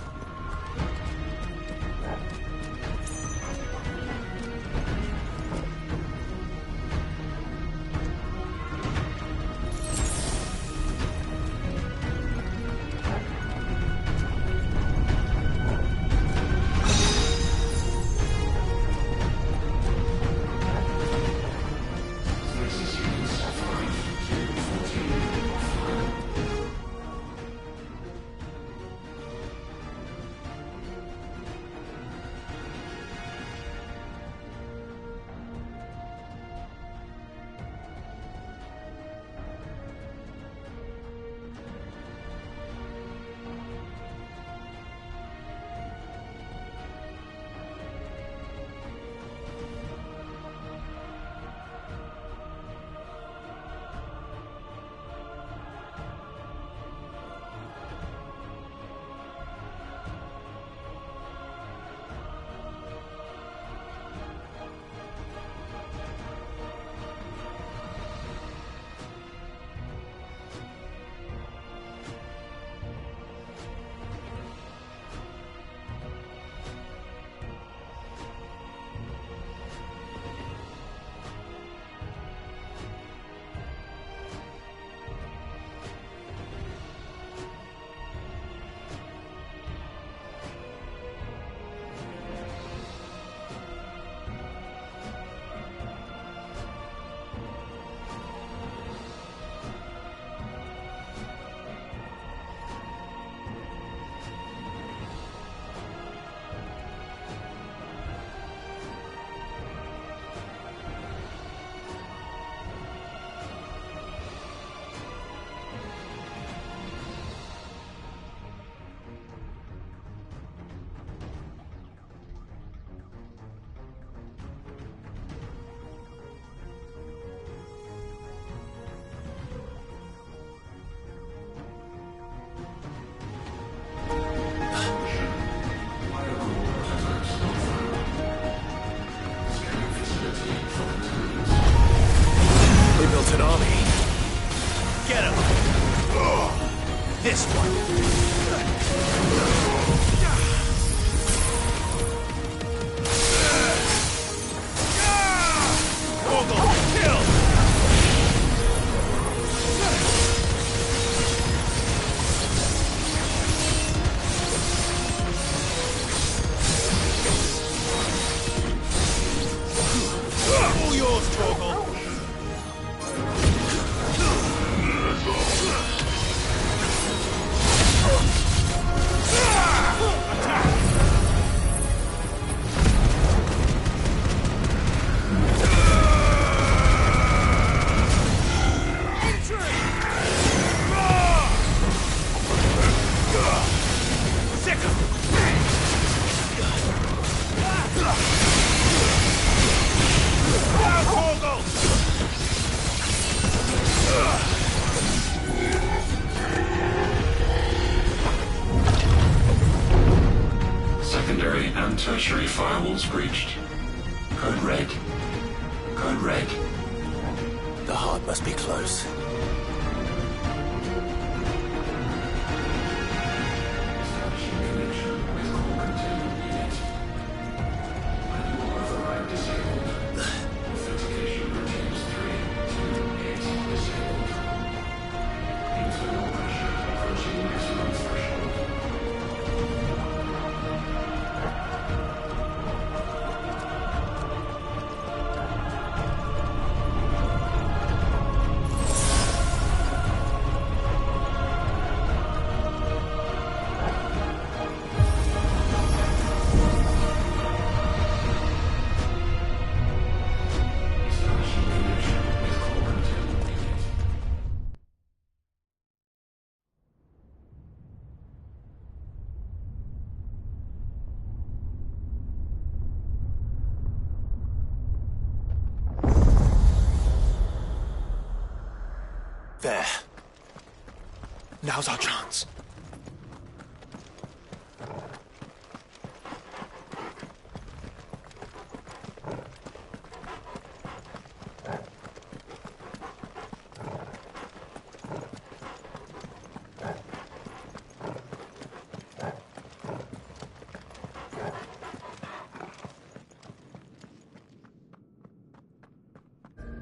An army. Get him! This one. Mogul, kill! All yours, Torgal. Secondary and tertiary firewalls breached. Code red. Code red. The heart must be close. There. Now's our chance.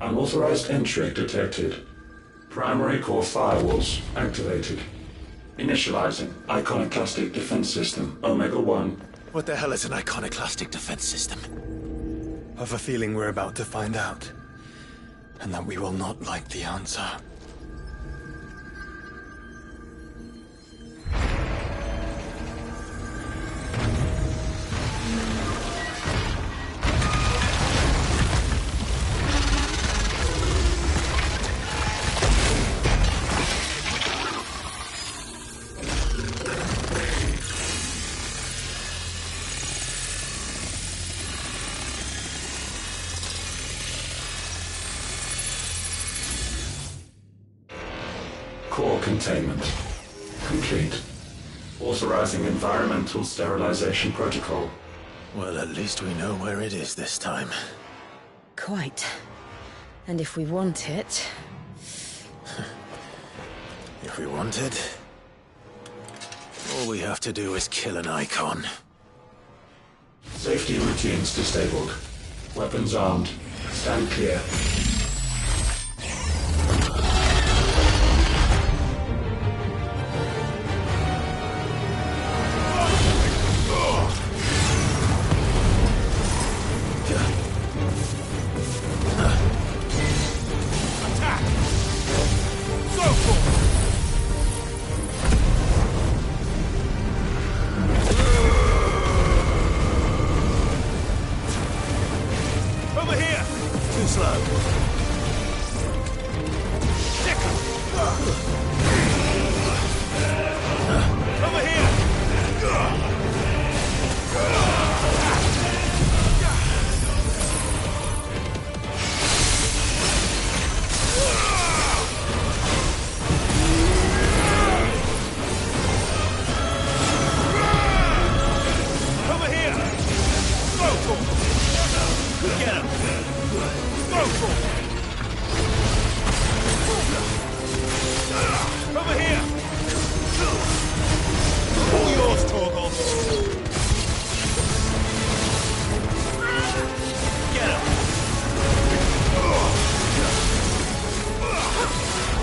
Unauthorized entry detected. Primary core firewalls activated. Initializing iconoclastic defense system Omega-1. What the hell is an iconoclastic defense system? I've a feeling we're about to find out. And that we will not like the answer. Core containment complete. Authorizing environmental sterilization protocol. Well, at least we know where it is this time. Quite. And if we want it... If we want it, all we have to do is kill an icon. Safety routines disabled. Weapons armed. Stand clear. Over here! Too slow. Over here! Over here! Go for it! Get him! Go for it! Over here! All yours, Torgal! Get him!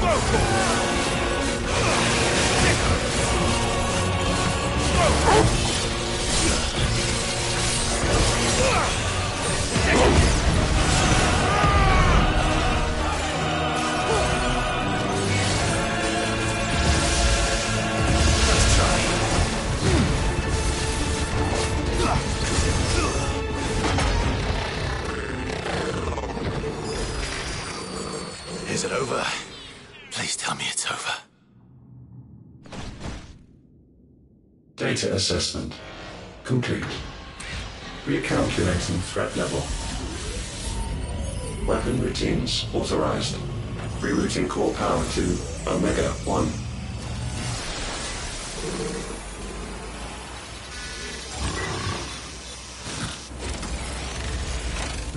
Go for it! Go for it! Is it over? Please tell me it's over. Data assessment complete. Recalculating threat level. Weapon routines authorized. Rerouting core power to Omega-1.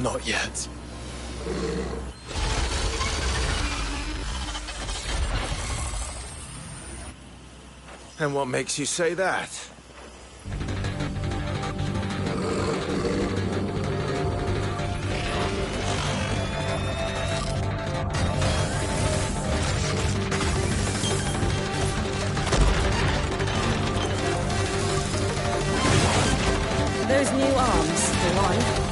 Not yet. And what makes you say that? Those new arms, for one.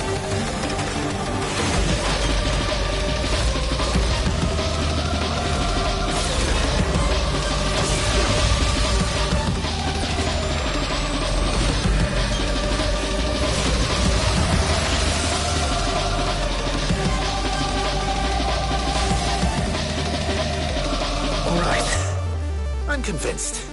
I'm convinced.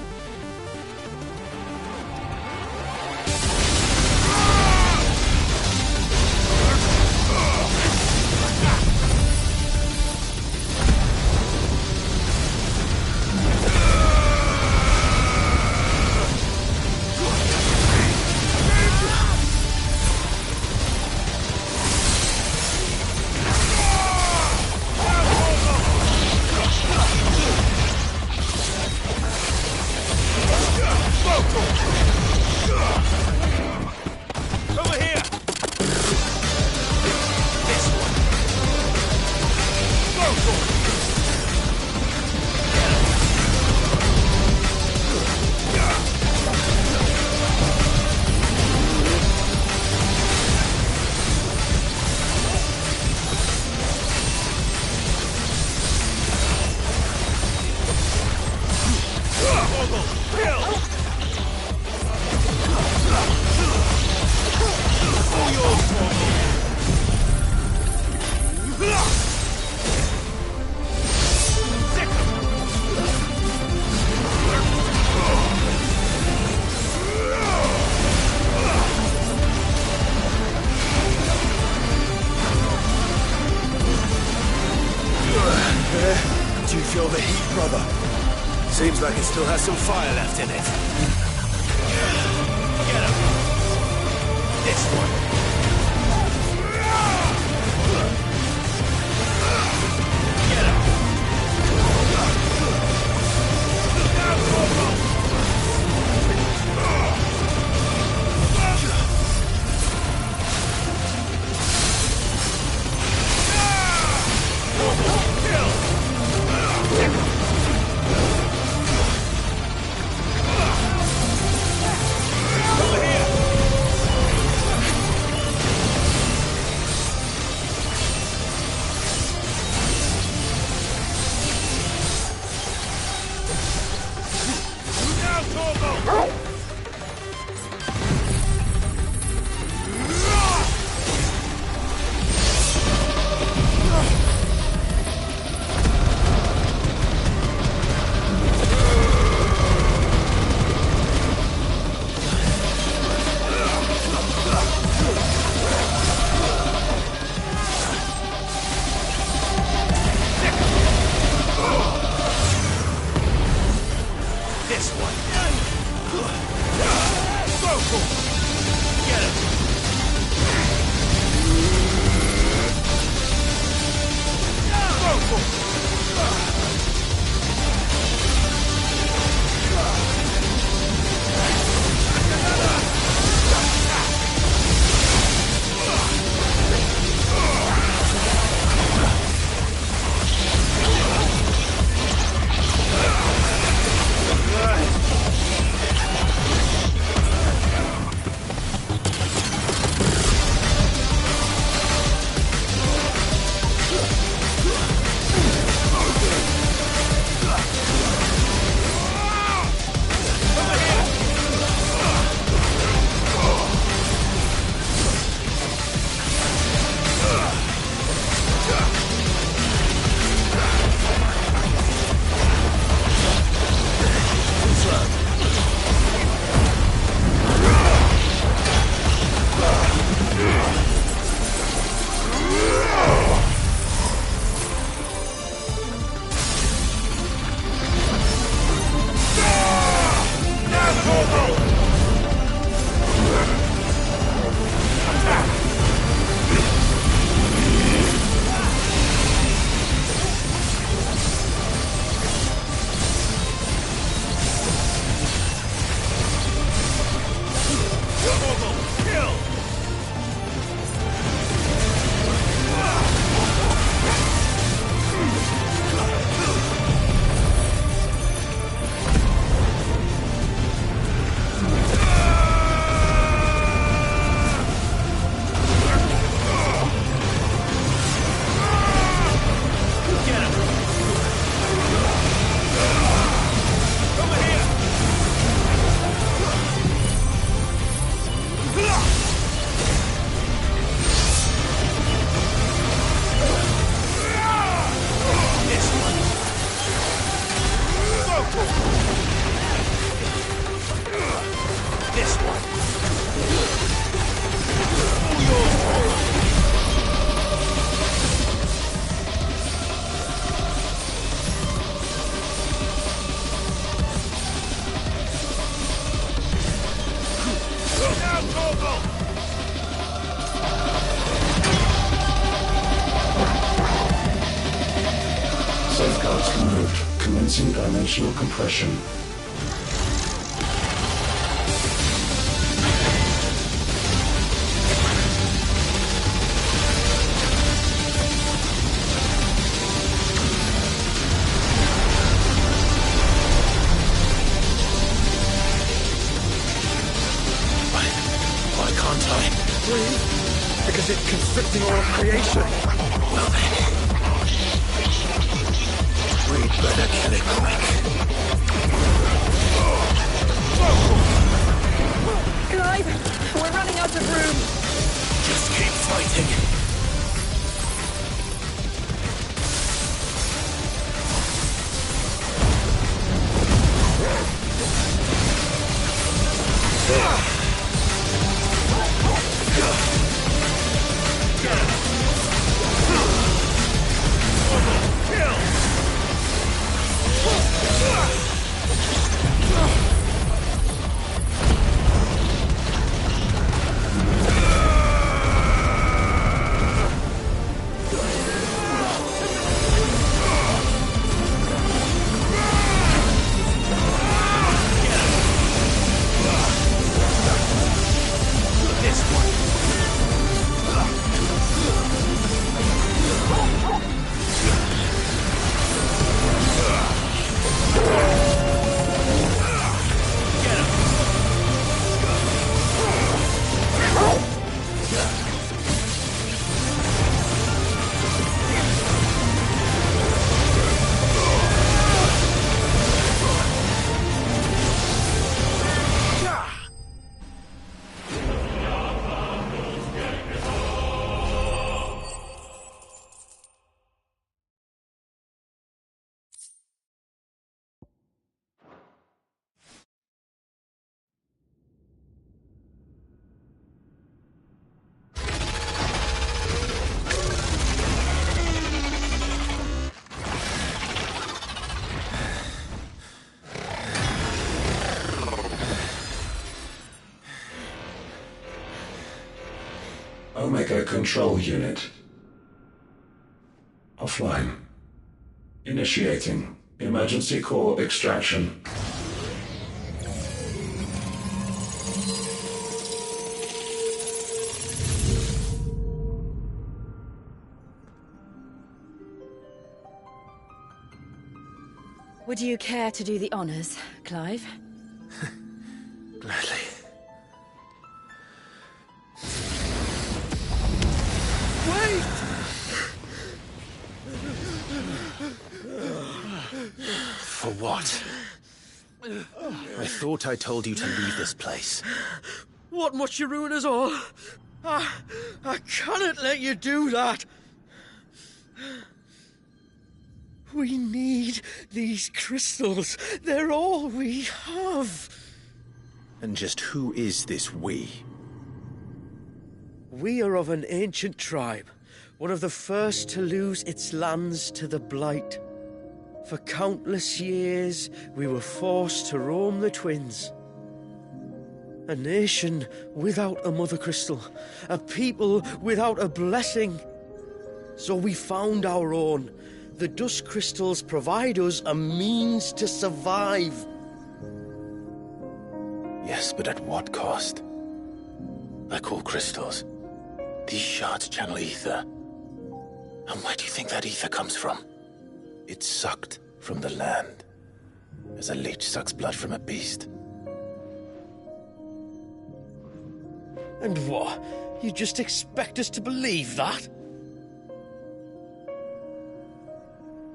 Seems like it still has some fire left in it. Get him! This one. Get him! Safeguards removed. Commencing dimensional compression. Why can't I? Breathe? Because it's constricting all of creation. Well then. We'd better kill it quick. Clive, we're running out of room. Just keep fighting. Omega Control Unit. Offline. Initiating emergency core extraction. Would you care to do the honours, Clive? Gladly. Wait! For what? I thought I told you to leave this place. What must you ruin us all? I cannot let you do that. We need these crystals. They're all we have. And just who is this we? We are of an ancient tribe, one of the first to lose its lands to the Blight. For countless years, we were forced to roam the Twins. A nation without a mother crystal, a people without a blessing. So we found our own. The dust crystals provide us a means to survive. Yes, but at what cost? Like all crystals, these shards channel ether. And where do you think that ether comes from? It's sucked from the land, as a leech sucks blood from a beast. And what? You just expect us to believe that?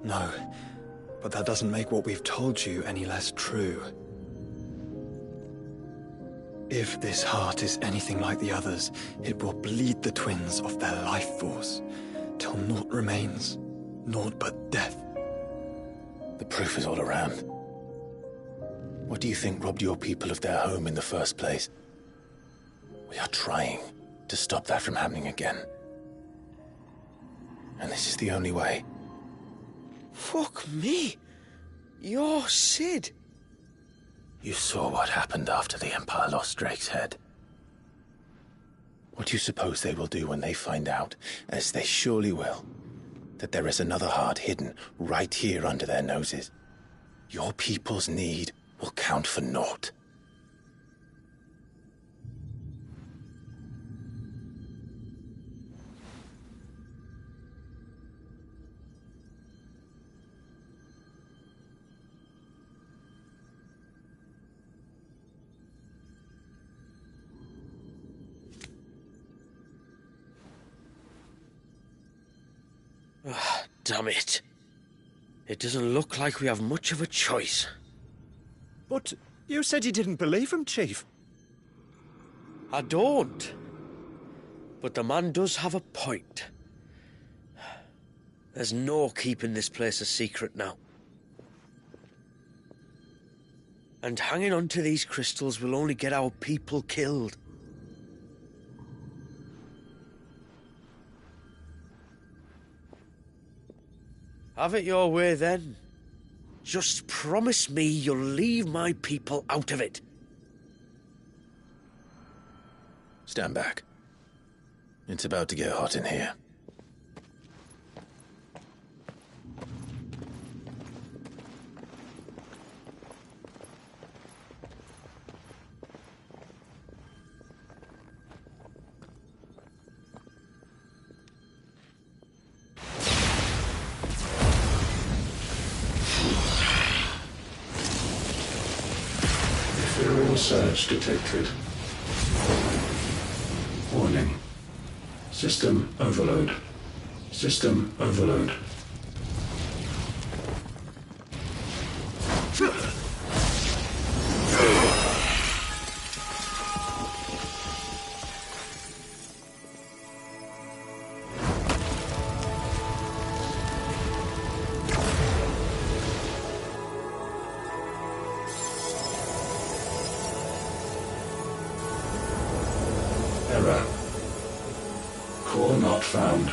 No, but that doesn't make what we've told you any less true. If this heart is anything like the others, it will bleed the twins of their life force, till naught remains, naught but death. The proof is all around. What do you think robbed your people of their home in the first place? We are trying to stop that from happening again. And this is the only way. Fuck me. You're Sid. You saw what happened after the Empire lost Drake's head. What do you suppose they will do when they find out, as they surely will, that there is another heart hidden right here under their noses? Your people's need will count for naught. Damn it. It doesn't look like we have much of a choice. But you said you didn't believe him, Chief. I don't. But the man does have a point. There's no keeping this place a secret now. And hanging on to these crystals will only get our people killed. Have it your way, then. Just promise me you'll leave my people out of it. Stand back. It's about to get hot in here. Surge detected. Warning. System overload. System overload. Error. Core not found.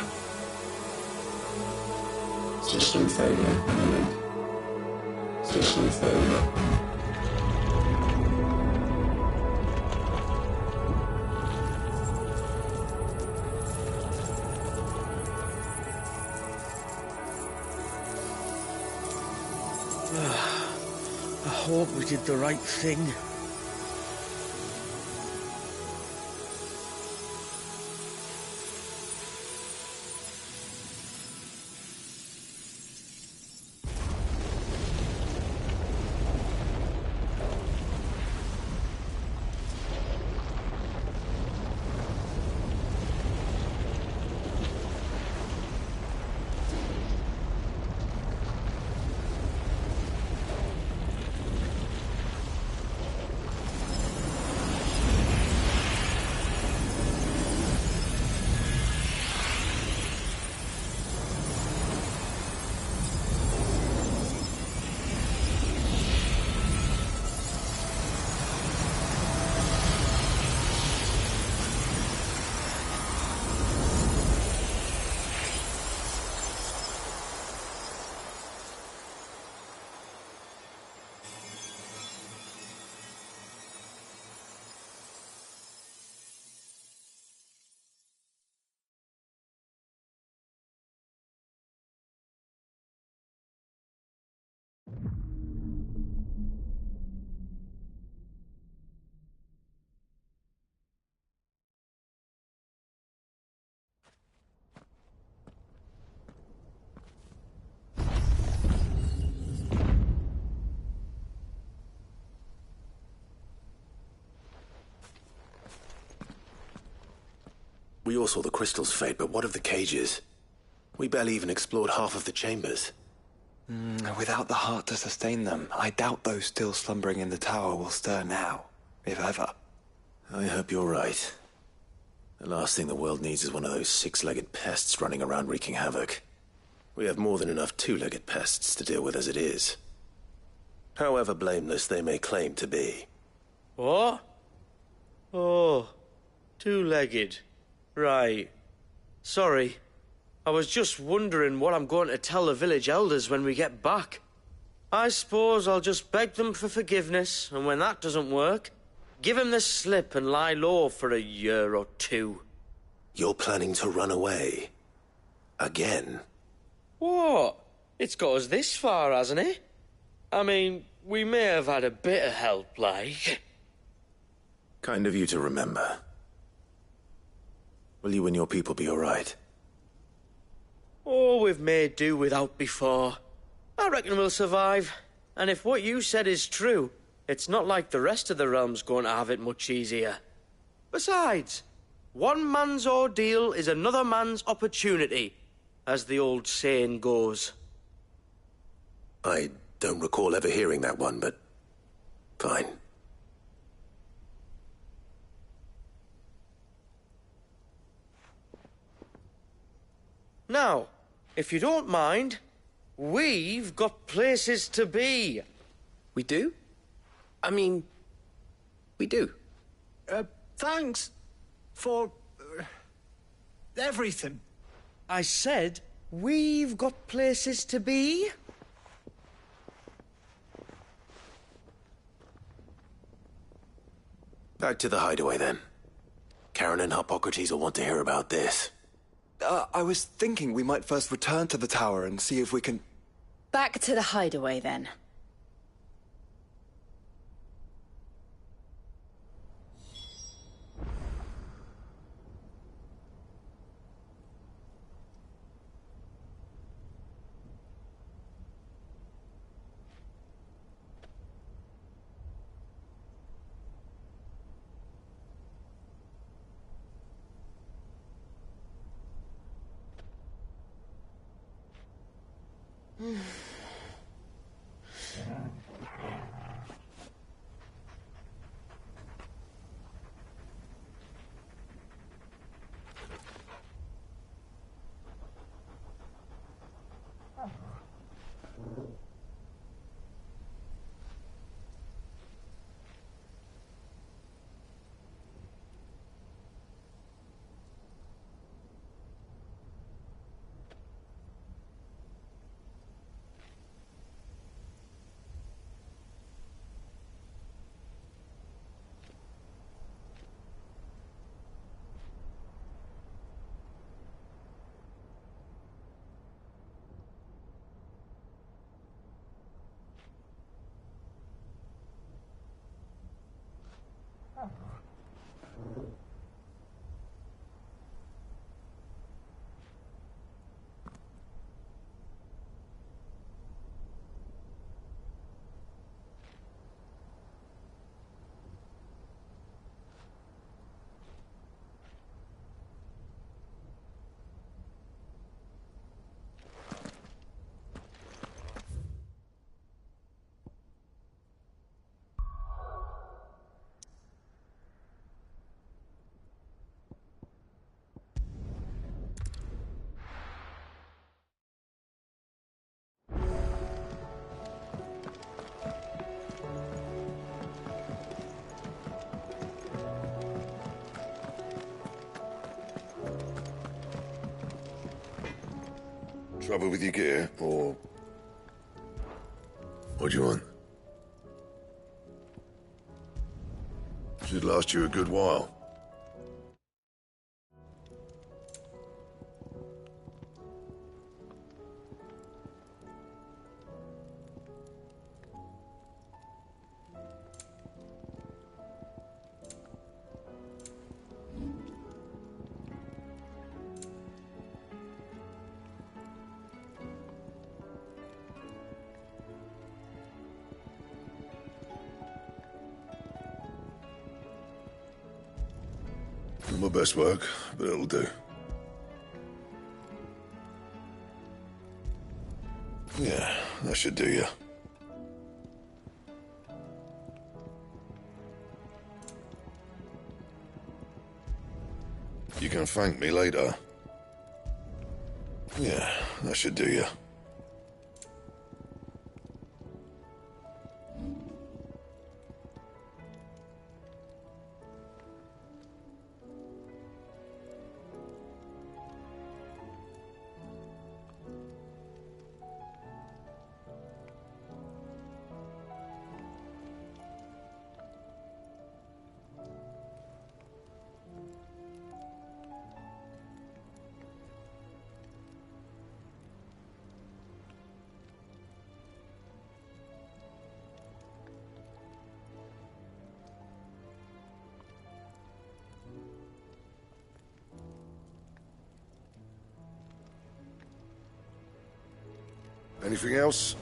System failure imminent. System failure. hope we did the right thing. We all saw the crystal's fate, but what of the cages? We barely even explored half of the chambers. Without the heart to sustain them, I doubt those still slumbering in the tower will stir now, if ever. I hope you're right. The last thing the world needs is one of those six-legged pests running around wreaking havoc. We have more than enough two-legged pests to deal with as it is. However blameless they may claim to be. What? Oh, two-legged. Right. Sorry. I was just wondering what I'm going to tell the village elders when we get back. I suppose I'll just beg them for forgiveness, and when that doesn't work, give them the slip and lie low for a year or two. You're planning to run away? Again? What? It's got us this far, hasn't it? I mean, we may have had a bit of help, like. Kind of you to remember. Will you and your people be all right? Oh, we've made do without before. I reckon we'll survive. And if what you said is true, it's not like the rest of the realm's going to have it much easier. Besides, one man's ordeal is another man's opportunity, as the old saying goes. I don't recall ever hearing that one, but fine. Now, if you don't mind, we've got places to be. We do? I mean, we do. Thanks for everything. I said we've got places to be. Back to the hideaway, then. Karen and Hippocrates will want to hear about this. I was thinking we might first return to the tower and see if we can... Back to the hideaway, then. Trouble with your gear, or... What do you want? Should last you a good while. Not my best work, but it'll do. Yeah, that should do you. You can thank me later. Yeah, that should do you. Anything else?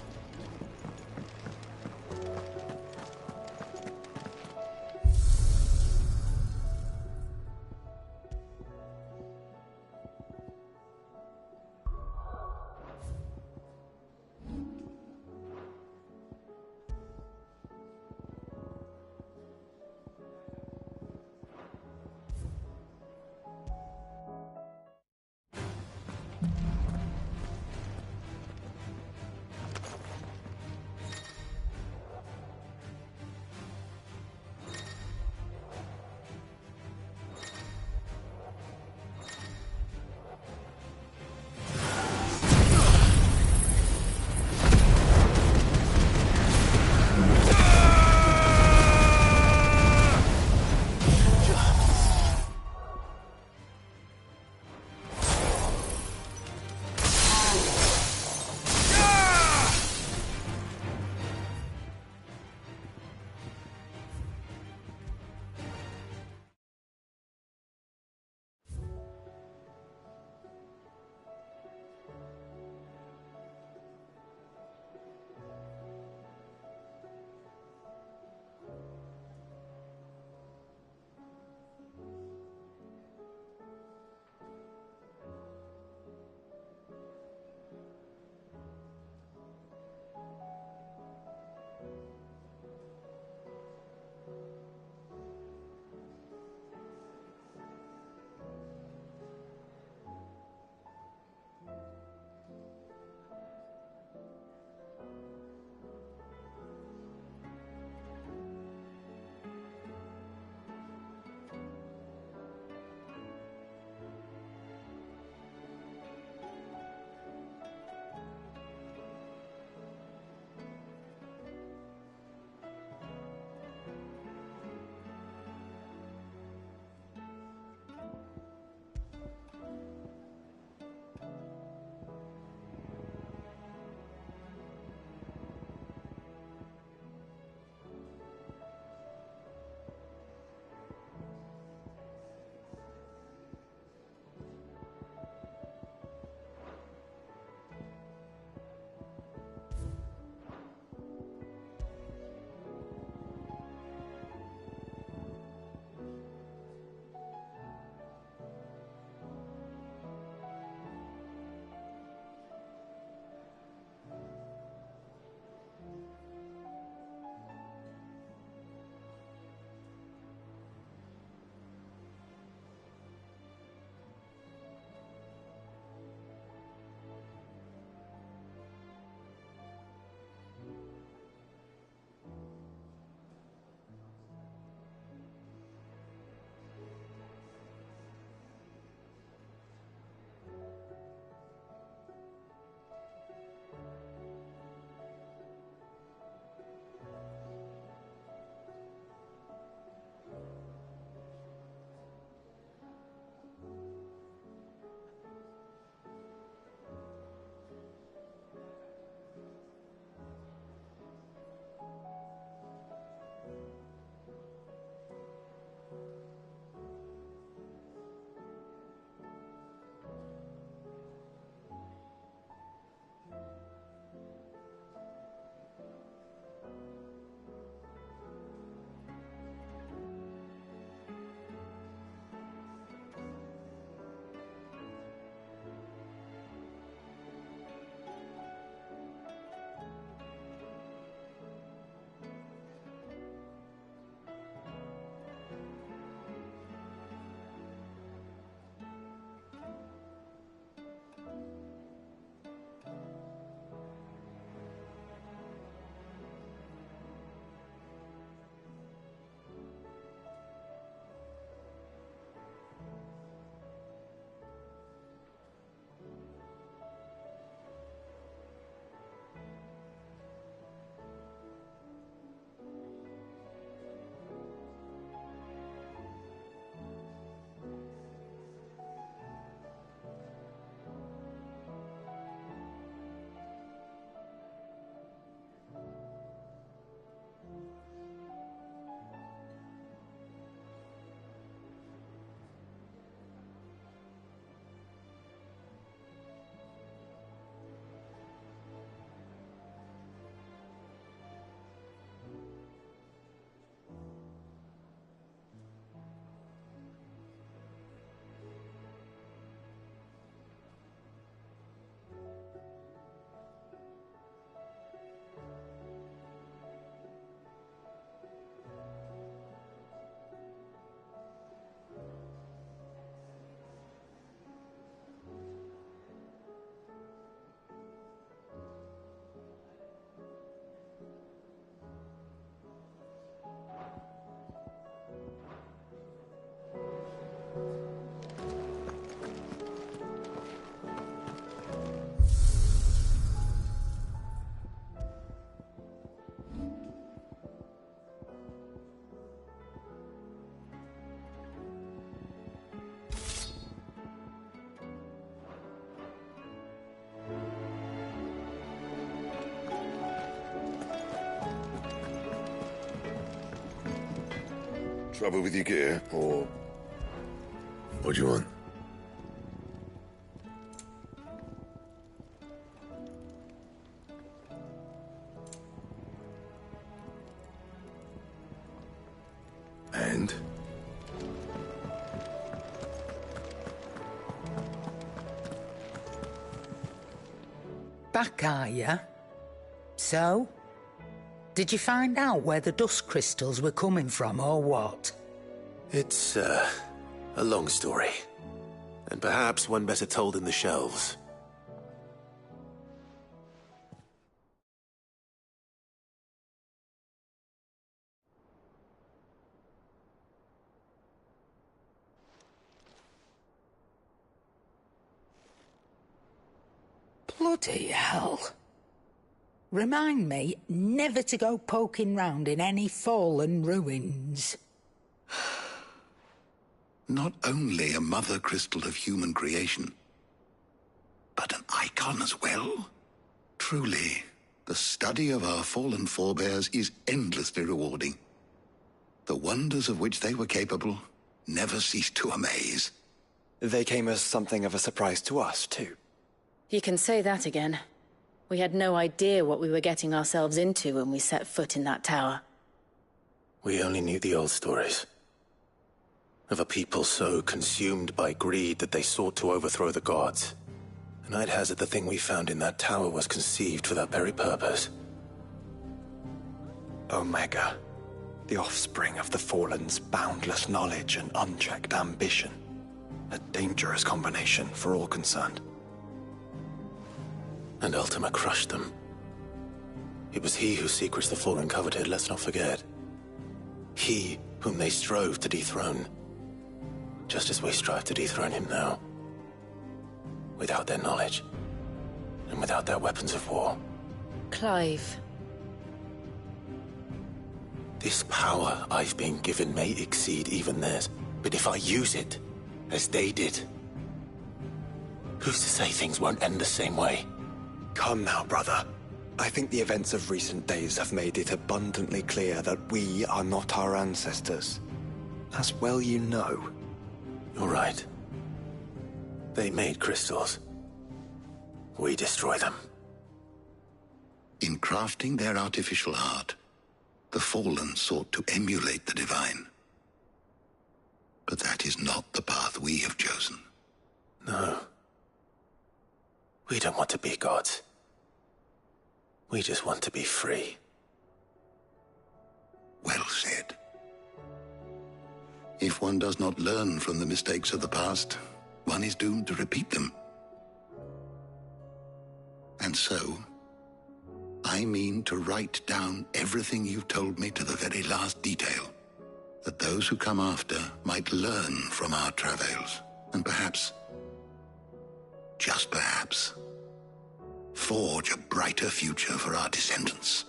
Trouble with your gear, or what do you want? And? Back, are ya? So? Did you find out where the dust crystals were coming from, or what? It's, a long story. And perhaps one better told in the shelves. Bloody hell. Remind me never to go poking round in any fallen ruins. Not only a mother crystal of human creation, but an icon as well. Truly, the study of our fallen forebears is endlessly rewarding. The wonders of which they were capable never ceased to amaze. They came as something of a surprise to us, too. You can say that again. We had no idea what we were getting ourselves into when we set foot in that tower. We only knew the old stories. Of a people so consumed by greed that they sought to overthrow the gods. And I'd hazard the thing we found in that tower was conceived for that very purpose. Omega, the offspring of the Fallen's boundless knowledge and unchecked ambition. A dangerous combination for all concerned. And Ultima crushed them. It was he whose secrets the Fallen coveted, let's not forget. He whom they strove to dethrone. Just as we strive to dethrone him now. Without their knowledge. And without their weapons of war. Clive. This power I've been given may exceed even theirs. But if I use it, as they did, who's to say things won't end the same way? Come now, brother. I think the events of recent days have made it abundantly clear that we are not our ancestors. As well you know. You're right. They made crystals. We destroy them. In crafting their artificial art, the Fallen sought to emulate the divine. But that is not the path we have chosen. No. We don't want to be gods. We just want to be free. Well said. If one does not learn from the mistakes of the past, one is doomed to repeat them. And so, I mean to write down everything you've told me to the very last detail, that those who come after might learn from our travails, and perhaps, just perhaps, forge a brighter future for our descendants.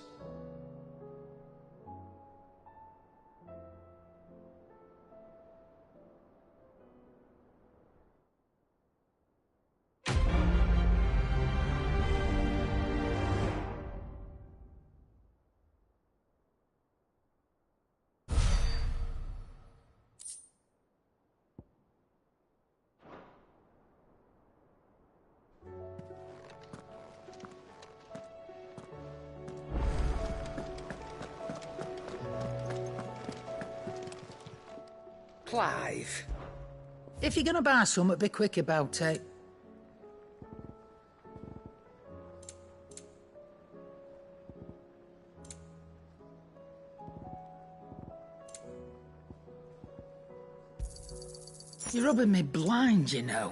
Clive, if you're gonna buy something, be quick about it. You're rubbing me blind, you know.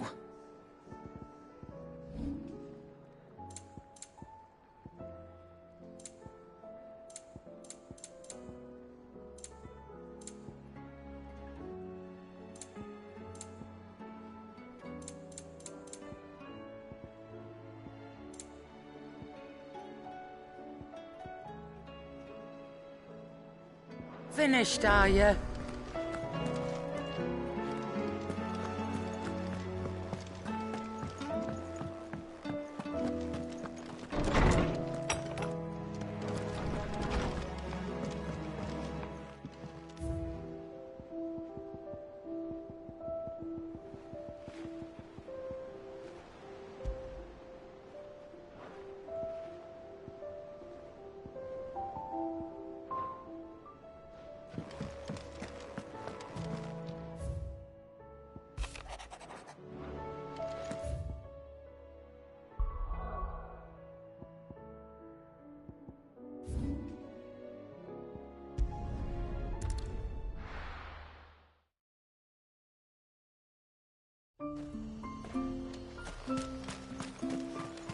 Finished, are you?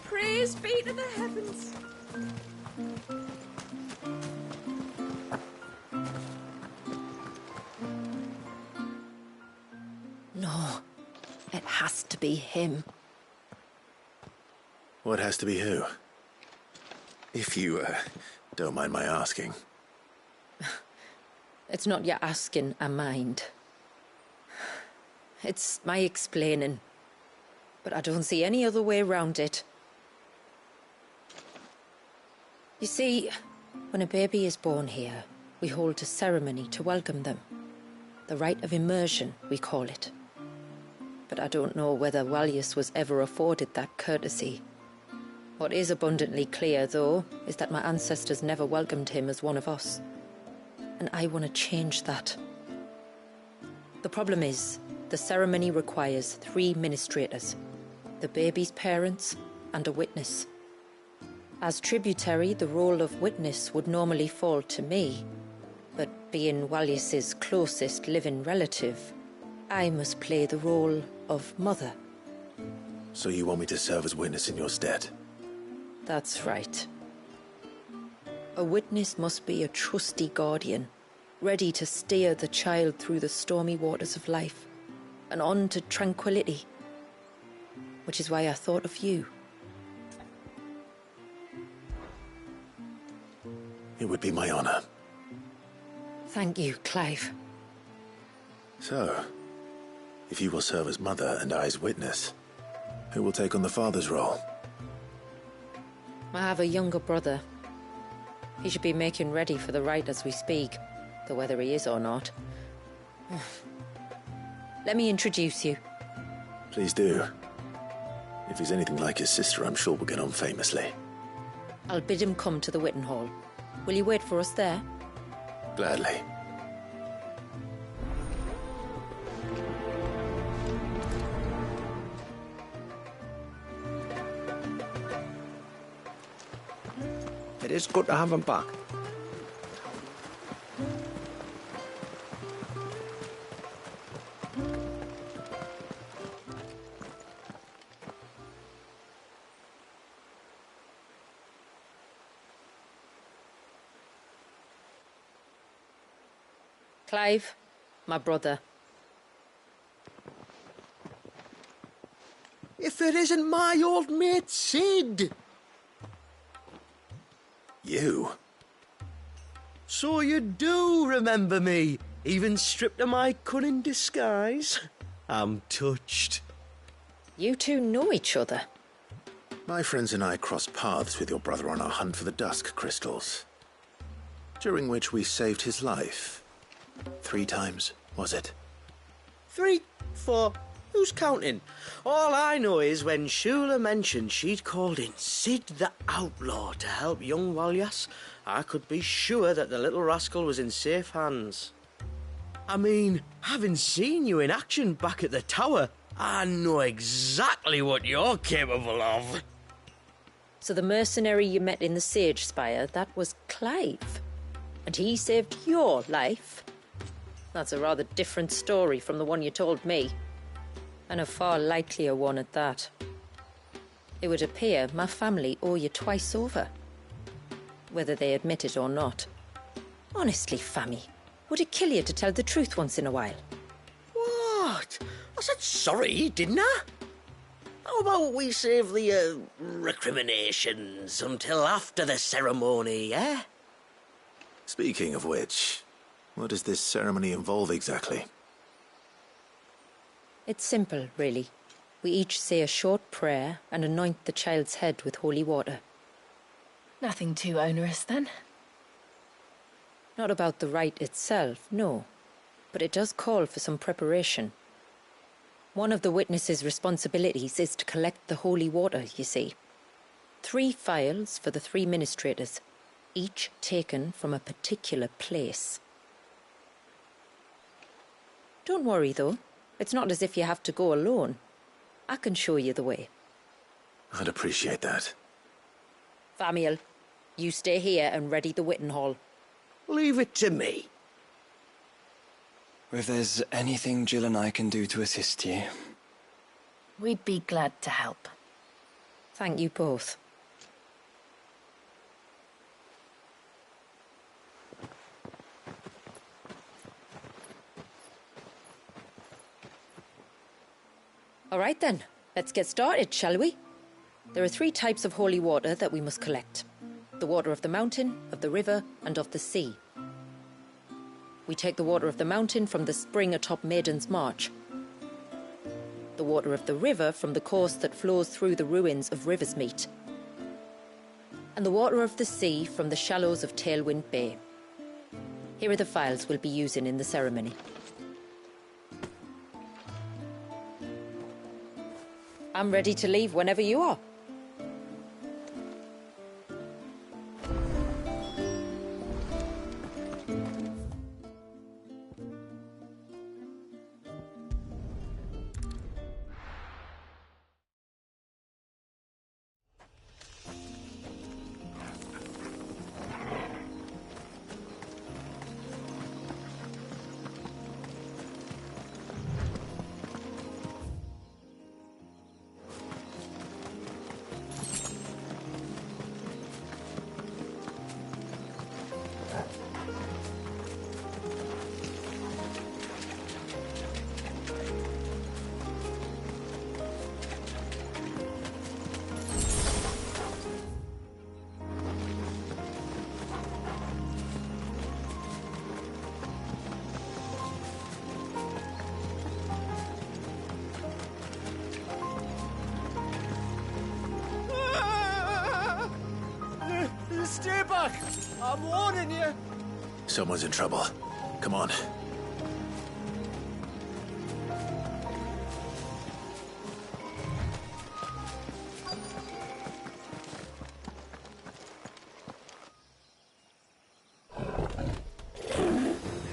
Praise be to the heavens. No, it has to be him. What has to be who? If you, don't mind my asking. It's not your asking I mind. It's my explaining. But I don't see any other way around it. You see, when a baby is born here, we hold a ceremony to welcome them. The rite of immersion, we call it. But I don't know whether Walyus was ever afforded that courtesy. What is abundantly clear, though, is that my ancestors never welcomed him as one of us. And I want to change that. The problem is, the ceremony requires 3 ministrators, the baby's parents and a witness. As tributary, the role of witness would normally fall to me, but being Walyus's closest living relative, I must play the role of mother. So you want me to serve as witness in your stead? That's right. A witness must be a trusty guardian, ready to steer the child through the stormy waters of life, and on to tranquility. Which is why I thought of you. It would be my honor. Thank you, Clive. So, if you will serve as mother and I as witness, who will take on the father's role? I have a younger brother. He should be making ready for the rite as we speak, though whether he is or not. Let me introduce you. Please do. If he's anything like his sister, I'm sure we'll get on famously. I'll bid him come to the Witten Hall. Will you wait for us there? Gladly. It is good to have him back. Clive, my brother. If it isn't my old mate Sid! You? So you do remember me, even stripped of my cunning disguise? I'm touched. You two know each other? My friends and I crossed paths with your brother on our hunt for the dusk crystals, during which we saved his life. 3 times, was it? 3, 4, who's counting? All I know is when Shula mentioned she'd called in Sid the Outlaw to help young Walyus, I could be sure that the little rascal was in safe hands. I mean, having seen you in action back at the tower, I know exactly what you're capable of. So the mercenary you met in the Sage Spire, that was Clive. And he saved your life? That's a rather different story from the one you told me. And a far likelier one at that. It would appear my family owe you twice over. Whether they admit it or not. Honestly, Fammy, would it kill you to tell the truth once in a while? What? I said sorry, didn't I? How about we save the, recriminations until after the ceremony, eh? Speaking of which, what does this ceremony involve exactly? It's simple, really. We each say a short prayer and anoint the child's head with holy water. Nothing too onerous, then? Not about the rite itself, no. But it does call for some preparation. One of the witness's responsibilities is to collect the holy water, you see. 3 phials for the 3 ministrators, each taken from a particular place. Don't worry, though. It's not as if you have to go alone. I can show you the way. I'd appreciate that. Famiel, you stay here and ready the Witten Hall. Leave it to me. If there's anything Jill and I can do to assist you, We'd be glad to help. Thank you both. All right then, let's get started, shall we? There are 3 types of holy water that we must collect. The water of the mountain, of the river, and of the sea. We take the water of the mountain from the spring atop Maiden's March. The water of the river from the course that flows through the ruins of Riversmeet. And the water of the sea from the shallows of Tailwind Bay. Here are the phials we'll be using in the ceremony. I'm ready to leave whenever you are. Stay back! I'm warning you! Someone's in trouble. Come on.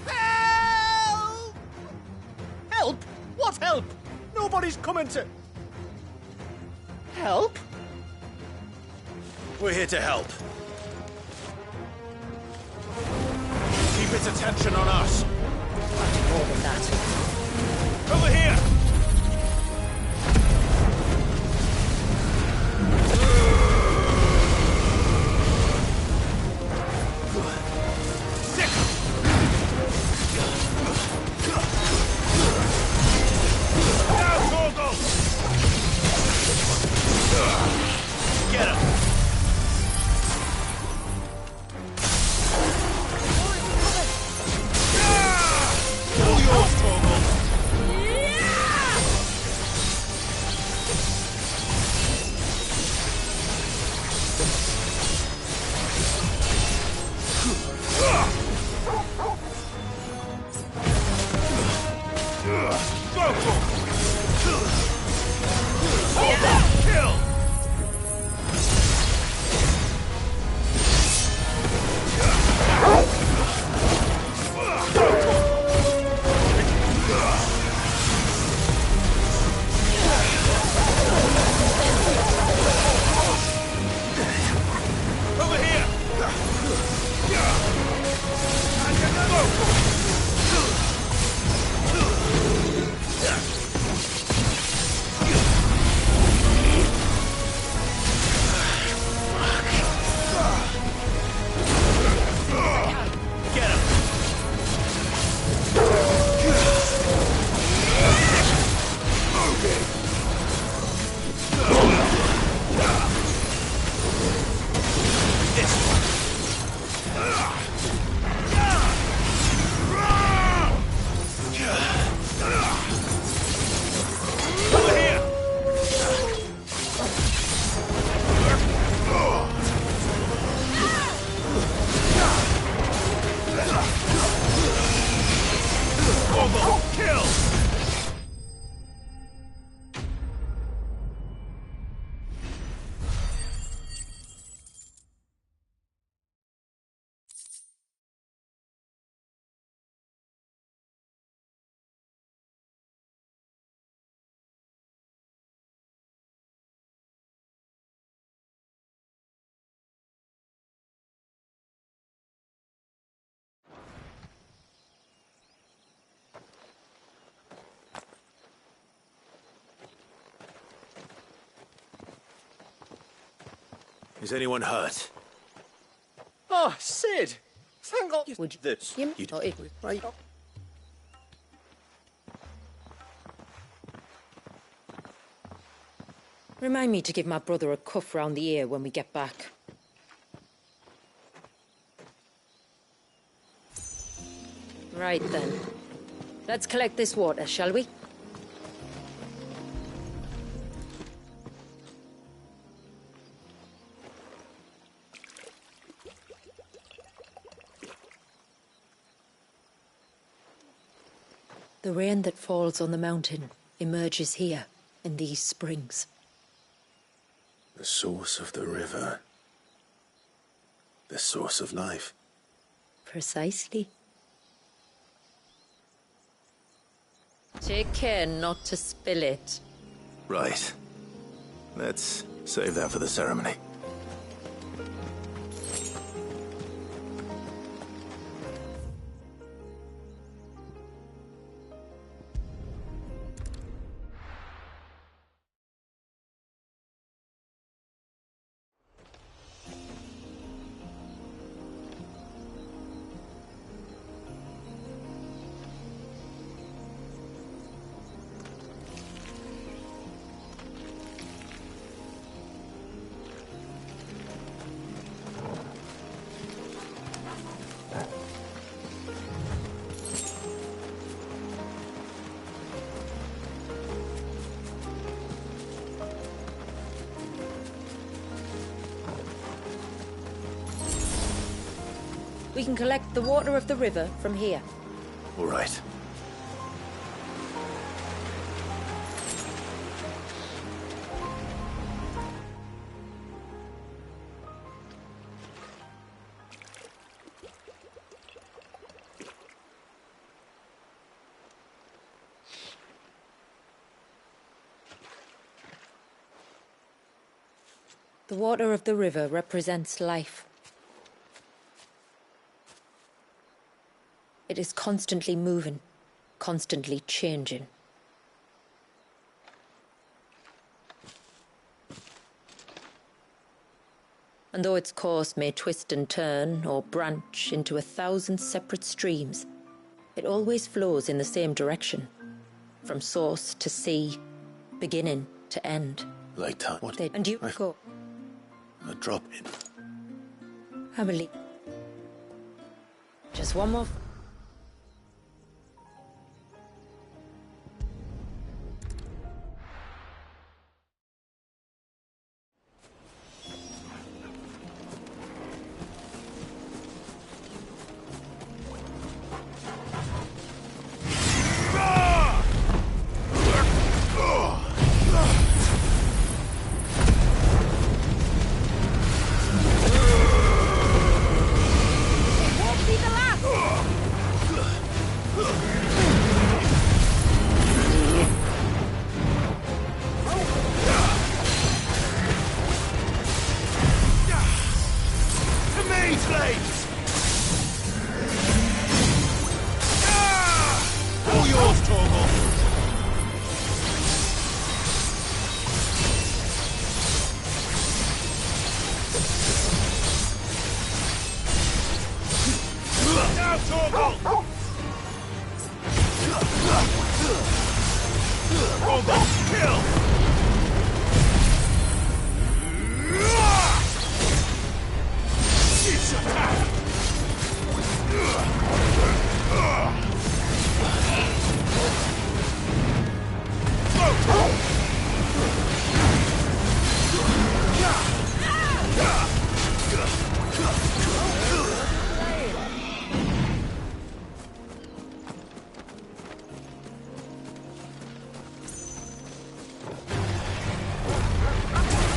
Help! Help? What help? Nobody's coming to... Help? We're here to help. Keep its attention on us. Much more than that. Over here! Get him! All yours, Torgal! Is anyone hurt? Oh, Sid! Thank God you Would this. you Right. Remind me to give my brother a cuff round the ear when we get back. Right then. Let's collect this water, shall we? The rain that falls on the mountain emerges here, in these springs. The source of the river. The source of life. Precisely. Take care not to spill it. Right. Let's save that for the ceremony. We can collect the water of the river from here. All right. The water of the river represents life. It is constantly moving, constantly changing. And though its course may twist and turn or branch into 1,000 separate streams, it always flows in the same direction, from source to sea, beginning to end. Like time. What? And you go. A drop in. I believe. Just one more.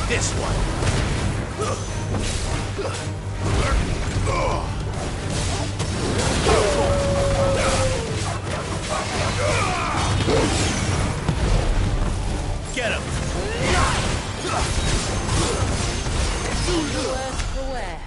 This one. Get him. Worse for wear.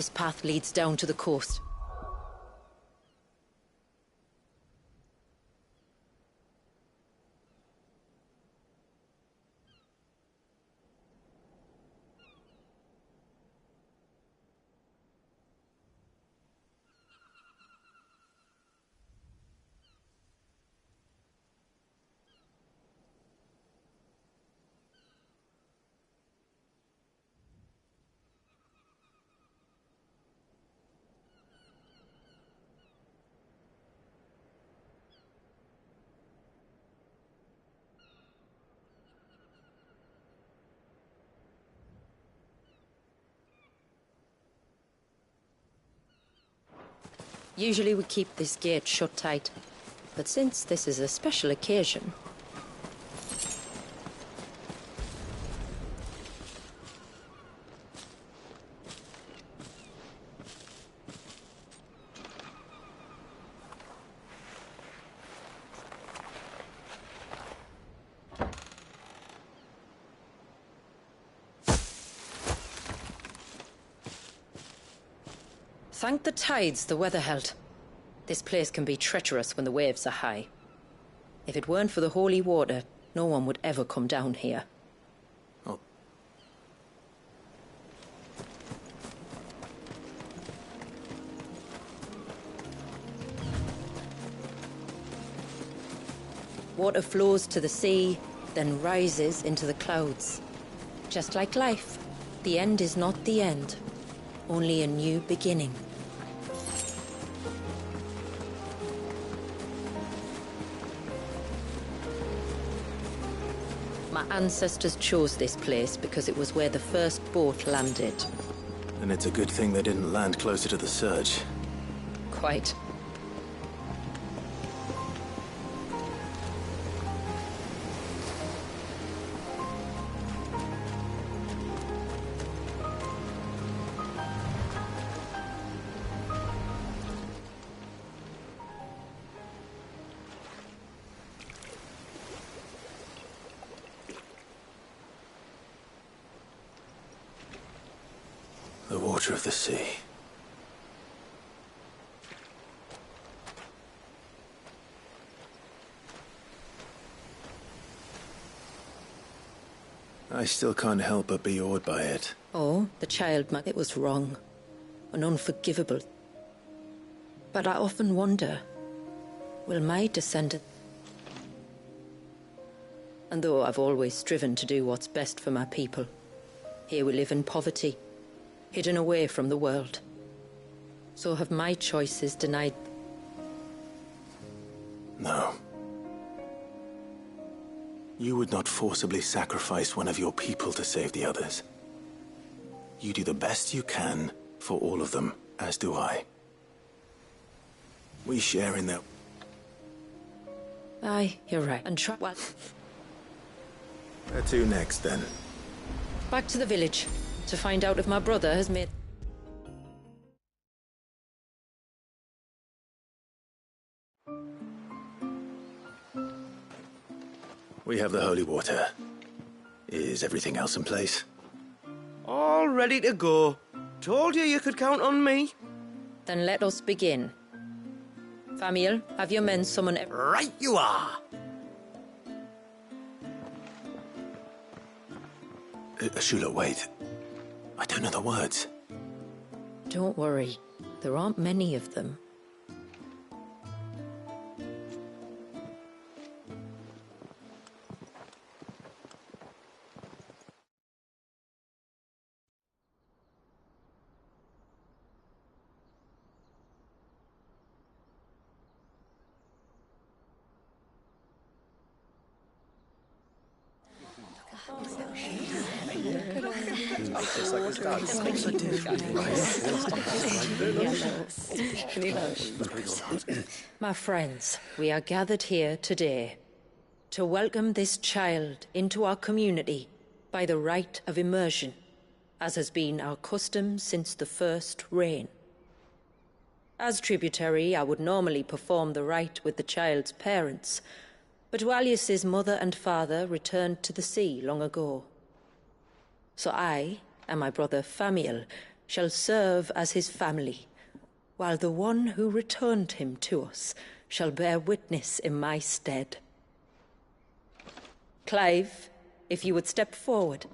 This path leads down to the coast. Usually we keep this gate shut tight, but since this is a special occasion... Thank the tides the weather held. This place can be treacherous when the waves are high. If it weren't for the holy water, no one would ever come down here. Oh. Water flows to the sea, then rises into the clouds. Just like life, the end is not the end, only a new beginning. My ancestors chose this place because it was where the first boat landed. And it's a good thing they didn't land closer to the surge. Quite. The water of the sea. I still can't help but be awed by it. Oh, the child, it was wrong. And unforgivable. But I often wonder, will my descendant... And though I've always striven to do what's best for my people, here we live in poverty, hidden away from the world. So have my choices denied... No. You would not forcibly sacrifice one of your people to save the others. You do the best you can for all of them, as do I. We share in that... Aye, you're right. And try... Well... Where to next, then? Back to the village, to find out if my brother has made... We have the holy water. Is everything else in place? All ready to go. Told you could count on me. Then let us begin. Famiel, have your men summon... Right you are! Shula, wait. I don't know the words. Don't worry. There aren't many of them. My friends, we are gathered here today to welcome this child into our community by the rite of immersion, as has been our custom since the first reign. As tributary, I would normally perform the rite with the child's parents, but Walius's mother and father returned to the sea long ago. So I and my brother Famiel shall serve as his family, while the one who returned him to us shall bear witness in my stead. Clive, if you would step forward.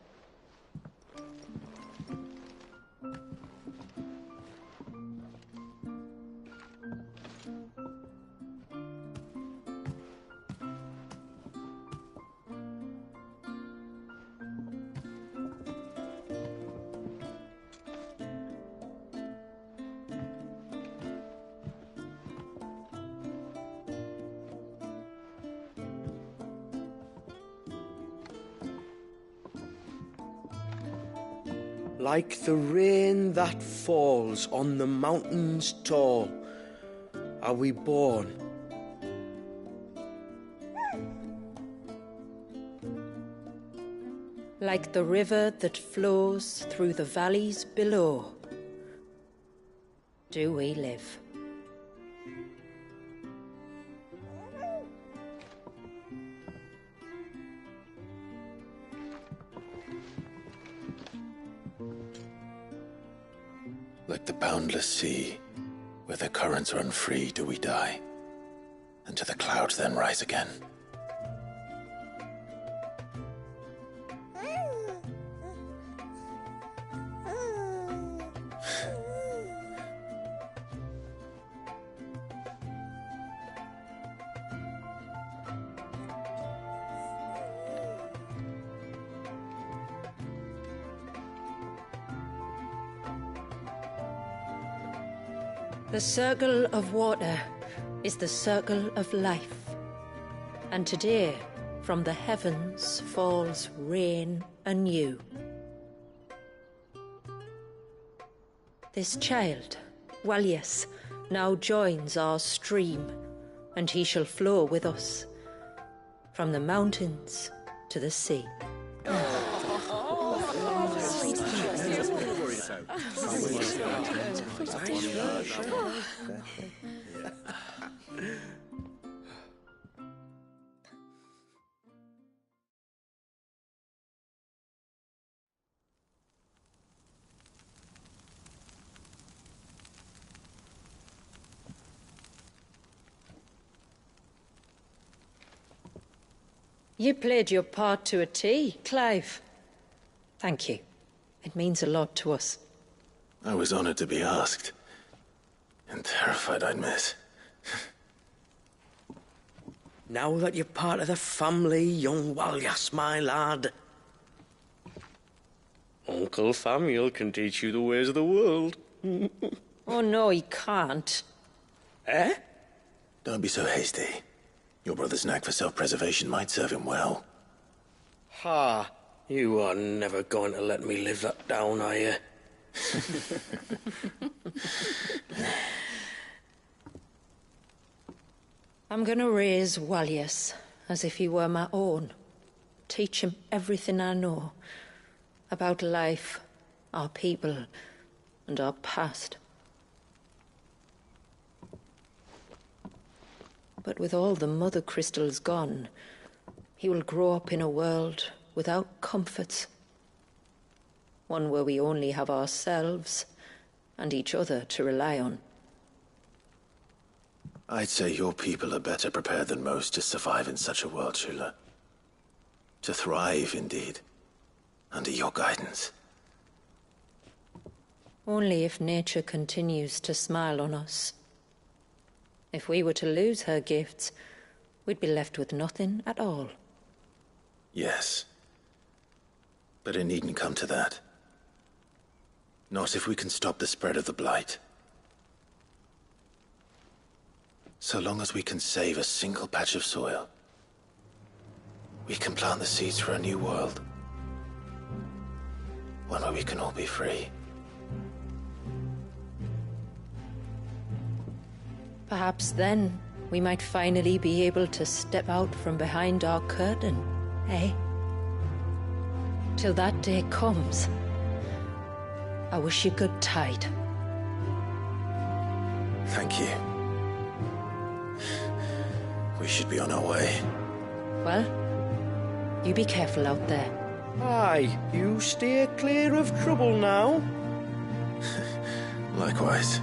Like the rain that falls on the mountains tall, are we born. Like the river that flows through the valleys below, do we live. Like the boundless sea, where the currents run free, do we die, and to the clouds then rise again. The circle of water is the circle of life, and today from the heavens falls rain anew. This child, Walius, now joins our stream, and he shall flow with us from the mountains to the sea. You played your part to a T, Clive. Thank you. It means a lot to us. I was honored to be asked, and terrified I'd miss. Now that you're part of the family, young Walyas, my lad. Uncle Samuel can teach you the ways of the world. Oh no, he can't. Eh? Don't be so hasty. Your brother's knack for self-preservation might serve him well. Ha! You are never going to let me live that down, are you? I'm gonna raise Walius as if he were my own. Teach him everything I know about life, our people, and our past. But with all the mother crystals gone, he will grow up in a world without comforts. One where we only have ourselves and each other to rely on. I'd say your people are better prepared than most to survive in such a world, Shula. To thrive, indeed, under your guidance. Only if nature continues to smile on us. If we were to lose her gifts, we'd be left with nothing at all. Yes. But it needn't come to that. Not if we can stop the spread of the Blight. So long as we can save a single patch of soil, we can plant the seeds for a new world. One where we can all be free. Perhaps then we might finally be able to step out from behind our curtain, eh? Till that day comes, I wish you good tide. Thank you. We should be on our way. Well, you be careful out there. Aye, you steer clear of trouble now. Likewise.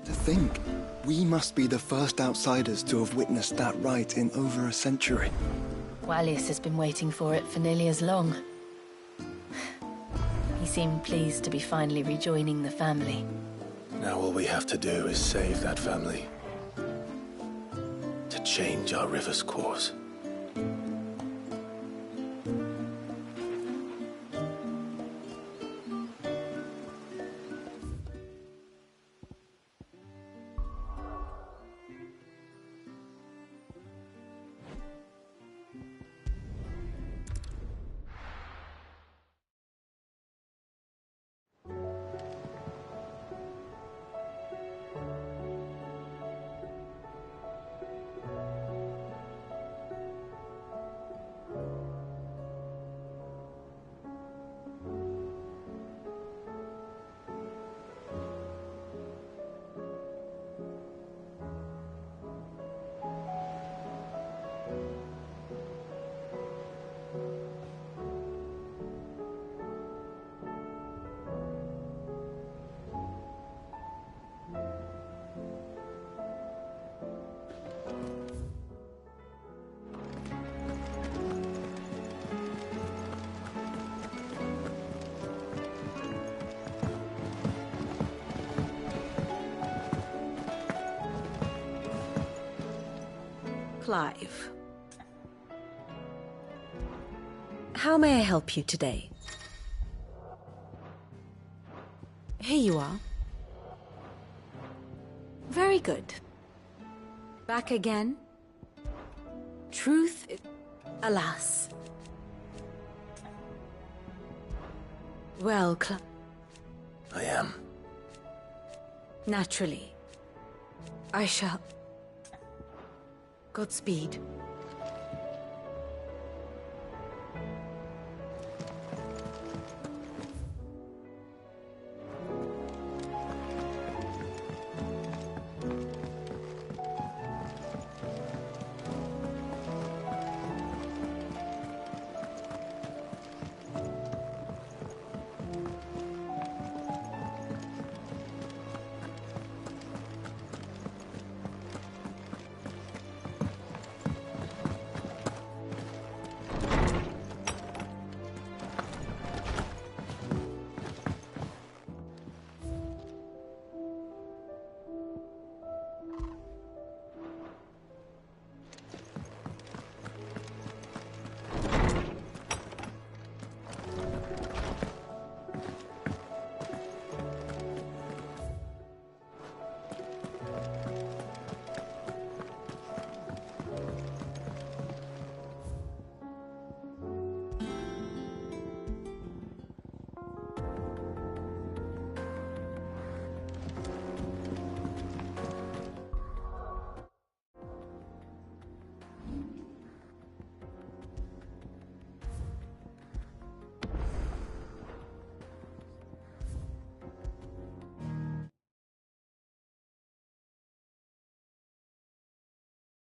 To think, we must be the first outsiders to have witnessed that rite in over a century. Wallius has been waiting for it for nearly as long. He seemed pleased to be finally rejoining the family. Now all we have to do is save that family. To change our river's course. Clive. How may I help you today? Here you are. Very good. Back again? Truth, alas. Well, I am. Naturally. I shall... Godspeed.